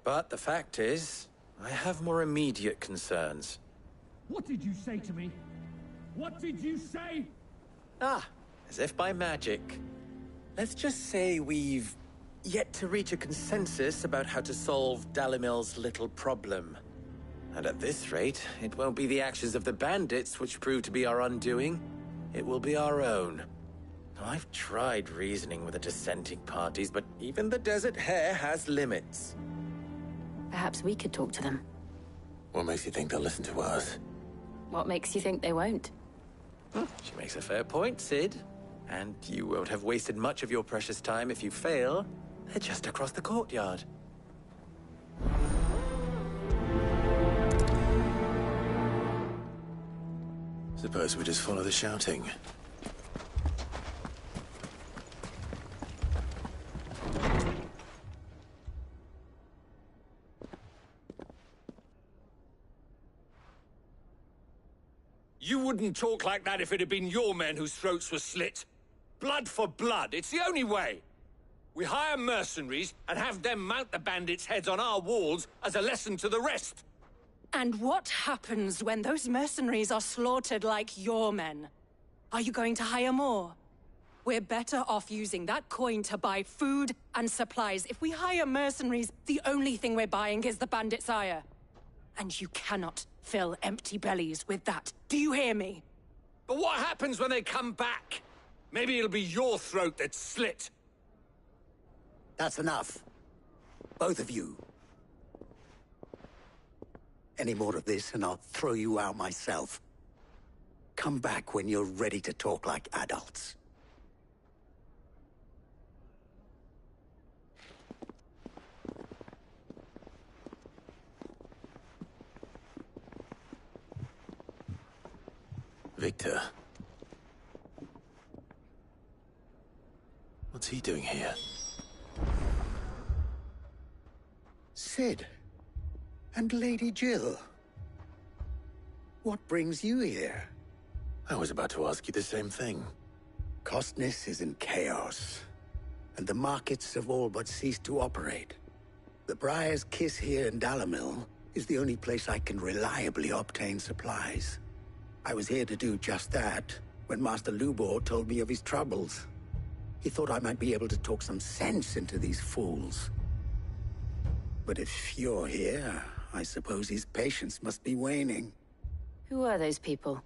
Speaker 6: But the fact is, I have more immediate concerns.
Speaker 20: What did you say to me? What did you say?
Speaker 6: Ah, as if by magic. Let's just say we've yet to reach a consensus about how to solve Dalimil's little problem. And at this rate, it won't be the actions of the bandits which prove to be our undoing. It will be our own. I've tried reasoning with the dissenting parties, but even the Desert Hare has limits.
Speaker 1: Perhaps we could talk to them.
Speaker 3: What makes you think they'll listen to us?
Speaker 1: What makes you think they won't?
Speaker 6: She makes a fair point, Sid. And you won't have wasted much of your precious time if you fail. They're just across the courtyard.
Speaker 3: Suppose we just follow the shouting.
Speaker 17: You wouldn't talk like that if it had been your men whose throats were slit. Blood for blood, it's the only way. We hire mercenaries and have them mount the bandits' heads on our walls as a lesson to the rest.
Speaker 10: And what happens when those mercenaries are slaughtered like your men? Are you going to hire more? We're better off using that coin to buy food and supplies. If we hire mercenaries, the only thing we're buying is the bandits' ire. And you cannot fill empty bellies with that. Do you hear me?
Speaker 17: But what happens when they come back? Maybe it'll be your throat that's slit.
Speaker 18: That's enough. Both of you. Any more of this and I'll throw you out myself. Come back when you're ready to talk like adults.
Speaker 3: Victor. What's he doing here?
Speaker 18: Sid. And Lady Jill. What brings you here?
Speaker 3: I was about to ask you the same thing.
Speaker 18: Costness is in chaos, and the markets have all but ceased to operate. The Briar's Kiss here in Dalimil is the only place I can reliably obtain supplies. I was here to do just that when Master Lubor told me of his troubles. He thought I might be able to talk some sense into these fools. But if you're here, I suppose his patience must be waning.
Speaker 1: Who are those people?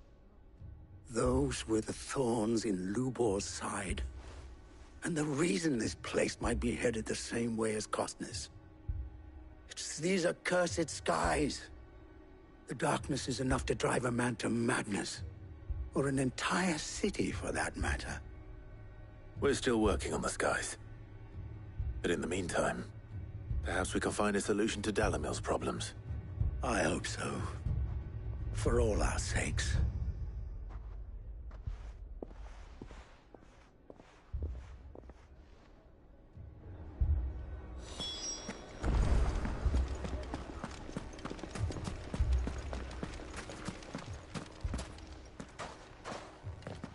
Speaker 18: Those were the thorns in Lubor's side. And the reason this place might be headed the same way as Costness. It's these accursed skies. The darkness is enough to drive a man to madness. Or an entire city, for that matter.
Speaker 3: We're still working on the skies. But in the meantime, perhaps we can find a solution to Dalimil's problems.
Speaker 18: I hope so. For all our sakes.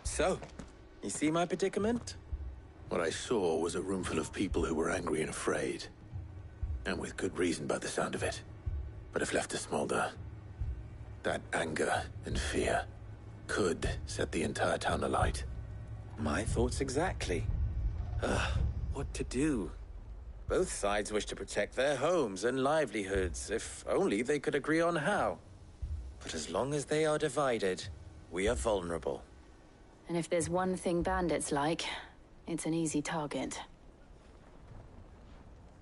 Speaker 6: So, you see my predicament?
Speaker 3: What I saw was a room full of people who were angry and afraid. And with good reason by the sound of it. But if left to smolder, that anger and fear could set the entire town alight.
Speaker 6: My thoughts exactly. What to do? Both sides wish to protect their homes and livelihoods, if only they could agree on how. But as long as they are divided, we are vulnerable.
Speaker 1: And if there's one thing bandits like, it's an easy target.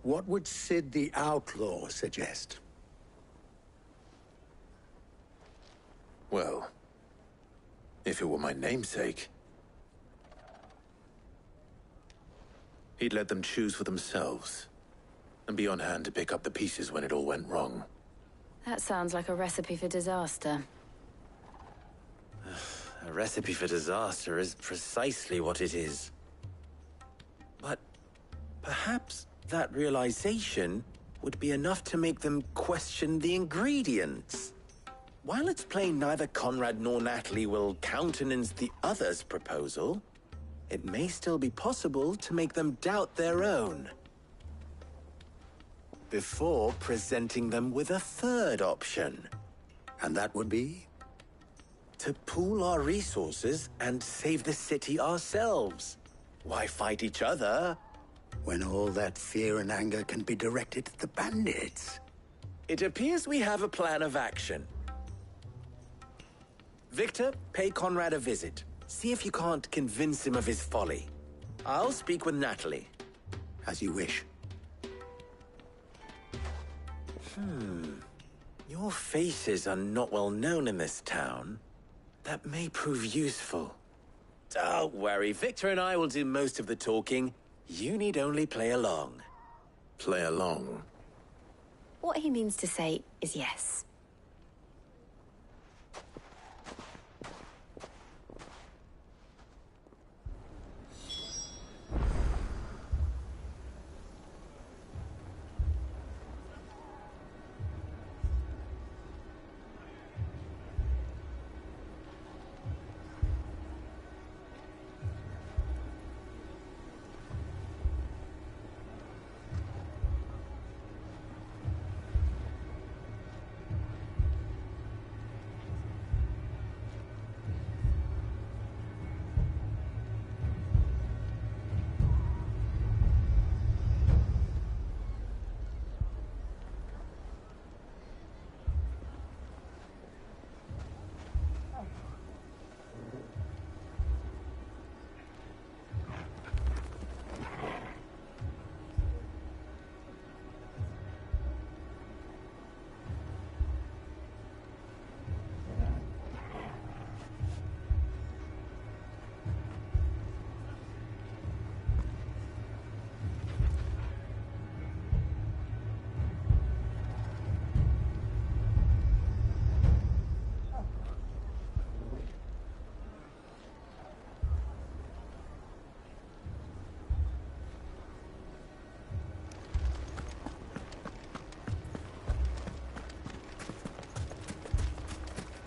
Speaker 18: What would Sid the Outlaw suggest?
Speaker 3: Well, if it were my namesake, he'd let them choose for themselves and be on hand to pick up the pieces when it all went wrong.
Speaker 1: That sounds like a recipe for disaster.
Speaker 6: A recipe for disaster is precisely what it is. But perhaps that realization would be enough to make them question the ingredients. While it's plain neither Conrad nor Natalie will countenance the other's proposal, it may still be possible to make them doubt their own. Before presenting them with a third option.
Speaker 18: And that would be?
Speaker 6: To pool our resources and save the city ourselves. Why fight each other?
Speaker 18: When all that fear and anger can be directed at the bandits.
Speaker 6: It appears we have a plan of action. Victor, pay Conrad a visit. See if you can't convince him of his folly. I'll speak with Natalie.
Speaker 18: As you wish.
Speaker 6: Your faces are not well known in this town. That may prove useful. Don't worry, Victor and I will do most of the talking. You need only play along.
Speaker 3: Play along?
Speaker 21: What he means to say is yes.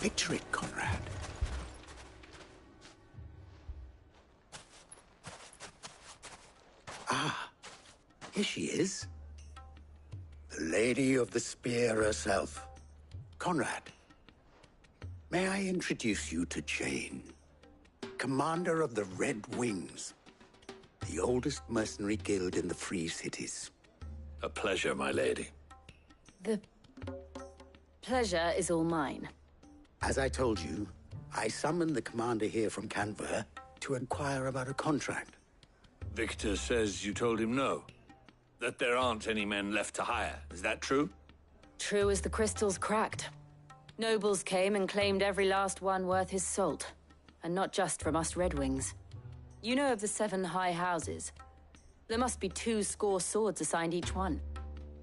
Speaker 18: Picture it, Conrad. Ah, here she is. The Lady of the Spear herself. Conrad, may I introduce you to Jane, commander of the Red Wings, the oldest mercenary guild in the Free Cities.
Speaker 17: A pleasure, my lady.
Speaker 1: The pleasure is all mine.
Speaker 18: As I told you, I summoned the commander here from Canver to inquire about a contract.
Speaker 17: Victor says you told him no. That there aren't any men left to hire. Is that true?
Speaker 1: True as the crystals cracked. Nobles came and claimed every last one worth his salt. And not just from us Red Wings. You know of the 7 high houses. There must be 2 swords assigned each one.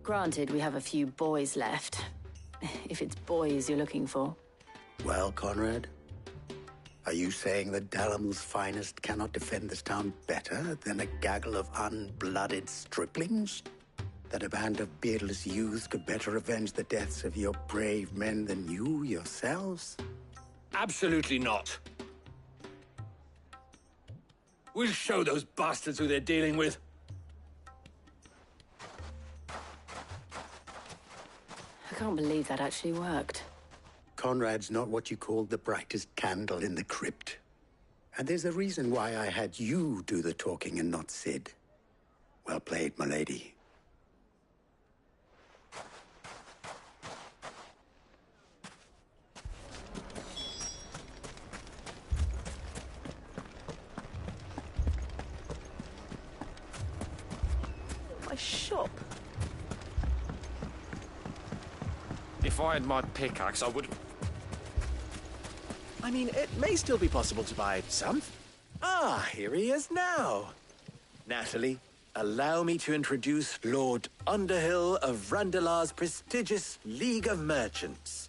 Speaker 1: Granted, we have a few boys left. If it's boys you're looking for.
Speaker 18: Well, Conrad, are you saying that Dalamil's finest cannot defend this town better than a gaggle of unblooded striplings? That a band of beardless youths could better avenge the deaths of your brave men than you yourselves?
Speaker 17: Absolutely not. We'll show those bastards who they're dealing with.
Speaker 1: I can't believe that actually worked.
Speaker 18: Conrad's not what you call the brightest candle in the crypt. And there's a reason why I had you do the talking and not Sid. Well played, my lady.
Speaker 10: My shop.
Speaker 6: If I had my pickaxe, I would...
Speaker 15: I mean, it may still be possible to buy some. Ah, here he is now. Natalie, allow me to introduce Lord Underhill of Randalar's prestigious League of Merchants.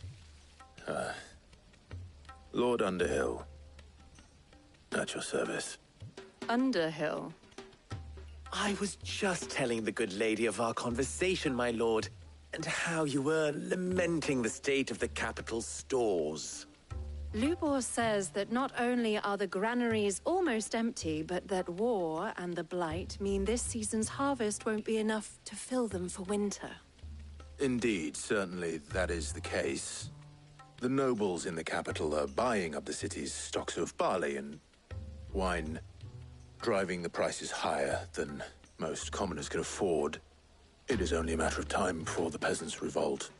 Speaker 3: Lord Underhill. At your service.
Speaker 1: Underhill?
Speaker 15: I was just telling the good lady of our conversation, my lord, and how you were lamenting the state of the capital's stores.
Speaker 16: Lubor says that not only are the granaries almost empty, but that war and the Blight mean this season's harvest won't be enough to fill them for winter.
Speaker 3: Indeed, certainly that is the case. The nobles in the capital are buying up the city's stocks of barley and wine, driving the prices higher than most commoners can afford. It is only a matter of time before the peasants revolt.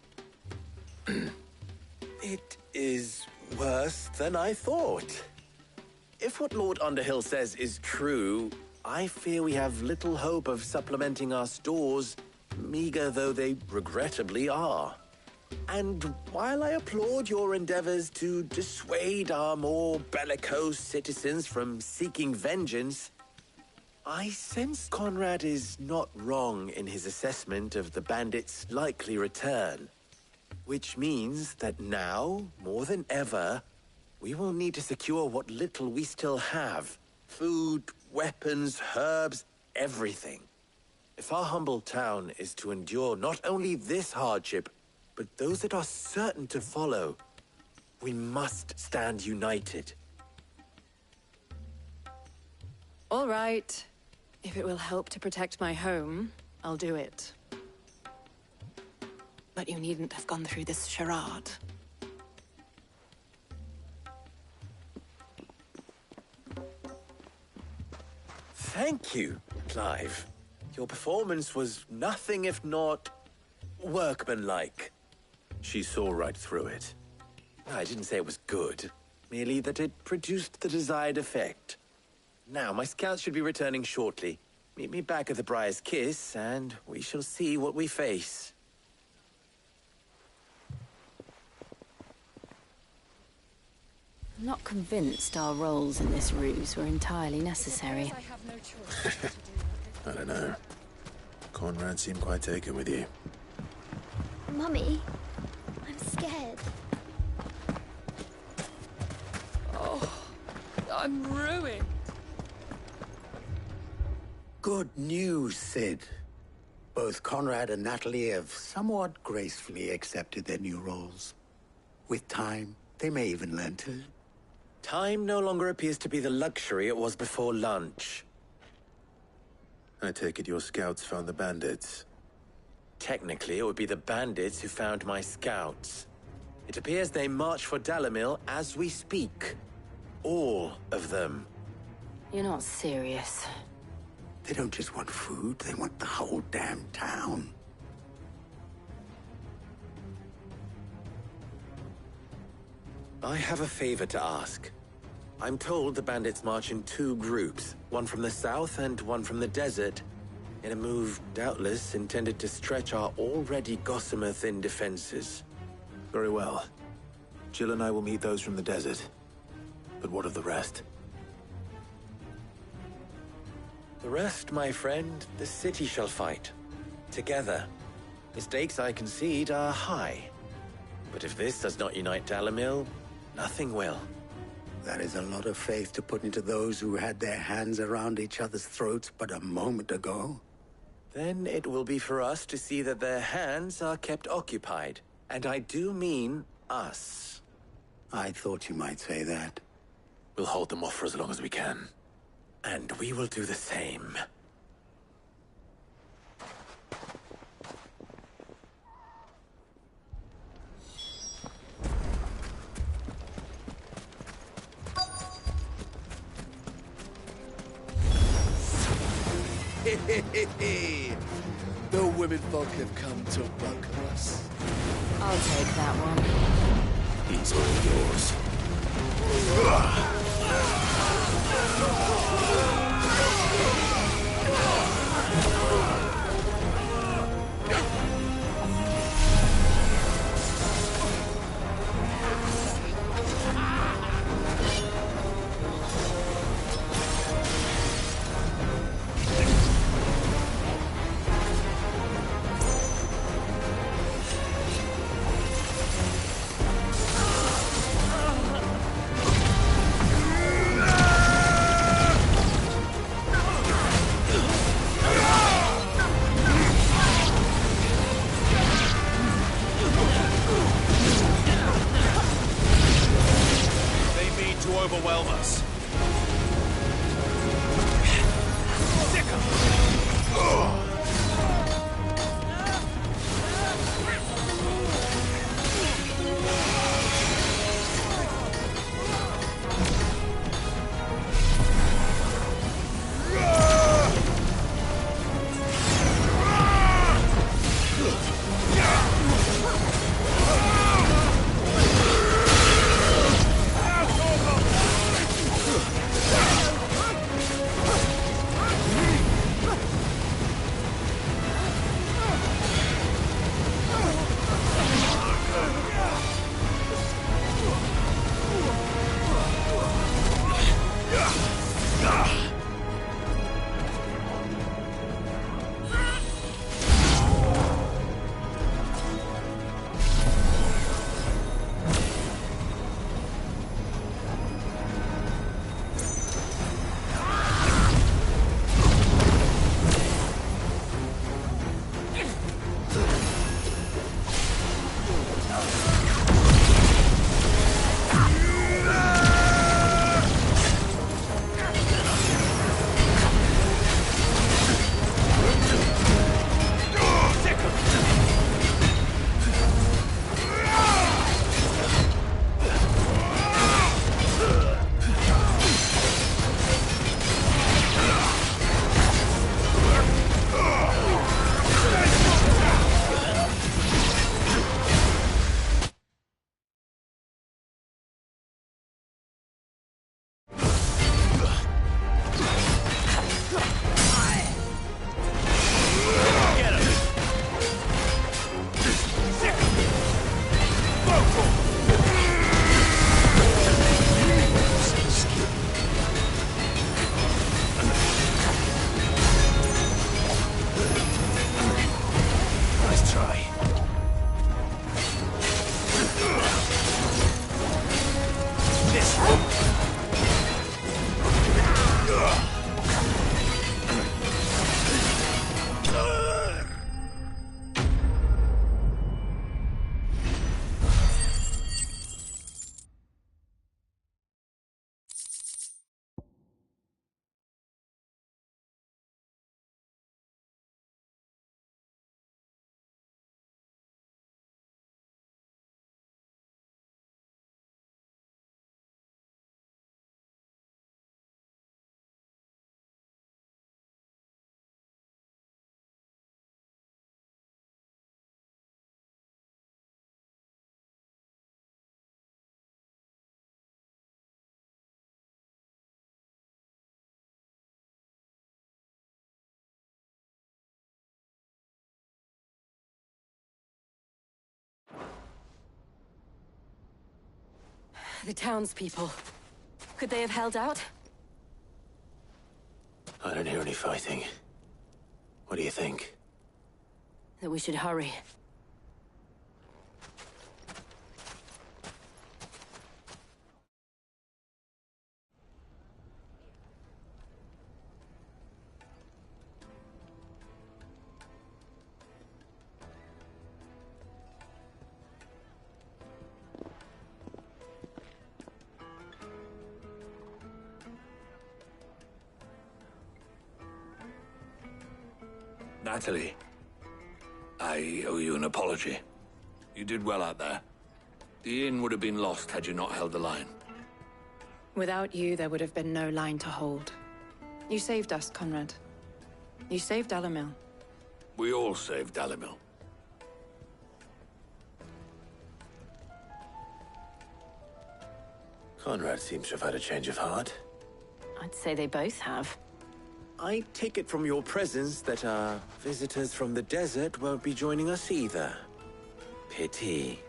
Speaker 15: It is worse than I thought. If what Lord Underhill says is true, I fear we have little hope of supplementing our stores, meager though they regrettably are. And while I applaud your endeavors to dissuade our more bellicose citizens from seeking vengeance, I sense Conrad is not wrong in his assessment of the bandits' likely return. Which means that now, more than ever, we will need to secure what little we still have. Food, weapons, herbs, everything. If our humble town is to endure not only this hardship, but those that are certain to follow, we must stand united.
Speaker 16: All right. If it will help to protect my home, I'll do it. But you needn't have gone through this charade.
Speaker 15: Thank you, Clive. Your performance was nothing if not workmanlike.
Speaker 3: She saw right through it.
Speaker 15: I didn't say it was good, merely that it produced the desired effect. Now, my scouts should be returning shortly. Meet me back at the Briar's Kiss, and we shall see what we face.
Speaker 1: I'm not convinced our roles in this ruse were entirely necessary.
Speaker 3: I don't know. Conrad seemed quite taken with you.
Speaker 22: Mummy, I'm scared.
Speaker 10: Oh, I'm ruined.
Speaker 18: Good news, Sid. Both Conrad and Natalie have somewhat gracefully accepted their new roles. With time, They may even learn to...
Speaker 15: Time no longer appears to be the luxury it was before lunch.
Speaker 3: I take it your scouts found the bandits.
Speaker 15: Technically, it would be the bandits who found my scouts. It appears they march for Dalimil as we speak. All of them.
Speaker 1: You're not serious.
Speaker 18: They don't just want food, they want the whole damn town.
Speaker 15: I have a favor to ask. I'm told the bandits march in two groups, one from the south and one from the desert, in a move doubtless intended to stretch our already gossamer-thin defenses.
Speaker 3: Very well. Jill and I will meet those from the desert. But what of the rest?
Speaker 15: The rest, my friend, the city shall fight. Together. The stakes, I concede, are high. But if this does not unite Dalimil, nothing will.
Speaker 18: That is a lot of faith to put into those who had their hands around each other's throats but a moment ago.
Speaker 15: Then it will be for us to see that their hands are kept occupied. And I do mean us.
Speaker 18: I thought you might say that.
Speaker 3: We'll hold them off for as long as we can.
Speaker 15: And we will do the same.
Speaker 14: The women folk have come to buckle us.
Speaker 1: I'll take that one.
Speaker 3: He's all yours.
Speaker 17: Overwhelm us.
Speaker 1: The townspeople. Could they have held out?
Speaker 3: I don't hear any fighting. What do you think?
Speaker 1: That we should hurry.
Speaker 17: Natalie, I owe you an apology. You did well out there. The inn would have been lost had you not held the line.
Speaker 16: Without you, there would have been no line to hold. You saved us, Conrad. You saved Dalimil.
Speaker 17: We all saved Dalimil.
Speaker 3: Conrad seems to have had a change of heart.
Speaker 1: I'd say they both have.
Speaker 15: I take it from your presence that our visitors from the desert won't be joining us either. Pity.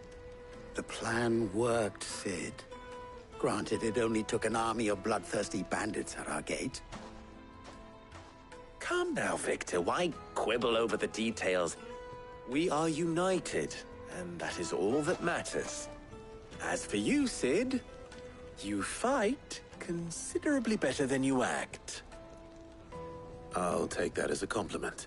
Speaker 18: The plan worked, Sid. Granted, it only took an army of bloodthirsty bandits at our gate.
Speaker 15: Calm now, Victor. Why quibble over the details? We are united, and that is all that matters. As for you, Sid, you fight considerably better than you act.
Speaker 3: I'll take that as a compliment.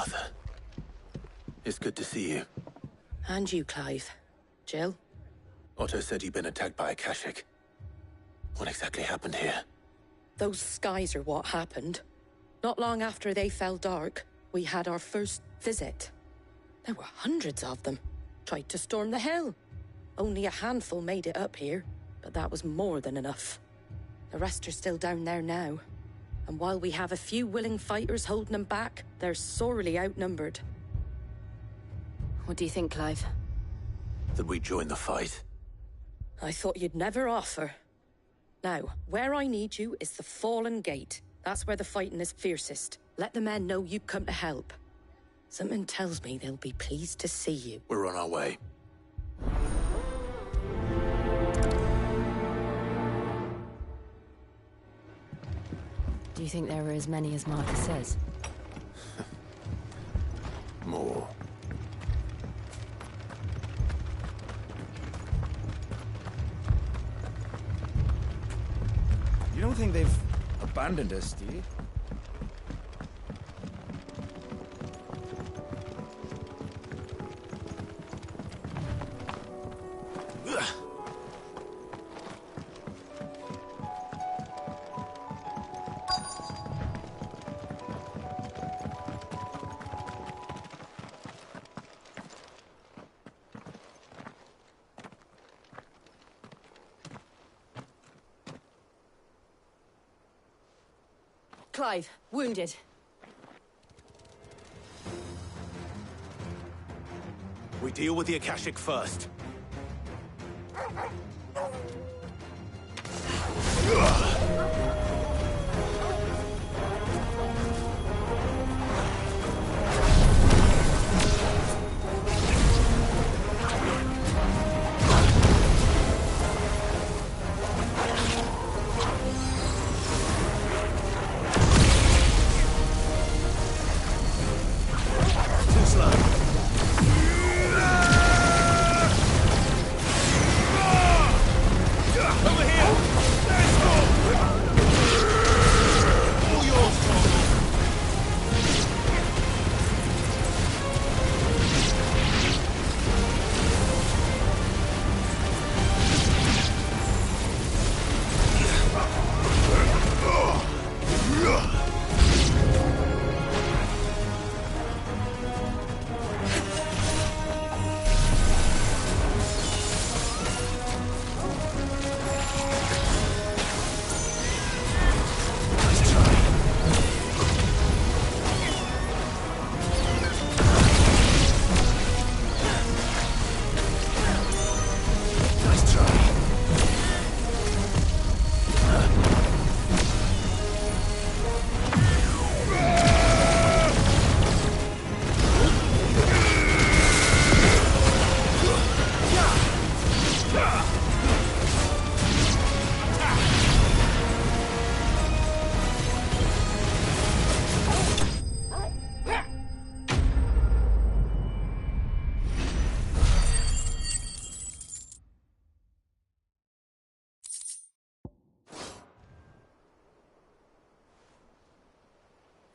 Speaker 3: Martha. It's good to see you.
Speaker 10: And you, Clive. Jill?
Speaker 3: Otto said you'd been attacked by a Akashic. What exactly happened here?
Speaker 10: Those skies are what happened. Not long after they fell dark, we had our first visit. There were hundreds of them. Tried to storm the hill. Only a handful made it up here, but that was more than enough. The rest are still down there now. And while we have a few willing fighters holding them back, they're sorely outnumbered.
Speaker 1: What do you think, Clive?
Speaker 3: That we join the fight?
Speaker 10: I thought you'd never offer. Now, where I need you is the Fallen Gate. That's where the fighting is fiercest. Let the men know you come to help. Something tells me they'll be pleased to see you.
Speaker 3: We're on our way.
Speaker 1: Do you think there are as many as Martha says?
Speaker 3: More.
Speaker 2: You don't think they've abandoned us, do you?
Speaker 1: Clive, wounded.
Speaker 3: We deal with the Akashic first.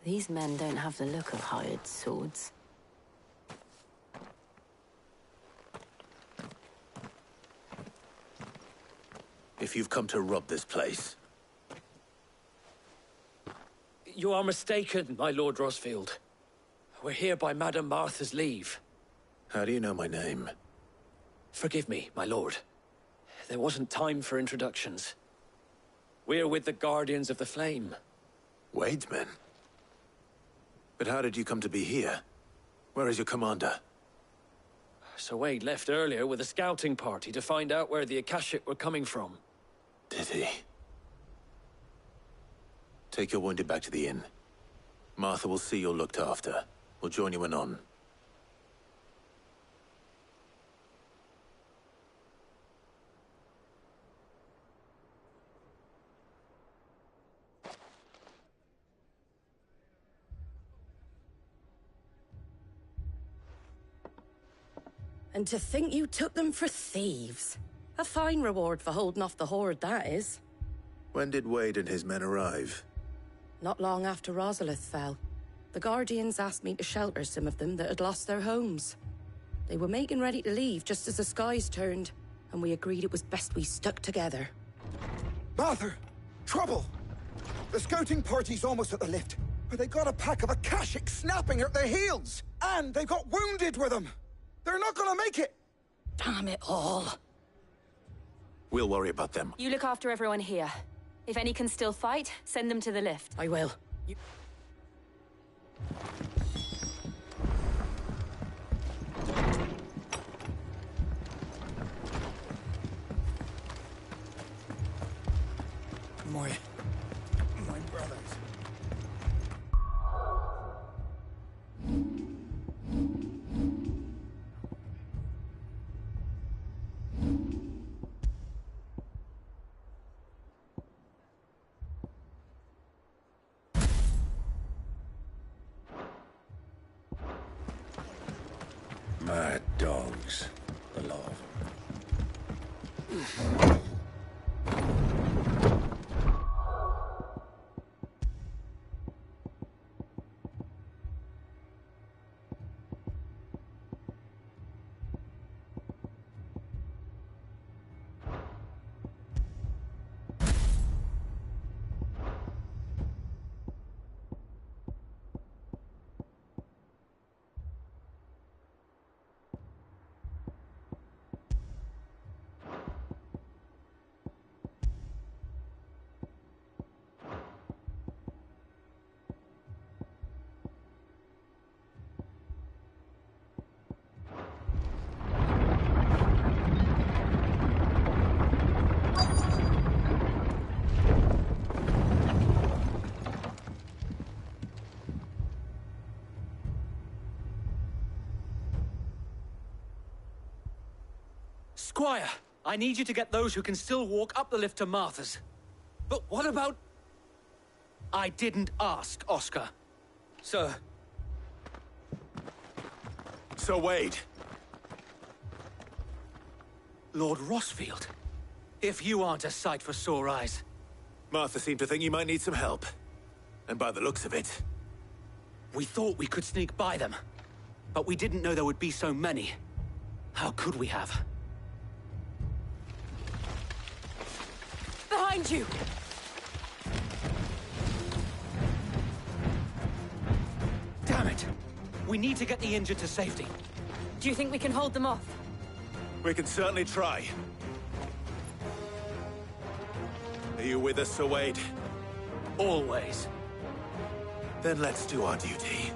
Speaker 1: These men don't have the look of hired swords.
Speaker 3: If you've come to rob this place...
Speaker 17: You are mistaken, my Lord Rosfield. We're here by Madame Martha's leave.
Speaker 3: How do you know my name?
Speaker 17: Forgive me, my lord. There wasn't time for introductions. We're with the Guardians of the Flame.
Speaker 3: Wade's men? But how did you come to be here? Where is your commander?
Speaker 17: Sir Wade left earlier with a scouting party to find out where the Akashic were coming from.
Speaker 3: Did he? Take your wounded back to the inn. Martha will see you're looked after. We'll join you anon.
Speaker 10: And to think you took them for thieves. A fine reward for holding off the horde, that is.
Speaker 3: When did Wade and his men arrive?
Speaker 10: Not long after Rosalith fell.
Speaker 11: The Guardians asked me to shelter some of them that had lost their homes. They were making ready to leave just as the skies turned, and we agreed it was best we stuck together.
Speaker 13: Martha! Trouble! The scouting party's almost at the lift, but they got a pack of Akashic snapping at their heels! And they've got wounded with them! They're not gonna make it!
Speaker 11: Damn it all.
Speaker 3: We'll worry about them.
Speaker 1: You look after everyone here. If any can still fight, send them to the lift.
Speaker 11: I will.
Speaker 2: My brothers.
Speaker 18: Mad dogs. A lot of
Speaker 19: Squire, I need you to get those who can still walk up the lift to Martha's. But what about... I didn't ask, Oscar. Sir.
Speaker 3: Sir Wade.
Speaker 19: Lord Rossfield. If you aren't a sight for sore eyes.
Speaker 3: Martha seemed to think you might need some help. And by the looks of it...
Speaker 19: We thought we could sneak by them. But we didn't know there would be so many. How could we have?
Speaker 10: Behind you!
Speaker 19: Damn it! We need to get the injured to safety.
Speaker 1: Do you think we can hold them off?
Speaker 3: We can certainly try. Are you with us, Sir Wade?
Speaker 19: Always.
Speaker 3: Then let's do our duty.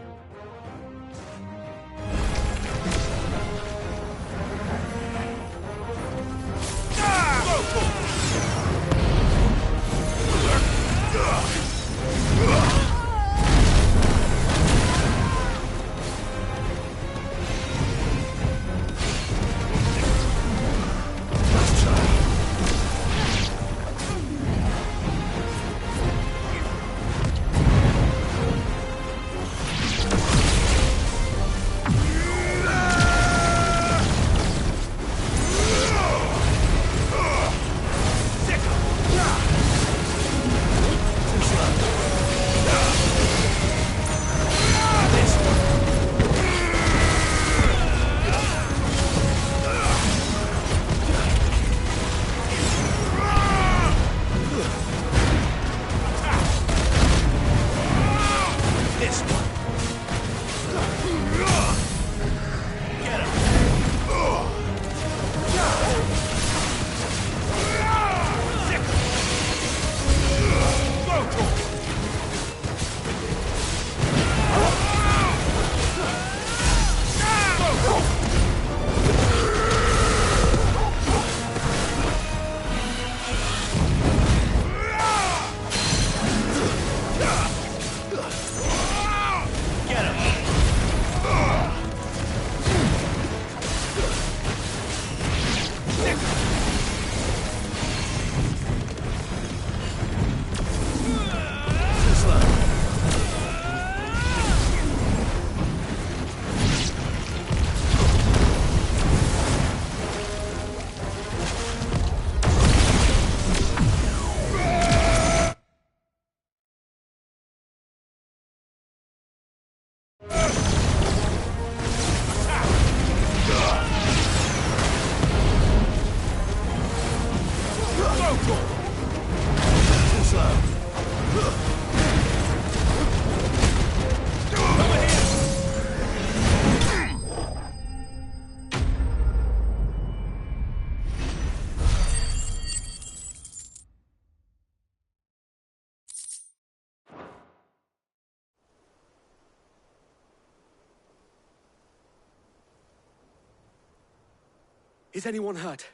Speaker 14: Is anyone hurt?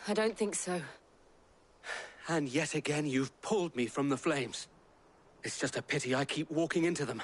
Speaker 1: I don't think so.
Speaker 14: And yet again, you've pulled me from the flames. It's just a pity I keep walking into them.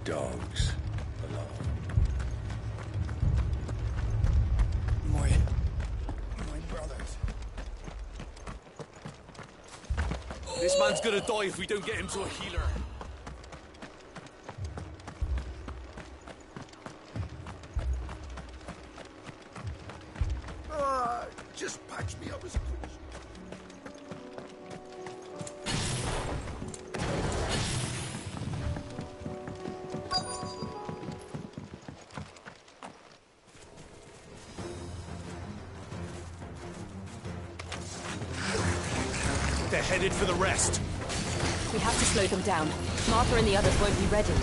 Speaker 2: dogs alone. My brothers.
Speaker 17: This man's gonna die if we don't get him to a healer.
Speaker 2: Just patch me up as quick as...
Speaker 17: They're headed for the rest.
Speaker 1: We have to slow them down. Martha and the others won't be ready.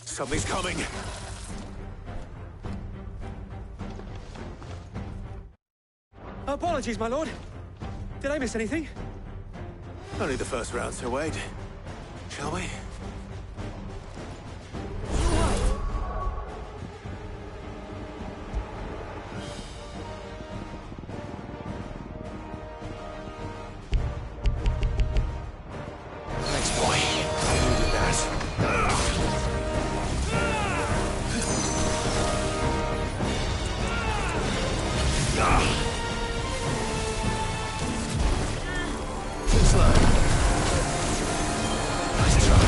Speaker 17: Something's coming.
Speaker 19: Apologies, my lord. Did I miss anything?
Speaker 3: Only the first round, Sir Wade. Shall we?
Speaker 17: Thanks, boy. I needed that.
Speaker 3: Too slow. Nice try.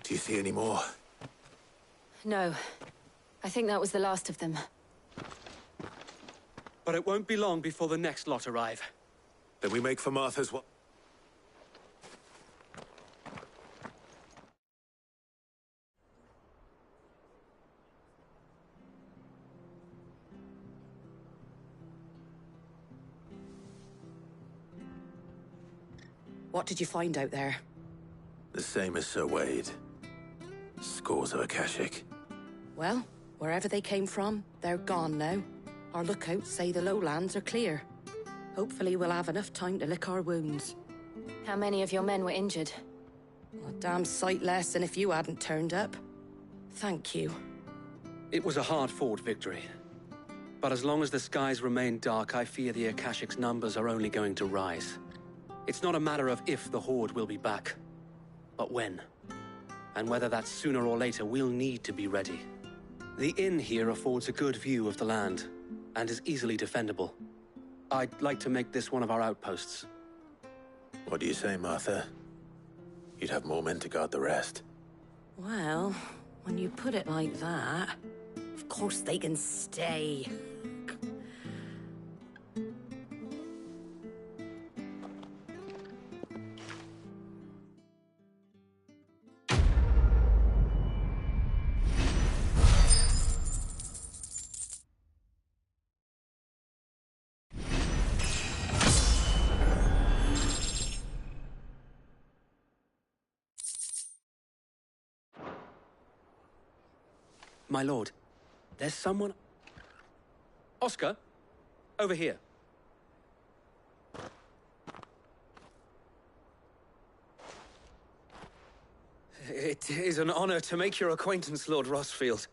Speaker 3: Do you see any more?
Speaker 1: No. I think that was the last of them.
Speaker 19: But it won't be long before the next lot arrive.
Speaker 3: Then we make for Martha's what?
Speaker 11: What did you find out there?
Speaker 3: The same as Sir Wade. Scores of Akashic.
Speaker 11: Well, wherever they came from, they're gone now. Our lookouts say the lowlands are clear. Hopefully we'll have enough time to lick our wounds.
Speaker 1: How many of your men were injured?
Speaker 11: A damn sight less than if you hadn't turned up. Thank you.
Speaker 19: It was a hard-fought victory. But as long as the skies remain dark, I fear the Akashic's numbers are only going to rise. It's not a matter of if the Horde will be back, but when. And whether that's sooner or later, we'll need to be ready. The inn here affords a good view of the land, and is easily defendable. I'd like to make this one of our outposts.
Speaker 3: What do you say, Martha? You'd have more men to guard the rest.
Speaker 11: Well, when you put it like that, of course they can stay.
Speaker 19: My lord, there's someone... Oscar, over here. It is an honor to make your acquaintance, Lord Rossfield.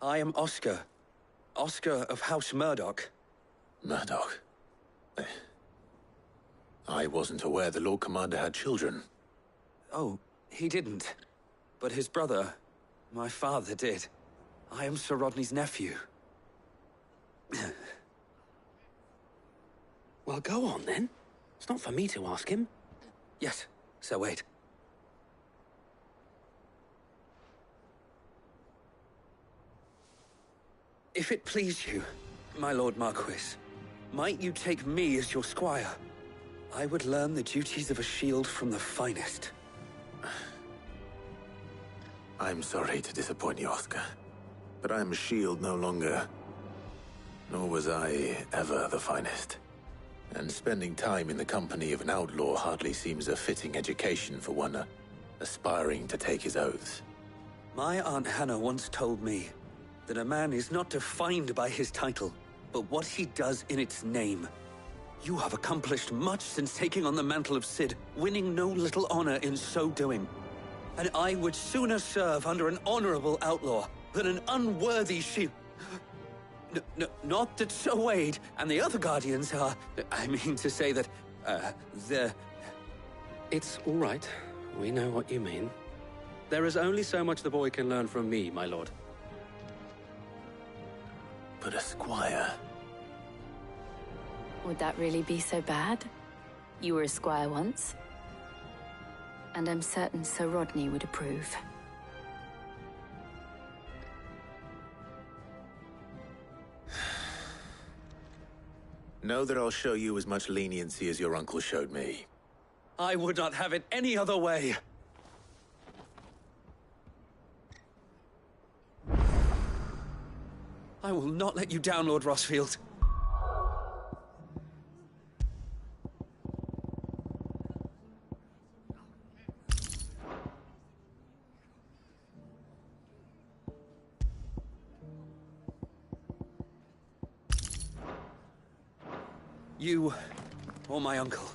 Speaker 19: I am Oscar. Oscar of House Murdoch.
Speaker 3: Murdoch? I wasn't aware the Lord Commander had children.
Speaker 19: Oh, he didn't. But his brother, my father, did. I am Sir Rodney's nephew. Well, go on, then. It's not for me to ask him. Yes, Sir Wade. If it please you, my Lord Marquis, might you take me as your squire? I would learn the duties of a shield from the finest.
Speaker 3: I'm sorry to disappoint you, Oscar. But I'm a shield no longer. Nor was I ever the finest. And spending time in the company of an outlaw hardly seems a fitting education for one aspiring to take his oaths.
Speaker 19: My Aunt Hannah once told me that a man is not defined by his title, but what he does in its name. You have accomplished much since taking on the mantle of Cid, winning no little honor in so doing. And I would sooner serve under an honorable outlaw than an unworthy shield. Not that Sir Wade and the other Guardians are... I mean to say that, they're... It's all right. We know what you mean. There is only so much the boy can learn from me, my lord.
Speaker 3: But a squire...
Speaker 1: Would that really be so bad? You were a squire once. And I'm certain Sir Rodney would approve.
Speaker 3: Know that I'll show you as much leniency as your uncle showed me.
Speaker 19: I would not have it any other way. I will not let you down, Lord Rossfield. You, or my uncle.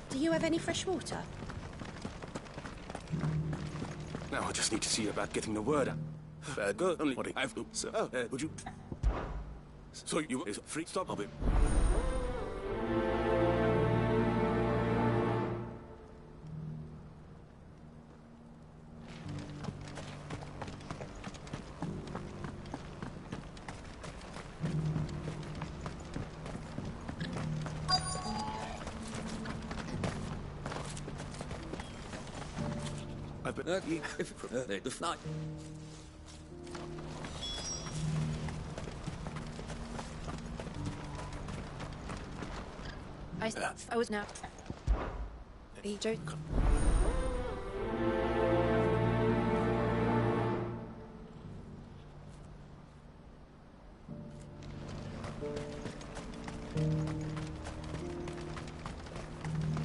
Speaker 10: Do you have any fresh water?
Speaker 7: Now I just need to see about getting the word out. Good. Only what I've sir. Oh, would you? So you is free? Stop. I'll be. I've been...
Speaker 19: the flight.
Speaker 16: I was now. He don't.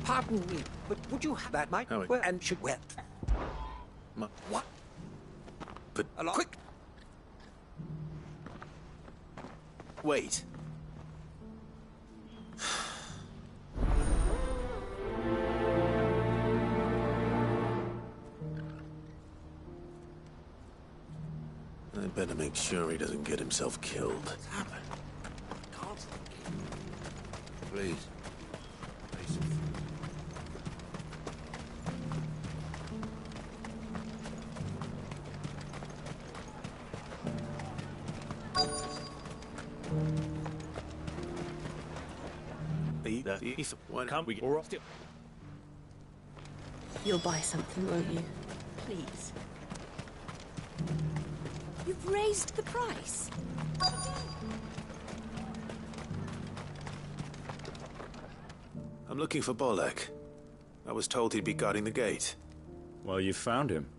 Speaker 20: Pardon me, but would you have that, Mike?
Speaker 3: Howard.
Speaker 20: Well, and should well. What?
Speaker 3: But
Speaker 20: Quick!
Speaker 3: wait. I better make sure he doesn't get himself killed.
Speaker 2: Please.
Speaker 3: Come, we
Speaker 20: Or still.
Speaker 11: You'll buy something, won't you? Please. You've raised the price.
Speaker 3: I'm looking for Bolek. I was told he'd be guarding the gate.
Speaker 4: Well, you found him.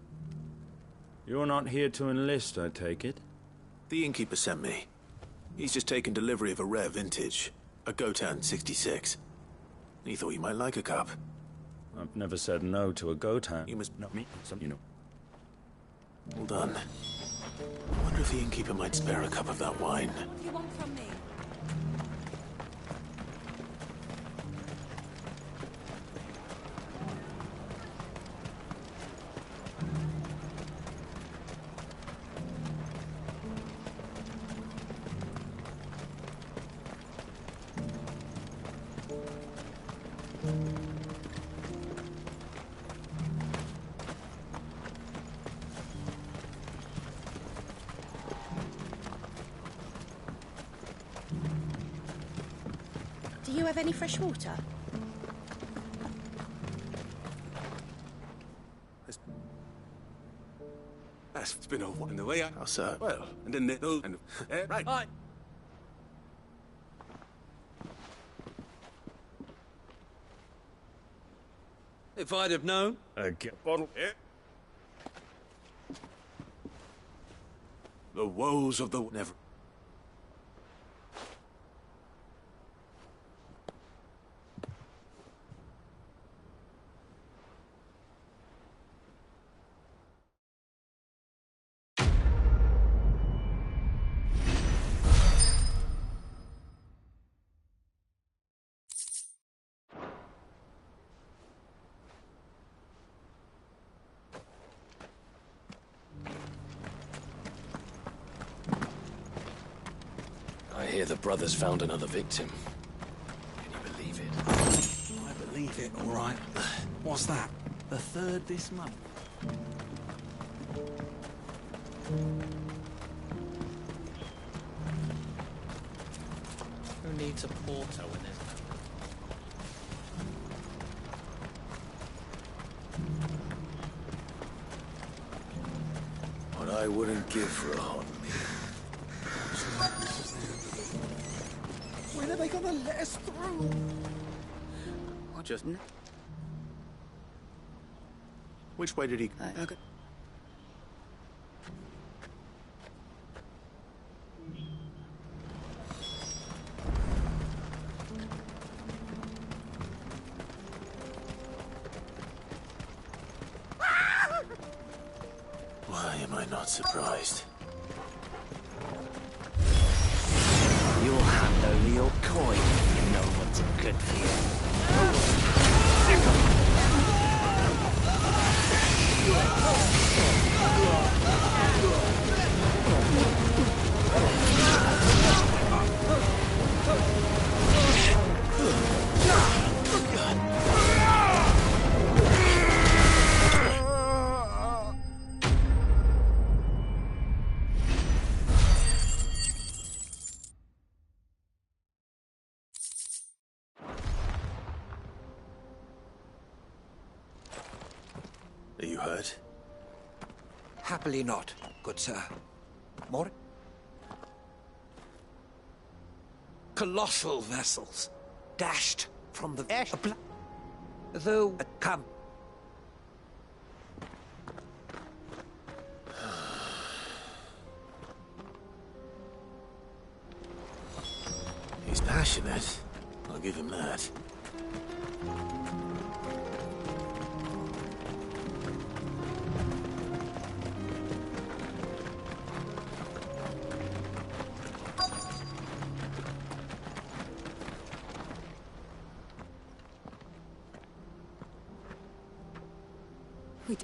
Speaker 4: You're not here to enlist, I take it?
Speaker 3: The innkeeper sent me. He's just taken delivery of a rare vintage, a Gotan 66. He thought you might like a cup.
Speaker 4: I've never said no to a Gotan.
Speaker 3: You must...
Speaker 4: Not me, some, you know.
Speaker 3: Well done. I wonder if the innkeeper might spare a cup of that wine.
Speaker 5: What do you want from me?
Speaker 10: Do you have any fresh water?
Speaker 7: It's been a while. And the way I...
Speaker 3: How so?
Speaker 7: Well, and then those... And, right.
Speaker 19: Hi. If I'd have known...
Speaker 7: Get bottle. Yeah. The woes of the...
Speaker 3: Never.
Speaker 9: I hear the brothers found another victim. Can you believe it?
Speaker 14: I believe it, all right. What's that? The third this month.
Speaker 6: Who needs a porter when there's...
Speaker 2: What I wouldn't give for a hot meal.
Speaker 13: When are they gonna let us through?
Speaker 3: Just... Which way did he...
Speaker 11: Okay.
Speaker 3: Why am I not surprised?
Speaker 18: You'll hand over your coin if you know what's good for you.
Speaker 3: Are you hurt?
Speaker 20: Happily not, good sir. More? Colossal vessels, dashed from the... Though... Come.
Speaker 3: He's passionate. I'll give him that.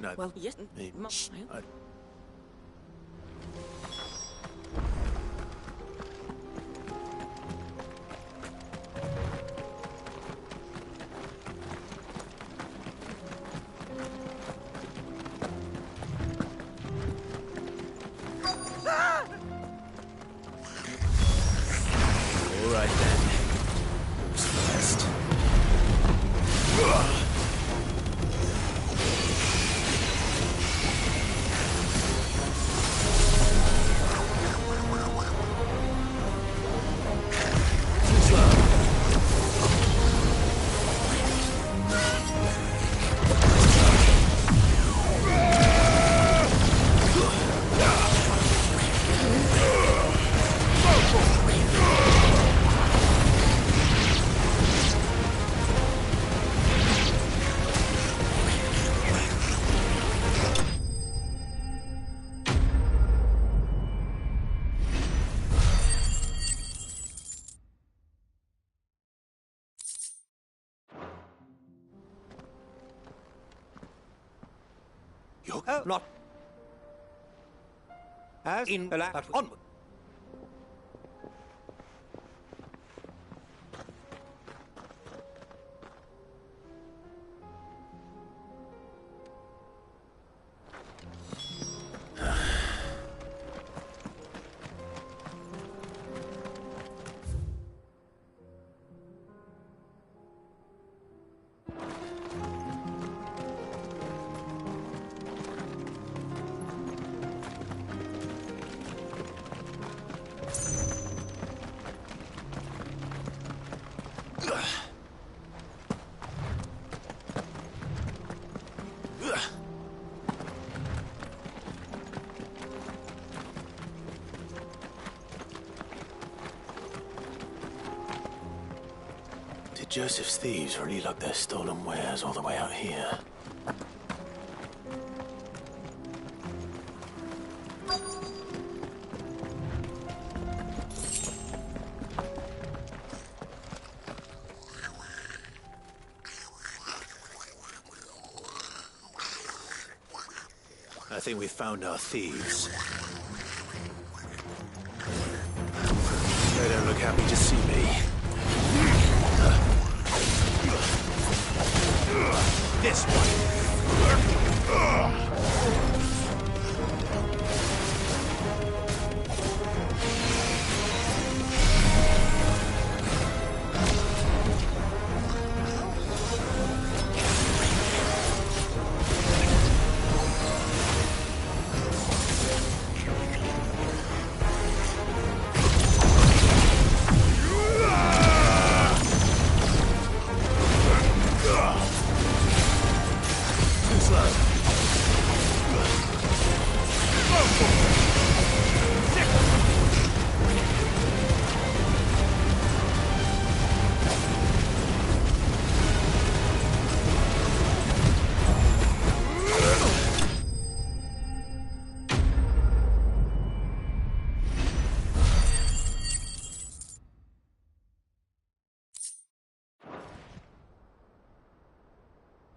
Speaker 10: No. Well, yes.
Speaker 3: All right then. Who's first?
Speaker 20: Not... As in... Onward.
Speaker 3: Did Joseph's thieves really lug their stolen wares all the way out here? I think we found our thieves. They don't look happy to see me. This one.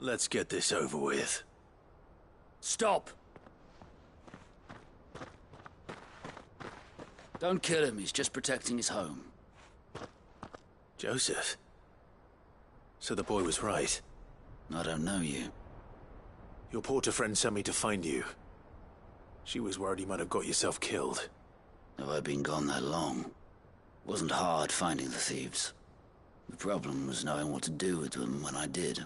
Speaker 3: Let's get this over with.
Speaker 9: Stop! Don't kill him, he's just protecting his home.
Speaker 3: Joseph? So the boy was right.
Speaker 9: I don't know you.
Speaker 3: Your porter friend sent me to find you. She was worried you might have got yourself killed.
Speaker 9: Have I been gone that long? Wasn't hard finding the thieves. The problem was knowing what to do with them when I did.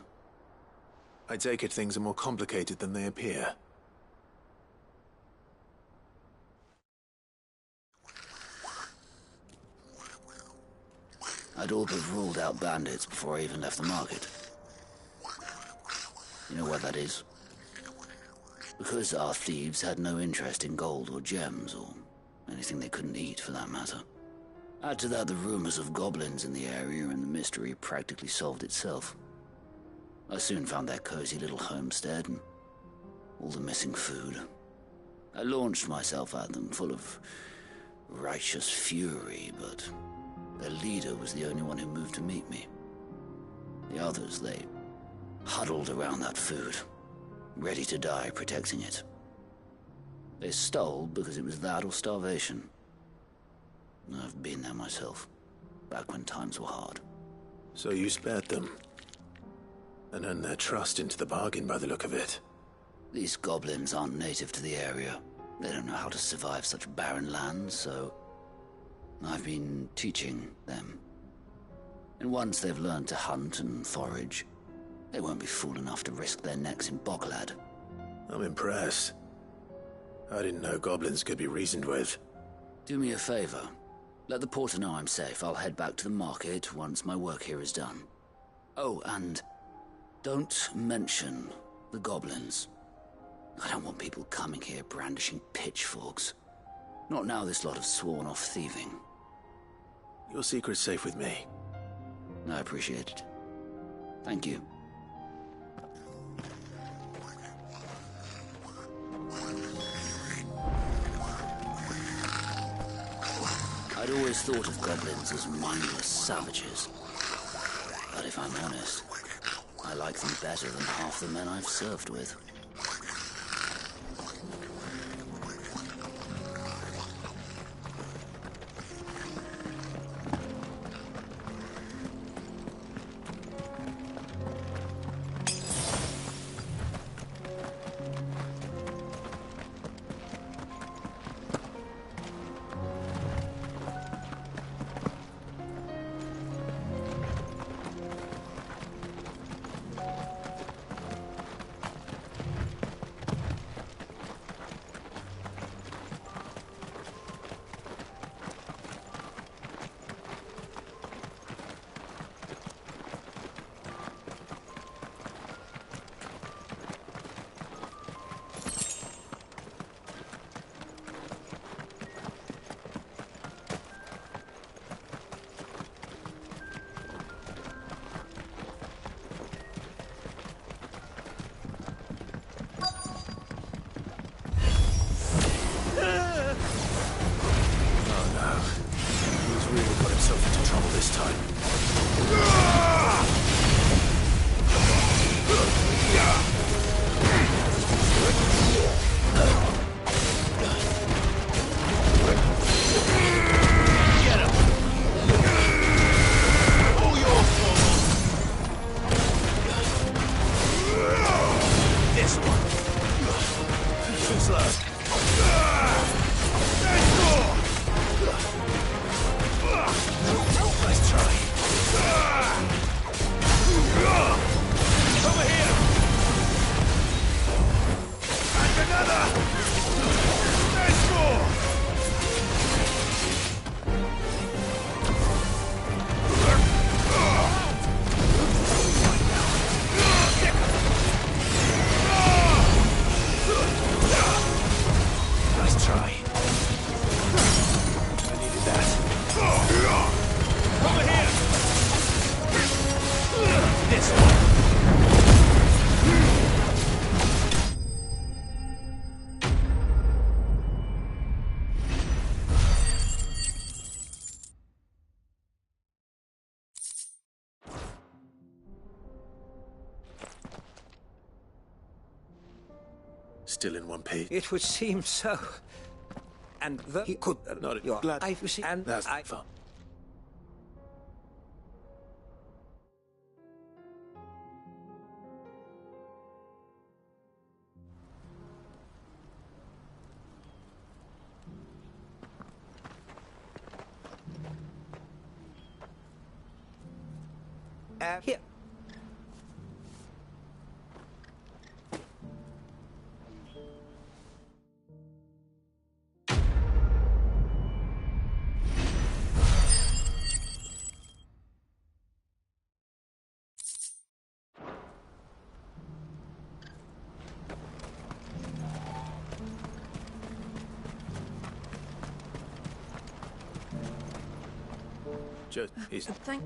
Speaker 3: I take it things are more complicated than they appear.
Speaker 9: I'd all but ruled out bandits before I even left the market. You know why that is? Because our thieves had no interest in gold or gems, or anything they couldn't eat for that matter. Add to that the rumors of goblins in the area, and the mystery practically solved itself. I soon found their cozy little homestead and all the missing food. I launched myself at them, full of righteous fury, but their leader was the only one who moved to meet me. The others, they huddled around that food, ready to die protecting it. They stole because it was that or starvation. I've been there myself, back when times were hard.
Speaker 3: So you spared them, and earned their trust into the bargain by the look of it.
Speaker 9: These goblins aren't native to the area. They don't know how to survive such barren lands, so I've been teaching them. And once they've learned to hunt and forage, they won't be fool enough to risk their necks in Boglad.
Speaker 3: I'm impressed. I didn't know goblins could be reasoned with.
Speaker 9: Do me a favor. Let the porter know I'm safe. I'll head back to the market once my work here is done. Oh, and don't mention the goblins. I don't want people coming here brandishing pitchforks. Not now this lot have sworn off thieving.
Speaker 3: Your secret's safe with me.
Speaker 9: I appreciate it. Thank you. I'd always thought of goblins as mindless savages. But if I'm honest, I like them better than half the men I've served with.
Speaker 3: Still in one piece.
Speaker 20: It would seem so. And he could
Speaker 3: not
Speaker 20: your
Speaker 3: glad.
Speaker 20: Ffxvi, and
Speaker 3: That's fun.
Speaker 20: Here.
Speaker 3: Just... he's...
Speaker 10: Thank...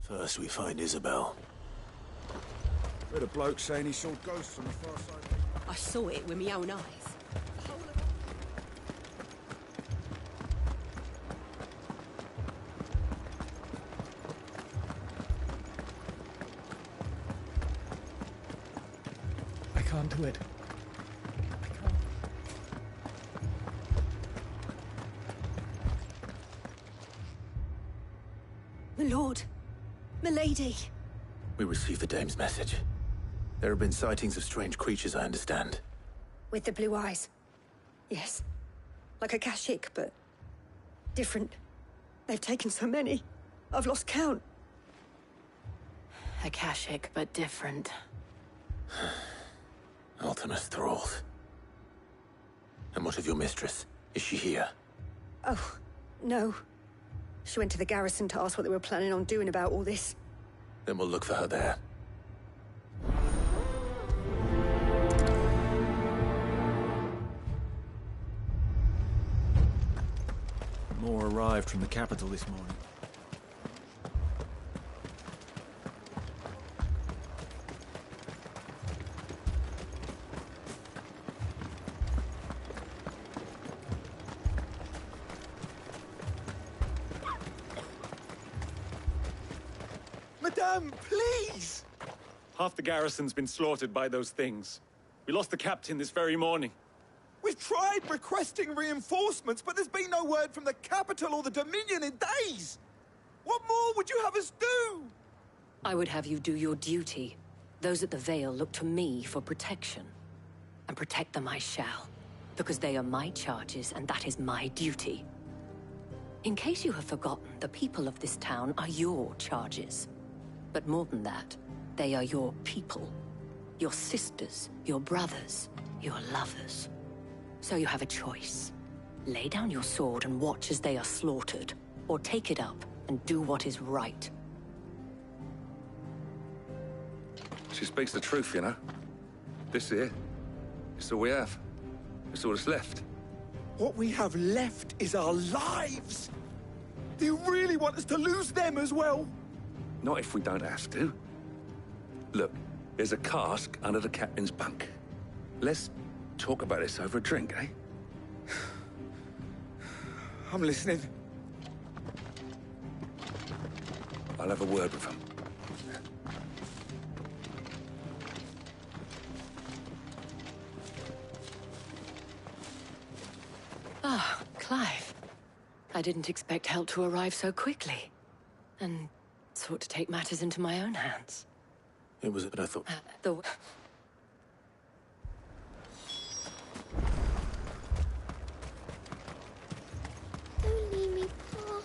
Speaker 3: First we find Isabel.
Speaker 13: Heard a bloke saying he saw ghosts on the far side.
Speaker 10: I saw it with my own eyes.
Speaker 20: I can't do it.
Speaker 10: My lord. Milady.
Speaker 3: We received the dame's message. There have been sightings of strange creatures, I understand.
Speaker 11: With the blue eyes. Yes. Like a Kashik, but different. They've taken so many. I've lost count.
Speaker 1: Akashic, but different.
Speaker 3: Ultimus thralls. And what of your mistress? Is she here?
Speaker 11: Oh, no. She went to the garrison to ask what they were planning on doing about all this.
Speaker 3: Then we'll look for her there.
Speaker 4: More arrived from the capital this morning.
Speaker 13: Madame, please!
Speaker 17: Half the garrison's been slaughtered by those things. We lost the captain this very morning.
Speaker 13: We've tried requesting reinforcements, but there's been no word from the capital or the Dominion in days! What more would you have us do?
Speaker 1: I would have you do your duty. Those at the Vale look to me for protection. And protect them I shall. Because they are my charges, and that is my duty. In case you have forgotten, the people of this town are your charges. But more than that, they are your people. Your sisters, your brothers, your lovers. So you have a choice. Lay down your sword and watch as they are slaughtered, or take it up and do what is right.
Speaker 7: She speaks the truth, you know. This here, it's all we have. It's all that's left.
Speaker 13: What we have left is our lives! Do you really want us to lose them as well?
Speaker 7: Not if we don't have to. Look, there's a cask under the captain's bunk. Let's talk about this over a drink, eh?
Speaker 13: I'm listening.
Speaker 7: I'll have a word with him.
Speaker 1: Ah, Clive. I didn't expect help to arrive so quickly. And sought to take matters into my own hands.
Speaker 3: It was, but I thought...
Speaker 1: The...
Speaker 22: Don't leave me, Pa.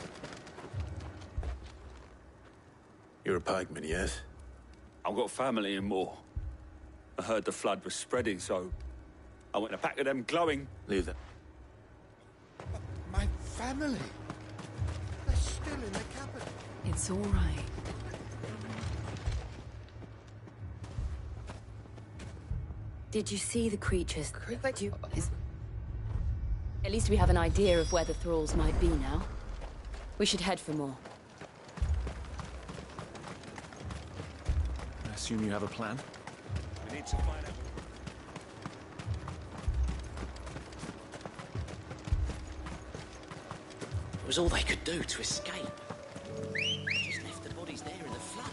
Speaker 3: You're a pikeman, yes?
Speaker 17: I've got family in Moor. I heard the flood was spreading, so I went to pack of them glowing.
Speaker 3: Leave that.
Speaker 13: My family. They're still in the capital.
Speaker 5: It's all right.
Speaker 1: Did you see the creatures? At least we have an idea of where the thralls might be now. We should head for more.
Speaker 4: I assume you have a plan?
Speaker 17: We need to find out.
Speaker 9: It was all they could do to escape. They just left the bodies there in the flood.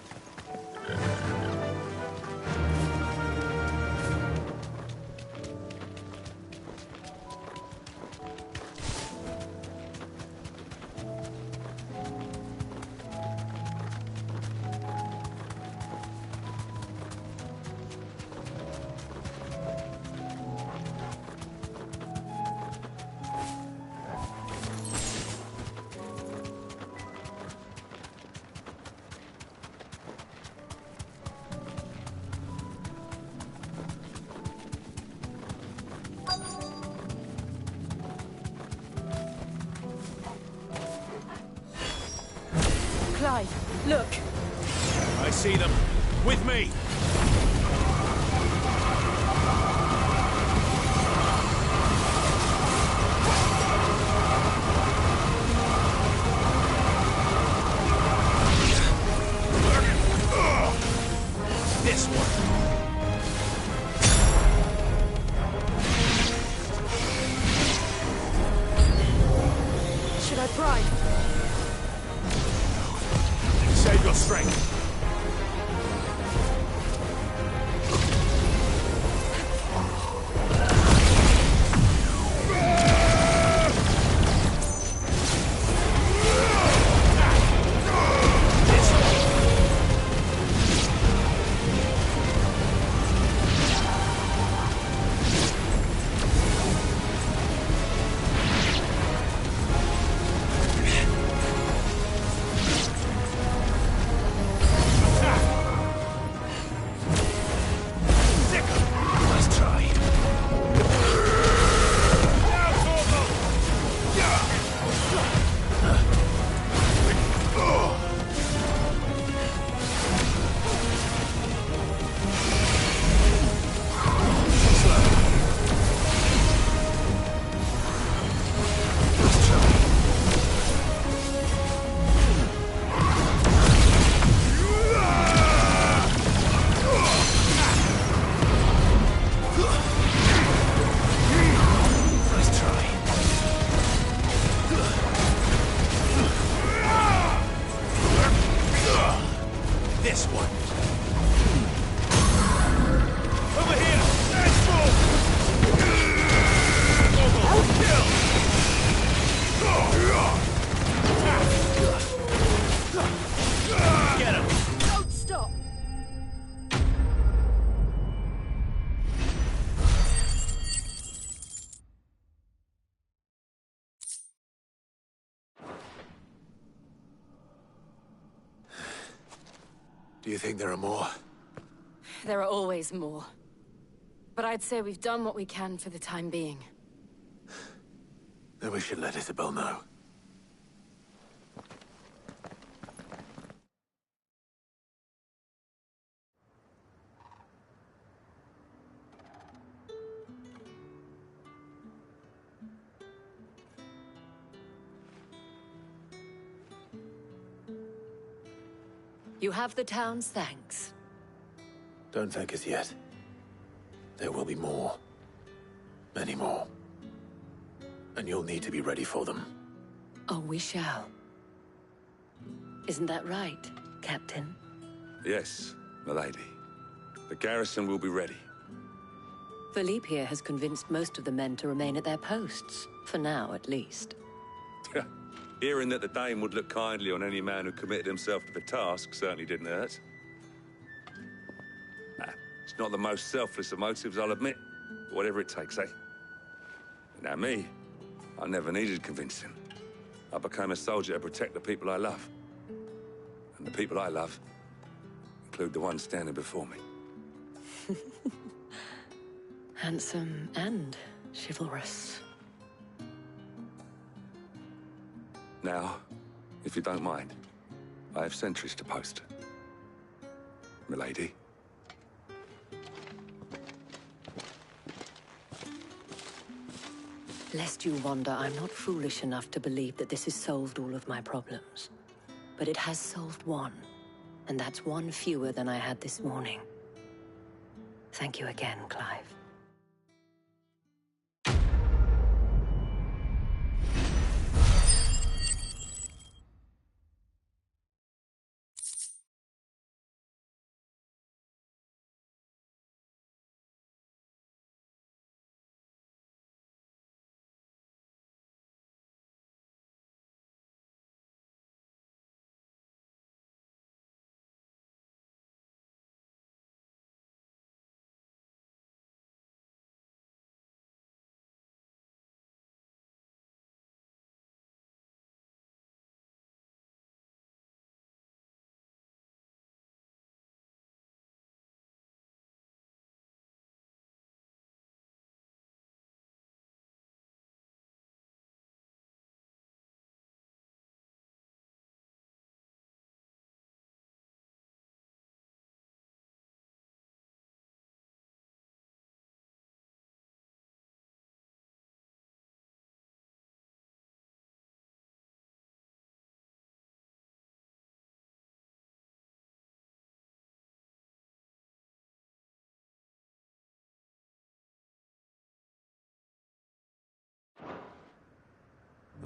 Speaker 1: Clive, look!
Speaker 4: I see them. With me! This one.
Speaker 1: Should I pry?
Speaker 4: Save your strength. This one. Over here! Get him!
Speaker 10: Don't stop!
Speaker 3: Do you think there are more?
Speaker 1: There are always more. But I'd say we've done what we can for the time being.
Speaker 3: Then we should let Isabel know.
Speaker 8: You have the town's thanks.
Speaker 3: Don't thank us yet. There will be more. Many more. And you'll need to be ready for them.
Speaker 8: Oh, we shall. Isn't that right, Captain?
Speaker 7: Yes, milady. The garrison will be ready.
Speaker 8: Philippe here has convinced most of the men to remain at their posts. For now, at least.
Speaker 7: Hearing that the Dane would look kindly on any man who committed himself to the task certainly didn't hurt. It's not the most selfless of motives, I'll admit. But whatever it takes, eh? Now me, I never needed convincing. I became a soldier to protect the people I love. And the people I love include the ones standing before me.
Speaker 8: Handsome and chivalrous.
Speaker 7: Now, if you don't mind, I have sentries to post. Milady.
Speaker 8: Lest you wonder, I'm not foolish enough to believe that this has solved all of my problems. But it has solved one, and that's one fewer than I had this morning. Thank you again, Clive.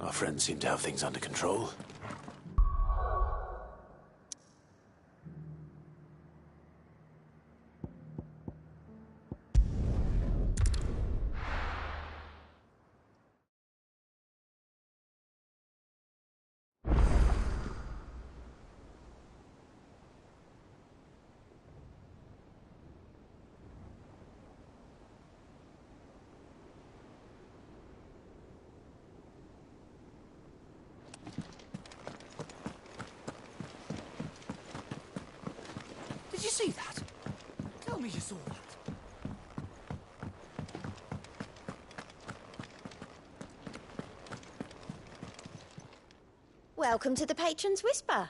Speaker 3: Our friends seem to have things under control.
Speaker 20: Did you see that? Tell me you saw that.
Speaker 22: Welcome to the Patron's Whisper.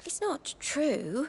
Speaker 22: It's not true.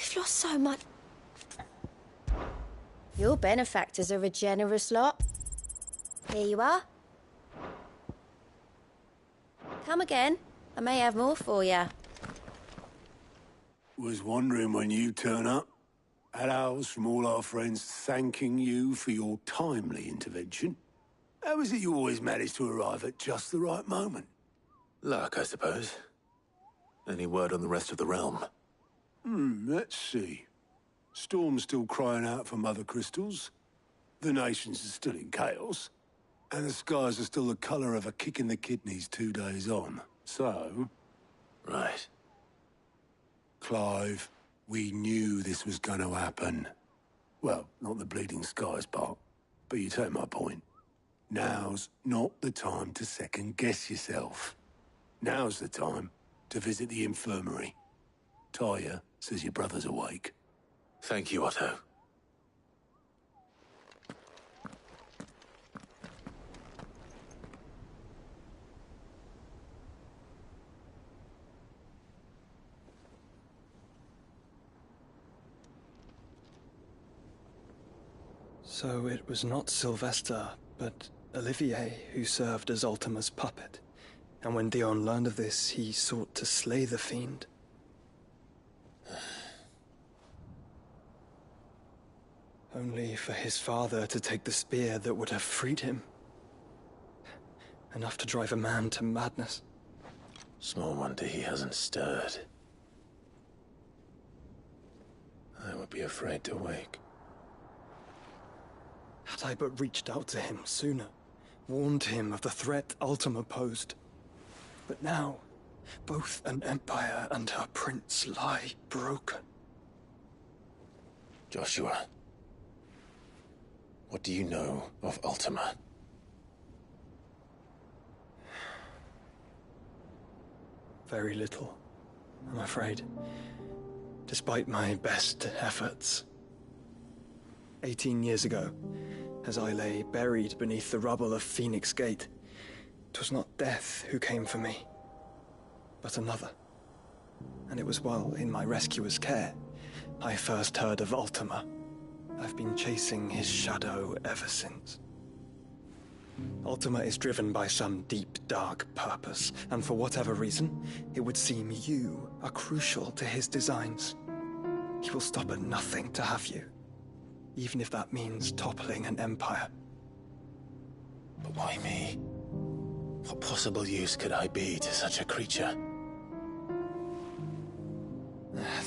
Speaker 22: We've lost so much. Your benefactors are a generous lot. Here you are. Come again. I may have more for you.
Speaker 12: Was wondering when you turn up. Had owls from all our friends thanking you for your timely intervention. How is it you always manage to arrive at just the right moment?
Speaker 3: Luck, I suppose. Any word on the rest of the realm?
Speaker 12: Let's see. Storm's still crying out for mother crystals. The nations are still in chaos. And the skies are still the colour of a kick in the kidneys 2 days on. So...
Speaker 3: Right.
Speaker 12: Clive, we knew this was going to happen. Well, not the bleeding skies part, but you take my point. Now's not the time to second-guess yourself. Now's the time to visit the infirmary. Talia says your brother's awake.
Speaker 3: Thank you, Otto.
Speaker 21: So it was not Sylvester, but Olivier who served as Ultima's puppet. And when Dion learned of this, he sought to slay the fiend. Only for his father to take the spear that would have freed him. Enough to drive a man to madness.
Speaker 3: Small wonder he hasn't stirred. I would be afraid to wake.
Speaker 21: Had I but reached out to him sooner, warned him of the threat Ultima posed. But now, both an empire and her prince lie broken.
Speaker 3: Joshua, what do you know of Ultima?
Speaker 21: Very little, I'm afraid. Despite my best efforts. 18 years ago, as I lay buried beneath the rubble of Phoenix Gate, 'twas not death who came for me, but another. And it was while in my rescuer's care, I first heard of Ultima. I've been chasing his shadow ever since. Ultima is driven by some deep, dark purpose, and for whatever reason, it would seem you are crucial to his designs. He will stop at nothing to have you, even if that means toppling an empire.
Speaker 3: But why me? What possible use could I be to such a creature?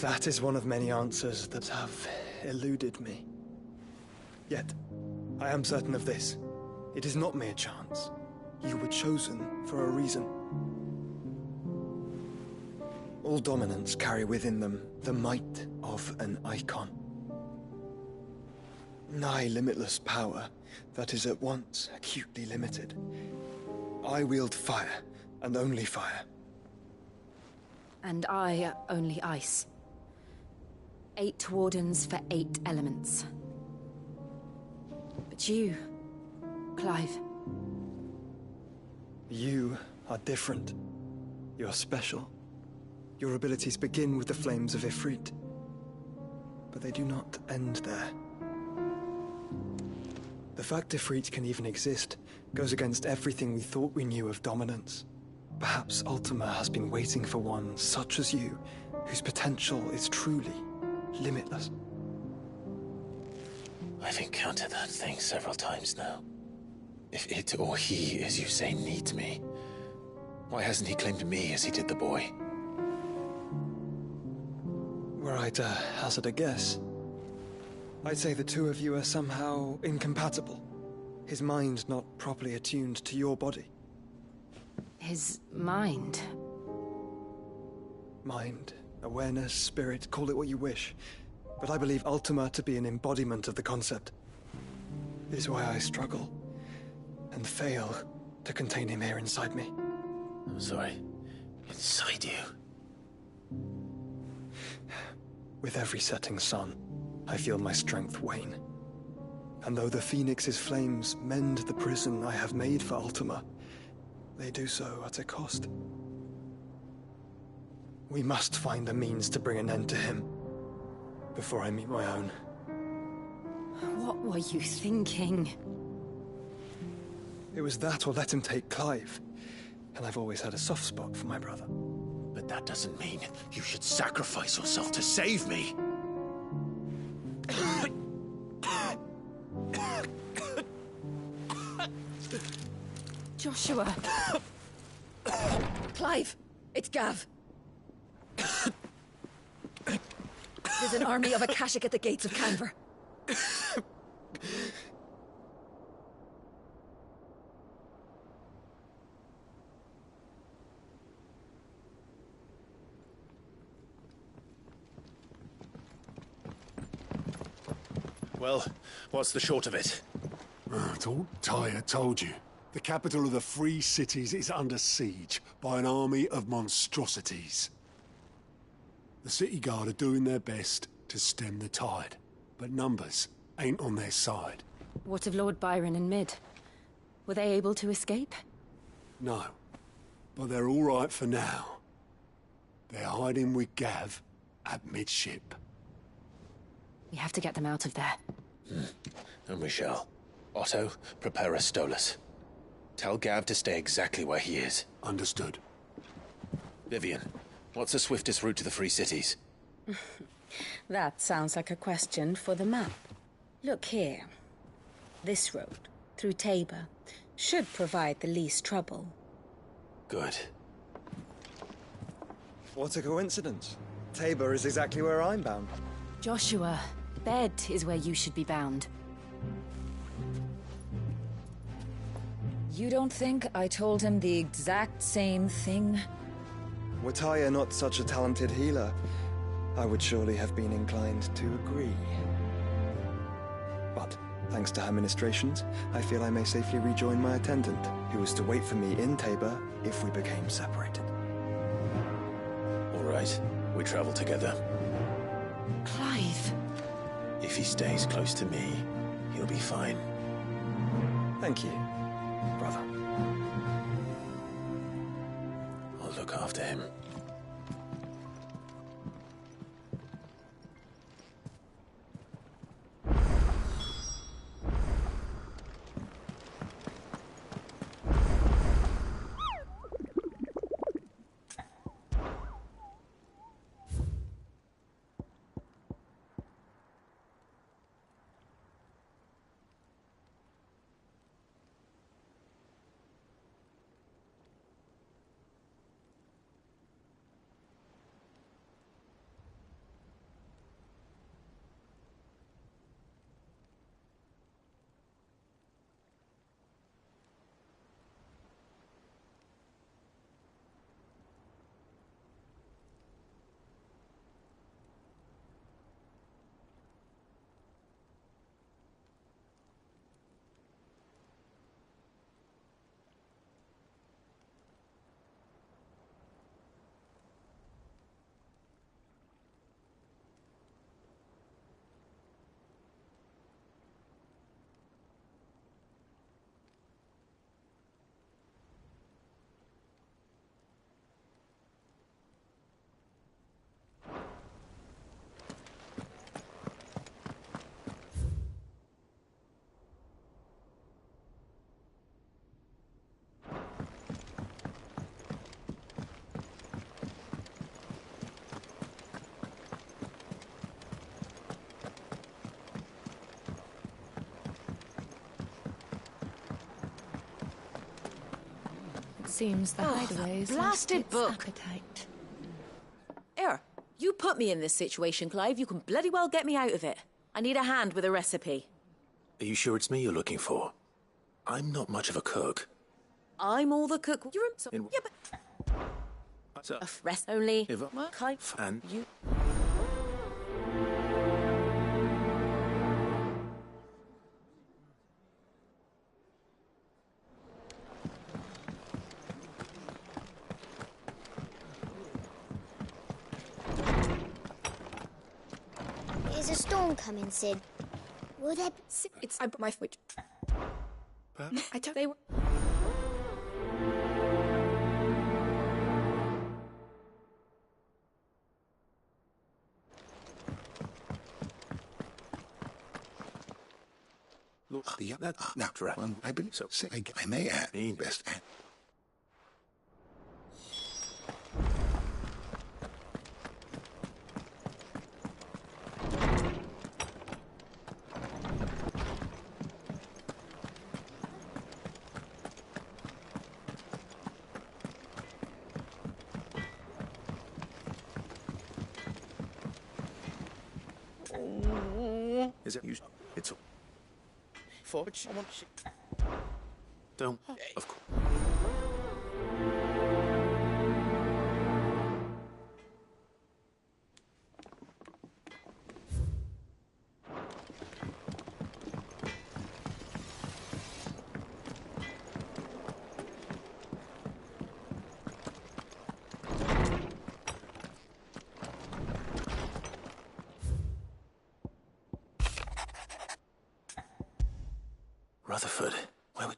Speaker 21: That is one of many answers that have eluded me. Yet, I am certain of this. It is not mere chance. You were chosen for a reason. All dominants carry within them the might of an icon. Nigh limitless power that is at once acutely limited. I wield fire, and only fire.
Speaker 1: And I only ice. 8 wardens for 8 elements. But you, Clive.
Speaker 21: You are different. You're special. Your abilities begin with the flames of Ifrit. But they do not end there. The fact Ifrit can even exist goes against everything we thought we knew of dominance. Perhaps Ultima has been waiting for one such as you, whose potential is truly limitless.
Speaker 3: I've encountered that thing several times now. If it or he, as you say, needs me, why hasn't he claimed me as he did the boy?
Speaker 21: Were I to hazard a guess, I'd say the two of you are somehow incompatible. His mind not properly attuned to your body.
Speaker 1: His mind?
Speaker 21: Mind, awareness, spirit, call it what you wish. But I believe Ultima to be an embodiment of the concept. It is why I struggle and fail to contain him here inside me.
Speaker 3: I'm sorry. Inside you?
Speaker 21: With every setting sun, I feel my strength wane. And though the Phoenix's flames mend the prison I have made for Ultima, they do so at a cost. We must find a means to bring an end to him. before I meet my own.
Speaker 5: What were you thinking?
Speaker 21: It was that or let him take Clive. And I've always had a soft spot for my brother.
Speaker 3: But that doesn't mean you should sacrifice yourself to save me.
Speaker 5: Joshua!
Speaker 10: Clive! It's Gav! There's an army of Akashic at the gates of Canver.
Speaker 3: Well, what's the short of it?
Speaker 12: It's all Tyre told you. The capital of the Free Cities is under siege by an army of monstrosities. The City Guard are doing their best to stem the tide, but numbers ain't on their side.
Speaker 1: What of Lord Byron and Mid? Were they able to escape?
Speaker 12: No, but they're all right for now. They're hiding with Gav at midship.
Speaker 1: We have to get them out of there.
Speaker 3: And we shall. Otto, prepare a Stolas. Tell Gav to stay exactly where he is.
Speaker 12: Understood.
Speaker 3: Vivian, what's the swiftest route to the Free Cities?
Speaker 5: That sounds like a question for the map. Look here. This road, through Tabor, should provide the least trouble.
Speaker 3: Good.
Speaker 21: What a coincidence. Tabor is exactly where I'm bound.
Speaker 1: Joshua, Bed is where you should be bound.
Speaker 5: You don't think I told him the exact same thing?
Speaker 21: Were Tyre not such a talented healer, I would surely have been inclined to agree. But, thanks to her ministrations, I feel I may safely rejoin my attendant, who was to wait for me in Tabor if we became separated.
Speaker 3: All right, we travel together.
Speaker 1: Clive.
Speaker 3: If he stays close to me, he'll be fine.
Speaker 21: Thank you, brother.
Speaker 3: I'll look after him.
Speaker 5: Seems the hideaways
Speaker 15: blasted book.
Speaker 5: Appetite.
Speaker 15: Here, you put me in this situation, Clive. You can bloody well get me out of it. I need a hand with a recipe.
Speaker 3: Are you sure it's me you're looking for? I'm not much of a cook.
Speaker 15: I'm all the cook. You're
Speaker 3: In-
Speaker 15: yeah, but
Speaker 3: So,
Speaker 15: a rest only.
Speaker 3: Clive and
Speaker 15: you.
Speaker 22: Is a storm coming, Sid? Will there be...
Speaker 10: It's my foot. I don't. They were.
Speaker 3: Look,
Speaker 16: Now, I believe so. I may add, best add.
Speaker 3: Is it you? It's
Speaker 19: Forge. I want to.
Speaker 3: don't. Of course. Rutherford, where would...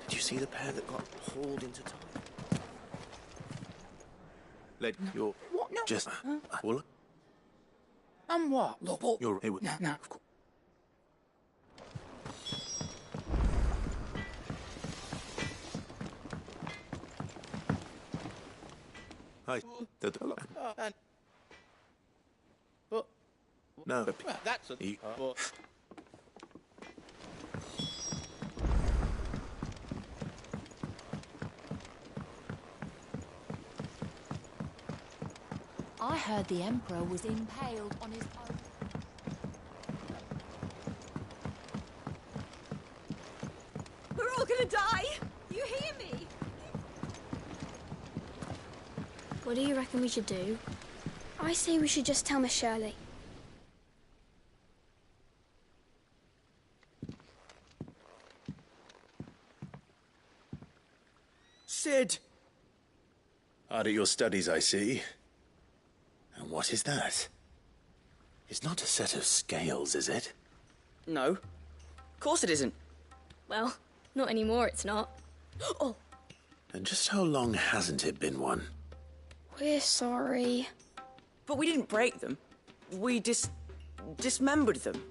Speaker 3: Did you see the pair that got hauled into time? Let your...
Speaker 19: What? No.
Speaker 3: Just... Well,
Speaker 19: And what? Look.
Speaker 3: you're... Hey,
Speaker 19: No.
Speaker 3: Of course. Hi.
Speaker 19: But.
Speaker 3: No.
Speaker 19: Well, that's a.
Speaker 3: You-
Speaker 19: But.
Speaker 5: I heard the Emperor was impaled on his own.
Speaker 23: We're all gonna die! You hear me?
Speaker 24: What do you reckon we should do? I say we should just tell Miss Shirley.
Speaker 19: Sid!
Speaker 3: Hard at your studies, I see. And what is that? It's not a set of scales, is it?
Speaker 19: No. Of course it isn't.
Speaker 24: Well, not anymore, it's not. Oh,
Speaker 3: And just how long hasn't it been one?
Speaker 24: we're sorry.
Speaker 19: But we didn't break them. We dismembered them.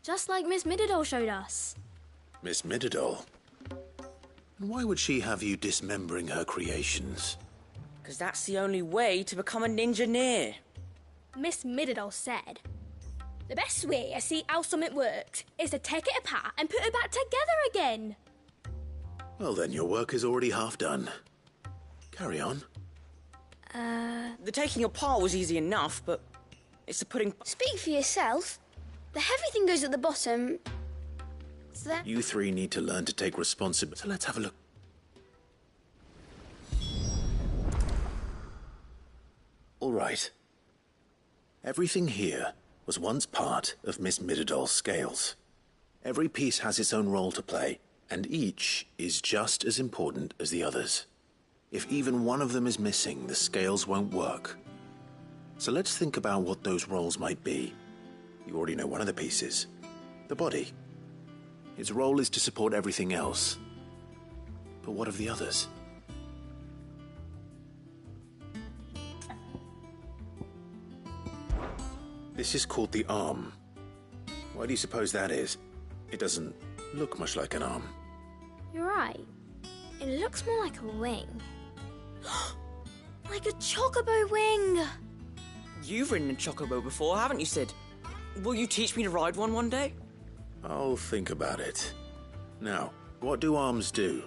Speaker 24: Just like Miss Mididol showed us.
Speaker 3: Miss Mididol? And why would she have you dismembering her creations?
Speaker 19: Because that's the only way to become a ninja-neer.
Speaker 24: Miss Mididol said, the best way to see how something works is to take it apart and put it back together again.
Speaker 3: Well, then your work is already half done. Carry on.
Speaker 19: The taking apart was easy enough, but it's the putting...
Speaker 24: Speak for yourself. The heavy thing goes at the bottom. So that...
Speaker 3: You three need to learn to take responsibility. So let's have a look. All right. Everything here was once part of Miss Mididol's scales. Every piece has its own role to play, and each is just as important as the others. If even one of them is missing, the scales won't work. So let's think about what those roles might be. You already know one of the pieces. The body. Its role is to support everything else. But what of the others? This is called the arm. Why do you suppose that is? It doesn't look much like an arm.
Speaker 24: You're right. It looks more like a wing. Like a chocobo wing!
Speaker 19: You've ridden a chocobo before, haven't you, Sid? Will you teach me to ride one day?
Speaker 3: I'll think about it. Now, what do arms do?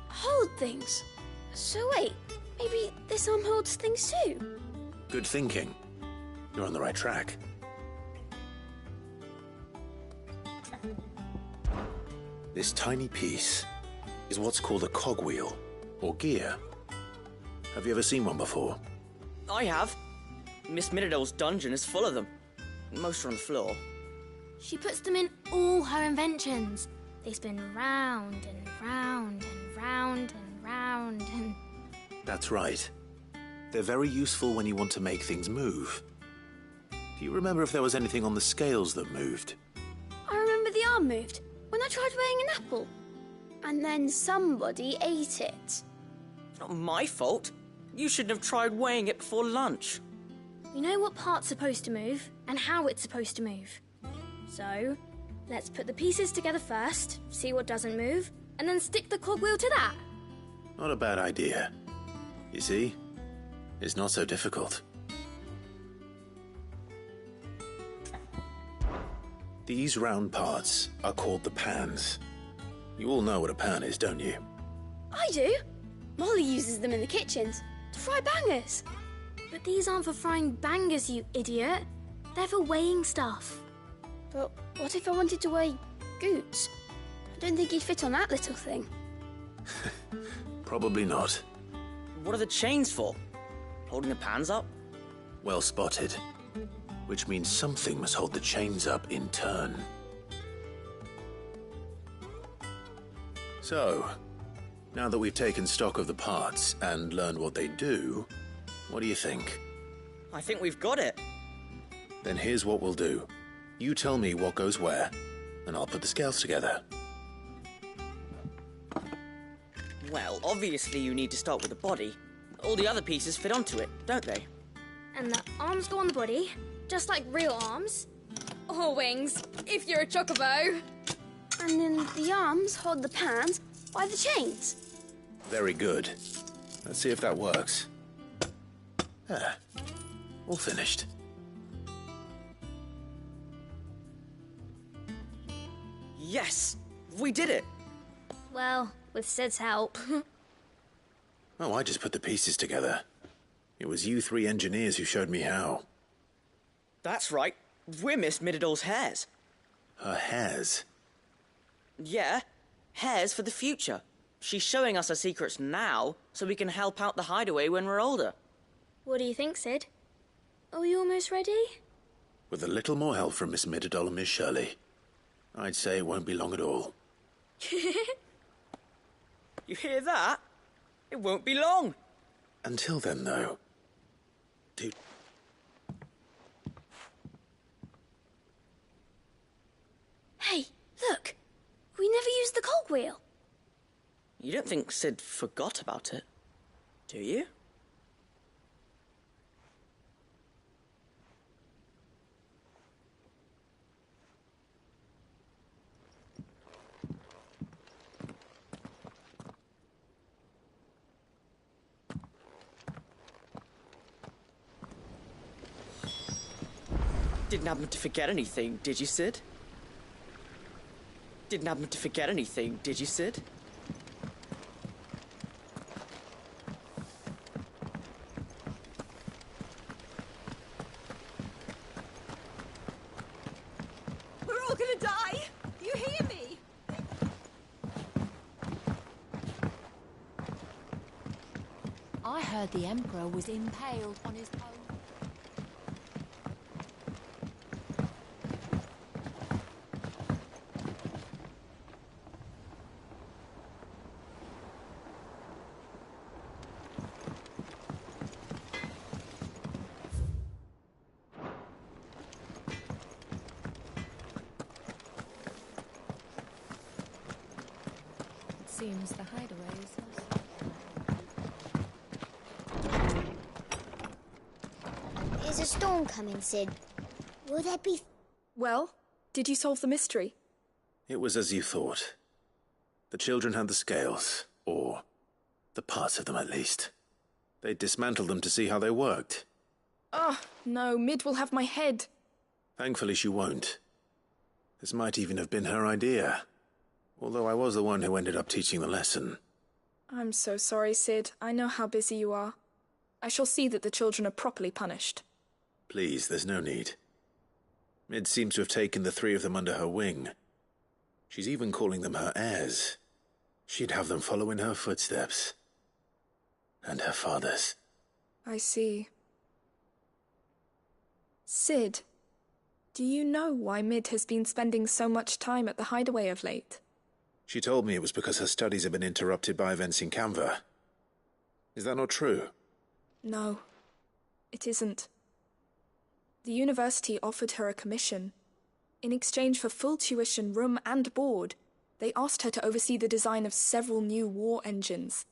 Speaker 24: Hold things. So wait, maybe this arm holds things too?
Speaker 3: Good thinking. You're on the right track. This tiny piece is what's called a cogwheel, or gear. Have you ever seen one before?
Speaker 19: I have. Miss Mirabelle's dungeon is full of them. Most are on the floor.
Speaker 24: She puts them in all her inventions. They spin round and round and round and round and...
Speaker 3: That's right. They're very useful when you want to make things move. Do you remember if there was anything on the scales that moved?
Speaker 24: I remember the arm moved when I tried weighing an apple. And then somebody ate it.
Speaker 19: Not my fault. You shouldn't have tried weighing it before lunch.
Speaker 24: We know what part's supposed to move and how it's supposed to move. So, let's put the pieces together first, see what doesn't move, and then stick the cogwheel to that.
Speaker 3: Not a bad idea. You see? It's not so difficult. These round parts are called the pans. You all know what a pan is, don't you?
Speaker 24: I do. Molly uses them in the kitchens to fry bangers. But these aren't for frying bangers, you idiot. They're for weighing stuff. But what if I wanted to weigh Goots? I don't think he'd fit on that little thing.
Speaker 3: Probably not.
Speaker 19: What are the chains for? Holding the pans up?
Speaker 3: Well spotted. Which means something must hold the chains up in turn. So, now that we've taken stock of the parts and learned what they do, what do you think?
Speaker 19: I think we've got it.
Speaker 3: Then here's what we'll do. You tell me what goes where, and I'll put the scales together.
Speaker 19: Well, obviously you need to start with the body. All the other pieces fit onto it, don't they?
Speaker 24: And the arms go on the body, just like real arms. Or wings, if you're a chocobo. And then the arms hold the pans by the chains.
Speaker 3: Very good. Let's see if that works. Ah, all finished.
Speaker 19: Yes! We did it!
Speaker 24: Well, with Sid's help.
Speaker 3: Oh, I just put the pieces together. It was you three engineers who showed me how.
Speaker 19: That's right. We're Miss Mirabelle's hares.
Speaker 3: Her hares?
Speaker 19: Yeah, hares for the future. She's showing us her secrets now, so we can help out the hideaway when we're older.
Speaker 24: What do you think, Sid? Are we almost ready?
Speaker 3: With a little more help from Miss Mirabelle and Miss Shirley, I'd say it won't be long at all.
Speaker 19: You hear that? It won't be long.
Speaker 3: Until then, though... Dude...
Speaker 24: Hey, look! We never used the cogwheel.
Speaker 19: You don't think Sid forgot about it, do you? Didn't happen to forget anything, did you, Sid? Didn't happen to forget anything, did you, Sid?
Speaker 23: We're all gonna die! You hear me?
Speaker 5: I heard the Emperor was impaled on his own. Seems the hideaway is
Speaker 22: There's a storm coming, Sid. Will there be...
Speaker 11: Well,
Speaker 2: Did you solve the mystery?
Speaker 3: It was as you thought. The children had the scales, or the parts of them at least. They dismantled them to see how they worked.
Speaker 2: Oh, no, Mid will have my head.
Speaker 3: Thankfully she won't. This might even have been her idea. Although I was the one who ended up teaching the lesson.
Speaker 2: I'm so sorry, Sid. I know how busy you are. I shall see that the children are properly punished.
Speaker 3: Please, there's no need. Mid seems to have taken the three of them under her wing. She's even calling them her heirs. She'd have them follow in her footsteps. And her father's.
Speaker 2: I see. Sid, do you know why Mid has been spending so much time at the hideaway of late?
Speaker 3: She told me it was because her studies have been interrupted by events in Canva. Is that not true?
Speaker 2: No, it isn't. The university offered her a commission. In exchange for full tuition, room and board, they asked her to oversee the design of several new war engines.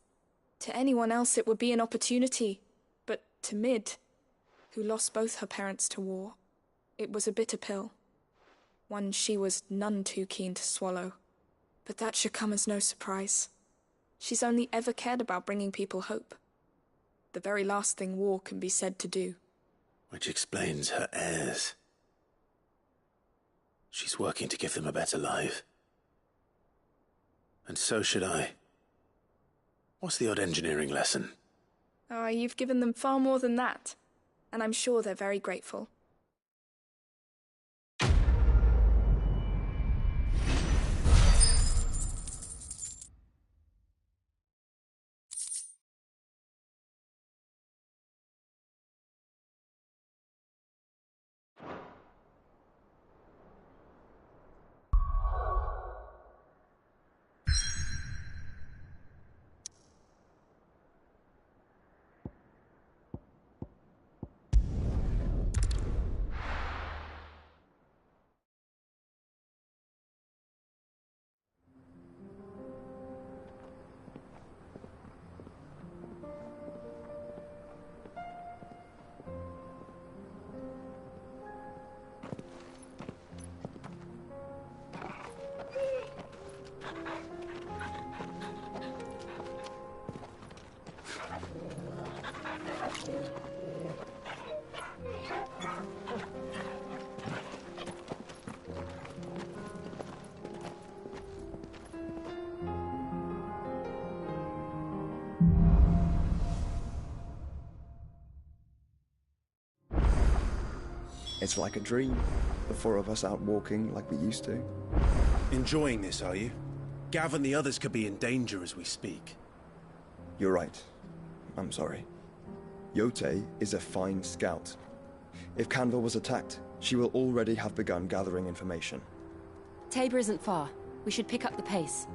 Speaker 2: To anyone else it would be an opportunity, but to Mid, who lost both her parents to war, it was a bitter pill. One she was none too keen to swallow. But that should come as no surprise. She's only ever cared about bringing people hope. The very last thing war can be said to do.
Speaker 3: Which explains her heirs. She's working to give them a better life. And so should I. What's the odd engineering lesson?
Speaker 2: Ah, you've given them far more than that. And I'm sure they're very grateful.
Speaker 6: It's like a dream. The four of us out walking like we used to.
Speaker 14: Enjoying this, are you? Gav and the others could be in danger as we speak.
Speaker 6: You're right. I'm sorry. Yote is a fine scout. If Canva was attacked, she will already have begun gathering information.
Speaker 1: Tabor isn't far. We should pick up the pace.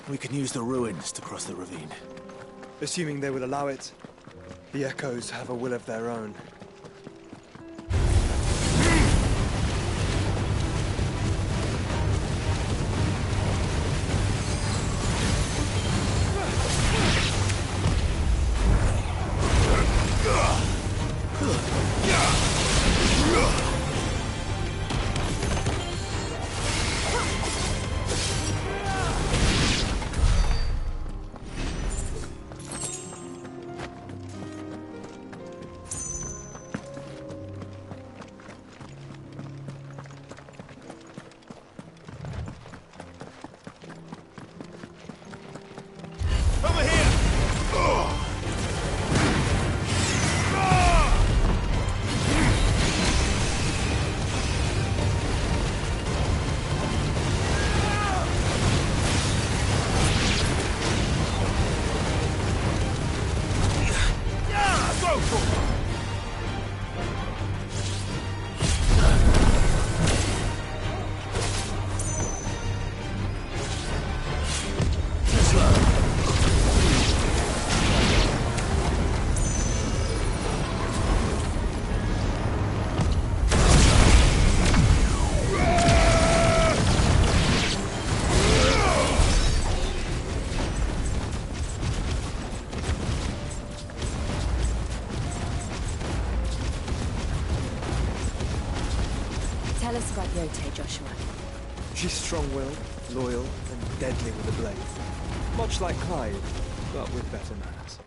Speaker 3: We can use the ruins to cross the ravine.
Speaker 6: Assuming they will allow it. The Echoes have a will of their own.
Speaker 1: Tell us about Yote, Joshua.
Speaker 6: She's strong-willed, loyal, and deadly with a blade. Much like Clive, but with better manners.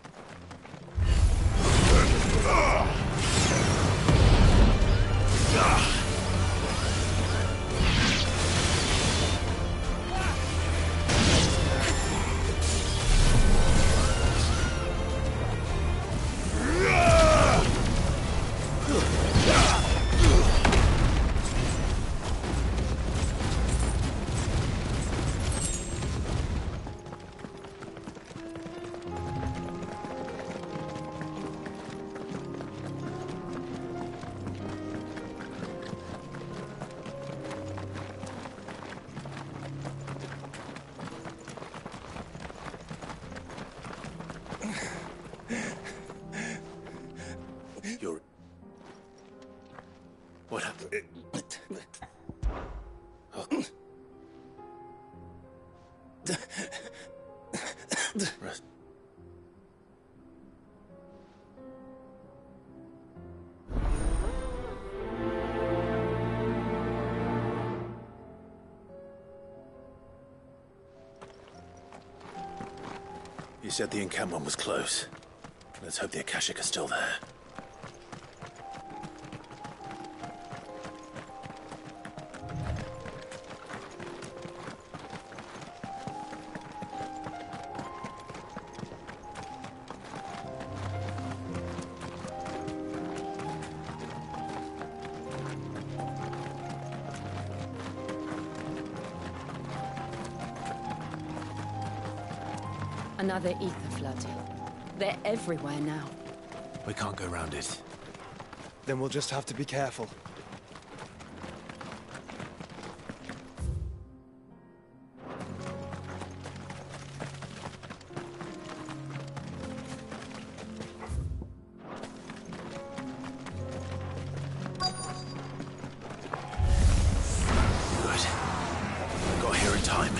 Speaker 3: What happened? Rest. You said the encampment was close. Let's hope the Akashic are still there.
Speaker 1: Another ether flood. They're everywhere now.
Speaker 3: We can't go around it.
Speaker 6: Then we'll just have to be careful.
Speaker 3: Good. Got here in time.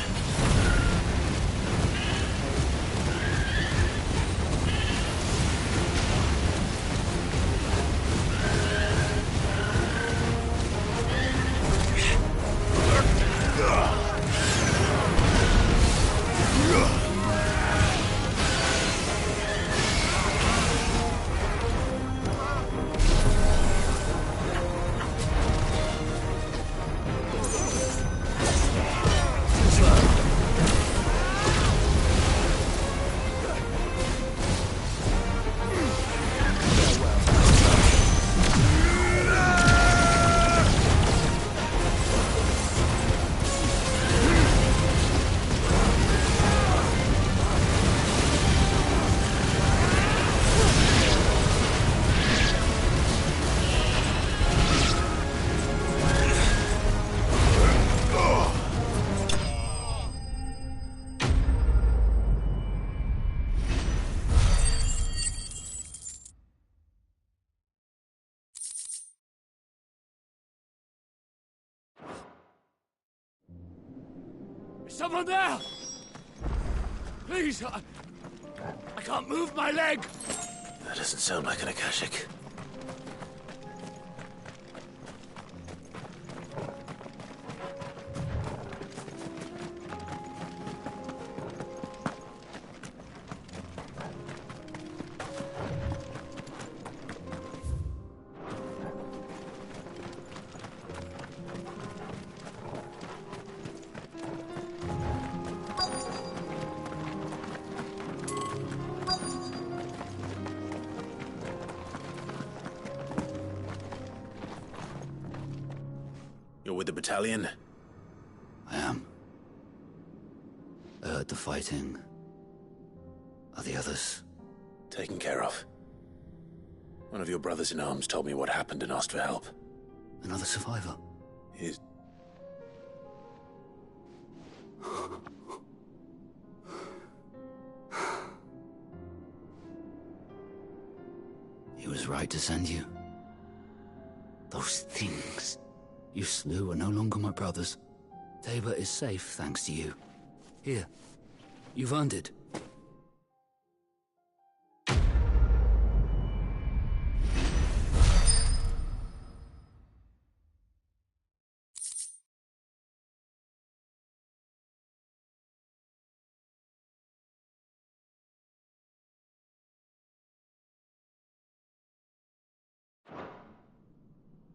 Speaker 20: someone there? Please, I can't move my leg.
Speaker 3: That doesn't sound like an Akashic. You're with the battalion?
Speaker 9: I am. I heard the fighting. Are the others?
Speaker 3: Taken care of. One of your brothers in arms told me what happened and asked for help.
Speaker 9: Another survivor?
Speaker 3: He's...
Speaker 9: He was right to send you. Those things you slew are no longer my brothers. Tabor is safe thanks to you. Here, you've earned it.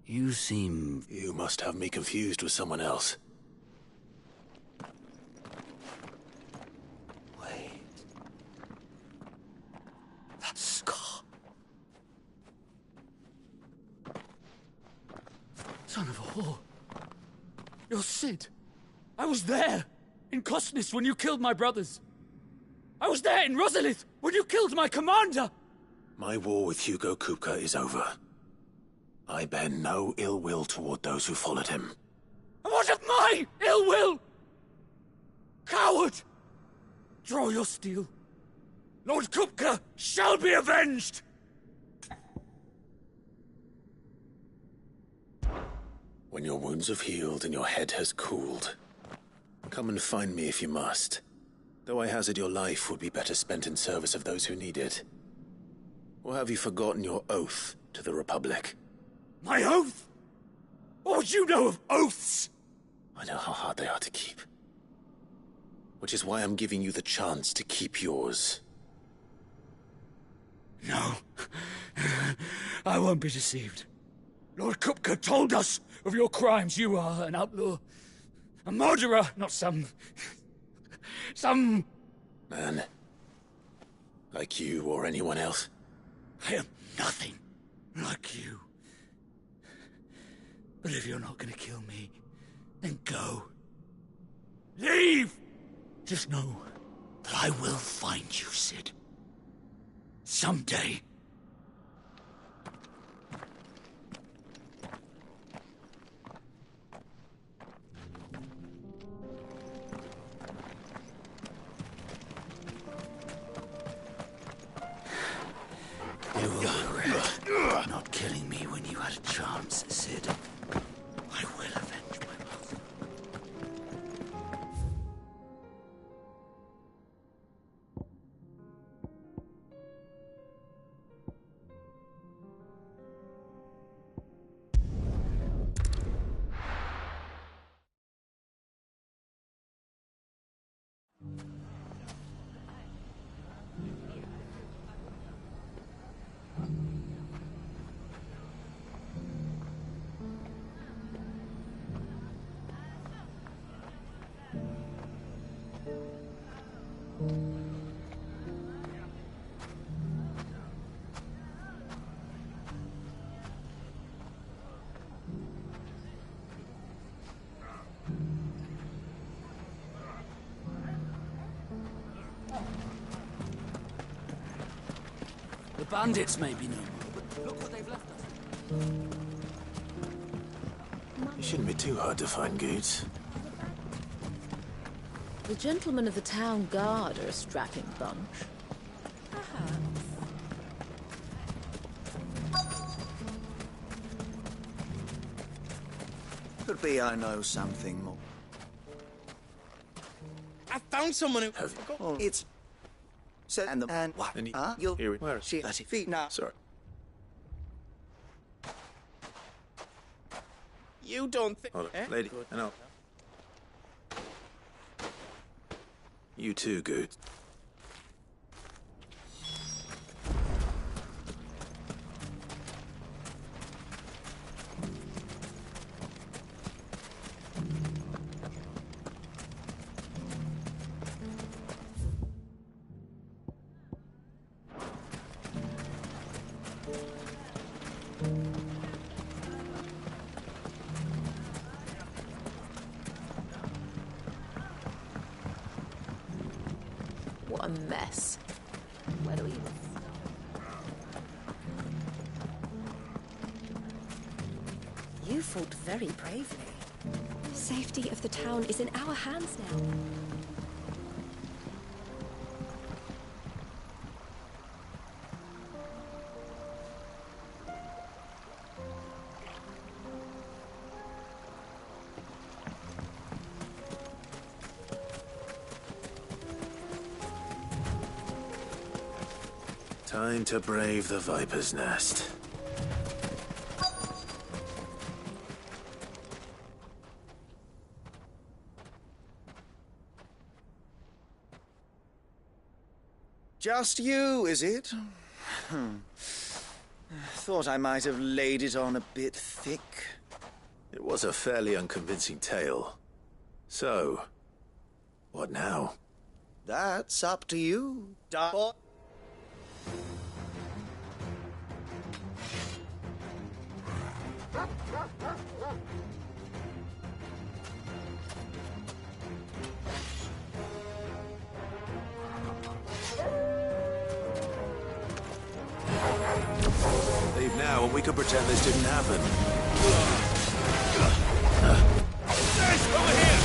Speaker 9: You seem...
Speaker 3: You must have me confused with someone else.
Speaker 9: Wait. That scar.
Speaker 20: Son of a whore. You're Sid. I was there, in Cosnis, when you killed my brothers. I was there in Rosalith, when you killed my commander.
Speaker 3: My war with Hugo Kupka is over. I bear no ill will toward those who followed him.
Speaker 20: And what of my ill will? Coward! Draw your steel. Lord Kupka shall be avenged!
Speaker 3: When your wounds have healed and your head has cooled, come and find me if you must. Though I hazard your life would be better spent in service of those who need it. Or have you forgotten your oath to the Republic?
Speaker 20: My oath? What would you know of oaths?
Speaker 3: I know how hard they are to keep. Which is why I'm giving you the chance to keep yours.
Speaker 20: No. I won't be deceived. Lord Kupka told us of your crimes. You are an outlaw. A murderer, not some...
Speaker 3: Man. Like you or anyone else.
Speaker 20: I am nothing like you. But if you're not gonna kill me, then go. Leave! Just know that I will find you, Sid. Someday.
Speaker 9: You will regret not killing me when you had a chance, Sid. I will avenge my mother.
Speaker 20: The bandits may be no more, but look what they've left us.
Speaker 3: It shouldn't be too hard to find goods.
Speaker 15: The gentlemen of the town guard are a strapping bunch.
Speaker 13: Could be I know something more.
Speaker 4: found someone who...
Speaker 13: Oh, it's... So, and what? You'll...
Speaker 3: Here, where is
Speaker 13: she? 30 feet now.
Speaker 3: Sorry.
Speaker 4: You don't think...
Speaker 3: Hold on, lady. I know. You too, Good.
Speaker 15: What a mess. Where do we even start?
Speaker 8: You fought very bravely. The safety of the town is in our hands now.
Speaker 3: Time to brave the Viper's Nest.
Speaker 13: Just you, is it? Thought I might have laid it on a bit thick.
Speaker 3: It was a fairly unconvincing tale. So, what now?
Speaker 13: That's up to you, boy.
Speaker 3: Leave now and we can pretend this didn't happen.
Speaker 4: Guys, over here!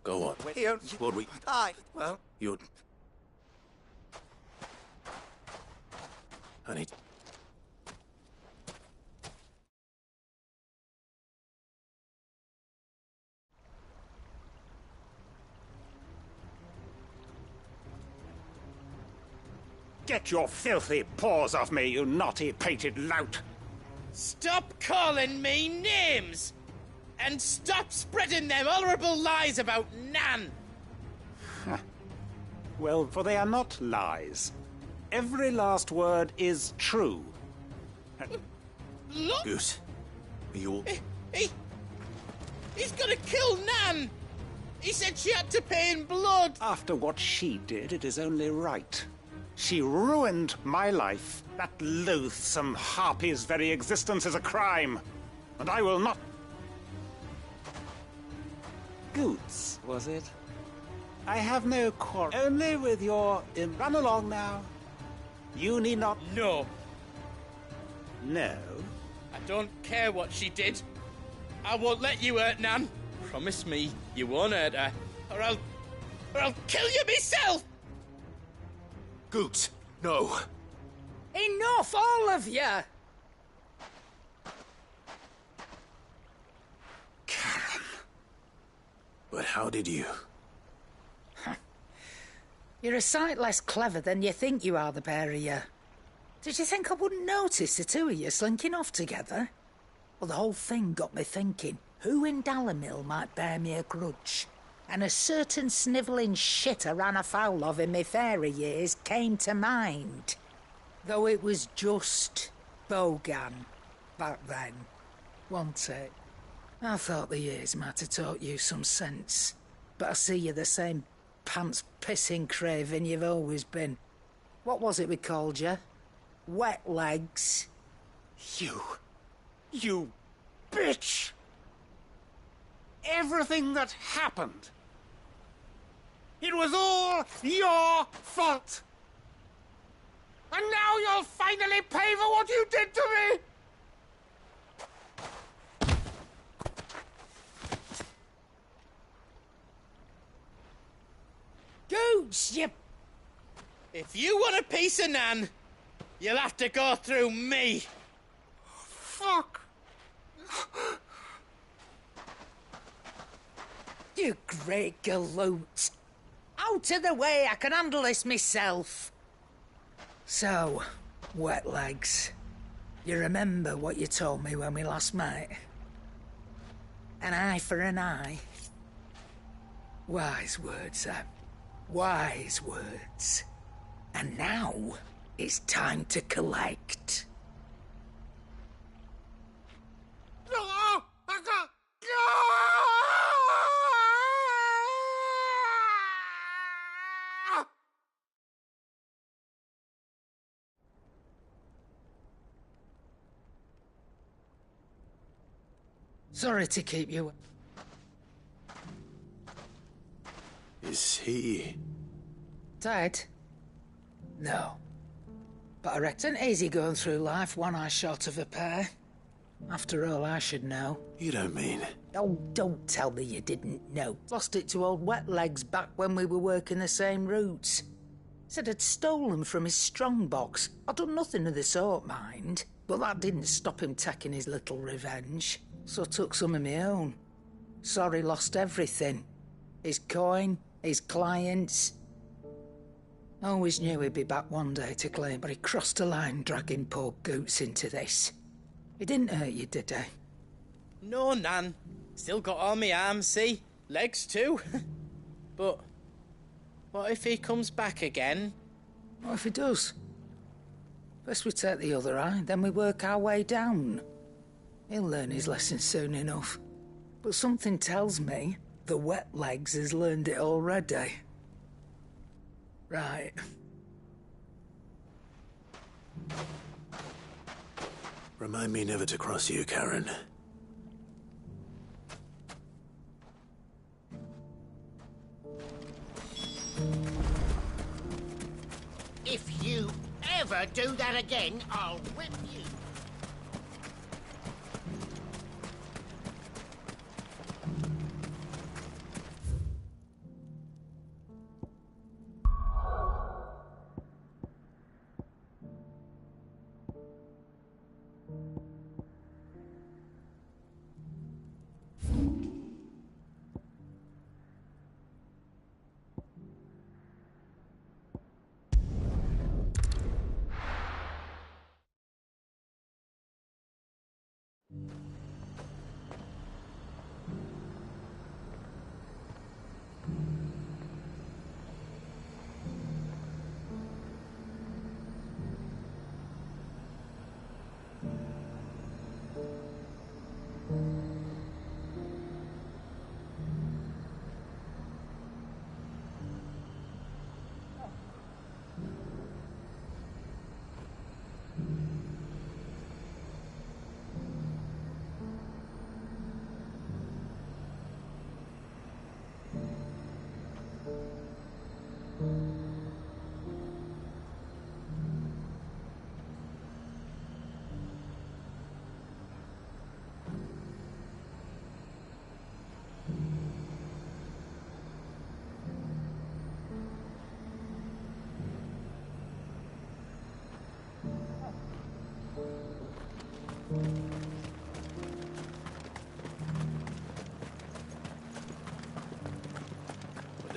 Speaker 3: Go on. What we...
Speaker 13: Well...
Speaker 3: You're... Honey...
Speaker 17: Get your filthy paws off me, you naughty-pated lout!
Speaker 4: Stop calling me names! And stop spreading them horrible lies about Nan!
Speaker 17: Well, for they are not lies. Every last word is true.
Speaker 4: Look!
Speaker 3: Goose, are you all...
Speaker 4: He's gonna kill Nan! He said she had to pay in blood!
Speaker 17: After what she did, it is only right. She ruined my life. That loathsome harpy's very existence is a crime. And I will not... Goots, was it? I have no quarrel. Only with your... run along now. You need not...
Speaker 4: No.
Speaker 17: No?
Speaker 4: I don't care what she did. I won't let you hurt Nan. Promise me you won't hurt her, or I'll kill you myself!
Speaker 3: Goots, no.
Speaker 7: Enough, all of you!
Speaker 3: But how did you?
Speaker 7: You're a sight less clever than you think you are, the pair of you. Did you think I wouldn't notice the two of you slinking off together? Well, the whole thing got me thinking, who in Dalamil might bear me a grudge? And a certain snivelling shit I ran afoul of in my fairy years came to mind. Though it was just Bogan back then, wasn't it? I thought the years might have taught you some sense, but I see you're the same pants-pissing craven you've always been. What was it we called you? Wet legs?
Speaker 17: You bitch! Everything that happened, it was all your fault! And now you'll finally pay for what you did to me!
Speaker 7: Goots, you...
Speaker 4: If you want a piece of Nan, you'll have to go through me.
Speaker 17: Fuck!
Speaker 7: You great galoot. Out of the way, I can handle this myself. So, wet legs, you remember what you told me when we last met? An eye for an eye. Wise words, Sam. Wise words. And now, it's time to collect. Sorry to keep you...
Speaker 3: Is he...
Speaker 7: Dead? No. But I reckon easy going through life, one eye short of a pair. After all, I should know.
Speaker 3: You don't mean...
Speaker 7: Oh, don't tell me you didn't know. Lost it to old Wet Legs back when we were working the same routes. Said I'd stolen from his strongbox. I'd done nothing of the sort, mind. But that didn't stop him taking his little revenge. So I took some of my own. Sorry, lost everything. His coin, his clients. Always knew he'd be back one day to claim, but he crossed a line dragging poor Goots into this. He didn't hurt you, did he?
Speaker 4: No, Nan. Still got all my arms, see? Legs too. But what if he comes back again?
Speaker 7: What if he does? First we take the other eye, then we work our way down. He'll learn his lesson soon enough. But something tells me the Wet Legs has learned it already. Right.
Speaker 3: Remind me never to cross you, Karen.
Speaker 12: If you ever do that again, I'll whip you.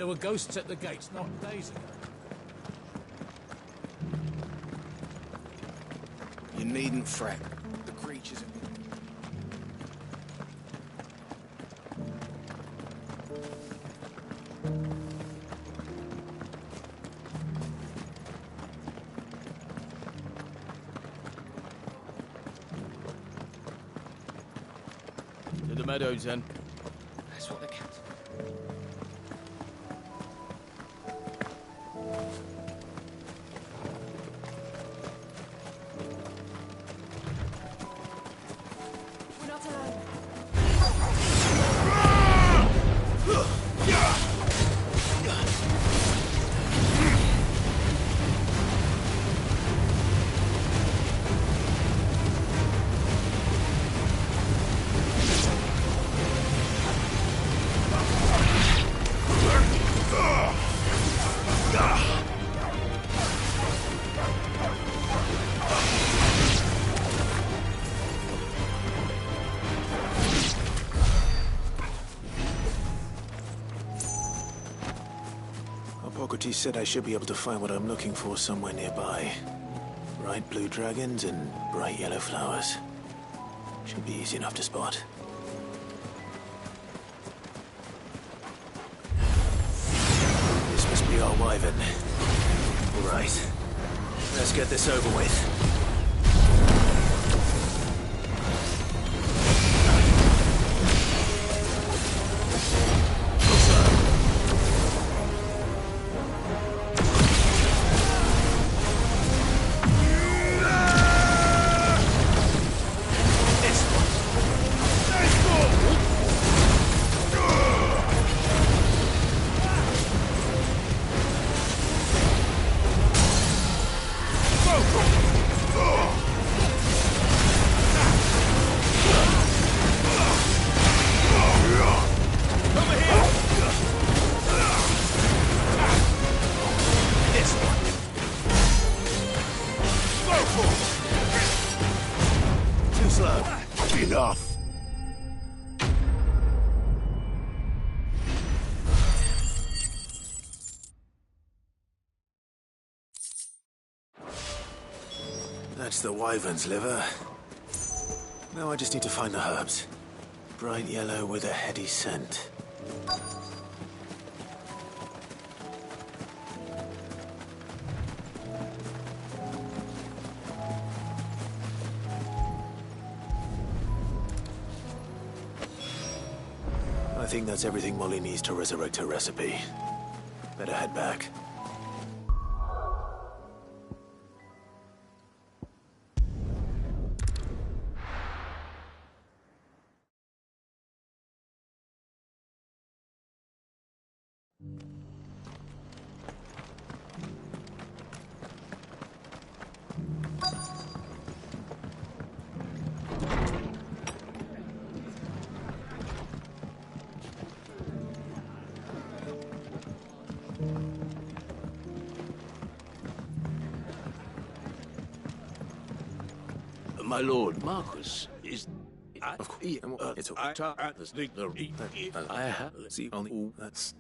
Speaker 10: There were ghosts at the gates not days ago.
Speaker 16: You needn't fret. The creatures...
Speaker 10: To the meadows, then.
Speaker 16: That's what the cat...
Speaker 2: We're not alone.
Speaker 3: Hippocrates said I should be able to find what I'm looking for somewhere nearby. Bright blue dragons and bright yellow flowers. Should be easy enough to spot. This must be our wyvern. All right. Let's get this over with. Too slow.
Speaker 16: Enough.
Speaker 3: That's the wyvern's liver. Now I just need to find the herbs. Bright yellow with a heady scent. I think that's everything Molly needs to resurrect her recipe. Better head back.
Speaker 10: My lord, Marcus is...
Speaker 3: Of course. It's
Speaker 10: I have...
Speaker 3: See, only... That's...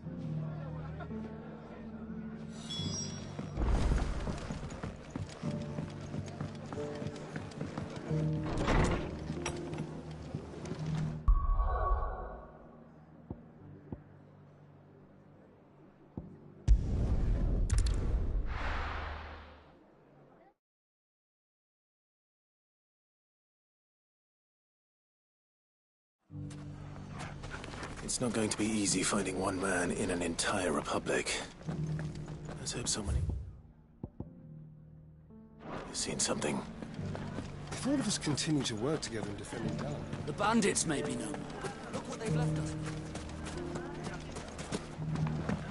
Speaker 3: It's not going to be easy finding one man in an entire republic. Let's hope somebody... You've seen something.
Speaker 18: If all of us continue to work together in defending Dallas...
Speaker 20: The bandits may be no more, but look what they've left us.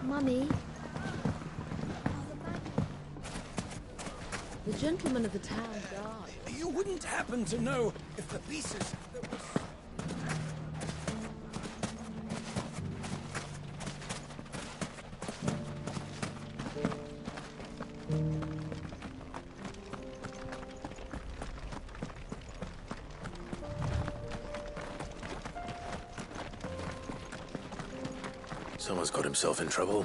Speaker 22: Mummy?
Speaker 15: The gentlemen of the town died.
Speaker 10: You wouldn't happen to know if the pieces that was...
Speaker 3: Someone's got himself in trouble.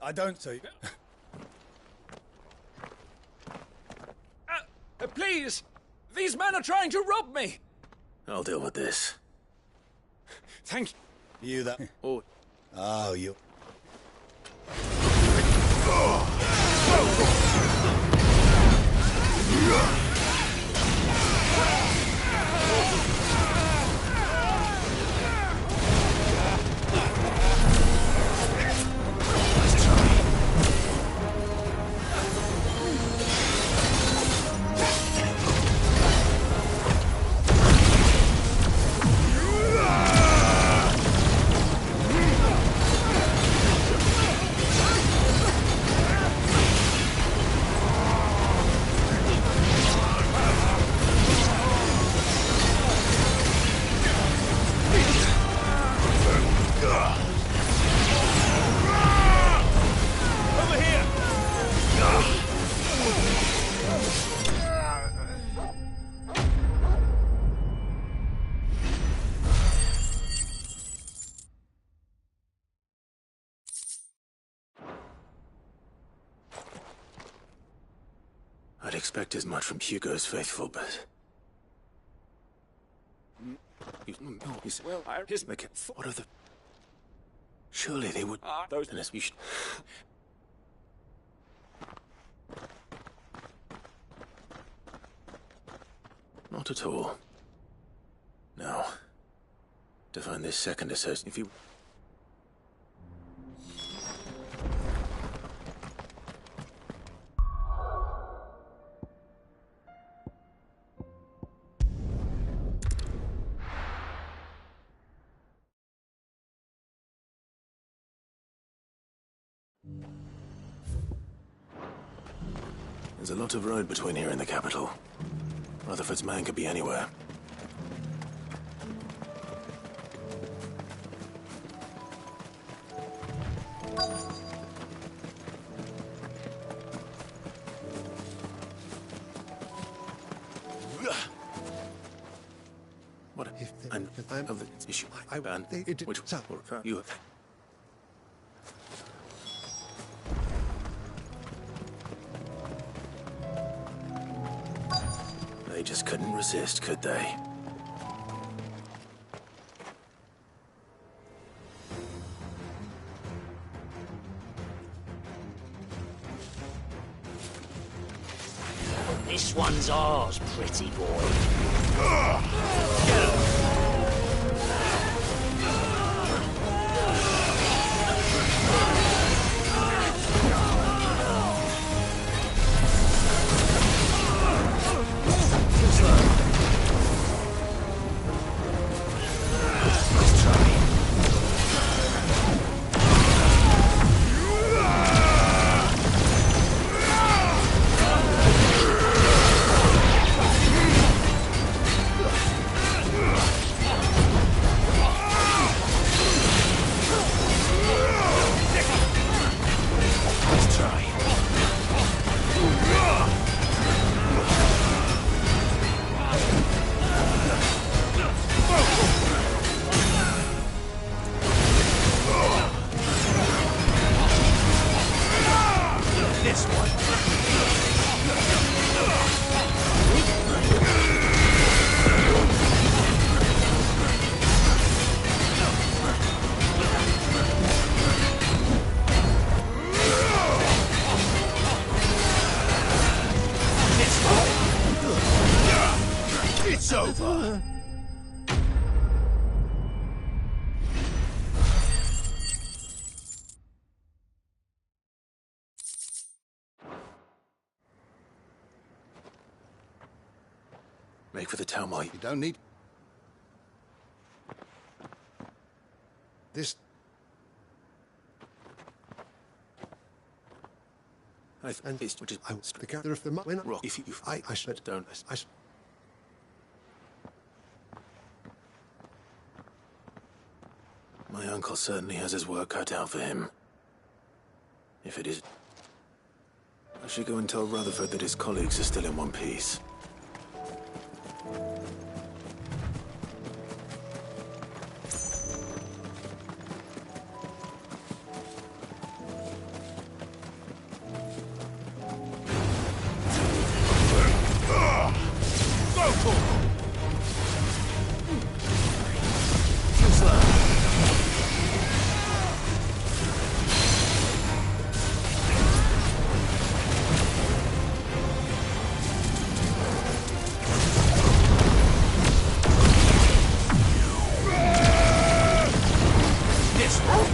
Speaker 18: I don't see.
Speaker 10: Please! These men are trying to rob me!
Speaker 3: I'll deal with this.
Speaker 18: Thank you. You that?
Speaker 3: Oh.
Speaker 18: Oh, you.
Speaker 3: I'd expect as much from Hugo's faithful, but...
Speaker 10: Well,
Speaker 3: what are the... Surely they would... Unless we should... Not at all. No. To find this second associate, if you... There's a lot of road between here and the capital. Rutherford's man could be anywhere. What if I'm of the issue? I ban which you. They just couldn't resist, could they?
Speaker 19: This one's ours, pretty boy.
Speaker 16: It's over.
Speaker 3: Make for the town, Mike.
Speaker 18: You don't need... This...
Speaker 3: And it's which is
Speaker 18: I was the gather of the when
Speaker 3: rock. If you
Speaker 18: I should
Speaker 3: don't. My uncle certainly has his work cut out for him. If it is, I should go and tell Rutherford that his colleagues are still in one piece.
Speaker 16: this!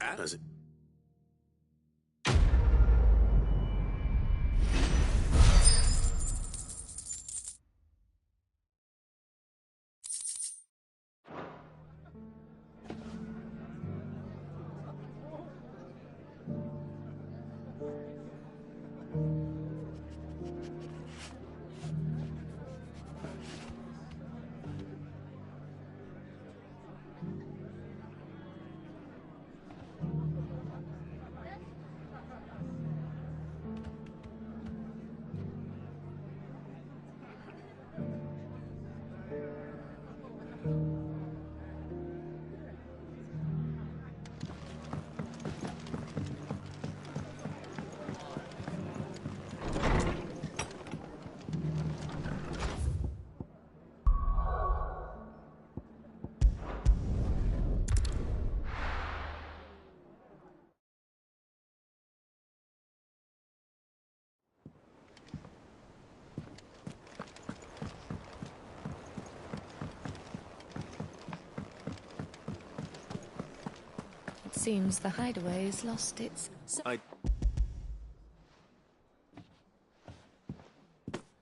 Speaker 3: As it.
Speaker 5: Seems the hideaway has lost its...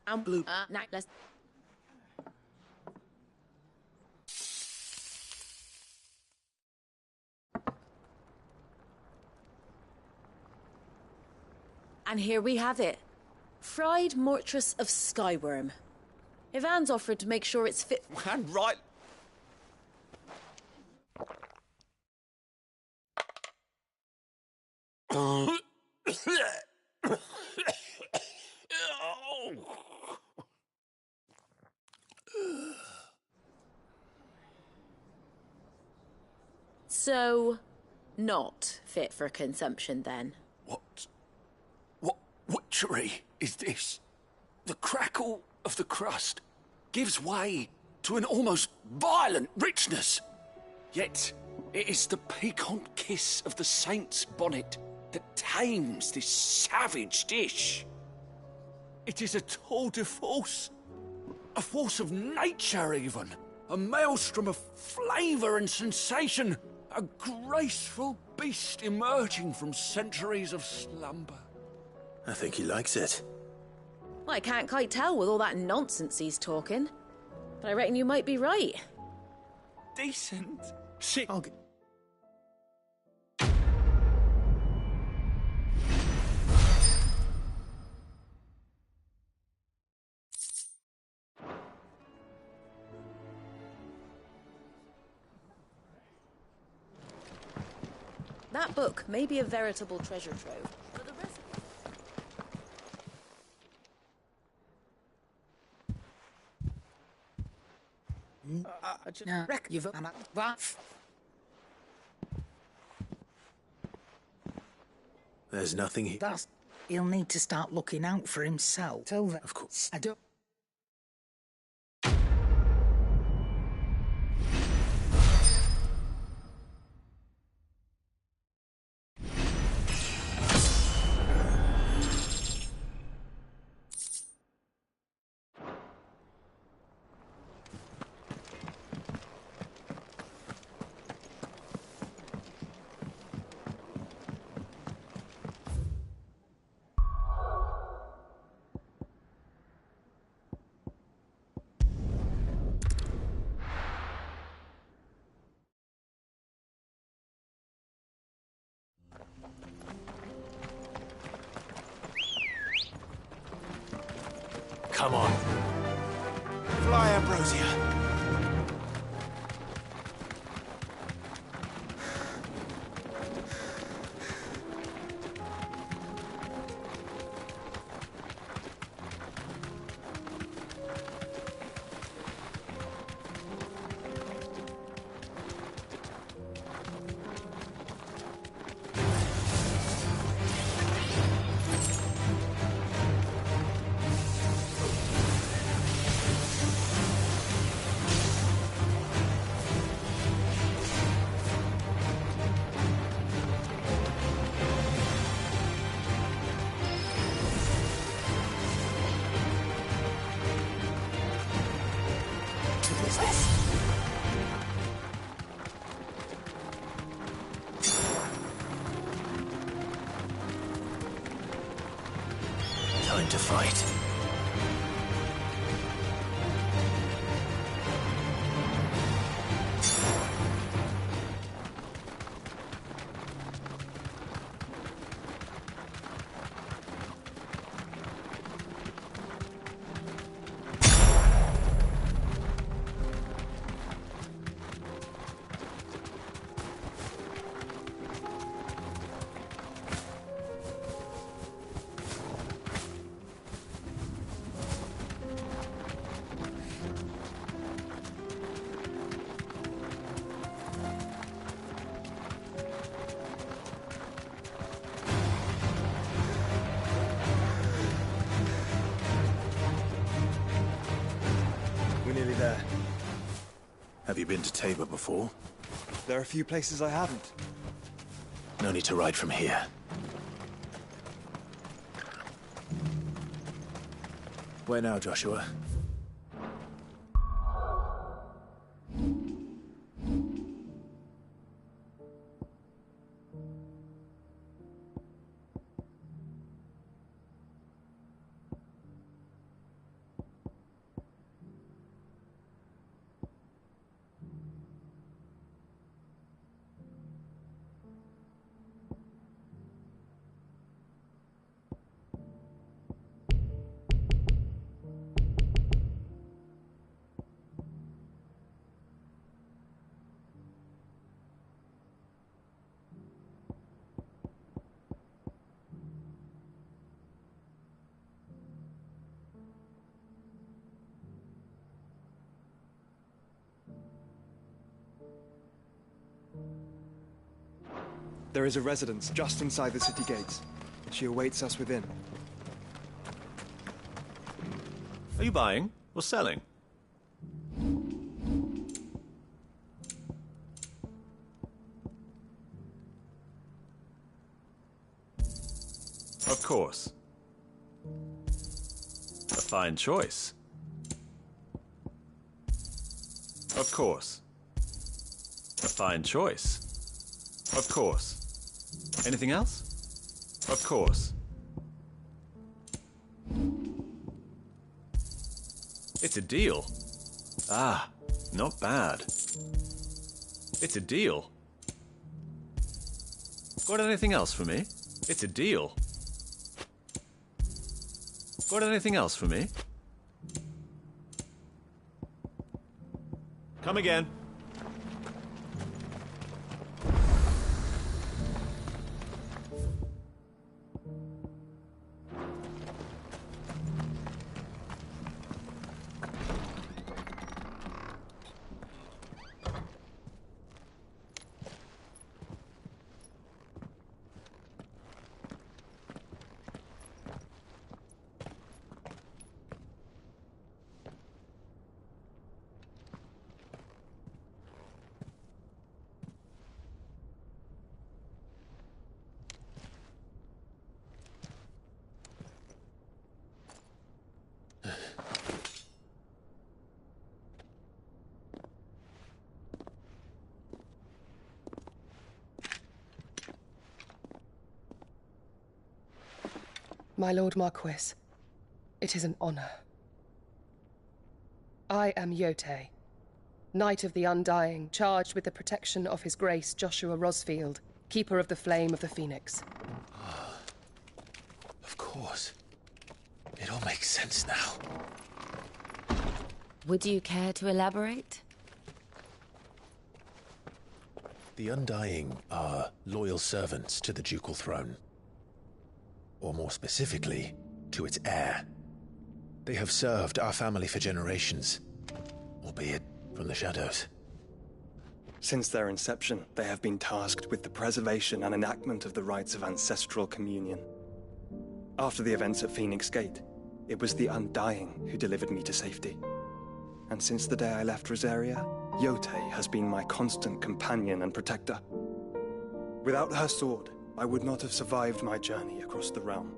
Speaker 15: I'm blue. Let's... And here we have it. Fried Mortress of Skyworm. Ivan's offered to make sure it's fit...
Speaker 16: And right...
Speaker 15: So, not fit for consumption then?
Speaker 16: What witchery is this? The crackle of the crust gives way to an almost violent richness. Yet, it is the piquant kiss of the saint's bonnet that tames this savage dish. It is a tour de force. A force of nature, even. A maelstrom of flavour and sensation. A graceful beast emerging from centuries of slumber.
Speaker 3: I think he likes it.
Speaker 15: Well, I can't quite tell with all that nonsense he's talking. But I reckon you might be right.
Speaker 16: Decent. Sit.
Speaker 15: That book may be a veritable treasure trove, but the rest...
Speaker 3: There's nothing here.
Speaker 7: He'll need to start looking out for himself. Till then,
Speaker 3: of course.
Speaker 7: I don't...
Speaker 3: Come on. Fly, Ambrosia. Time to fight.
Speaker 6: Nearly there.
Speaker 3: Have you been to Tabor before?
Speaker 6: There are a few places I haven't.
Speaker 3: No need to ride from here. Where now, Joshua?
Speaker 6: There is a residence just inside the city gates. She awaits us within.
Speaker 11: Are you buying or selling? Of course. A fine choice. Of course. A fine choice. Of course. Anything else? Of course. It's a deal. Ah, not bad. It's a deal. Got anything else for me? It's a deal. Got anything else for me? Come again.
Speaker 14: My Lord Marquis, it is an honor. I am Yotei, Knight of the Undying, charged with the protection of His Grace Joshua Rosfield, Keeper of the Flame of the Phoenix.
Speaker 3: Of course. It all makes sense now.
Speaker 1: Would you care to elaborate?
Speaker 3: The Undying are loyal servants to the ducal throne. Or more specifically, to its heir. They have served our family for generations, albeit from the shadows.
Speaker 6: Since their inception, they have been tasked with the preservation and enactment of the rites of ancestral communion. After the events at Phoenix Gate, it was the Undying who delivered me to safety. And since the day I left Rosaria, Yotei has been my constant companion and protector. Without her sword, I would not have survived my journey across the realm.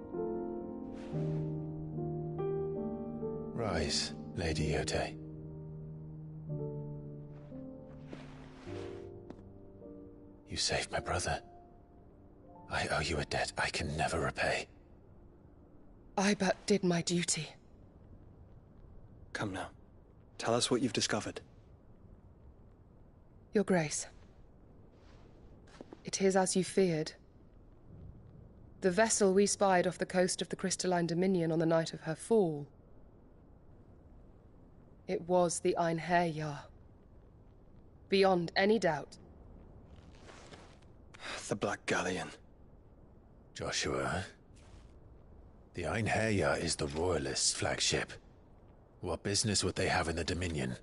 Speaker 3: Rise, Lady Yotei. You saved my brother. I owe you a debt I can never repay.
Speaker 14: I but did my duty.
Speaker 6: Come now. Tell us what you've discovered.
Speaker 14: Your Grace. It is as you feared. The vessel we spied off the coast of the Crystalline Dominion on the night of her fall. It was the Einherjar. Beyond any doubt.
Speaker 6: The Black Galleon.
Speaker 3: Joshua, the Einherjar is the Royalists' flagship. What business would they have in the Dominion?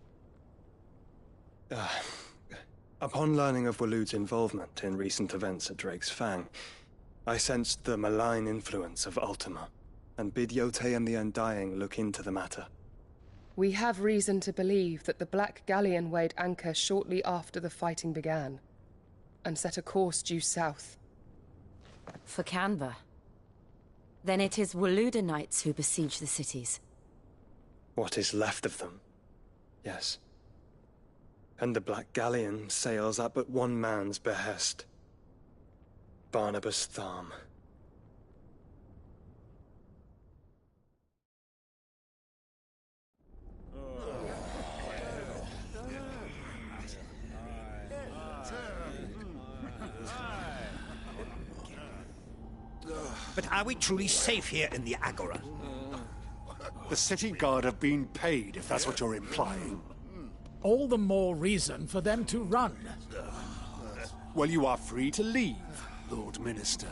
Speaker 6: Upon learning of Waloed's involvement in recent events at Drake's Fang, I sensed the malign influence of Ultima, and bid Yotei and the Undying look into the matter.
Speaker 14: We have reason to believe that the Black Galleon weighed anchor shortly after the fighting began, and set a course due south.
Speaker 1: For Canva. Then it is Waloed knights who besiege the cities.
Speaker 6: What is left of them, yes. And the Black Galleon sails at but one man's behest. Barnabas Tharm.
Speaker 12: But are we truly safe here in the Agora?
Speaker 17: The city guard have been paid, if that's what you're implying.
Speaker 10: All the more reason for them to run.
Speaker 17: Well, you are free to leave, Lord Minister.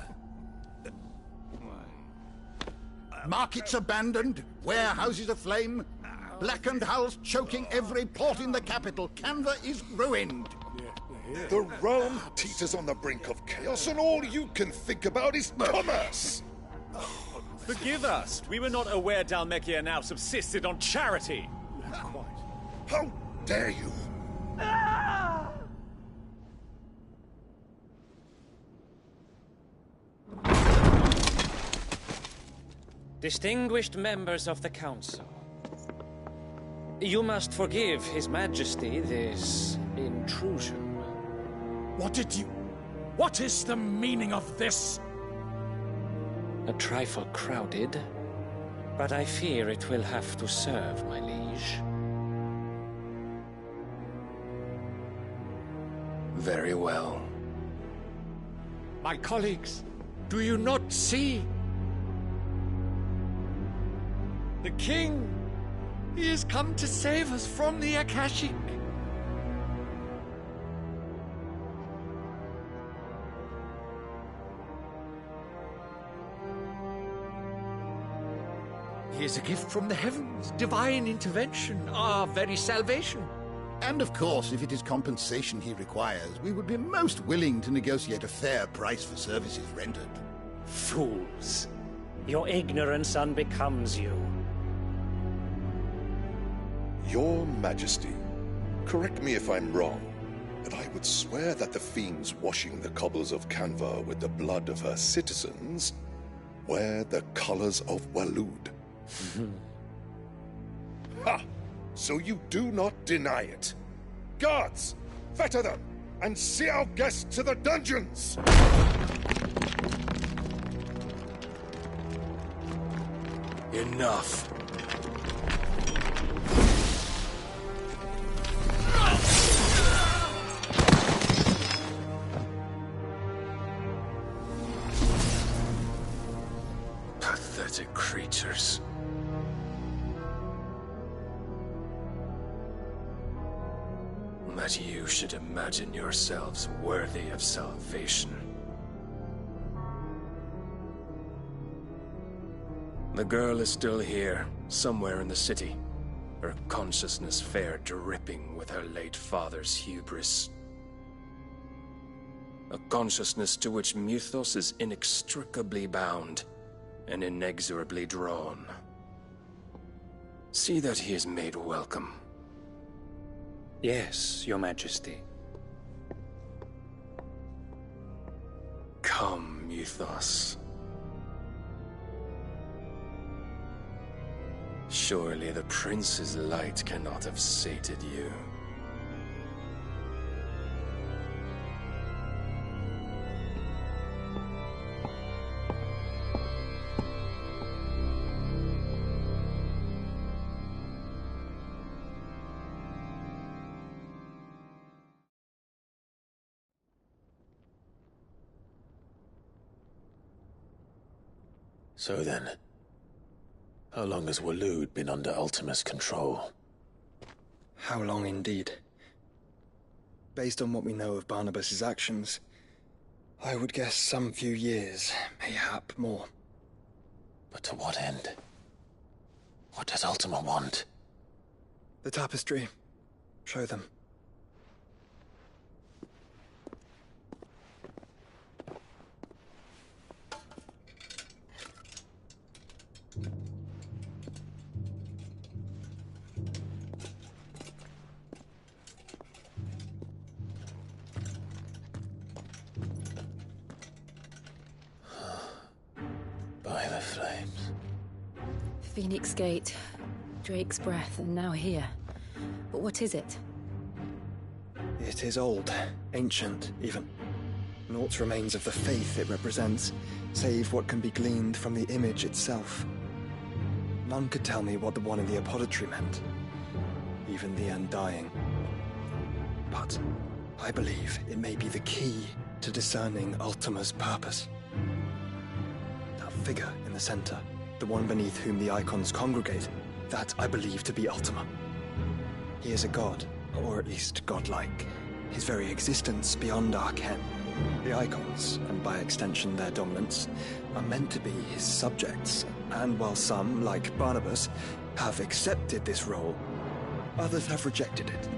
Speaker 21: Markets abandoned, warehouses aflame, blackened hulls choking every port in the capital. Canva is ruined.
Speaker 23: The realm teeters on the brink of chaos, and all you can think about is commerce!
Speaker 11: Forgive us. We were not aware Dhalmekia now subsisted on charity.
Speaker 23: How dare you?
Speaker 24: Distinguished members of the Council, you must forgive His Majesty this intrusion.
Speaker 10: What is the meaning of this?
Speaker 24: A trifle crowded, but I fear it will have to serve, my liege.
Speaker 23: Very well.
Speaker 10: My colleagues, do you not see? The King! He has come to save us from the Akashic! He is a gift from the heavens, divine intervention, our very salvation.
Speaker 21: And of course, if it is compensation he requires, we would be most willing to negotiate a fair price for services rendered.
Speaker 19: Fools. Your ignorance unbecomes you.
Speaker 23: Your Majesty, correct me if I'm wrong, but I would swear that the fiends washing the cobbles of Canva with the blood of her citizens wear the colors of Waloed. Ha! So you do not deny it. Guards, fetter them, and see our guests to the dungeons!
Speaker 16: Enough. Pathetic creatures. That you should imagine yourselves worthy of salvation. The girl is still here, somewhere in the city. Her consciousness fair dripping with her late father's hubris. A consciousness to which Mythos is inextricably bound and inexorably drawn. See that he is made welcome.
Speaker 24: Yes, Your Majesty.
Speaker 16: Come, Mythos. Surely the prince's light cannot have sated you.
Speaker 3: So then, how long has Waloed been under Ultima's control?
Speaker 6: How long indeed? Based on what we know of Barnabas's actions, I would guess some few years, mayhap more.
Speaker 3: But to what end? What does Ultima want?
Speaker 6: The tapestry. Show them.
Speaker 3: By the flames.
Speaker 1: Phoenix Gate, Drake's Breath, and now here. But what is it?
Speaker 6: It is old, ancient, even. Naught remains of the faith it represents, save what can be gleaned from the image itself. None could tell me what the one in the apothecary meant, even the Undying. But I believe it may be the key to discerning Ultima's purpose. That figure in the center, the one beneath whom the icons congregate, that I believe to be Ultima. He is a god, or at least godlike. His very existence beyond our ken. The icons, and by extension their dominance, are meant to be his subjects, and while some, like Barnabas, have accepted this role, others have rejected it.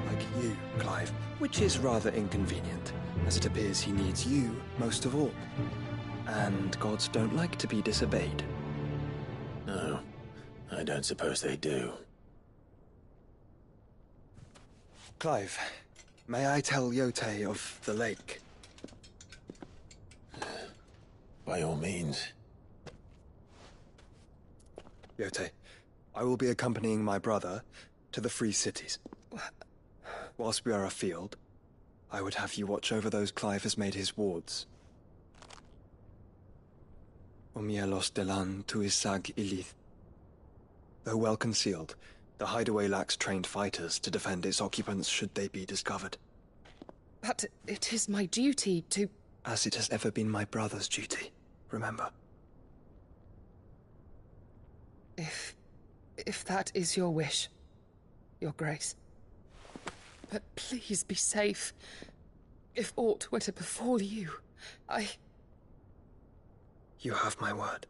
Speaker 6: Like you, Clive, which is rather inconvenient, as it appears he needs you most of all. And gods don't like to be disobeyed.
Speaker 3: No, I don't suppose they do.
Speaker 6: Clive, may I tell Yote of the lake?
Speaker 3: By all means.
Speaker 6: Yote, I will be accompanying my brother to the Free Cities. Whilst we are afield, I would have you watch over those Clive has made his wards. Omielos delan tuisag ilith. Though well concealed, the hideaway lacks trained fighters to defend its occupants should they be discovered.
Speaker 14: But it is my duty to...
Speaker 6: As it has ever been my brother's duty, remember.
Speaker 14: If that is your wish, Your Grace. But please be safe. If aught were to befall you,
Speaker 6: You have my word.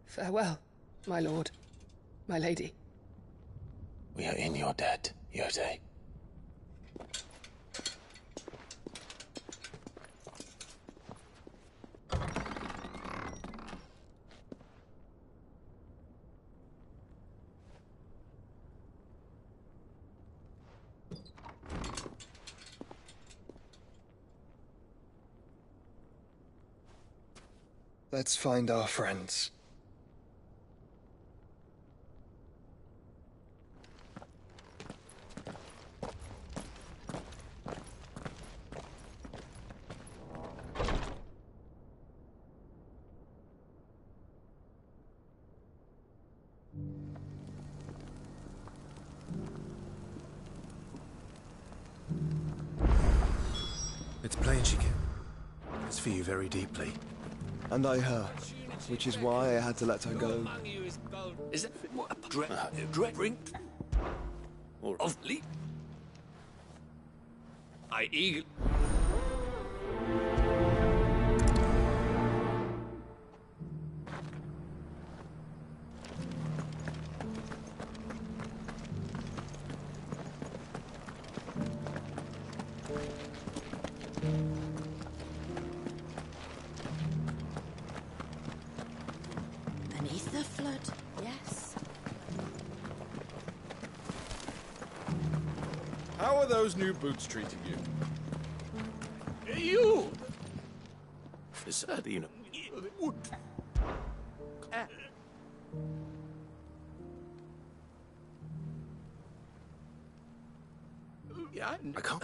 Speaker 14: Farewell, my lord, my lady.
Speaker 3: We are in your debt, Yote.
Speaker 6: Let's find our friends.
Speaker 3: It's plain she cares for you very deeply.
Speaker 6: And I her, which is why I had to let her go.
Speaker 16: Is that what? Drink? Or of leap? I eagerly.
Speaker 15: Beneath the flood, yes.
Speaker 10: How are those new boots treating you?
Speaker 16: You! Sir, you know. Yeah,
Speaker 3: I can't.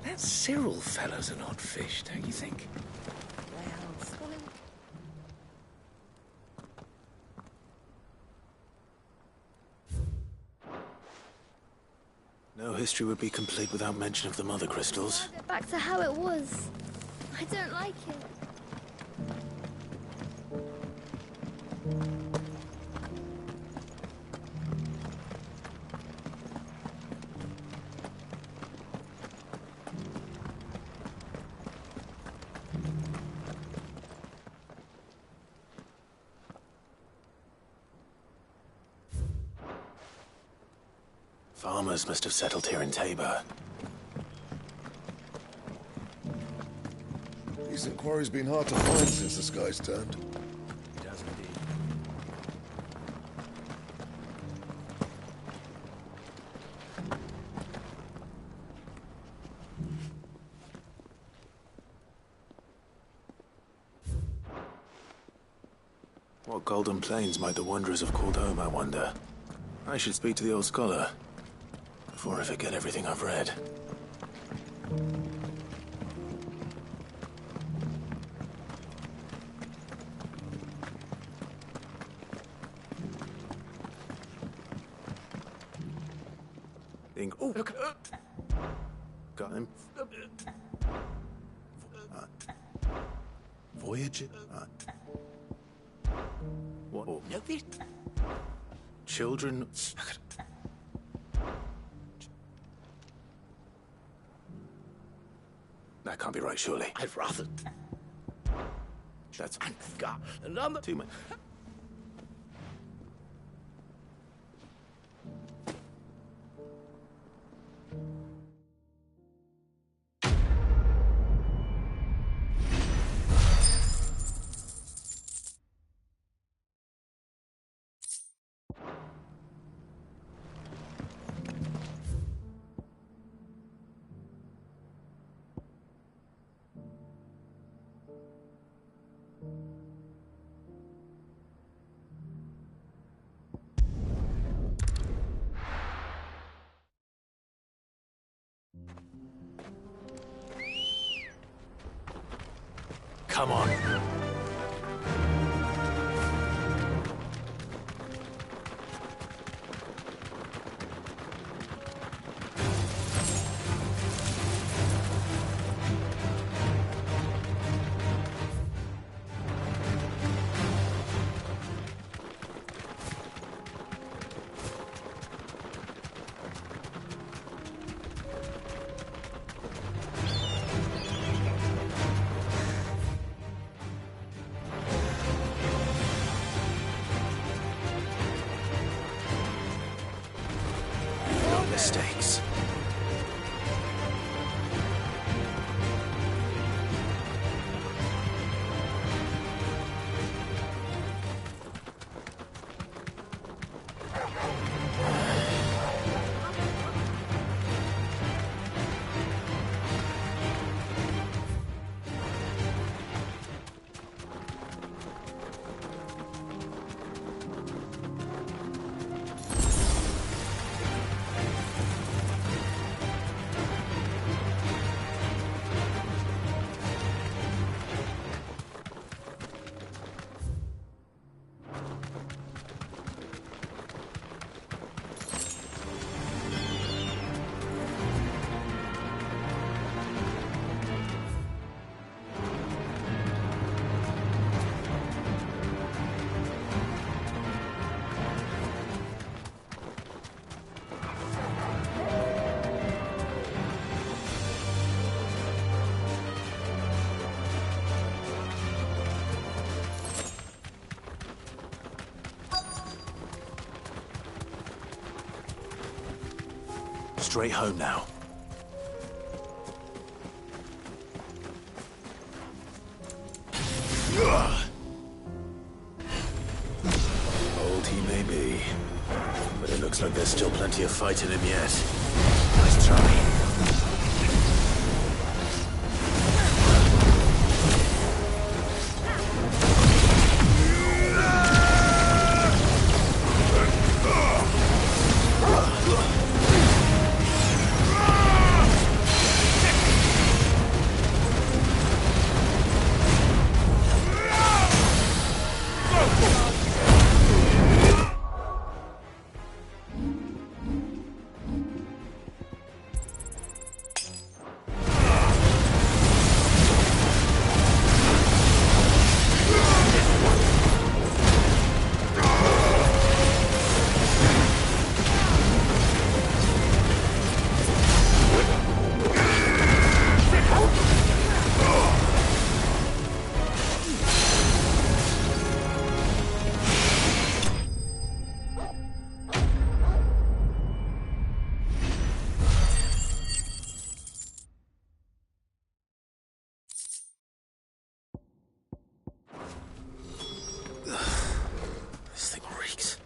Speaker 16: That Cyril fellow's an odd fish, don't you think?
Speaker 3: No history would be complete without mention of the mother crystals.
Speaker 4: Back to how it was. I don't like it.
Speaker 3: Farmers must have settled here in Tabor.
Speaker 23: Decent quarry's been hard to find since the skies turned.
Speaker 3: It has indeed. What golden plains might the wanderers have called home, I wonder? I should speak to the old scholar before I forget everything I've read. Oh, look! Got him. Voyage. What? Oh. Children. That can't be right, surely.
Speaker 16: I'd rather.
Speaker 3: That's.
Speaker 16: God, another.
Speaker 3: Too much. Come on. Straight home now. Old he may be, but it looks like there's still plenty of fight in him yet. Nice try. This thing reeks.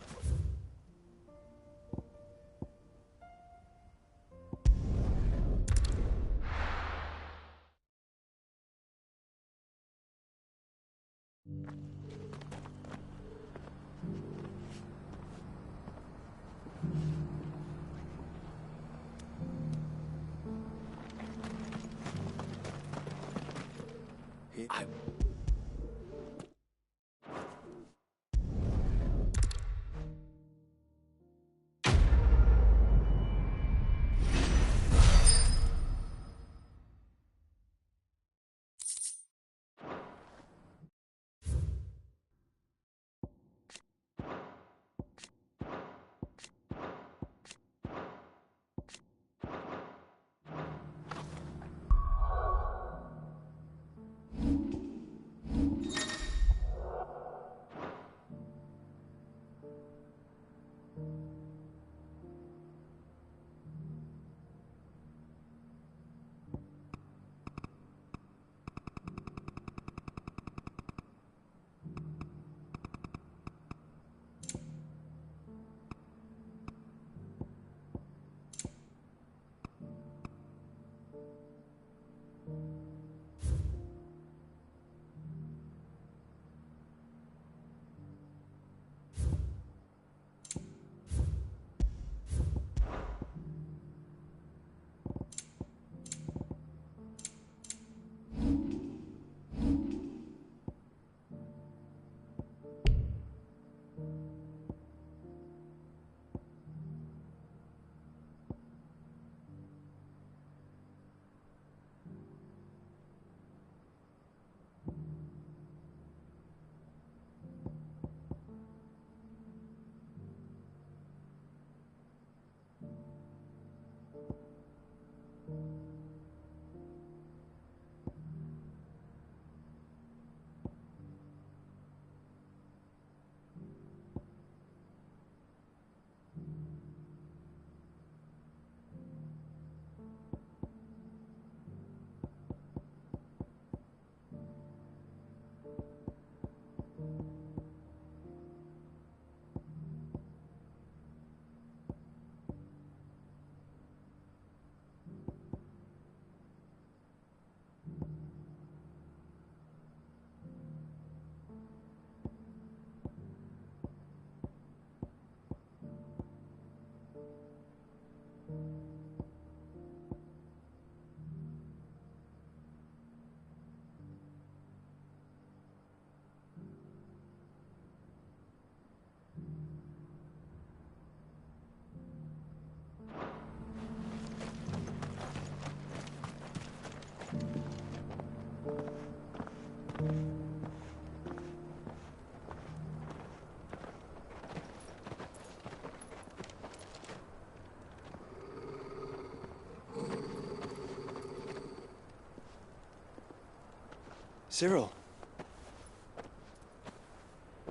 Speaker 6: Cyril.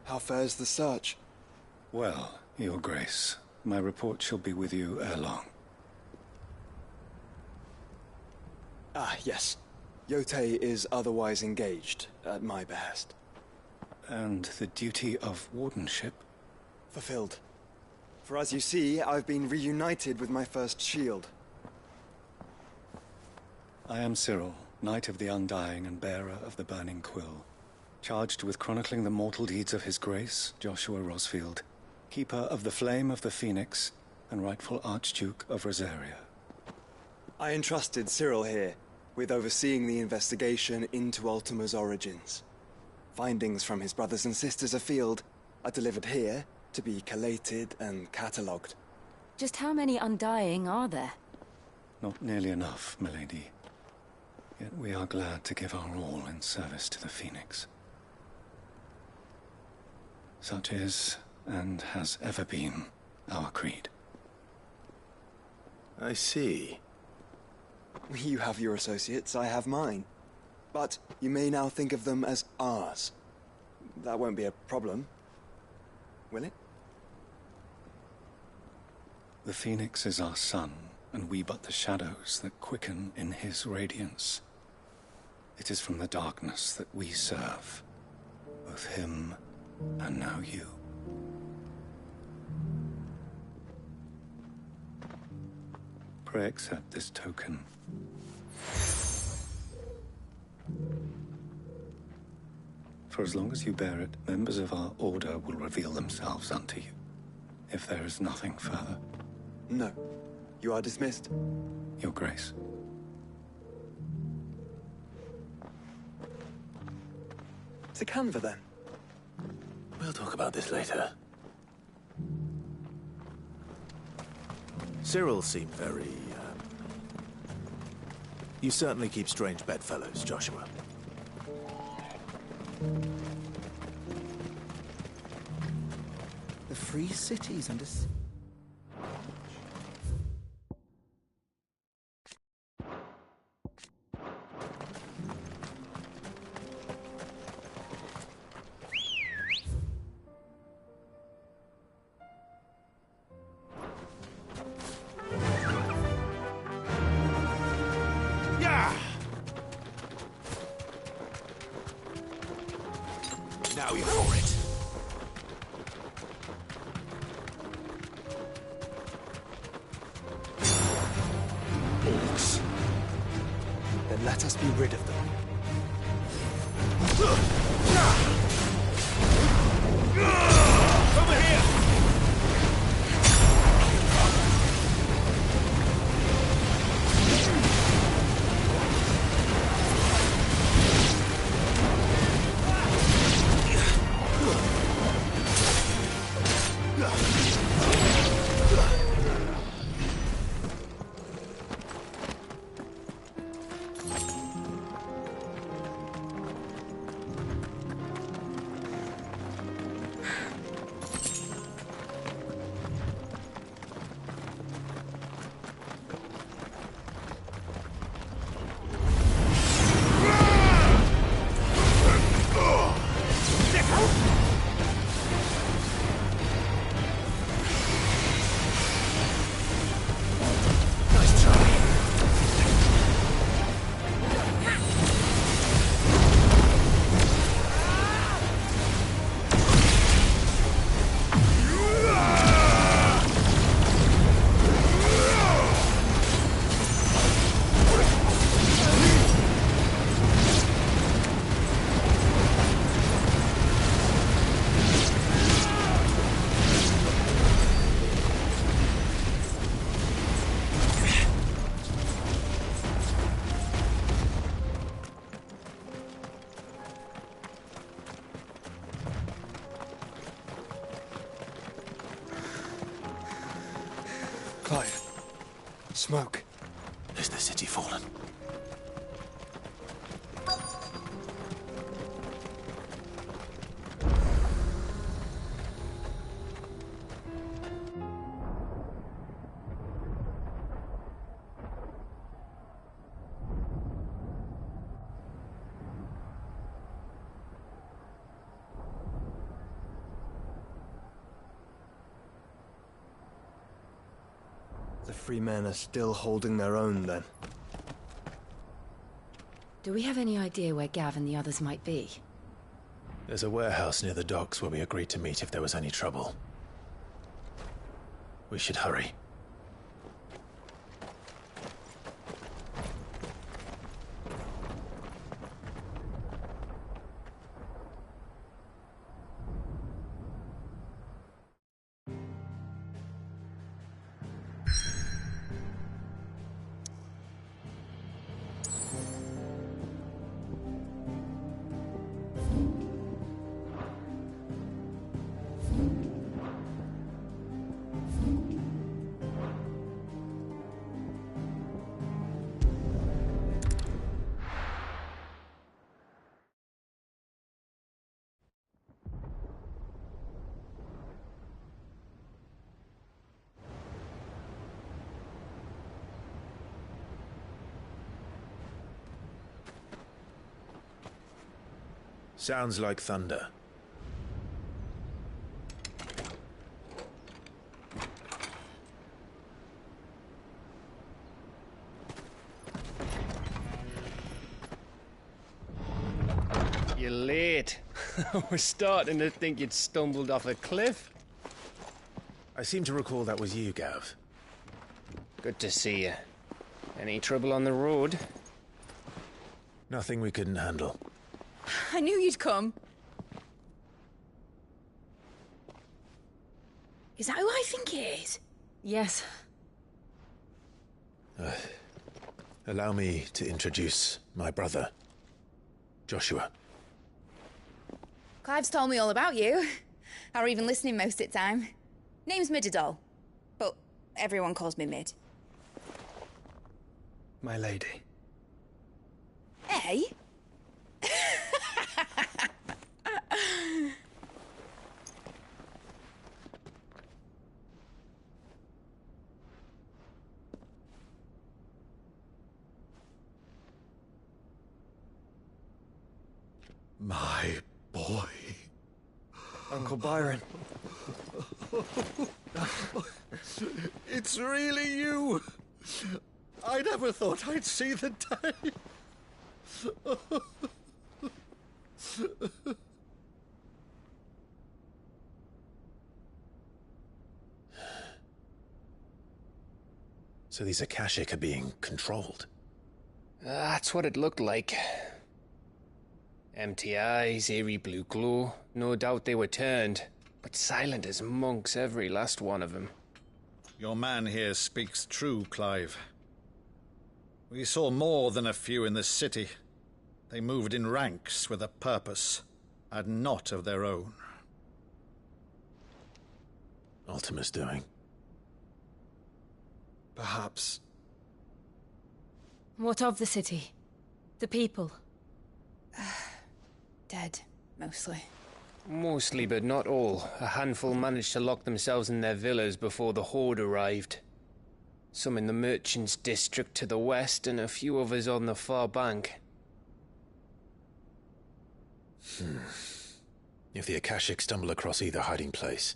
Speaker 6: How fares the search?
Speaker 2: Well, Your Grace, my report shall be with you ere long.
Speaker 6: Ah, yes. Yotei is otherwise engaged, at my behest.
Speaker 16: And the duty of wardenship?
Speaker 6: Fulfilled. For as you see, I've been reunited with my first shield.
Speaker 16: I am Cyril, Knight of the Undying and bearer of the Burning Quill, charged with chronicling the mortal deeds of His Grace, Joshua Rosfield, Keeper of the Flame of the Phoenix, and rightful Archduke of Rosaria.
Speaker 6: I entrusted Cyril here with overseeing the investigation into Ultima's origins. Findings from his brothers and sisters afield are delivered here to be collated and catalogued.
Speaker 1: Just how many Undying are there?
Speaker 16: Not nearly enough, milady. Yet we are glad to give our all in service to the Phoenix. Such is, and has ever been, our creed.
Speaker 3: I see.
Speaker 6: You have your associates, I have mine. But you may now think of them as ours. That won't be a problem, will it?
Speaker 16: The Phoenix is our sun, and we but the shadows that quicken in his radiance. It is from the darkness that we serve, both him and now you. Pray accept this token. For as long as you bear it, members of our order will reveal themselves unto you, if there is nothing further.
Speaker 6: No. You are dismissed.
Speaker 16: Your Grace.
Speaker 6: To Canva, then.
Speaker 3: We'll talk about this later. Cyril seemed very, You certainly keep strange bedfellows, Joshua.
Speaker 2: The free cities under...
Speaker 3: Now you're for it.
Speaker 6: Orcs. Then let us be rid of them.
Speaker 3: Over here!
Speaker 6: Clive. Smoke.
Speaker 3: Is the city fallen?
Speaker 2: The free men are still holding their own, then.
Speaker 1: Do we have any idea where Gav and the others might be?
Speaker 3: There's a warehouse near the docks where we agreed to meet if there was any trouble. We should hurry. Sounds like thunder.
Speaker 2: You're late. I was starting to think you'd stumbled off a cliff.
Speaker 3: I seem to recall that was you, Gav.
Speaker 2: Good to see you. Any trouble on the road?
Speaker 3: Nothing we couldn't handle.
Speaker 1: I knew you'd come.
Speaker 7: Is that who I think it is?
Speaker 1: Yes.
Speaker 3: Allow me to introduce my brother, Joshua.
Speaker 8: Clive's told me all about you. Or even listening most of the time. Name's Midadol, but everyone calls me Mid.
Speaker 6: My lady.
Speaker 8: Eh?
Speaker 10: My boy.
Speaker 6: Uncle Byron.
Speaker 10: It's really you. I never thought I'd see the day.
Speaker 3: So these Akashic are being controlled?
Speaker 2: That's what it looked like. Empty eyes, eerie blue glow. No doubt they were turned, but silent as monks, every last one of them.
Speaker 21: Your man here speaks true, Clive. We saw more than a few in this city. They moved in ranks with a purpose, and not of their own.
Speaker 3: Ultima's doing.
Speaker 6: Perhaps.
Speaker 1: What of the city? The people?
Speaker 8: Dead, mostly.
Speaker 2: Mostly, but not all. A handful managed to lock themselves in their villas before the Horde arrived. Some in the Merchants' District to the west, and a few others on the far bank.
Speaker 3: If the Akashic stumble across either hiding place,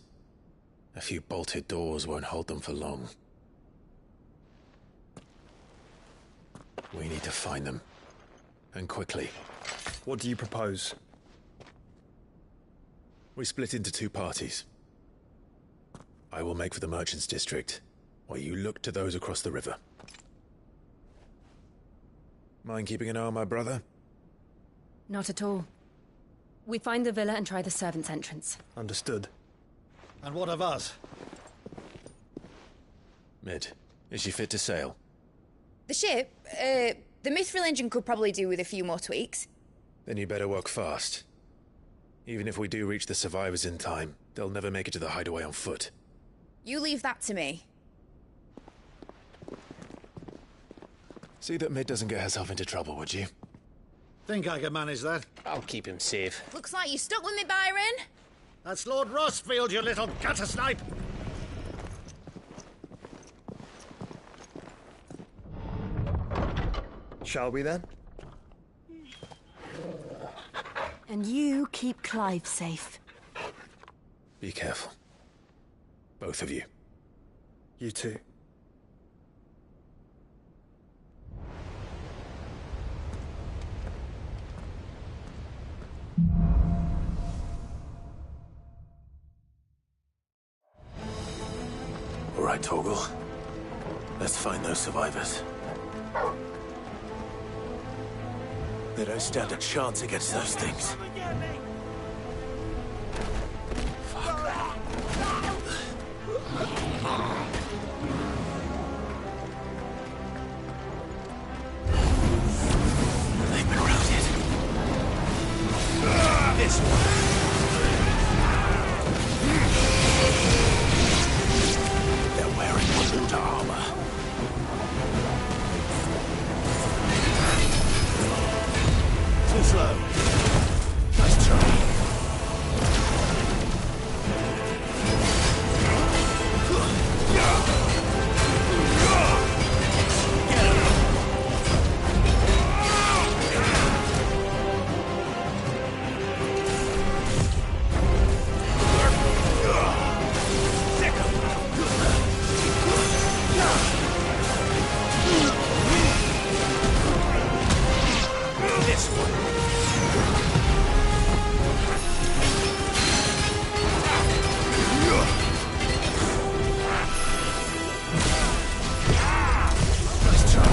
Speaker 3: a few bolted doors won't hold them for long. We need to find them. And quickly.
Speaker 6: What do you propose?
Speaker 3: We split into two parties. I will make for the Merchants' District, while you look to those across the river. Mind keeping an eye on my brother?
Speaker 1: Not at all. We find the villa and try the servants' entrance.
Speaker 6: Understood.
Speaker 21: And what of us?
Speaker 3: Mid, is she fit to sail?
Speaker 8: The ship, the Mithril engine could probably do with a few more tweaks.
Speaker 3: Then you better work fast. Even if we do reach the survivors in time, they'll never make it to the hideaway on foot.
Speaker 8: You leave that to me.
Speaker 3: See that Mid doesn't get herself into trouble, would you?
Speaker 21: Think I can manage that?
Speaker 2: I'll keep him safe.
Speaker 8: Looks like you stuck with me, Byron.
Speaker 21: That's Lord Rossfield, you little gutter snipe!
Speaker 6: Shall we then?
Speaker 1: And you keep Clive safe.
Speaker 3: Be careful. Both of you.
Speaker 6: You too.
Speaker 3: right, Torgal. Let's find those survivors. They don't stand a chance against those things. They've been routed. This one. They're wearing blue armor. Too slow. Nice try. This one. Nice try.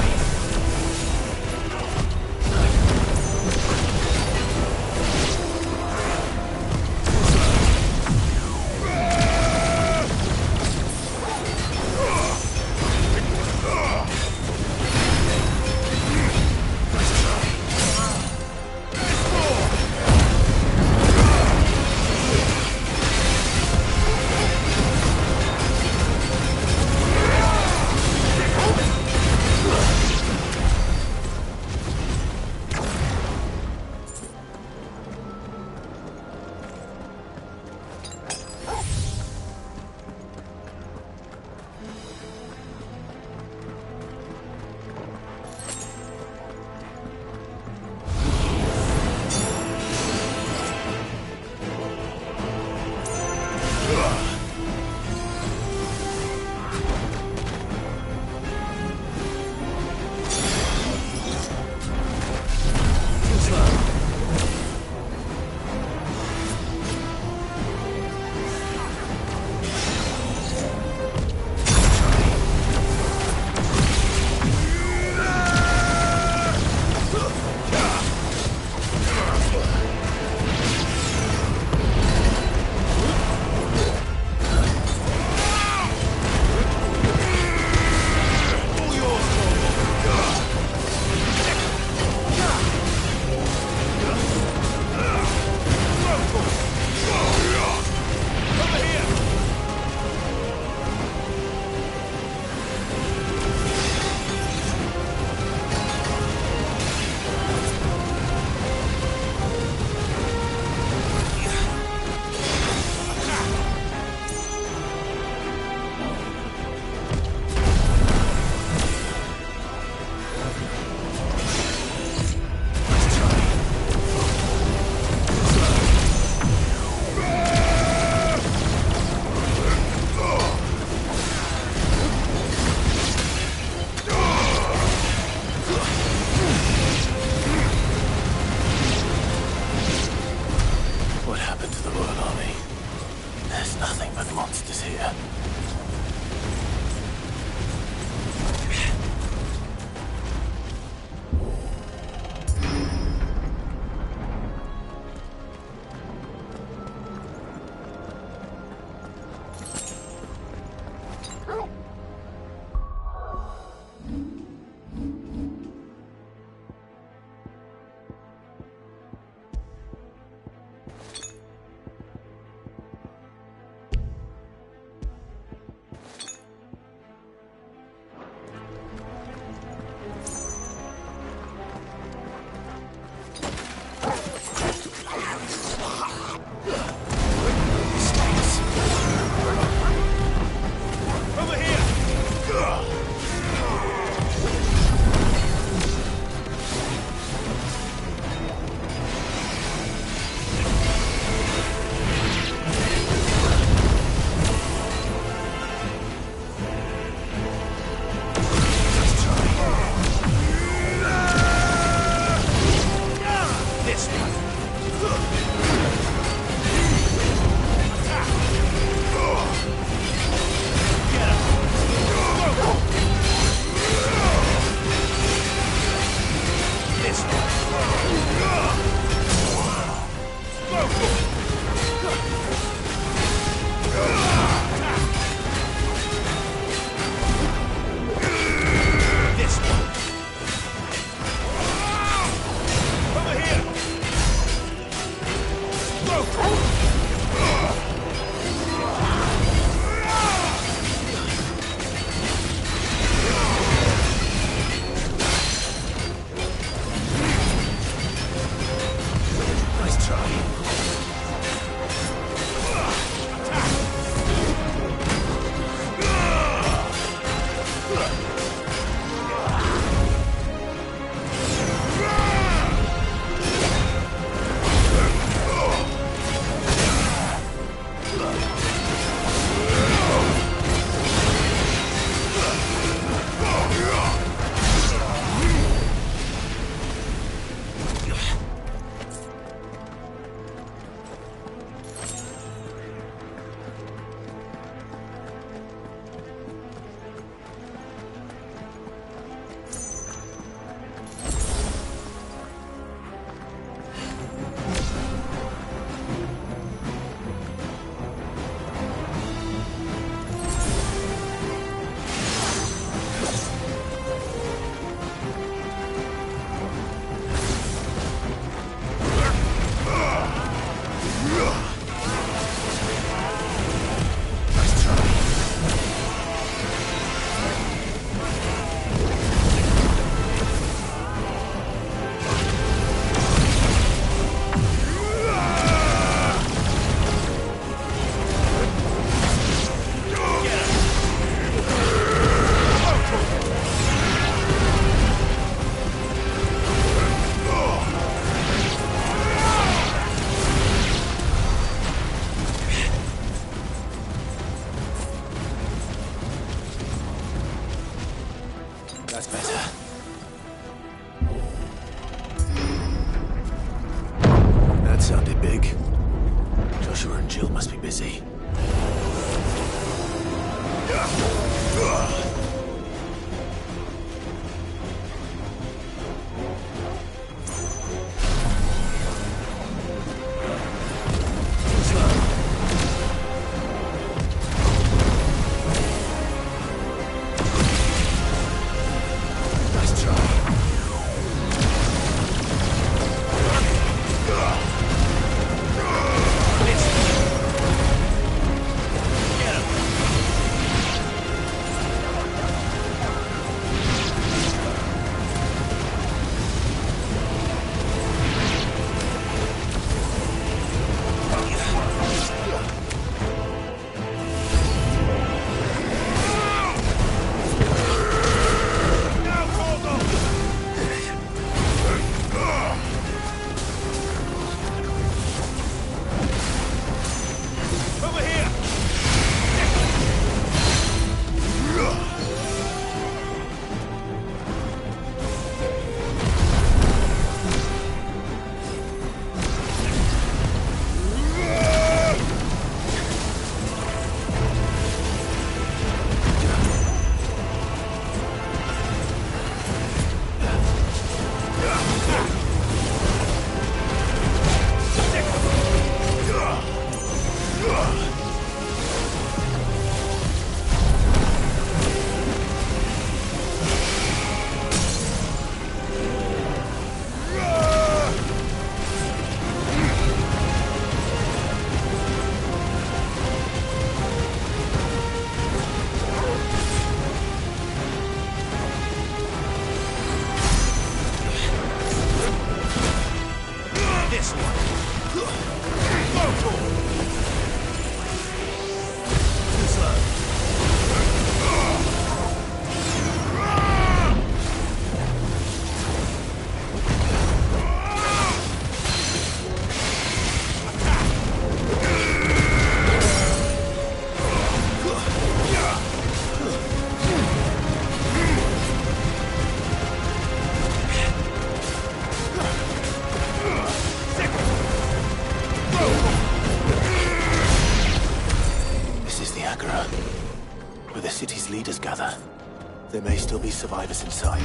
Speaker 3: There may still be survivors inside.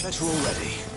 Speaker 3: Bet you're all ready.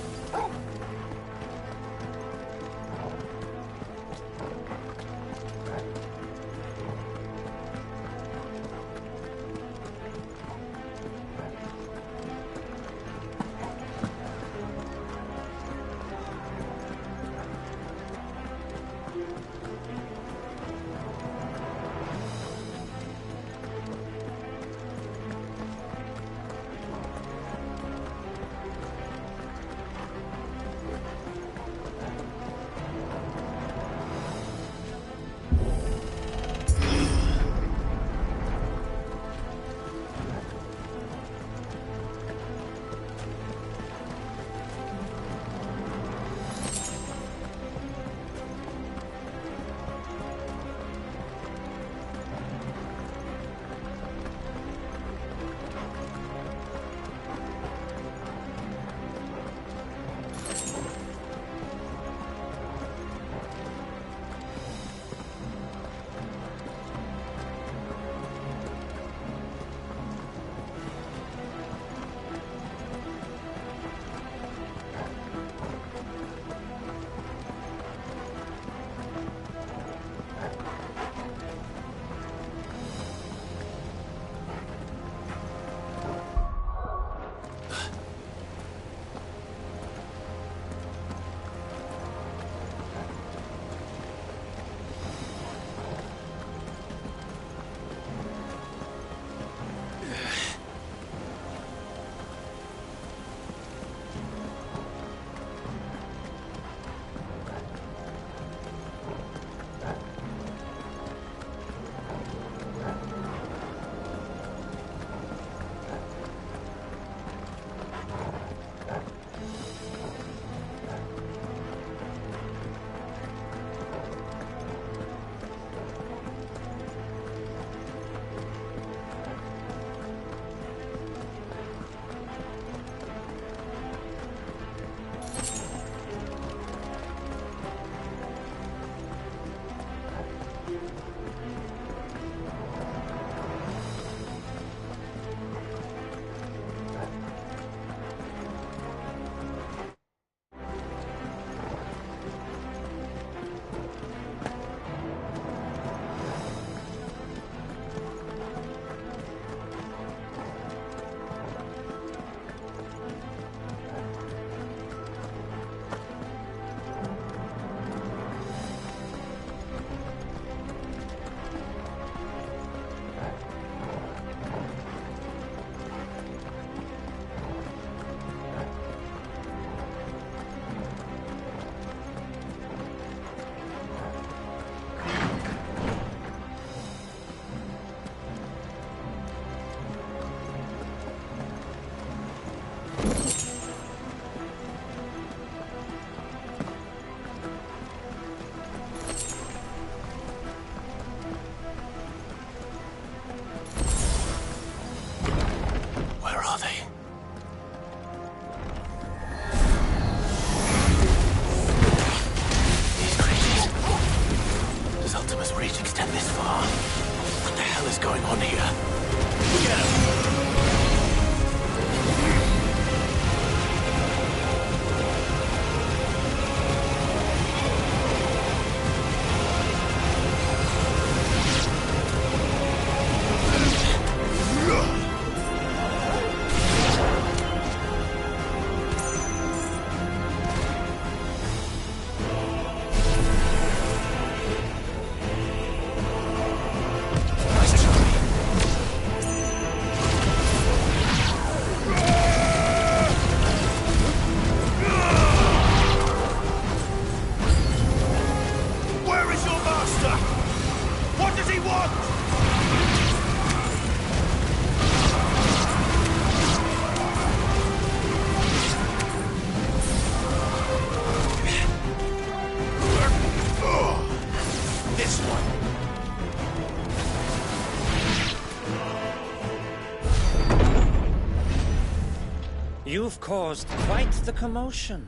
Speaker 24: You've caused quite the commotion.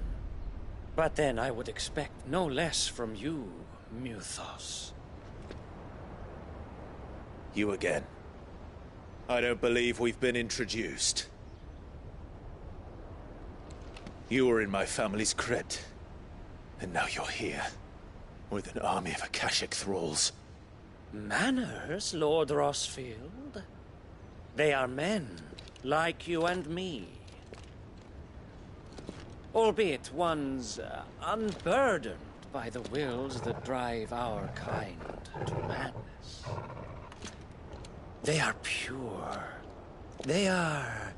Speaker 24: But then I would expect no less from you, Muthos.
Speaker 3: You again. I don't believe we've been introduced. You were in my family's crypt. And now you're here. With an army of Akashic thralls.
Speaker 24: Manners, Lord Rossfield? They are men, like you and me. Albeit ones unburdened by the wills that drive our kind to madness. They are pure. They are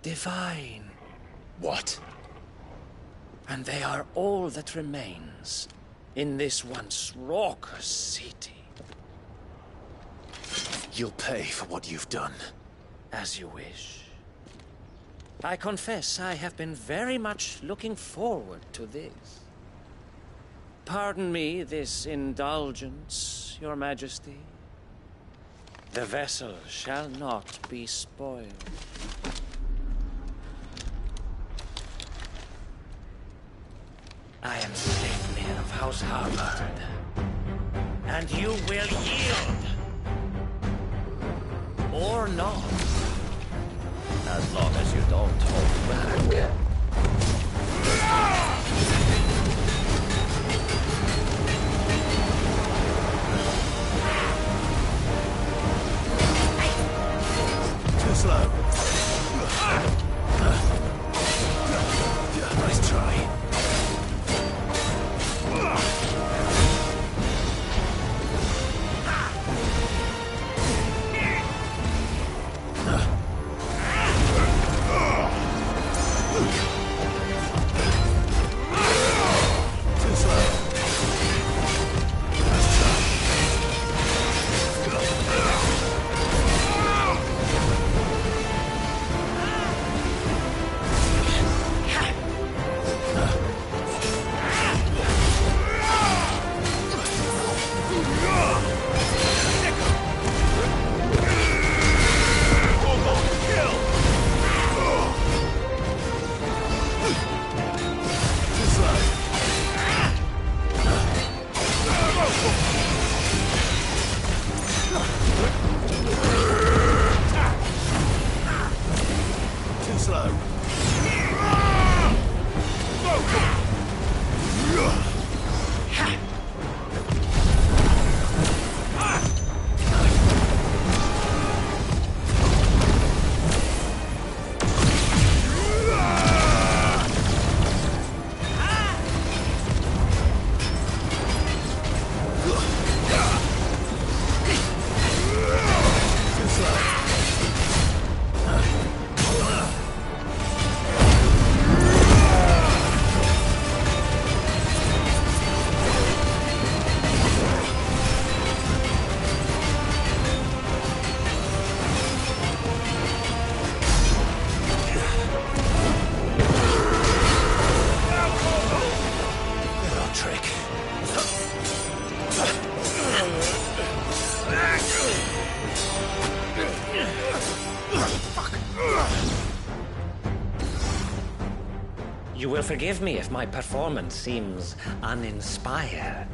Speaker 24: divine.
Speaker 3: What?
Speaker 24: And they are all that remains in this once raucous city.
Speaker 3: You'll pay for what you've done.
Speaker 24: As you wish. I confess I have been very much looking forward to this. Pardon me this indulgence, Your Majesty. The vessel shall not be spoiled. I am Sleipnir of House Harvard, and you will yield. Or not. As long as you don't hold back.
Speaker 3: Too slow. Nice try.
Speaker 24: You will forgive me if my performance seems uninspired.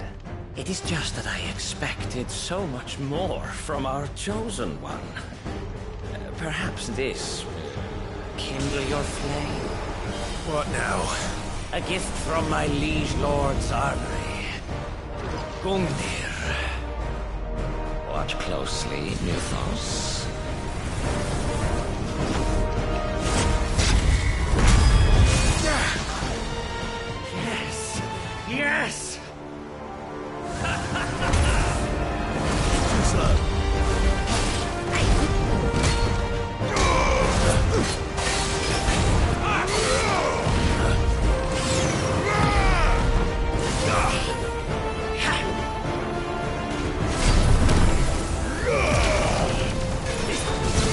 Speaker 24: It is just that I expected so much more from our chosen one. Perhaps this will kindle your flame.
Speaker 3: What now?
Speaker 24: A gift from my liege lord's armory. Gungnir. Watch closely, Mythos. Yes! Yes!
Speaker 3: Too slow.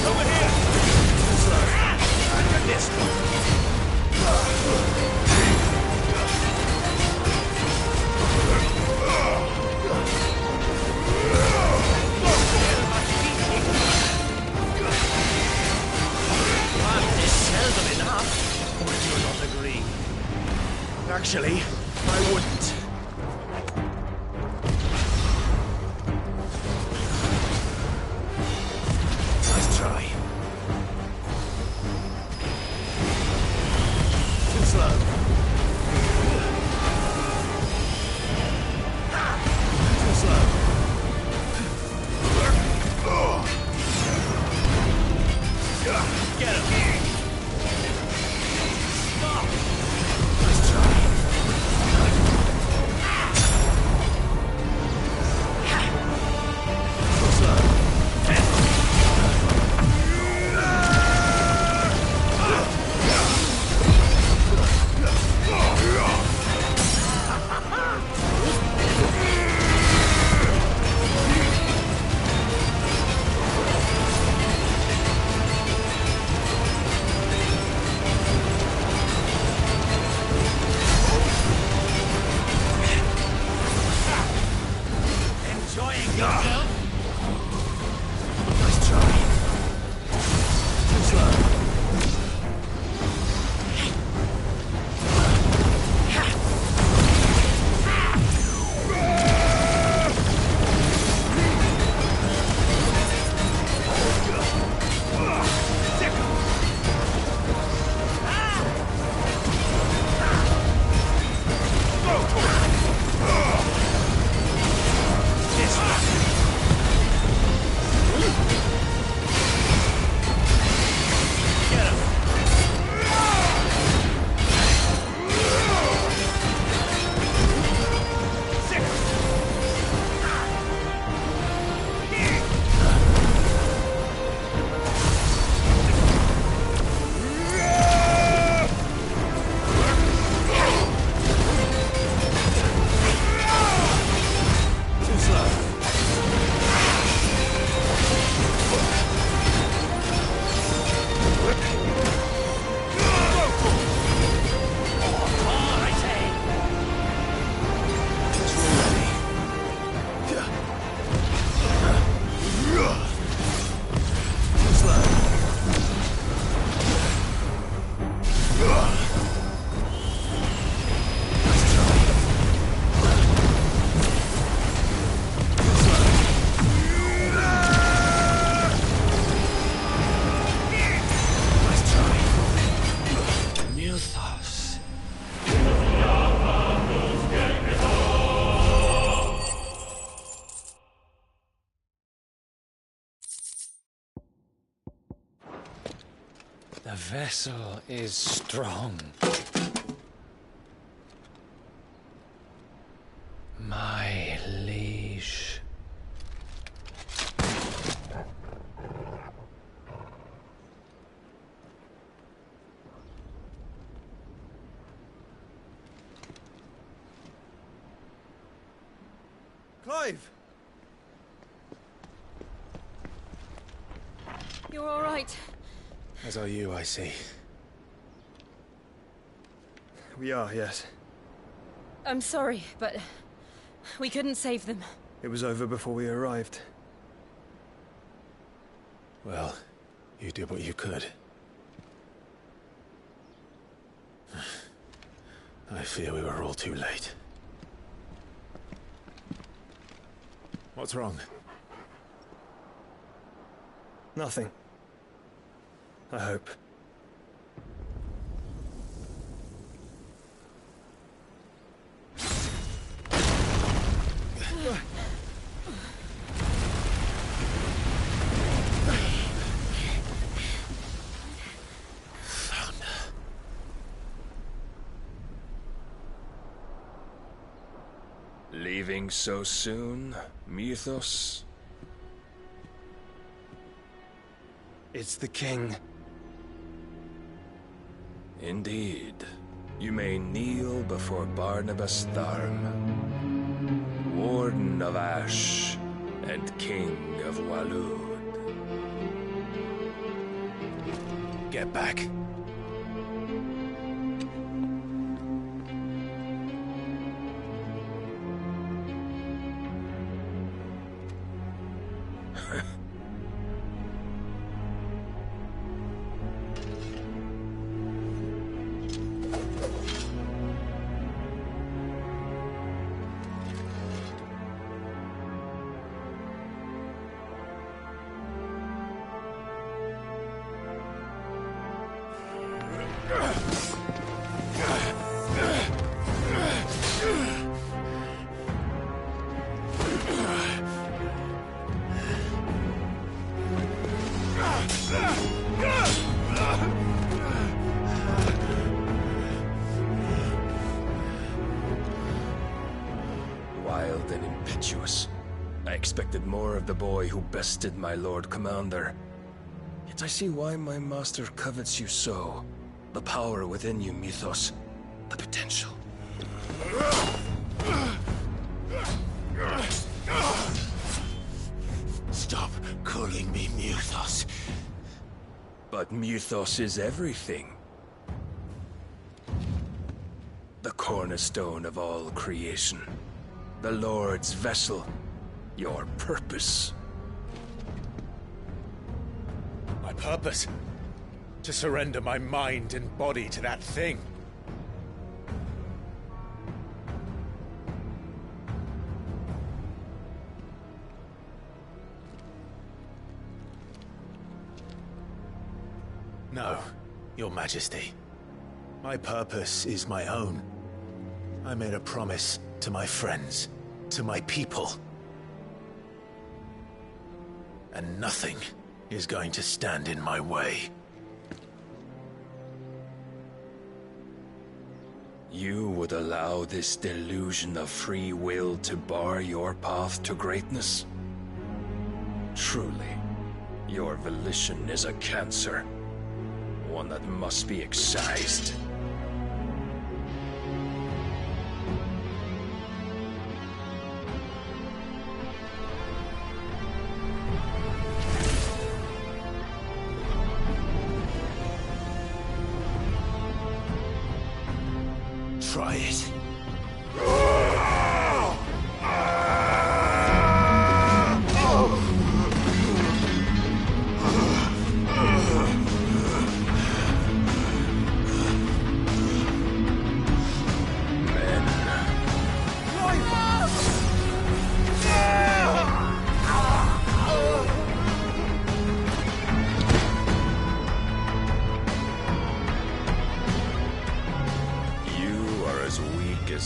Speaker 24: Over here!
Speaker 3: Too slow.
Speaker 24: This seldom enough.
Speaker 3: Would you not agree? Actually, I wouldn't. Nice try. Too slow.
Speaker 2: vessel is strong. My liege.
Speaker 6: Clive!
Speaker 1: You're all right.
Speaker 3: As are you, I see.
Speaker 6: We are, yes.
Speaker 1: I'm sorry, but we couldn't save them.
Speaker 6: It was over before we arrived.
Speaker 3: Well, you did what you could. I fear we were all too late. What's wrong?
Speaker 6: Nothing. I hope.
Speaker 9: Leaving so soon, Mythos?
Speaker 6: It's the king.
Speaker 9: Indeed. You may kneel before Barnabas Tharm, Warden of Ash and King of Walud.
Speaker 3: Get back.
Speaker 9: Wild and impetuous. I expected more of the boy who bested my Lord Commander. Yet I see why my master covets you so. The power within you, Mythos. The potential.
Speaker 3: Stop calling me Mythos.
Speaker 9: But Mythos is everything. The cornerstone of all creation. The Lord's vessel. Your purpose.
Speaker 3: My purpose? To surrender my mind and body to that thing. No, Your Majesty. My purpose is my own. I made a promise to my friends, to my people. And nothing is going to stand in my way.
Speaker 9: You would allow this delusion of free will to bar your path to greatness? Truly, your volition is a cancer. One that must be excised.
Speaker 3: Try it.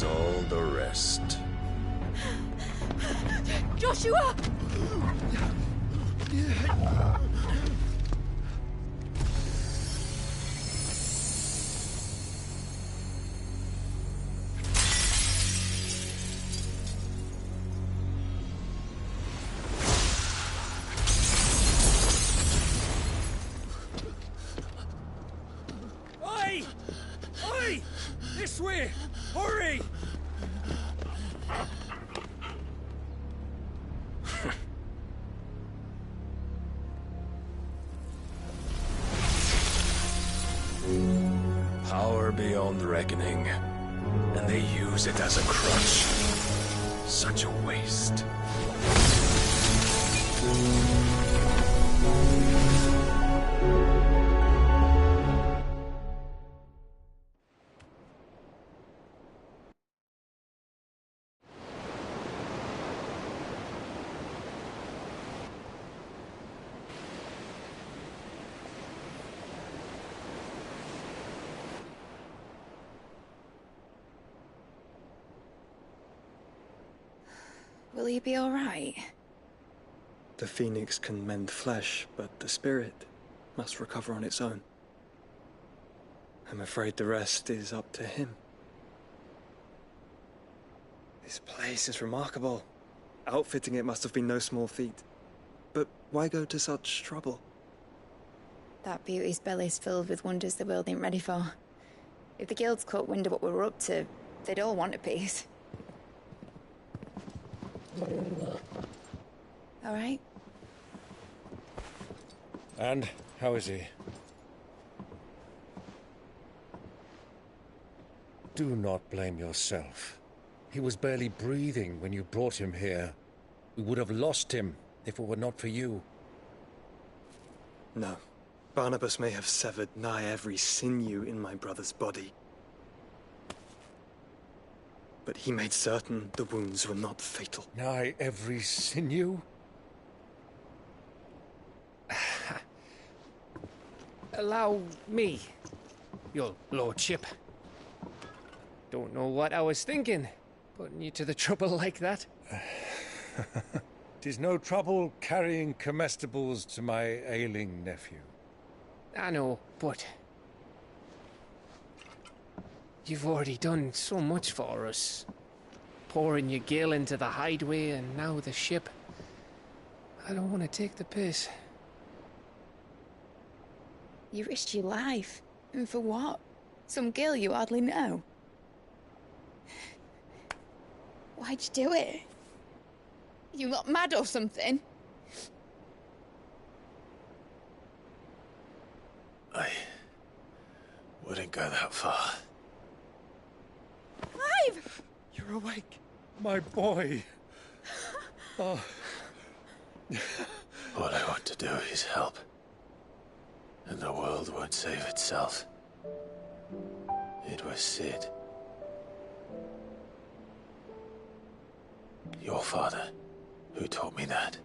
Speaker 9: All the rest.
Speaker 1: Joshua!
Speaker 9: Ffxvi! This way! Hurry! Power beyond reckoning, and they use it as a crutch. Such a waste.
Speaker 8: Will he be all right?
Speaker 6: The phoenix can mend flesh, but the spirit must recover on its own. I'm afraid the rest is up to him. This place is remarkable. Outfitting it must have been no small feat. But why go to such trouble?
Speaker 8: That beauty's belly's filled with wonders the world ain't ready for. If the guilds caught wind of what we were up to, they'd all want a piece. All right?
Speaker 9: And how is he? Do not blame yourself. He was barely breathing when you brought him here. We would have lost him if it were not for you.
Speaker 6: No. Barnabas may have severed nigh every sinew in my brother's body. But he made certain the wounds were not fatal.
Speaker 9: Nigh every sinew?
Speaker 2: Allow me, your lordship. Don't know what I was thinking, putting you to the trouble like that.
Speaker 9: 'Tis no trouble carrying comestibles to my ailing nephew.
Speaker 2: I know, but you've already done so much for us. Pouring your gil into the hideaway and now the ship. I don't want to take the piss.
Speaker 8: You risked your life. And for what? Some girl you hardly know. Why'd you do it? You got mad or something?
Speaker 3: I wouldn't go that far.
Speaker 8: Clive!
Speaker 9: You're awake, my boy. Oh.
Speaker 3: All I want to do is help. And the world won't save itself. It was Sid. Your father, who taught me that.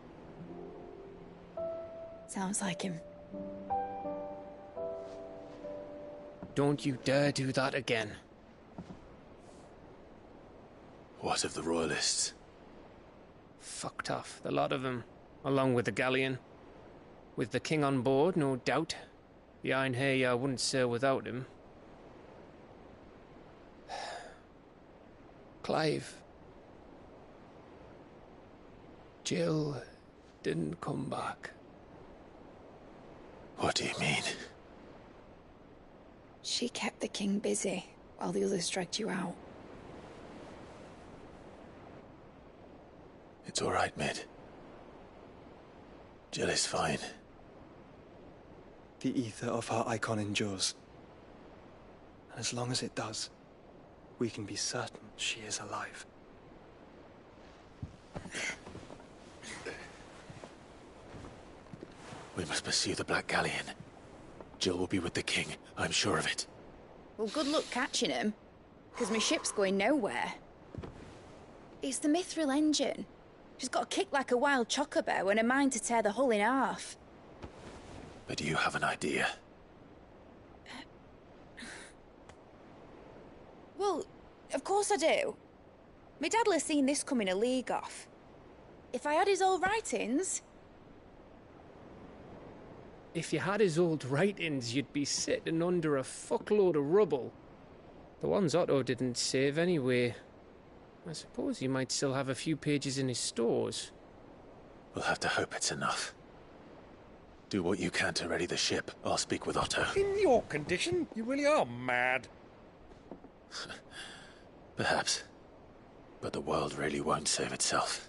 Speaker 8: Sounds like him.
Speaker 2: Don't you dare do that again.
Speaker 3: What of the Royalists?
Speaker 2: Fucked off, the lot of them, along with the galleon. With the king on board, no doubt. The Iron Hair wouldn't sail without him. Clive. Jill didn't come back.
Speaker 3: What do you mean?
Speaker 8: She kept the king busy while the others dragged you out.
Speaker 3: It's all right, Mid. Jill is fine.
Speaker 6: The ether of her icon endures. And as long as it does, we can be certain she is alive.
Speaker 3: We must pursue the Black Galleon. Jill will be with the king, I'm sure of it.
Speaker 8: Well, good luck catching him, because my ship's going nowhere. It's the Mithril engine. She's got a kick like a wild chocobo and a mind to tear the hull in half.
Speaker 3: But do you have an idea?
Speaker 8: Well, of course I do. My dad'll have seen this coming a league off. If I had his old writings...
Speaker 2: If you had his old writings, you'd be sitting under a fuckload of rubble. The ones Otto didn't save anyway. I suppose he might still have a few pages in his stores.
Speaker 3: We'll have to hope it's enough. Do what you can to ready the ship. I'll speak with Otto.
Speaker 9: In your condition, you really are mad.
Speaker 3: Perhaps. But the world really won't save itself.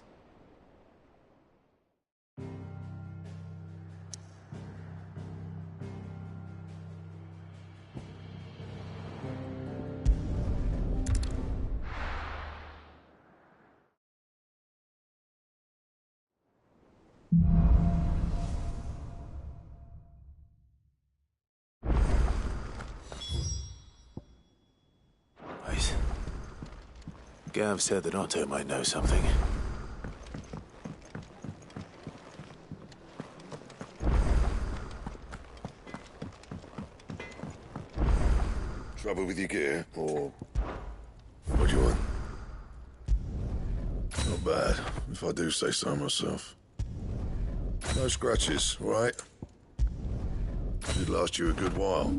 Speaker 3: Wait. Gav said that Otto might know something.
Speaker 23: Trouble with your gear, or what do you want? Not bad, if I do say so myself. No scratches, all right? Should last you a good while.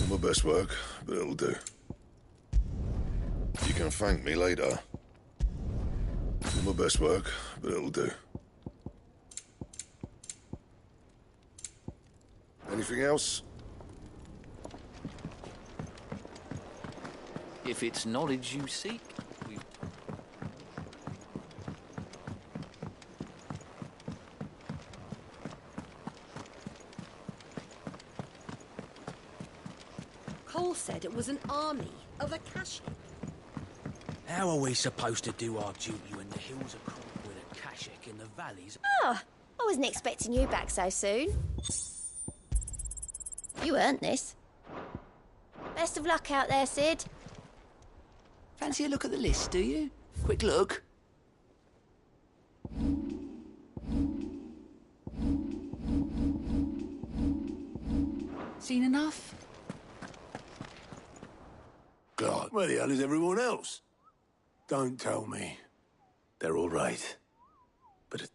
Speaker 23: Not my best work, but it'll do. You can thank me later. Not my best work, but it'll do. Anything else?
Speaker 16: If it's knowledge you seek,
Speaker 13: Cole said it was an army of Akashic.
Speaker 18: How are we supposed to do our duty when the hills are crawled with Akashic in the valleys?
Speaker 4: Oh, I wasn't expecting you back so soon. You earned this. Best of luck out there, Sid.
Speaker 16: Fancy a look at the list, do you? Quick look.
Speaker 15: Seen enough?
Speaker 10: God, where the hell is everyone else? Don't tell me.
Speaker 3: They're all right. But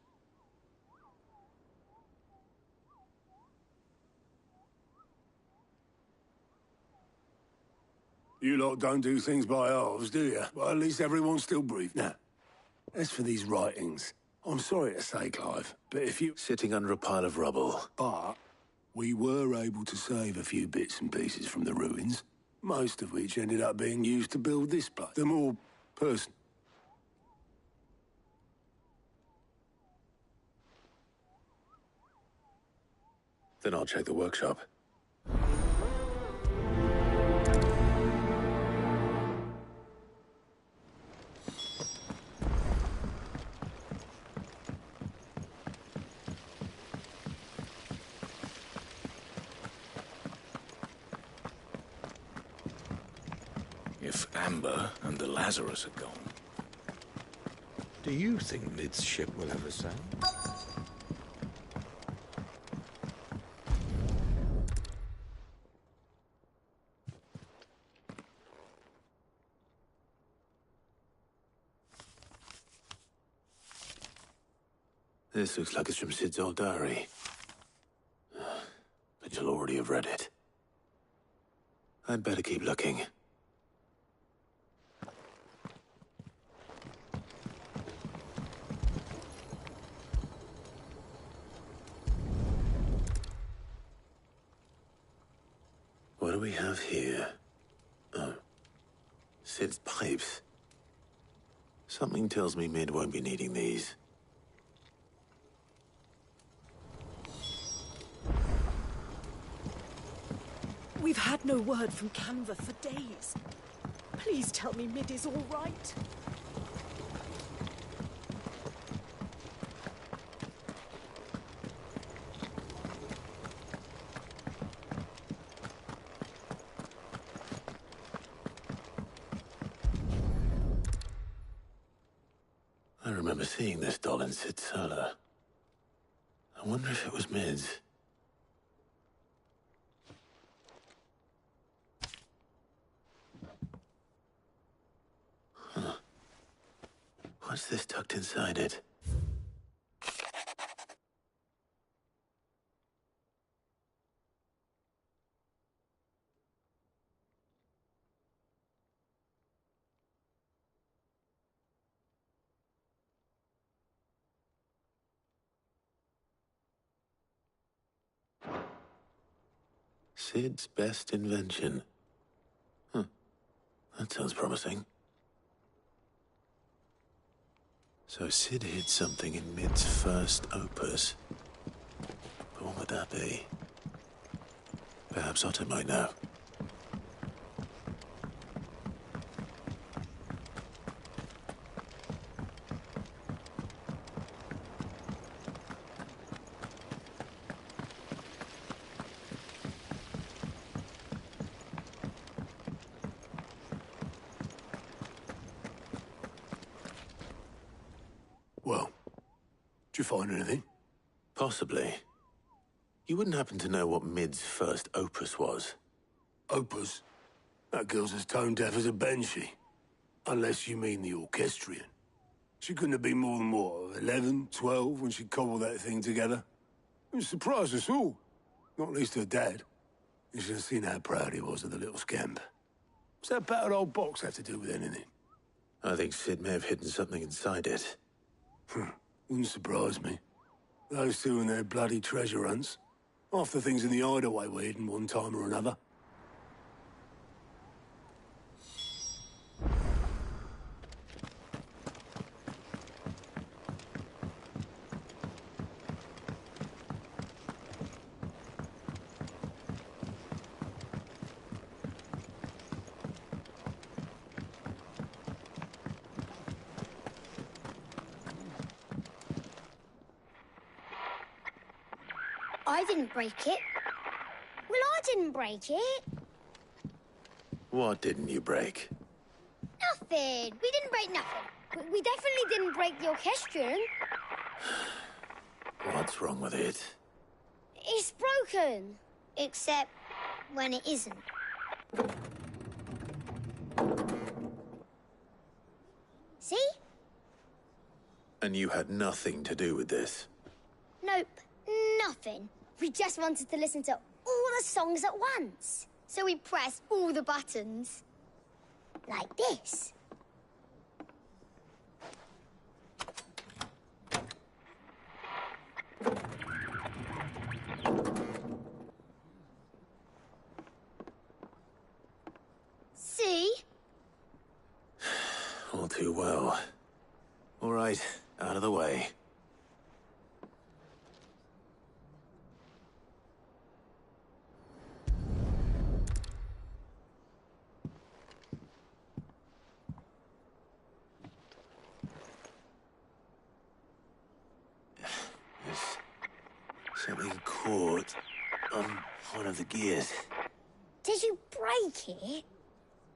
Speaker 10: You lot don't do things by halves, do you? Well, at least everyone's still breathing. Now, as for these writings, I'm sorry to say, Clive, but if you...
Speaker 3: Sitting under a pile of rubble.
Speaker 10: But we were able to save a few bits and pieces from the ruins, most of which ended up being used to build this place. The more personal.
Speaker 3: Then I'll check the workshop.
Speaker 20: If Amber and the Lazarus are gone, do you think Mid's ship will ever sail?
Speaker 3: This looks like it's from Sid's old diary. But you'll already have read it. I'd better keep looking. What do we have here? Oh. Sid's pipes. Something tells me Mid won't be needing these.
Speaker 13: We've had no word from Canva for days. Please tell me Mid is all right.
Speaker 3: I remember seeing this doll in Sid's cellar. I wonder if it was Mid's. Huh. What's this tucked inside it? Sid's best invention. Huh. That sounds promising. So Sid hid something in Mid's first opus. But what would that be? Perhaps Otto might know.
Speaker 10: Well, did you find anything?
Speaker 3: Possibly. You wouldn't happen to know what Mid's first opus was?
Speaker 10: Opus? That girl's as tone deaf as a banshee. Unless you mean the orchestrion. She couldn't have been more than, what, 11, 12 when she cobbled that thing together? It surprised us all. Not least her dad. You should have seen how proud he was of the little scamp. What's that battered old box have to do with anything?
Speaker 3: I think Sid may have hidden something inside it.
Speaker 10: Wouldn't surprise me. Those two and their bloody treasure hunts. Half the things in the hideaway were hidden one time or another.
Speaker 4: I didn't break it. Well, I didn't break it.
Speaker 3: What didn't you break?
Speaker 4: Nothing. We didn't break nothing. We definitely didn't break the orchestrion.
Speaker 3: What's wrong with it?
Speaker 4: It's broken. Except when it isn't. See?
Speaker 3: And you had nothing to do with this?
Speaker 4: Nope. Nothing. We just wanted to listen to all the songs at once. So we pressed all the buttons. Like this. See?
Speaker 3: All too well. All right, out of the way. Something caught on one of the gears.
Speaker 4: Did you break it?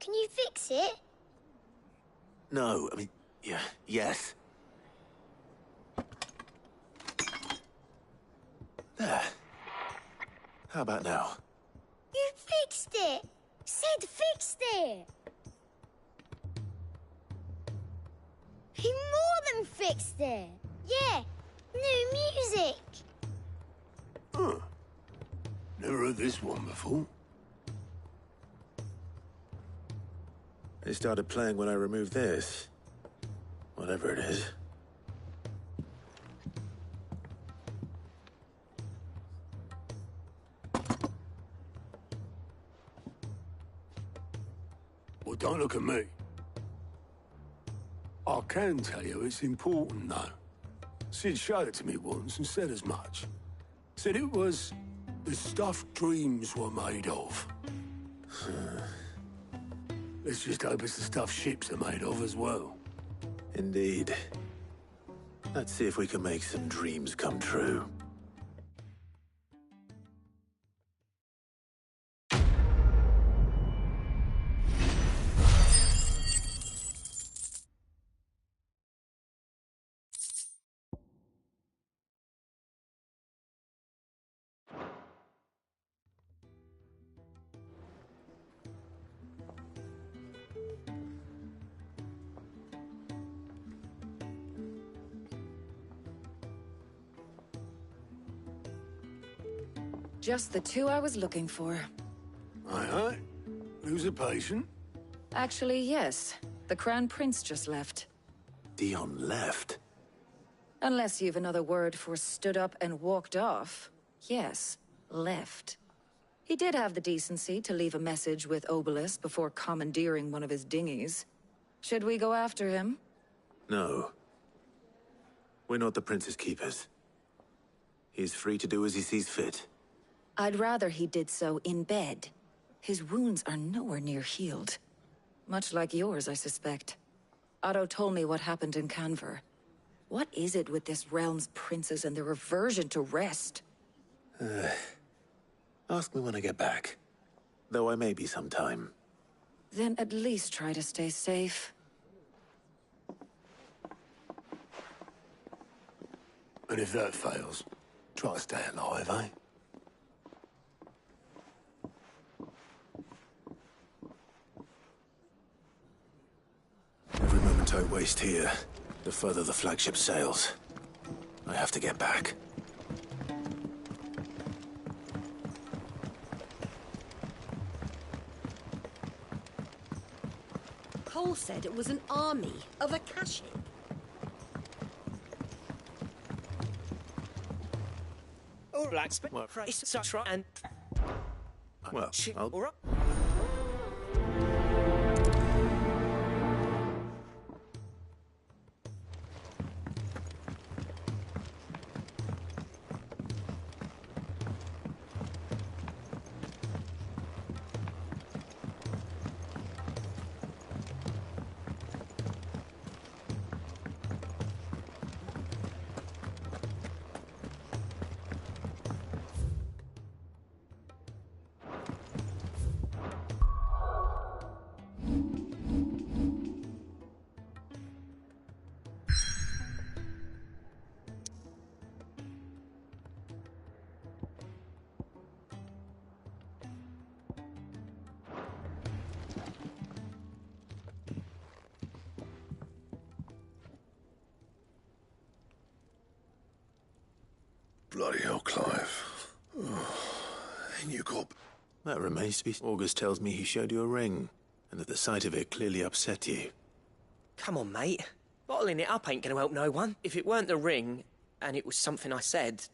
Speaker 4: Can you fix it?
Speaker 3: No, I mean, yeah, yes. There. How about now?
Speaker 4: You fixed it! Sid fixed it! He more than fixed it! Yeah, new music!
Speaker 10: Huh. Never heard this one before.
Speaker 3: It started playing when I removed this. Whatever it is.
Speaker 10: Well, don't look at me. I can tell you it's important, though. Sid showed it to me once and said as much. Said it was the stuff dreams were made of. Let's just hope it's the stuff ships are made of as well.
Speaker 3: Indeed. Let's see if we can make some dreams come true.
Speaker 1: Just the two I was looking for.
Speaker 10: Aye. Lose a patient?
Speaker 1: Actually, yes. The Crown Prince just left.
Speaker 3: Dion left?
Speaker 1: Unless you've another word for stood up and walked off. Yes, left.
Speaker 5: He did have the decency to leave a message with Obelisk before commandeering one of his dinghies. Should we go after him?
Speaker 3: No. We're not the Prince's keepers. He's free to do as he sees fit.
Speaker 5: I'd rather he did so in bed. His wounds are nowhere near healed. Much like yours, I suspect. Otto told me what happened in Canver. What is it with this realm's princes and their aversion to rest?
Speaker 3: Ask me when I get back. Though I may be sometime.
Speaker 5: Then at least try to stay safe.
Speaker 10: And if that fails, try to stay alive, eh?
Speaker 3: Every moment I waste here, the further the flagship sails. I have to get back.
Speaker 13: Cole said it was an army of Akashic.
Speaker 18: All right, it's right, and...
Speaker 3: Well, I'll...
Speaker 18: All right.
Speaker 23: Bloody hell, Clive. And you got...
Speaker 3: That remains to be... August tells me he showed you a ring, and that the sight of it clearly upset you.
Speaker 18: Come on, mate. Bottling it up ain't gonna help no one. If it weren't the ring, and it was something I said...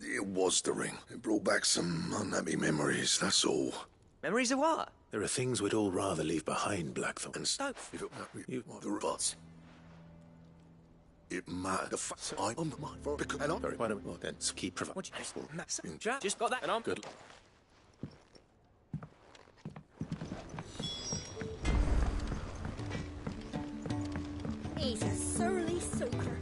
Speaker 23: It was the ring. It brought back some unhappy memories, that's all.
Speaker 18: Memories of what?
Speaker 3: There are things we'd all rather leave behind, Blackthorn.
Speaker 23: And
Speaker 18: so...
Speaker 23: You the robots. It mattered. I'm on the mind for because
Speaker 3: Very why don't we then keep providing.
Speaker 18: Just got that and I'm
Speaker 3: Good.
Speaker 13: He's a surly soaker.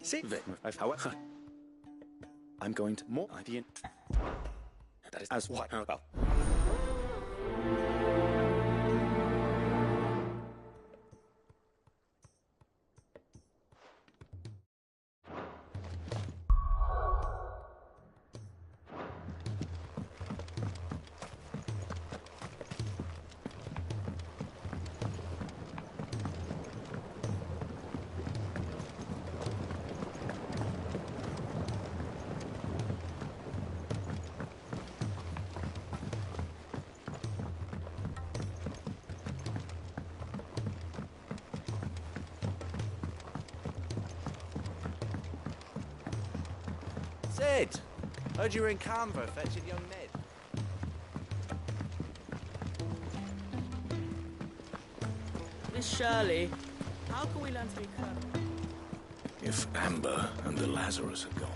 Speaker 12: See, however, I'm going to more idea. That is as why. Well.
Speaker 17: Sid! Heard you were in Canva fetching young Ned.
Speaker 22: Miss Shirley, how can we learn to be colonel?
Speaker 20: If Amber and the Lazarus are gone.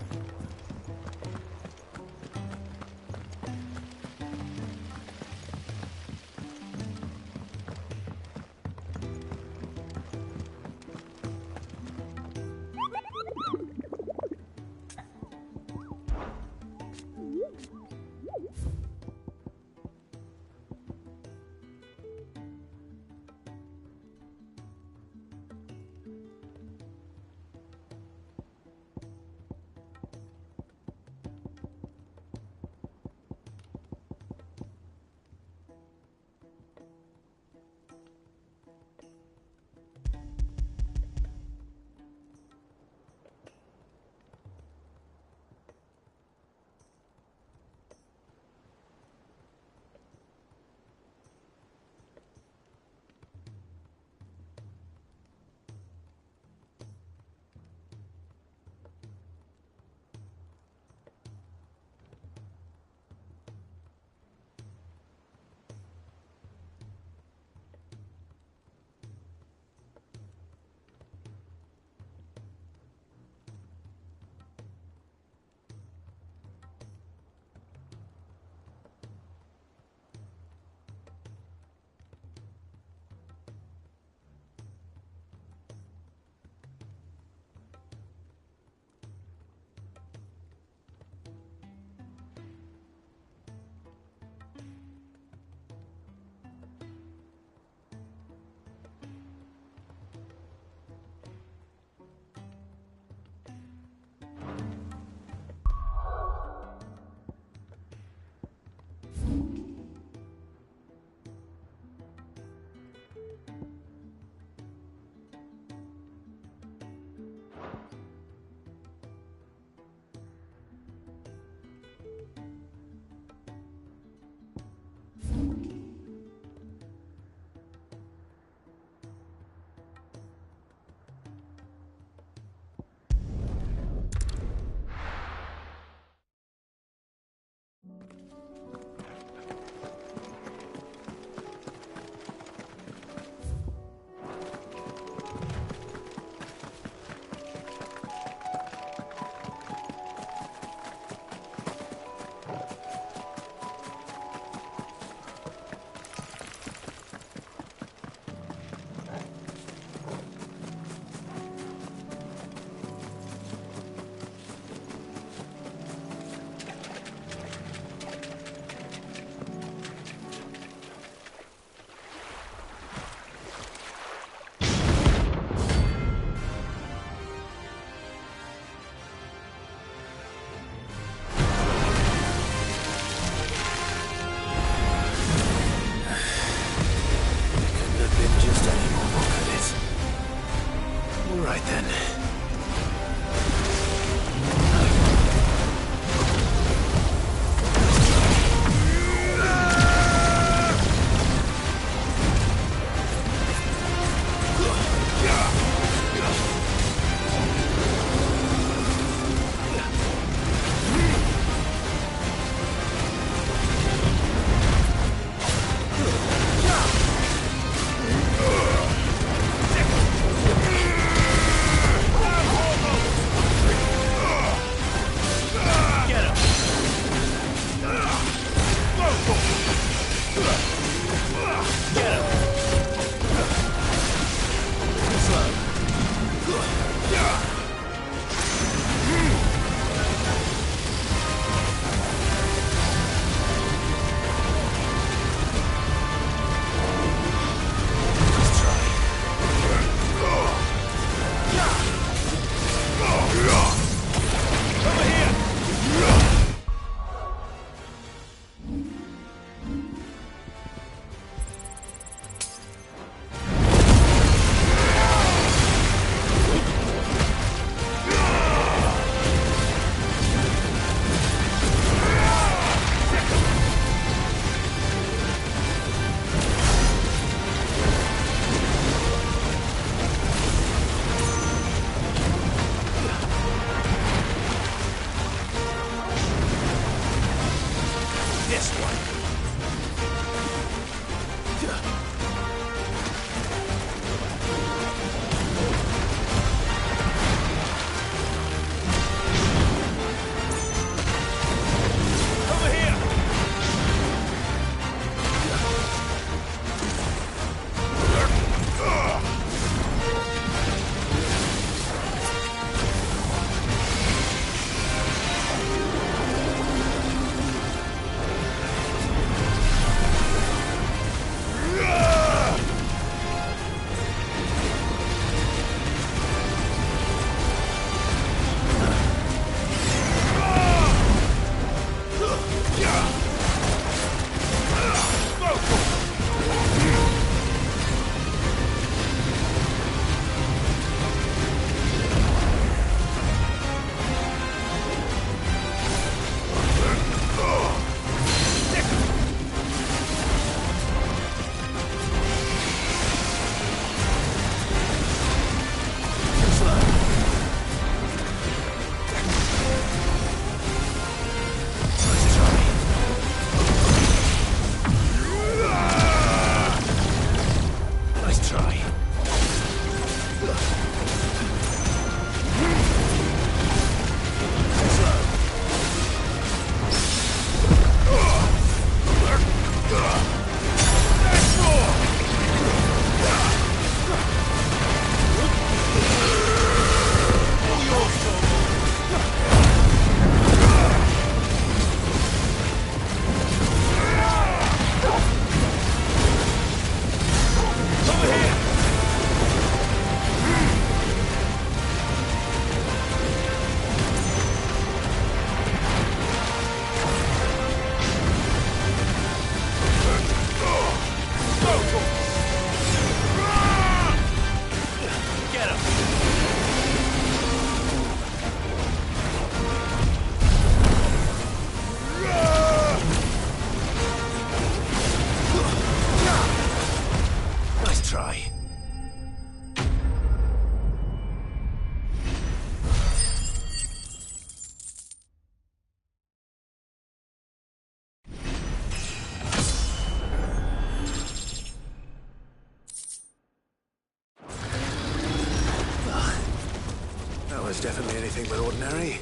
Speaker 3: anything but ordinary.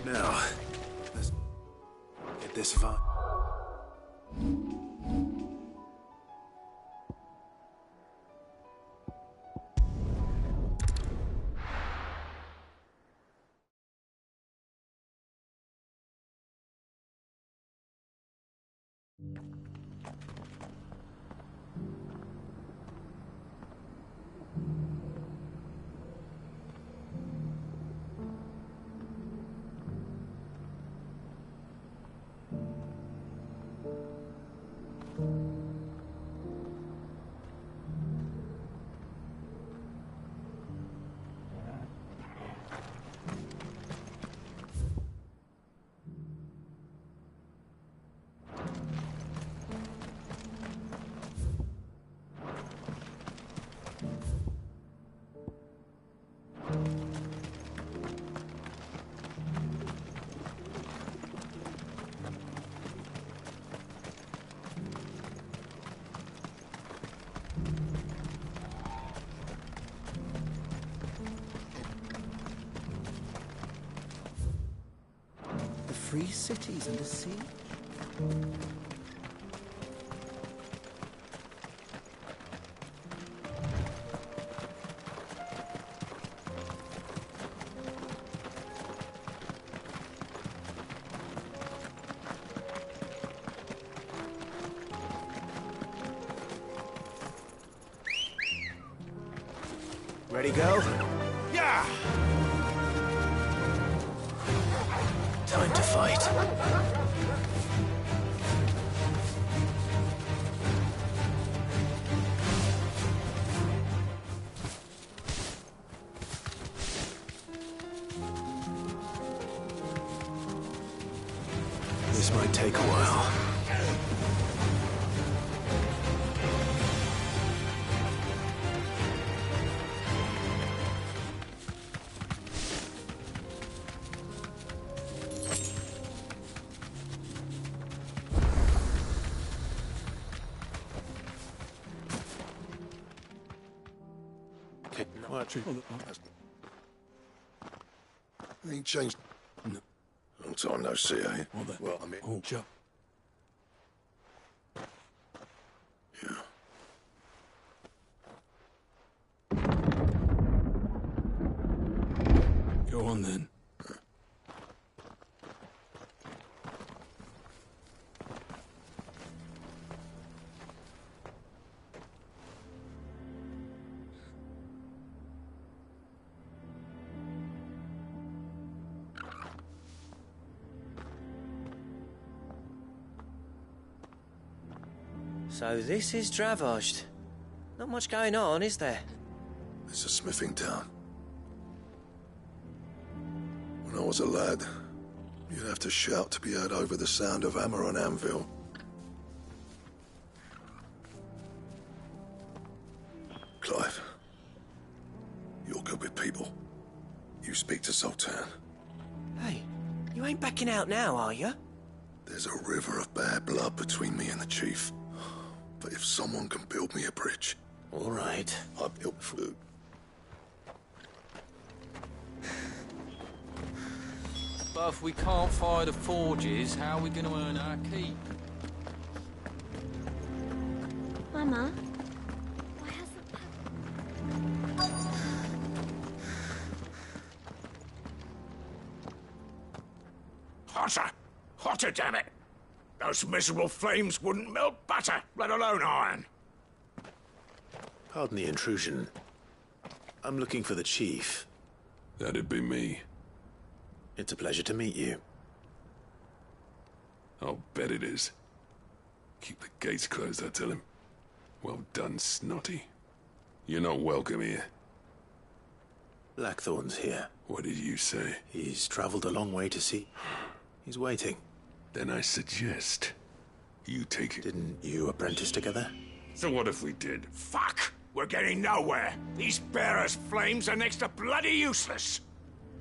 Speaker 3: Now, let's get this far.
Speaker 18: Free cities under siege?
Speaker 3: Ready, go?
Speaker 18: Yeah!
Speaker 3: Time to fight. This might take a while.
Speaker 23: Ain't changed. No. Long time no see, eh? Well, I mean...
Speaker 10: Oh, Chuck.
Speaker 23: Yeah.
Speaker 10: Go on, then.
Speaker 2: So this is Dravoged. Not much going on, is there?
Speaker 23: It's a smithing town. When I was a lad, you'd have to shout to be heard over the sound of hammer on anvil. Clive, you're good with people. You speak to Sultan.
Speaker 2: Hey, you ain't backing out now, are you?
Speaker 23: There's a river of bad blood between me and the chief. But if someone can build me a bridge...
Speaker 3: All right.
Speaker 23: I'll build food.
Speaker 7: But if we can't fire the forges, how are we going to earn our keep?
Speaker 4: Mama,
Speaker 16: Hotter! Hotter, damn it! Those miserable flames wouldn't melt butter, let alone iron.
Speaker 3: Pardon the intrusion. I'm looking for the chief.
Speaker 10: That'd be me.
Speaker 3: It's a pleasure to meet you.
Speaker 10: I'll bet it is. Keep the gates closed, I tell him. Well done, Snotty. You're not welcome here.
Speaker 3: Blackthorn's here.
Speaker 10: What did you say?
Speaker 3: He's traveled a long way to see. He's waiting.
Speaker 10: Then I suggest you take it.
Speaker 3: Didn't you apprentice together?
Speaker 16: So what if we did? Fuck! We're getting nowhere. These bearers' flames are next to bloody useless.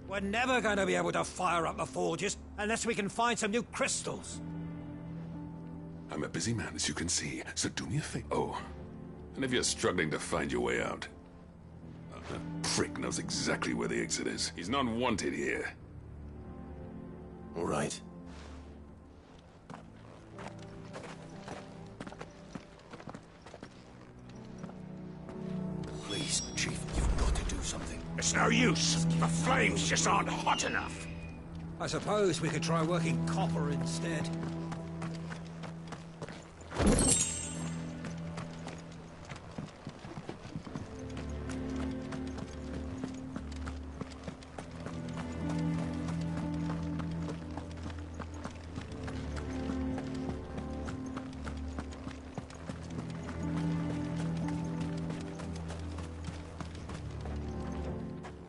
Speaker 18: We're never going to be able to fire up the forges unless we can find some new crystals.
Speaker 10: I'm a busy man, as you can see, so do me a favor. Oh, and if you're struggling to find your way out,
Speaker 20: That prick knows exactly where the exit is. He's not wanted here.
Speaker 3: All right.
Speaker 18: Please, Chief, you've got to do something.
Speaker 11: It's no use. The flames just aren't hot enough.
Speaker 18: I suppose we could try working copper instead.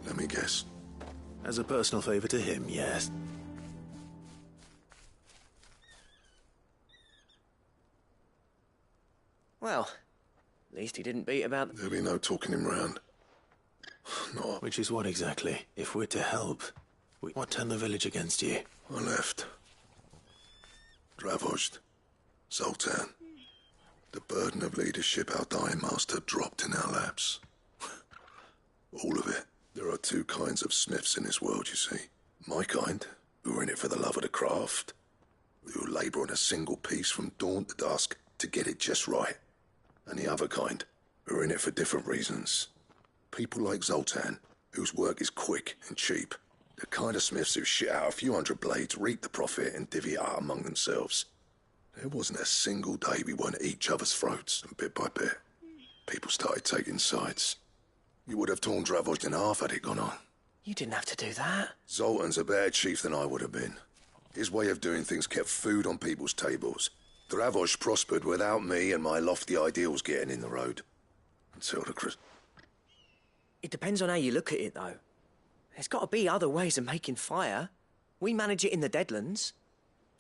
Speaker 23: Let me guess.
Speaker 3: As a personal favor to him, yes.
Speaker 2: Well, at least he didn't beat about...
Speaker 23: There'll be no talking him round. No.
Speaker 3: Which is what exactly? If we're to help, what turned the village against you?
Speaker 23: I left. Dravozd. Zoltan. The burden of leadership our dying master dropped in our laps. All of it. There are two kinds of smiths in this world, you see. My kind, who are in it for the love of the craft, who labour on a single piece from dawn to dusk to get it just right. And the other kind, who are in it for different reasons. People like Zoltan, whose work is quick and cheap. The kind of smiths who shit out a few hundred blades, reap the profit, and divvy it out among themselves. There wasn't a single day we weren't at each other's throats, and bit by bit, people started taking sides. You would have torn Dravozd in half had it gone on.
Speaker 2: You didn't have to do that.
Speaker 23: Zoltan's a better chief than I would have been. His way of doing things kept food on people's tables. Dravozd prospered without me and my lofty ideals getting in the road. Until the
Speaker 2: It depends on how you look at it, though. There's got to be other ways of making fire. We manage it in the Deadlands.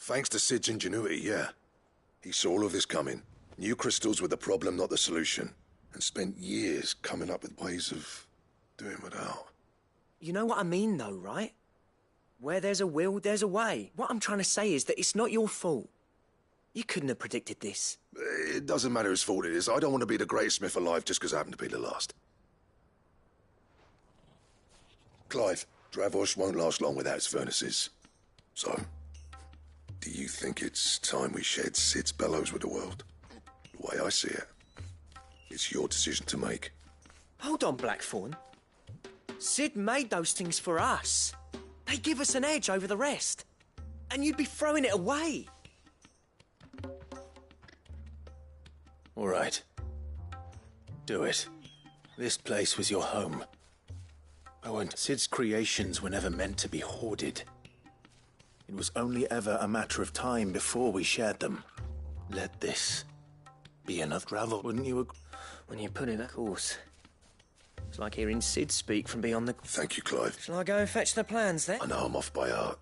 Speaker 23: Thanks to Sid's ingenuity, yeah. He saw all of this coming. Knew crystals were the problem, not the solution. And spent years coming up with ways of doing without.
Speaker 2: You know what I mean, though, right? Where there's a will, there's a way. What I'm trying to say is that it's not your fault. You couldn't have predicted this.
Speaker 23: It doesn't matter whose fault it is. I don't want to be the greatest smith alive just because I happen to be the last. Clive, Dravozd won't last long without its furnaces. So, do you think it's time we shed Sid's bellows with the world? The way I see it, it's your decision to make.
Speaker 2: Hold on, Blackthorn. Sid made those things for us. They give us an edge over the rest. And you'd be throwing it away.
Speaker 3: All right. Do it. This place was your home. Sid's creations were never meant to be hoarded. It was only ever a matter of time before we shared them. Let this be enough gravel, wouldn't you agree?
Speaker 2: When you put it, of course. It's like hearing Sid speak from beyond the...
Speaker 23: Thank you, Clive.
Speaker 2: Shall I go and fetch the plans, then?
Speaker 23: I know I'm off by heart.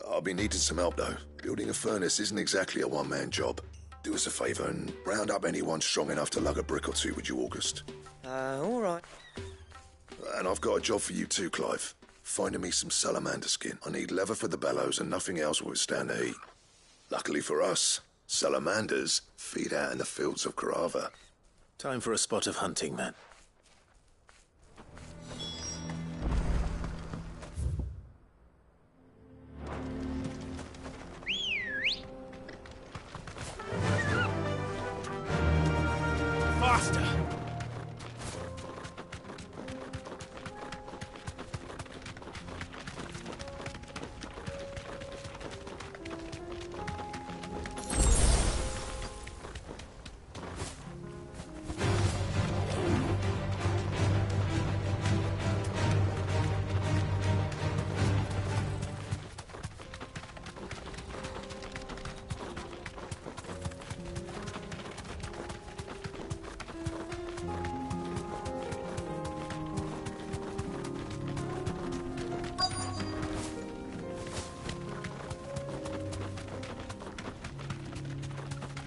Speaker 23: I'll be needing some help, though. Building a furnace isn't exactly a one-man job. Do us a favour and round up anyone strong enough to lug a brick or two, would you, August?
Speaker 2: All right.
Speaker 23: And I've got a job for you too, Clive. Finding me some salamander skin. I need leather for the bellows and nothing else will withstand the heat. Luckily for us, salamanders feed out in the fields of Carava.
Speaker 3: Time for a spot of hunting, man.
Speaker 11: Faster!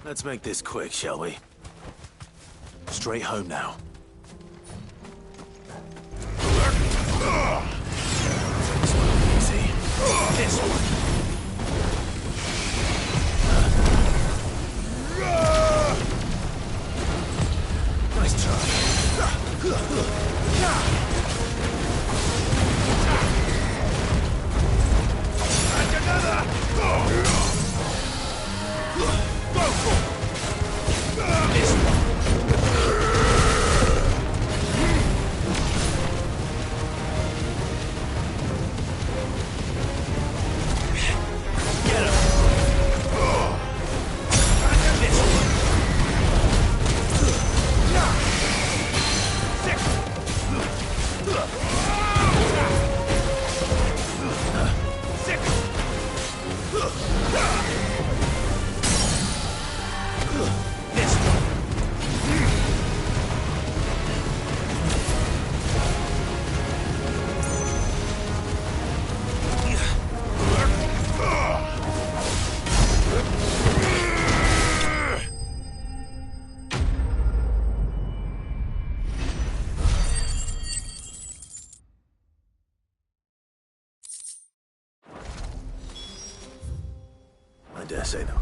Speaker 3: Let's make this quick, shall we? Straight home now. This one easy. This one. Nice try. I dare say no.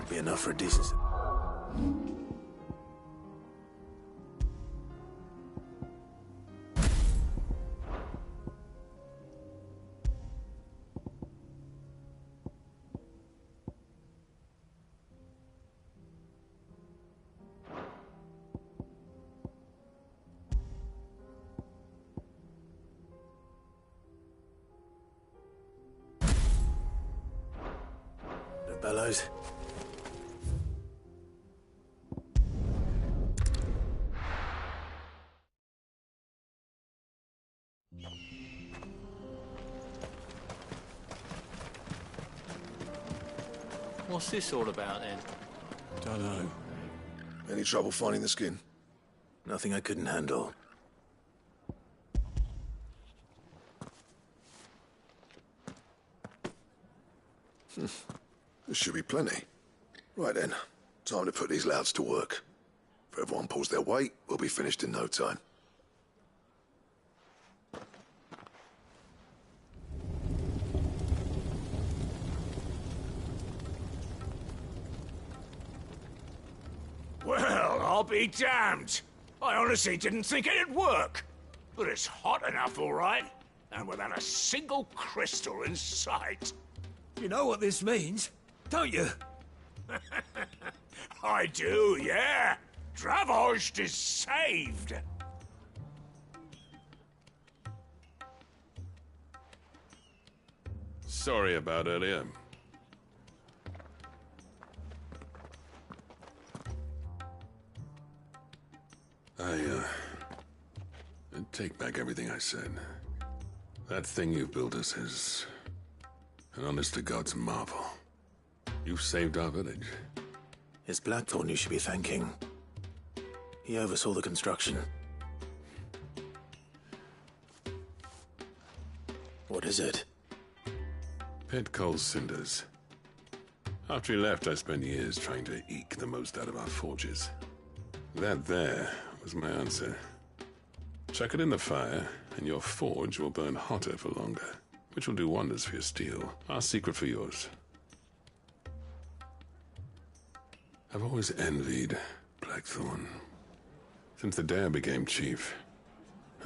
Speaker 3: Be enough for a decent... The bellows.
Speaker 7: What's this all about, then?
Speaker 10: Don't know.
Speaker 23: Any trouble finding the skin?
Speaker 3: Nothing I couldn't handle.
Speaker 23: There should be plenty. Right then, time to put these louds to work. If everyone pulls their weight, we'll be finished in no time.
Speaker 11: Well, I'll be damned. I honestly didn't think it'd work. But it's hot enough, all right. And without a single crystal in sight.
Speaker 18: You know what this means, don't you?
Speaker 11: I do, yeah. Dravost is saved.
Speaker 14: Sorry about earlier. I take back everything I said. That thing you built us is an honest-to-God's marvel. You've saved our village.
Speaker 3: It's Blackthorn you should be thanking. He oversaw the construction. What is it?
Speaker 14: Pit coal cinders. After he left, I spent years trying to eke the most out of our forges. That there was my answer. Chuck it in the fire, and your forge will burn hotter for longer, which will do wonders for your steel. Our secret for yours. I've always envied Blackthorn. Since the day I became chief,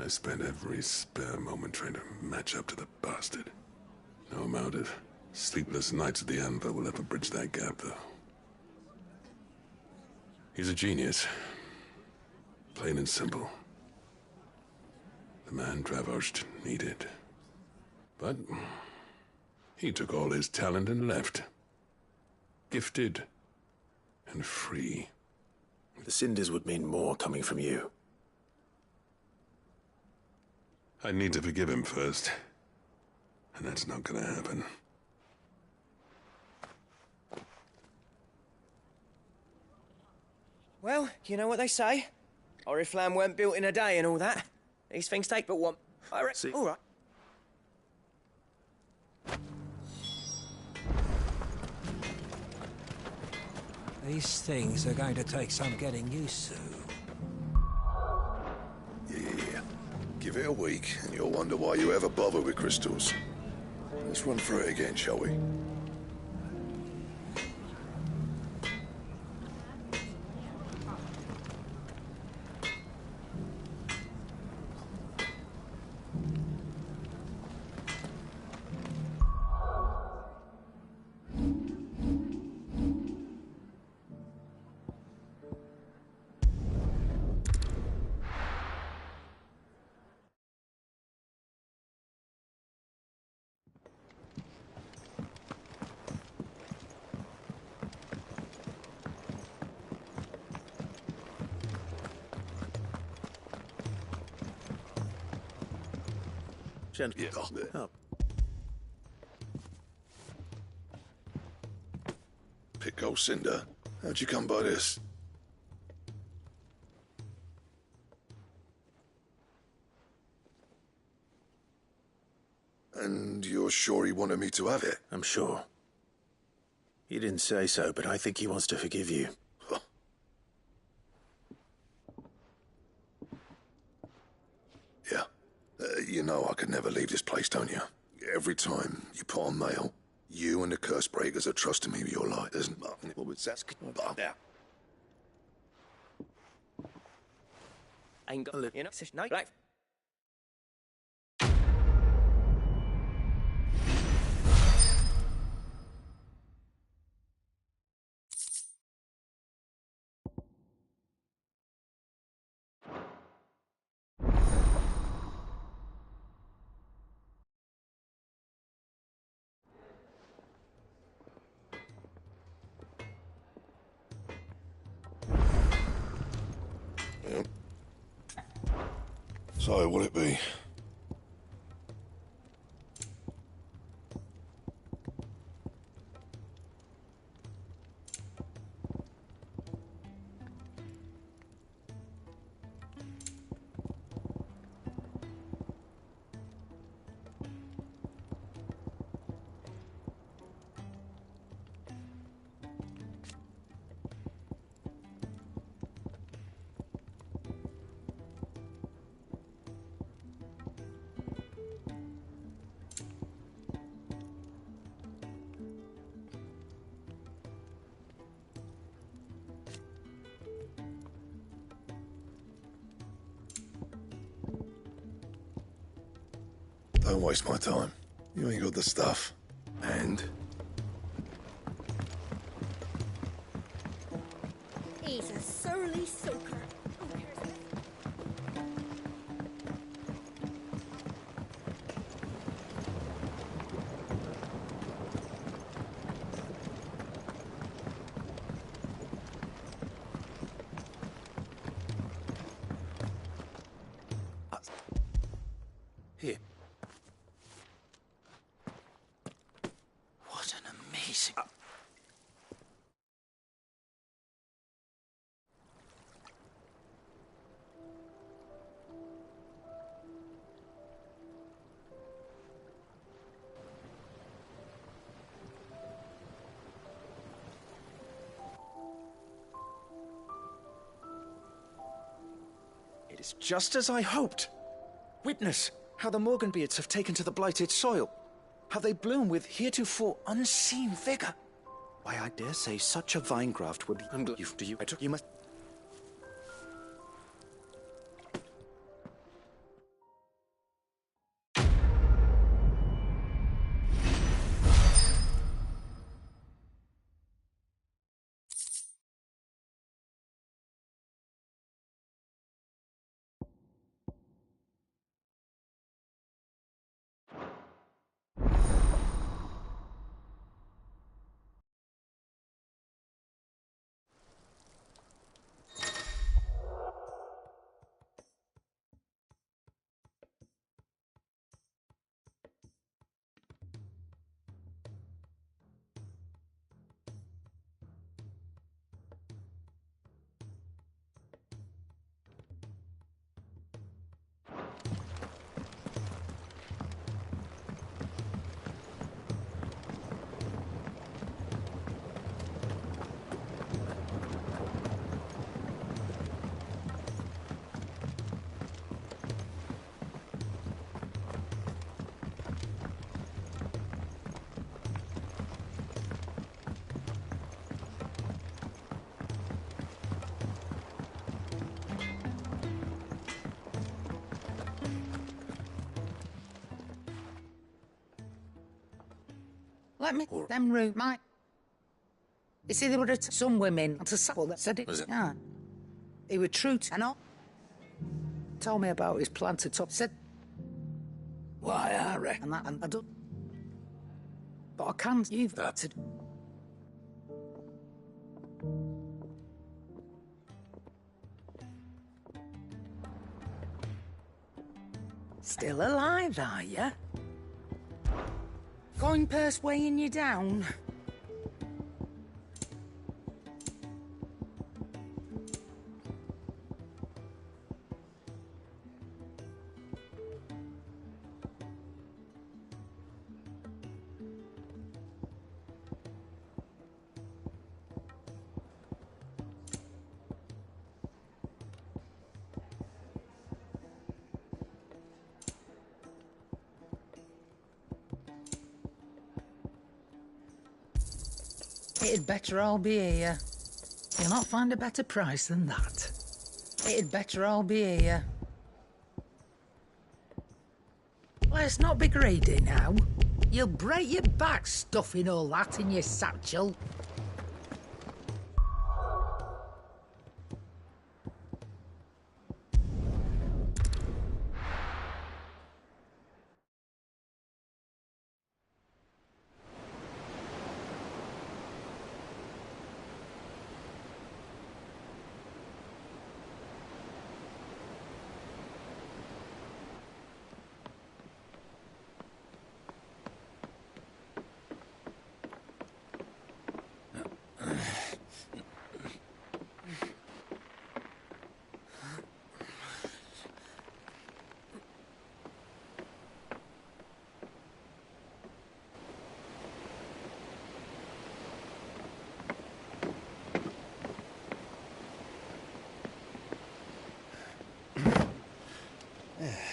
Speaker 14: I spent every spare moment trying to match up to the bastard. No amount of sleepless nights at the Anvil will ever bridge that gap, though. He's a genius. Plain and simple. The man Dravost needed. But he took all his talent and left. Gifted and free.
Speaker 3: The cinders would mean more coming from you.
Speaker 14: I need to forgive him first. And that's not gonna happen.
Speaker 19: Well, you know what they say. Oriflamme weren't built in a day and all that. These things take but one. I reckon. All right.
Speaker 18: These things are going to take some getting used to.
Speaker 23: Yeah. Give it a week, and you'll wonder why you ever bother with crystals. Let's run through it again, shall we?
Speaker 3: Up.
Speaker 23: Pick old cinder. How'd you come by this? You're sure he wanted me to have it?
Speaker 3: I'm sure. He didn't say so, but I think he wants to forgive you.
Speaker 23: Yeah. You know I could never leave this place, don't you? Every time you put on mail, you and the curse breakers are trusting me with your life. There's nothing. What was that?
Speaker 19: Yeah. Ain't got, you know, no, like.
Speaker 23: Yep. So, what'll it be? Don't waste my time. You ain't got the stuff. And?
Speaker 13: He's a surly soaker.
Speaker 16: Here. What an amazing...
Speaker 12: It is just as I hoped. Witness how the Morganbeards have taken to the blighted soil. How they bloom with heretofore unseen vigor. Why, I dare say such a vine graft would be... You must...
Speaker 6: Let me them root my. You see, there were some women to sample that said it.
Speaker 23: Was it?
Speaker 6: Yeah. He were true to and all. Told me about his plan to top. Said, why, I reckon that, and I don't. But I can't. You've got to. Still alive, are you? Coin purse weighing you down? It'd better all be here. You'll not find a better price than that. It'd better all be here. Let's not be greedy now. You'll break your back stuffing all that in your satchel.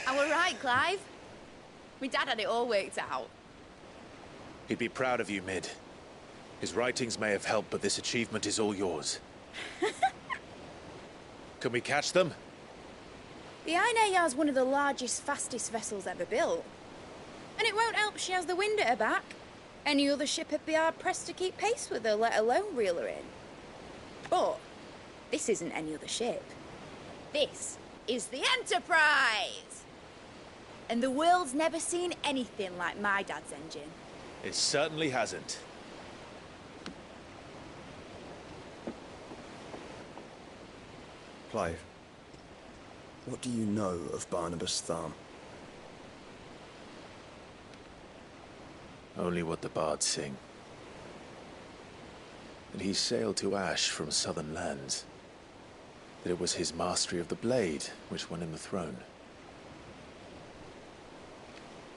Speaker 8: I were right, Clive. My dad had it all worked out.
Speaker 3: He'd be proud of you, Mid. His writings may have helped, but this achievement is all yours. Can we catch them?
Speaker 8: The Ainayar's one of the largest, fastest vessels ever built. And it won't help she has the wind at her back. Any other ship would be hard-pressed to keep pace with her, let alone reel her in. But this isn't any other ship. This is the Enterprise! And the world's never seen anything like my dad's engine.
Speaker 3: It certainly hasn't.
Speaker 9: Clive, what do you know of Barnabas Tharm?
Speaker 3: Only what the bards sing. That he sailed to Ash from southern lands. That it was his mastery of the blade which won him the throne.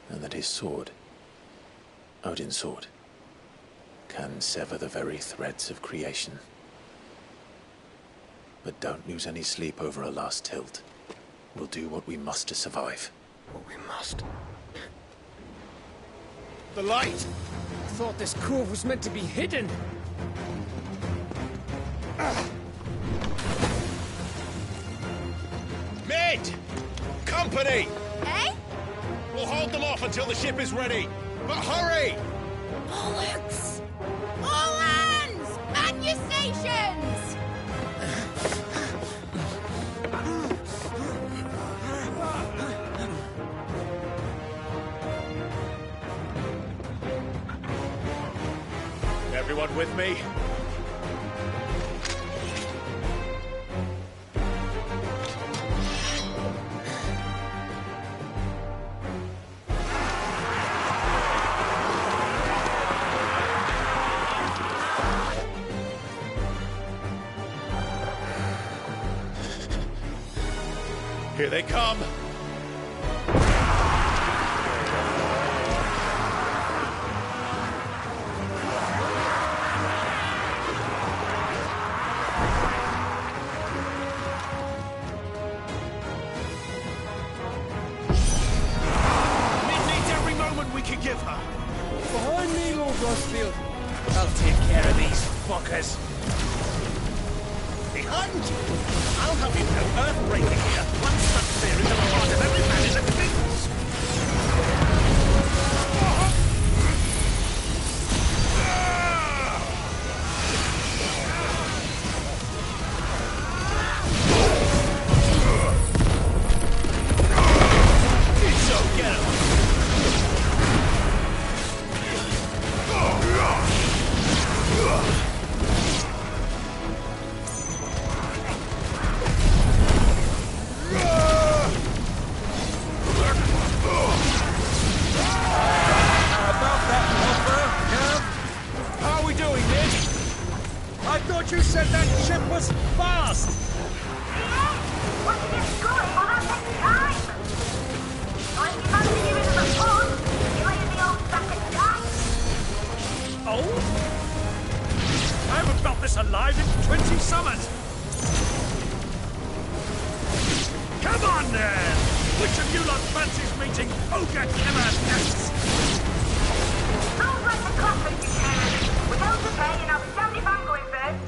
Speaker 3: And that his sword, Odin's sword, can sever the very threads of creation. But don't lose any sleep over a last tilt. We'll do what we must to survive.
Speaker 9: What we must?
Speaker 2: The light! I thought this cove was meant to be hidden.
Speaker 3: Mid! Company!
Speaker 8: Eh?
Speaker 3: We'll hold them off until the ship is ready. But hurry!
Speaker 8: Bollocks! All hands! Man your stations!
Speaker 3: Everyone with me? Here they come!
Speaker 2: Behind me, Lord Rosfield. I'll take care of these fuckers.
Speaker 11: Behind you! I'll have you know earth-breaking here. Once that fear is in the heart of every man is a convenience. So get him!
Speaker 2: You said that ship was fast!
Speaker 21: Yeah? What you get going for that next time? Or if you fancy giving them a push, you let the old sack and die.
Speaker 11: Oh? I haven't felt this alive in 20 summers! Come on then! Which of you lot fancies meeting Ogre Kemmer's guests?
Speaker 21: Sounds like the classic you can. Without the pay and I'll be done. if I'm going first?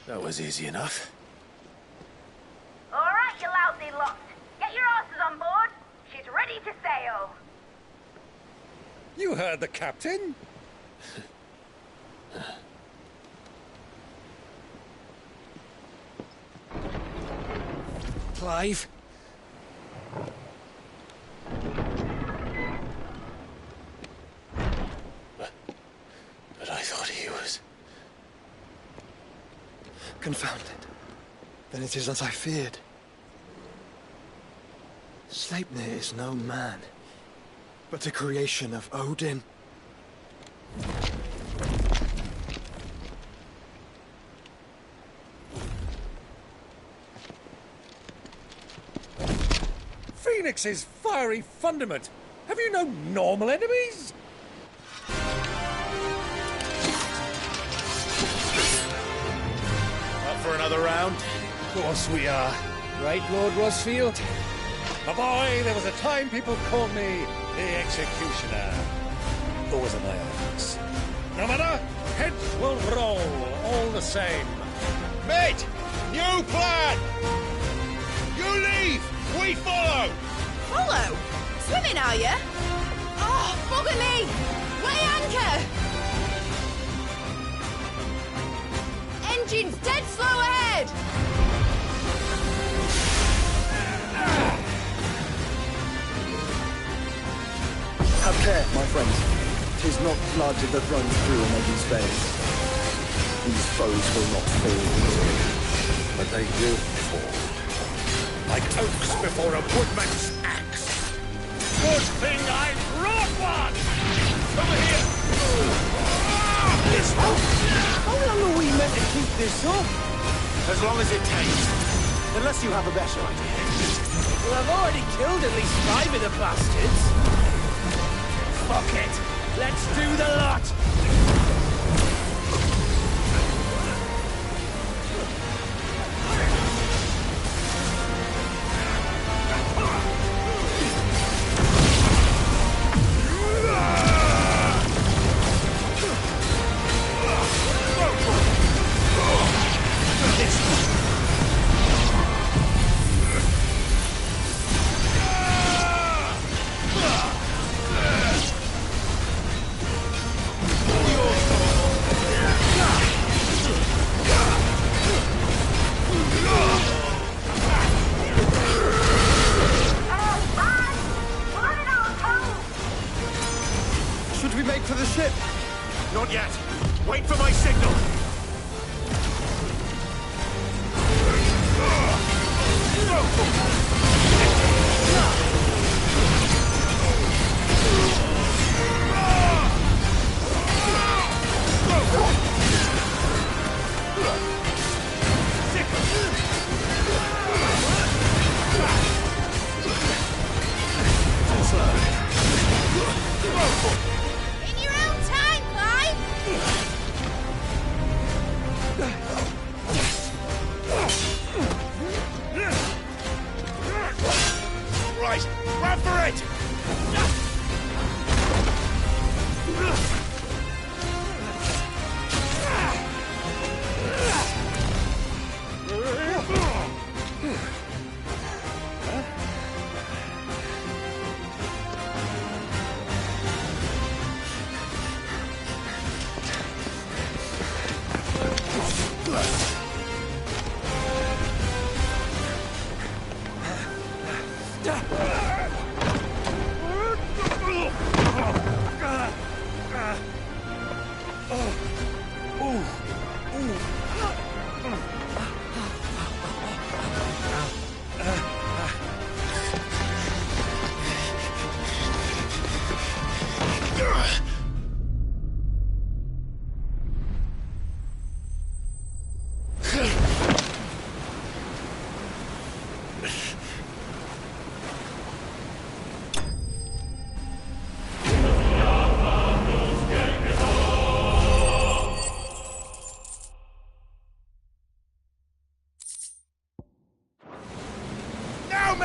Speaker 3: That was easy enough.
Speaker 21: All right, you lousy lot. Get your asses on board. She's ready to sail.
Speaker 1: You heard the captain.
Speaker 2: Clive?
Speaker 3: But I thought he was...
Speaker 9: Confounded. Then it is as I feared. Sleipnir is no man, but a creation of Odin.
Speaker 1: Phoenix's fiery fundament. Have you no normal enemies?
Speaker 2: Up for another round? Of course we are. Right, Lord Rosfield?
Speaker 1: My boy, there was a time people called me the Executioner. Always on my axe. No matter, heads will roll all the same.
Speaker 11: Mate! New plan! You leave! We follow!
Speaker 8: Follow? Swimming, are you? Oh, bugger me! Weigh anchor! Engine's dead slow ahead!
Speaker 9: Have care, my friends. 'Tis not blood that runs through a maiden's veins. These foes will not fall easily, but they will fall.
Speaker 11: Like oaks before a woodman's axe. Good thing I brought one! Over here! This one!
Speaker 5: How long are we meant to keep this up?
Speaker 11: As long as it takes. Unless you have a better idea.
Speaker 5: Well, I've already killed at least 5 of the bastards.
Speaker 11: Fuck it! Let's do the lot!
Speaker 9: For the ship!
Speaker 11: Not yet. Wait for my signal.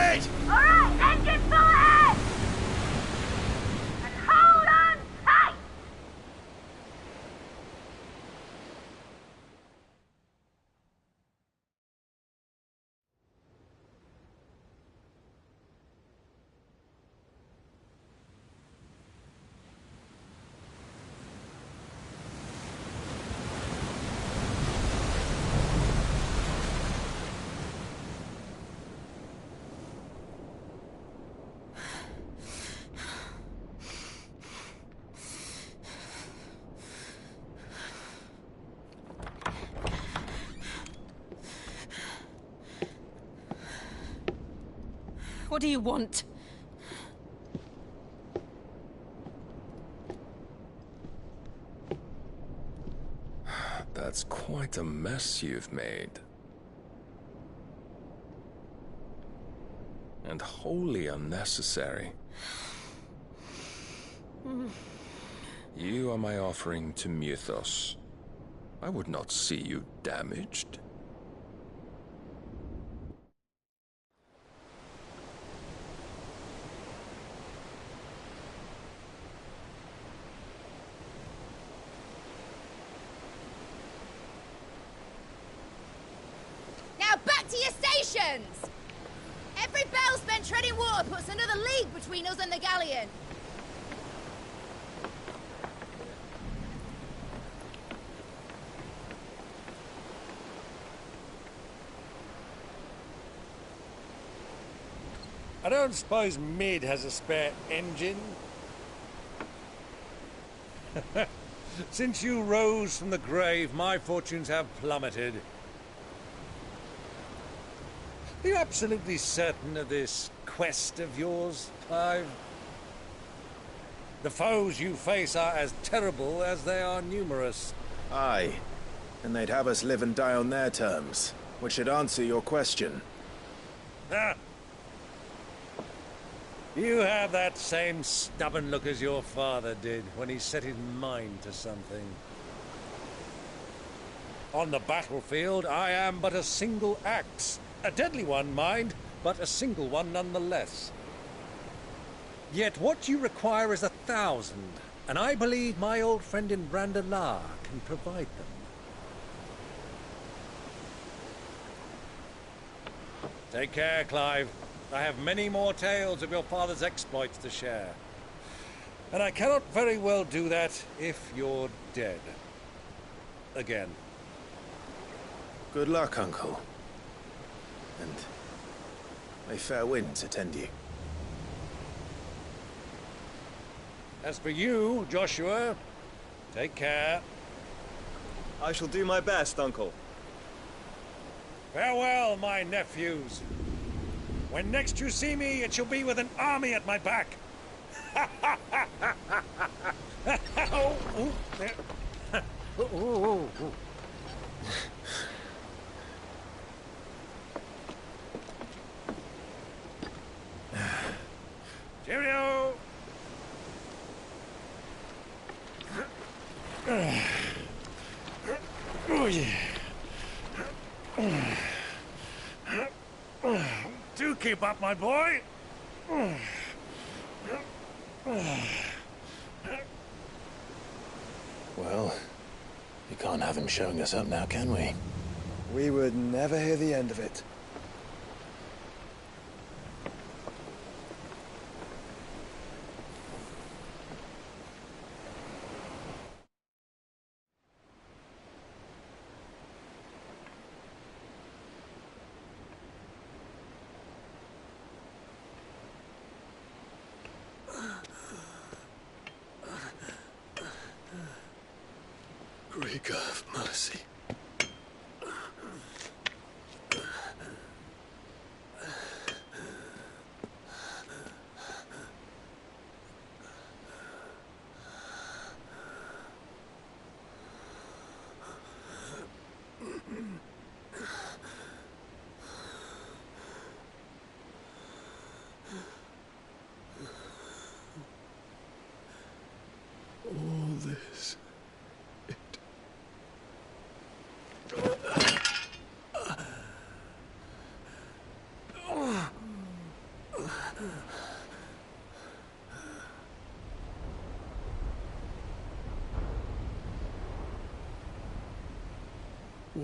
Speaker 11: it!
Speaker 21: All right, engine full ahead! And hold on tight!
Speaker 13: What do you want?
Speaker 15: That's quite a mess you've made. And wholly unnecessary. You are my offering to Mythos. I would not see you damaged.
Speaker 8: Now back to your stations! Every bell spent treading water puts another league between us and the galleon.
Speaker 1: I don't suppose Mid has a spare engine? Since you rose from the grave, my fortunes have plummeted. Are you absolutely certain of this quest of yours, Clive? The foes you face are as terrible as they are numerous.
Speaker 3: Aye. And they'd have us live and die on their terms, which should answer your question.
Speaker 1: Ah. You have that same stubborn look as your father did when he set his mind to something. On the battlefield, I am but a single axe. A deadly one, mind, but a single one nonetheless. Yet what you require is 1,000, and I believe my old friend in Brandalar can provide them. Take care, Clive. I have many more tales of your father's exploits to share. And I cannot very well do that if you're dead. Again.
Speaker 3: Good luck, Uncle. And may fair winds attend you.
Speaker 1: As for you, Joshua, take care.
Speaker 17: I shall do my best, Uncle.
Speaker 1: Farewell, my nephews. When next you see me, it shall be with an army at my back. Oh, ooh, there. Ooh, ooh, ooh. Cheerio! Oh, yeah. Do keep up, my boy.
Speaker 3: Well, you can't have him showing us up now, can we?
Speaker 9: We would never hear the end of it.
Speaker 3: Greek of mercy.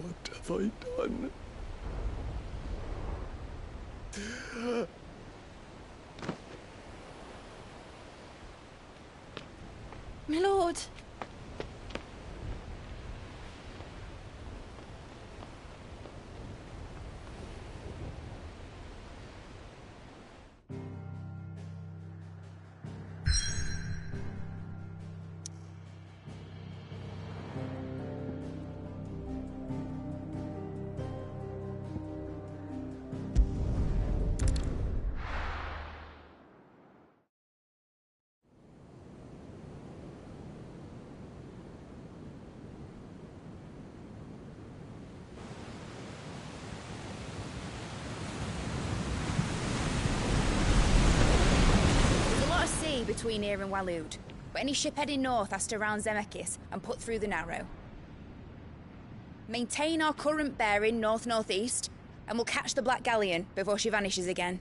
Speaker 23: What have I done?
Speaker 8: My lord. Between here and Waloed, but any ship heading north has to round Zemeckis and put through the Narrow. Maintain our current bearing north-northeast, and we'll catch the Black Galleon before she vanishes again.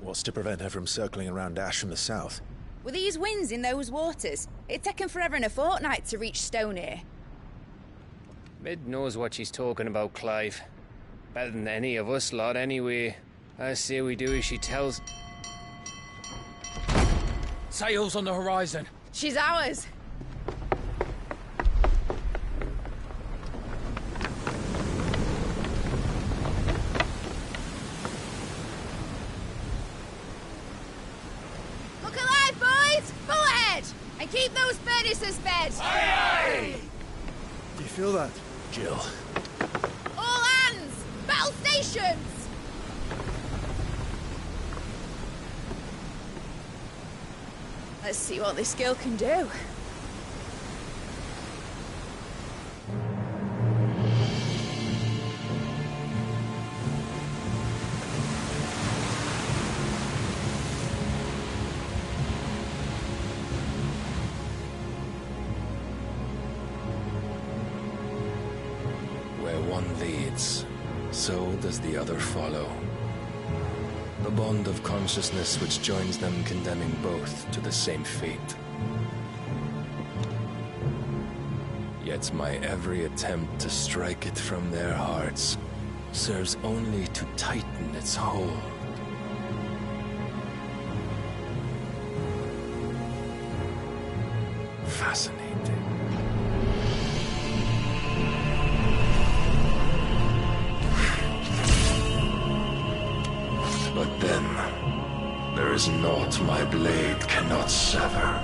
Speaker 4: What's to prevent her from circling around Ash from the south?
Speaker 8: With these winds in those waters, it'd taken forever and a fortnight to reach Stonehenge.
Speaker 2: Mid knows what she's talking about, Clive. Better than any of us lot, anyway. I say we do as she tells...
Speaker 5: Sails on the horizon.
Speaker 8: She's ours. Look alive, boys! Full ahead! And keep those furnaces fed!
Speaker 5: Aye, aye!
Speaker 4: Do you feel that, Jill?
Speaker 8: All hands! Battle stations! Let's see what this girl can do.
Speaker 15: Where one leads, so does the other follow. The bond of consciousness which joins them condemning both to the same fate. Yet my every attempt to strike it from their hearts serves only to tighten its hold. Fascinating. But then, there is naught my blade cannot sever.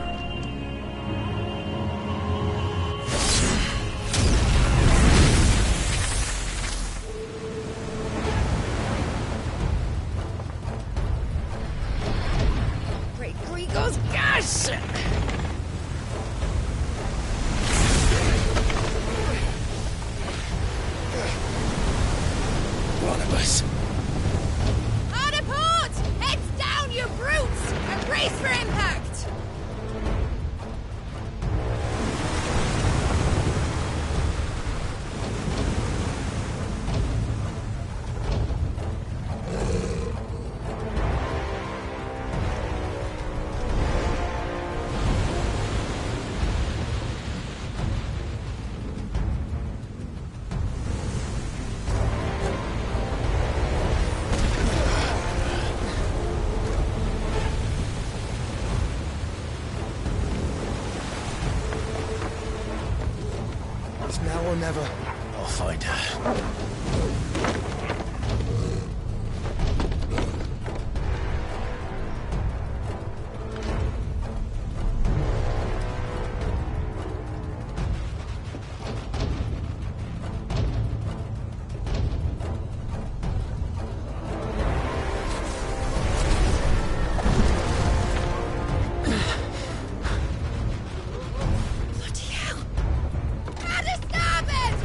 Speaker 8: Great Grigos, gosh!
Speaker 4: One of us.
Speaker 8: Brutes! And brace for impact!
Speaker 4: Now or never. I'll find her.
Speaker 8: Bloody hell! How to stop it!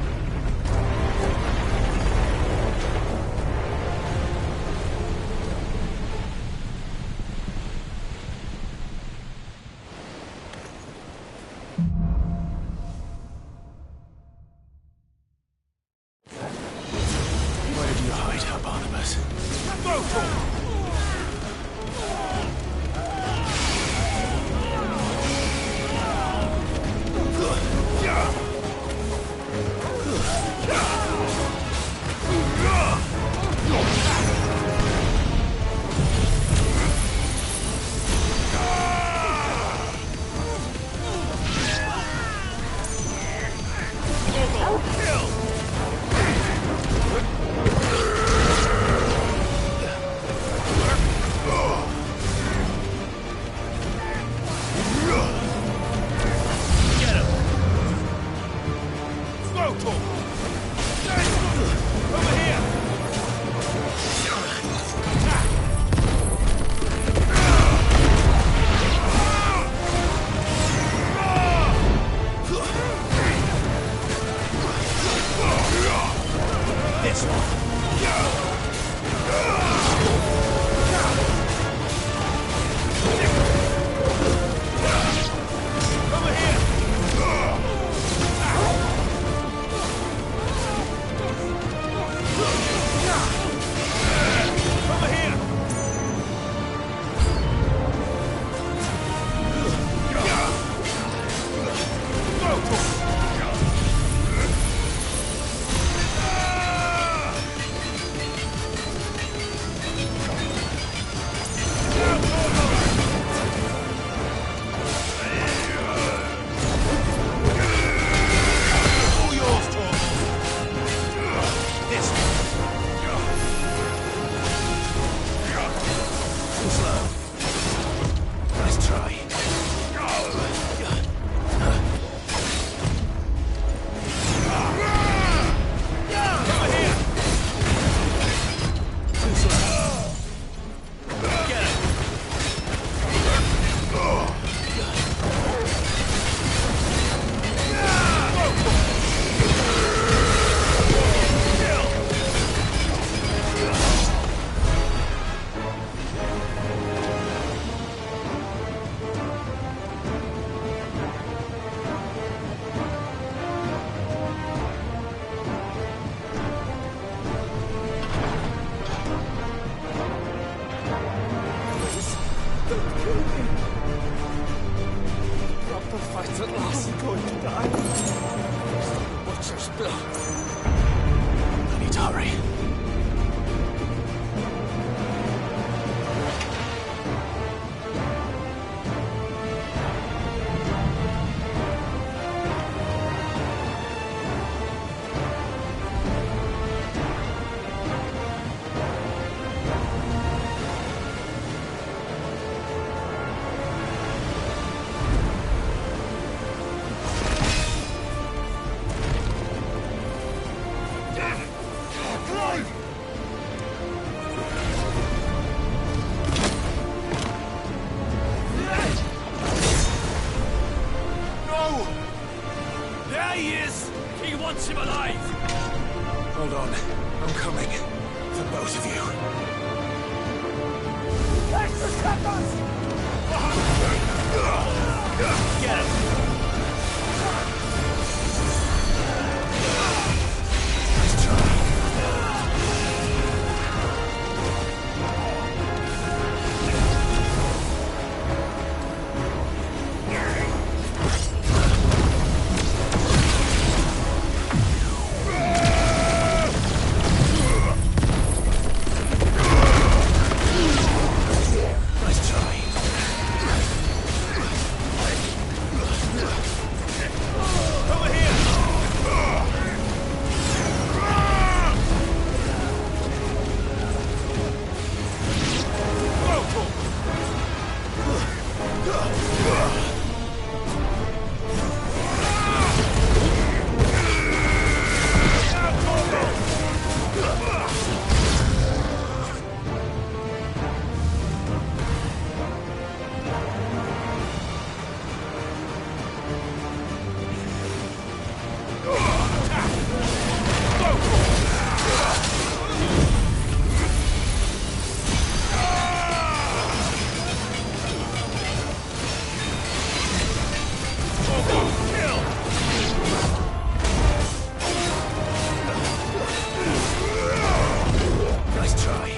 Speaker 16: Butcher's blood. I need to hurry.
Speaker 11: Hold on. I'm coming. For both of you. Get him! Nice try.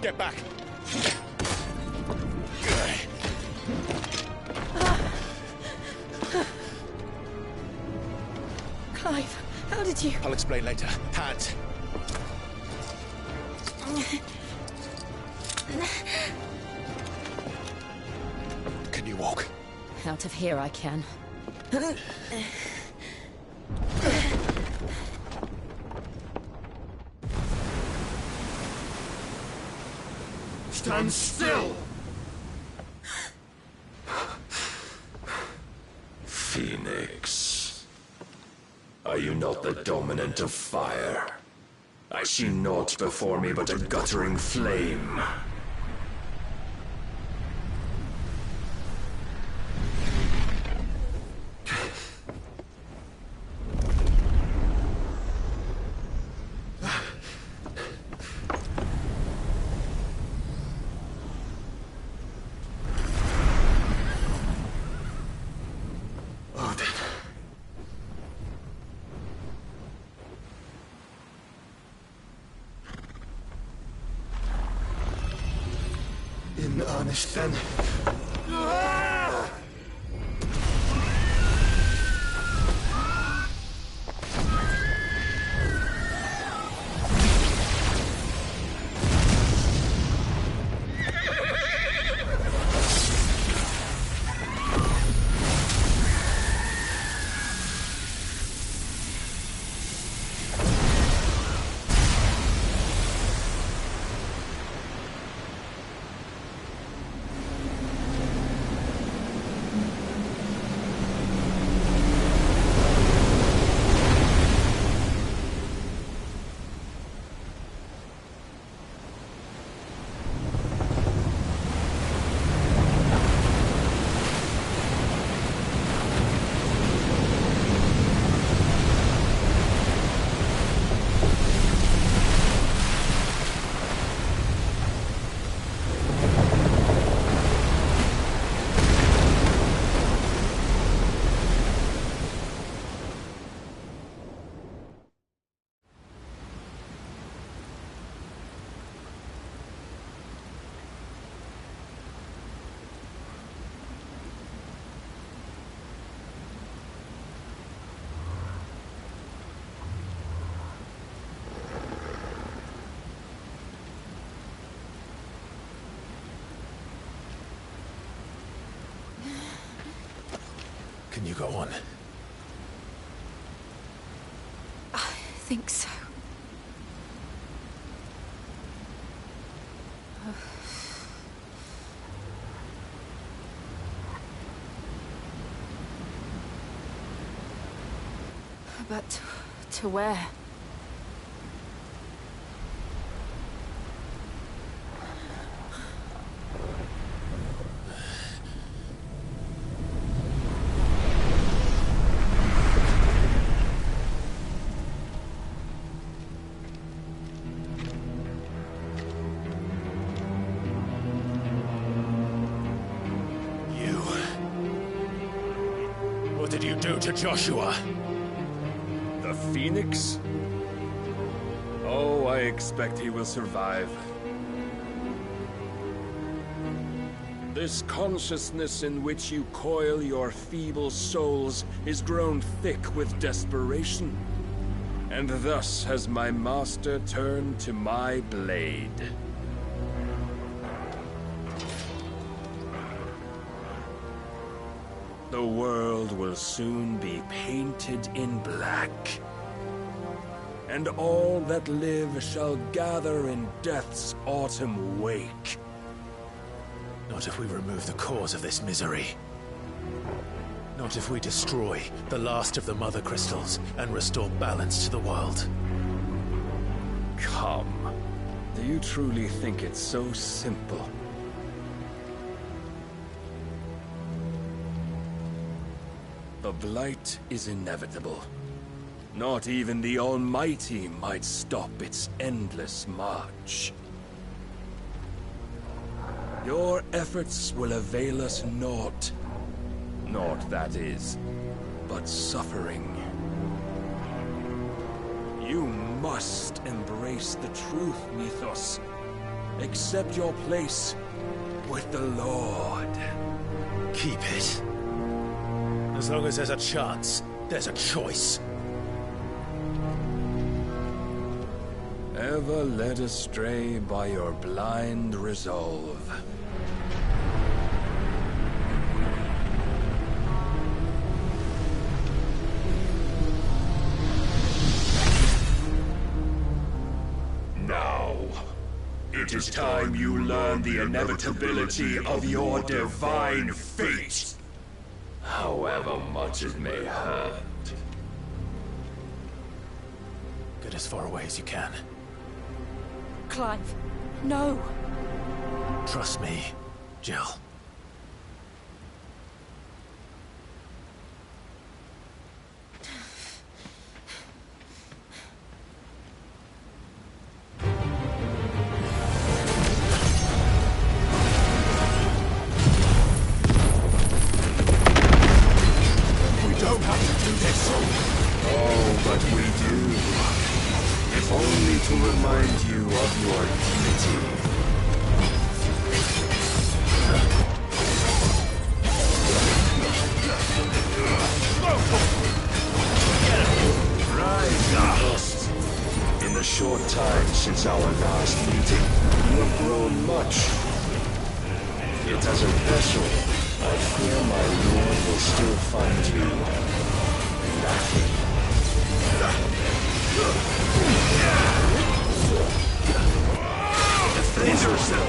Speaker 16: Get back!
Speaker 13: did you...
Speaker 12: I'll explain later. Hands. Can you walk?
Speaker 13: Out of here I can.
Speaker 10: Stand still!
Speaker 15: Phoenix. Are you not the dominant of fire? I see naught before me but a guttering flame.
Speaker 10: In earnest, then.
Speaker 12: Can you go on?
Speaker 13: I think so. But to where?
Speaker 12: What did you do to Joshua?
Speaker 7: The Phoenix? Oh, I expect he will survive. This consciousness in which you coil your feeble souls is grown thick with desperation. And thus has my master turned to my blade. The world will soon be painted in black. And all that live shall gather in death's autumn wake.
Speaker 12: Not if we remove the cause of this misery. Not if we destroy the last of the Mother Crystals and restore balance to the world.
Speaker 7: Come. Do you truly think it's so simple? The Blight is inevitable. Not even the Almighty might stop its endless march. Your efforts will avail us naught. Naught, that is, but suffering. You must embrace the truth, Mythos. Accept your place with the Lord.
Speaker 12: Keep it. As long as there's a chance, there's a choice.
Speaker 7: ever led astray by your blind resolve.
Speaker 11: Now, it is time you learn the inevitability of your divine fate, however much it may hurt.
Speaker 3: Get as far away as you can.
Speaker 13: Clive, no.
Speaker 3: Trust me, Jill.
Speaker 11: Defend yourself!